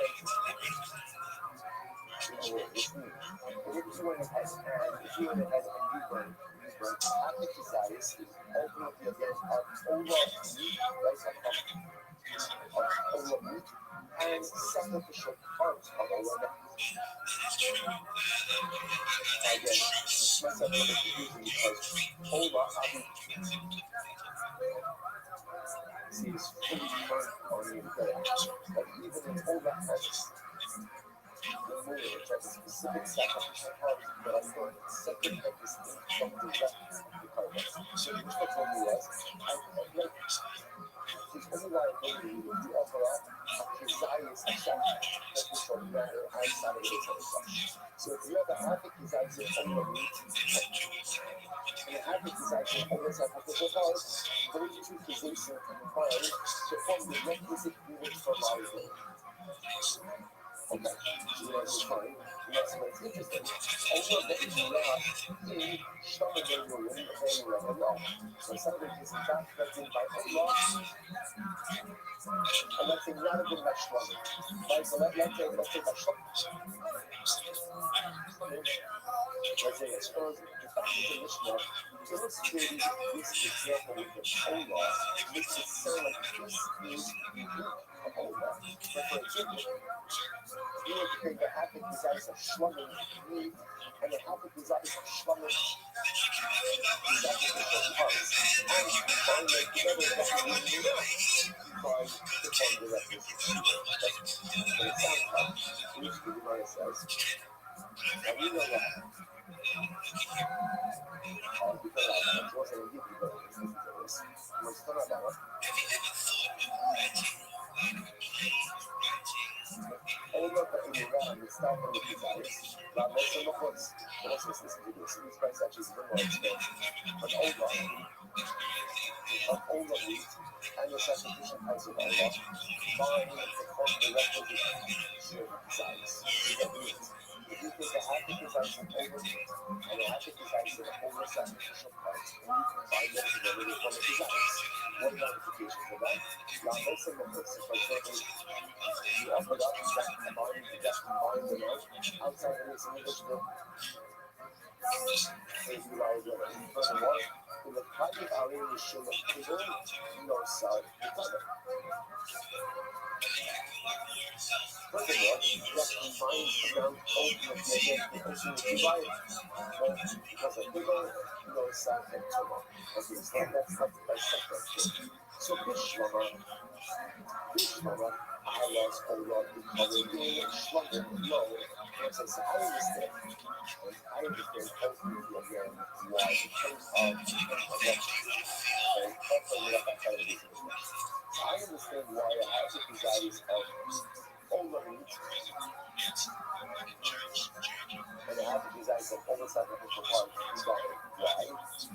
if you went ahead and you burnt a half a kazayas, ultimately again of Ola meat, right? Of Ola meat and sacrificial parts of Ola meat. Again, this must have been confusing because Ola seems fully burnt on the grill, but even in Ola has the moon, which has a specific sacrificial part that are burnt separate and distinct from the rest of the carcass. So the Mishnah told me was, his only liability would be offer up a kazayas of sacrificial matter outside of the Mikdash. So if you have a half a kazayas of Ola meat, and a half a kazayas of Ola sacrificial parts, those two kazayas are combined to form the requisite unit for liability. Okay, so that's fine. That's what's interesting. Also, that is not in stomach and room of law. So some of it is in fact that's in by Allah, and that's in not even by stomach. Right, so let's say by stomach. Let's say it's early. The fact that the Mishnah illustrated this example with the Allah makes it sound like this is unique to Allah. But for example, you would take a half a kazayas of shlamim meat and a half a kazayas of shlamim sacrificial parts, and combine them together that you wouldn't know by the form the requisite. That's what it sounds like. Which the Gemara says. Now we know that. And the sacrificial parts of Allah combined to form the requisite size. That means if you take a half a kazayas of Ola meat and a half a kazayas of Ola sacrificial parts, and you combine them together to form a kazayas, what ramifications of that? La'ames and Mechutz, for example, you offered up that combined the knife outside of this English bill. Furthermore, in the private area, you should have no side. Furthermore, you have to find amount ultimate ultimate divide. Well, because a bigger south and Togo. Okay, so that's separate. So Bishmama, Allah's Allah, becoming stronger, low. And so I understand. I understand ultimately again why because of election. And hopefully that kind of business. I understand why I have the desires of overeat and I have the desires of over-sacrificial heart desire. Why?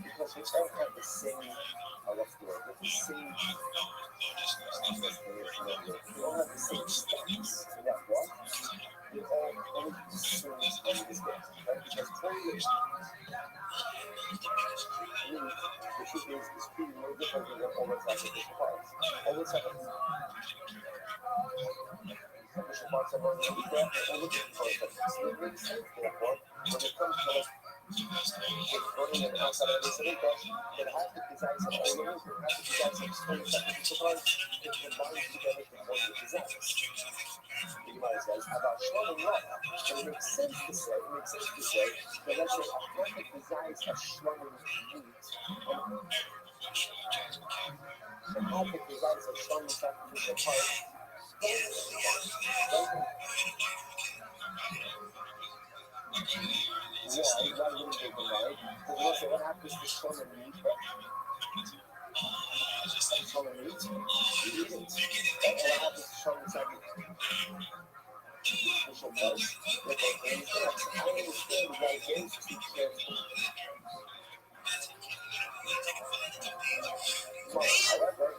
Because we all have the same, what's the word? The same, we all have the same steps. And that what? We all consume on this day. Right? Because totally, the truth is, it's pretty no different than over-sacrificial hearts. Over-sacrificial parts are going to be there, and looking for it. So it makes sense, therefore, when it comes to burning and outside of this gosh, it has the desires of all those, it has the desires of strong sacrificial parts, it combines together to form the desires. The Gemara says about strong and raw, but it makes sense to say that let's say a perfect desires of strong meat, and perfect desires of strong sacrificial parts. Why? Why wouldn't they combine? Because also what happens to strong and meat? Strong and meat? You eat it. And what happens to strong and sacrificial parts? I understand why James teach them. However,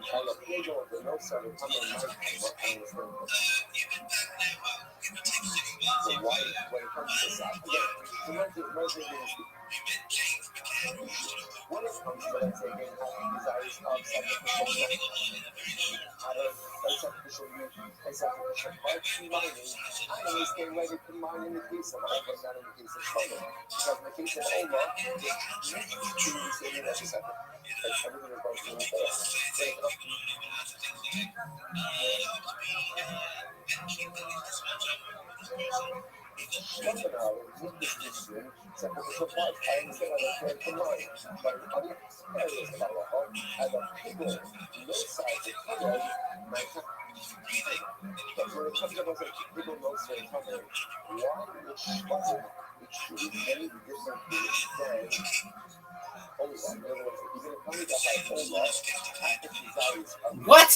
jalapeno of the no side come in my understand. So why, when it comes to this, again, when it comes to, let's say, being happy desires of sacrificial parts combining, I understand why they combine in the case of Omer, not in the case of Shomer. Because in the case of Omer, it's used to be saying every second. Like everything is going to be fair. Now, with this issue, sacrificial parts, I understand why they're very combined. But in other areas of our as a people, no side to cover, but when it comes to those people, no side to cover, why would Shmuel, which should be very different than Allah? In other words, if you're going to tell me that by Allah, half the desires of What?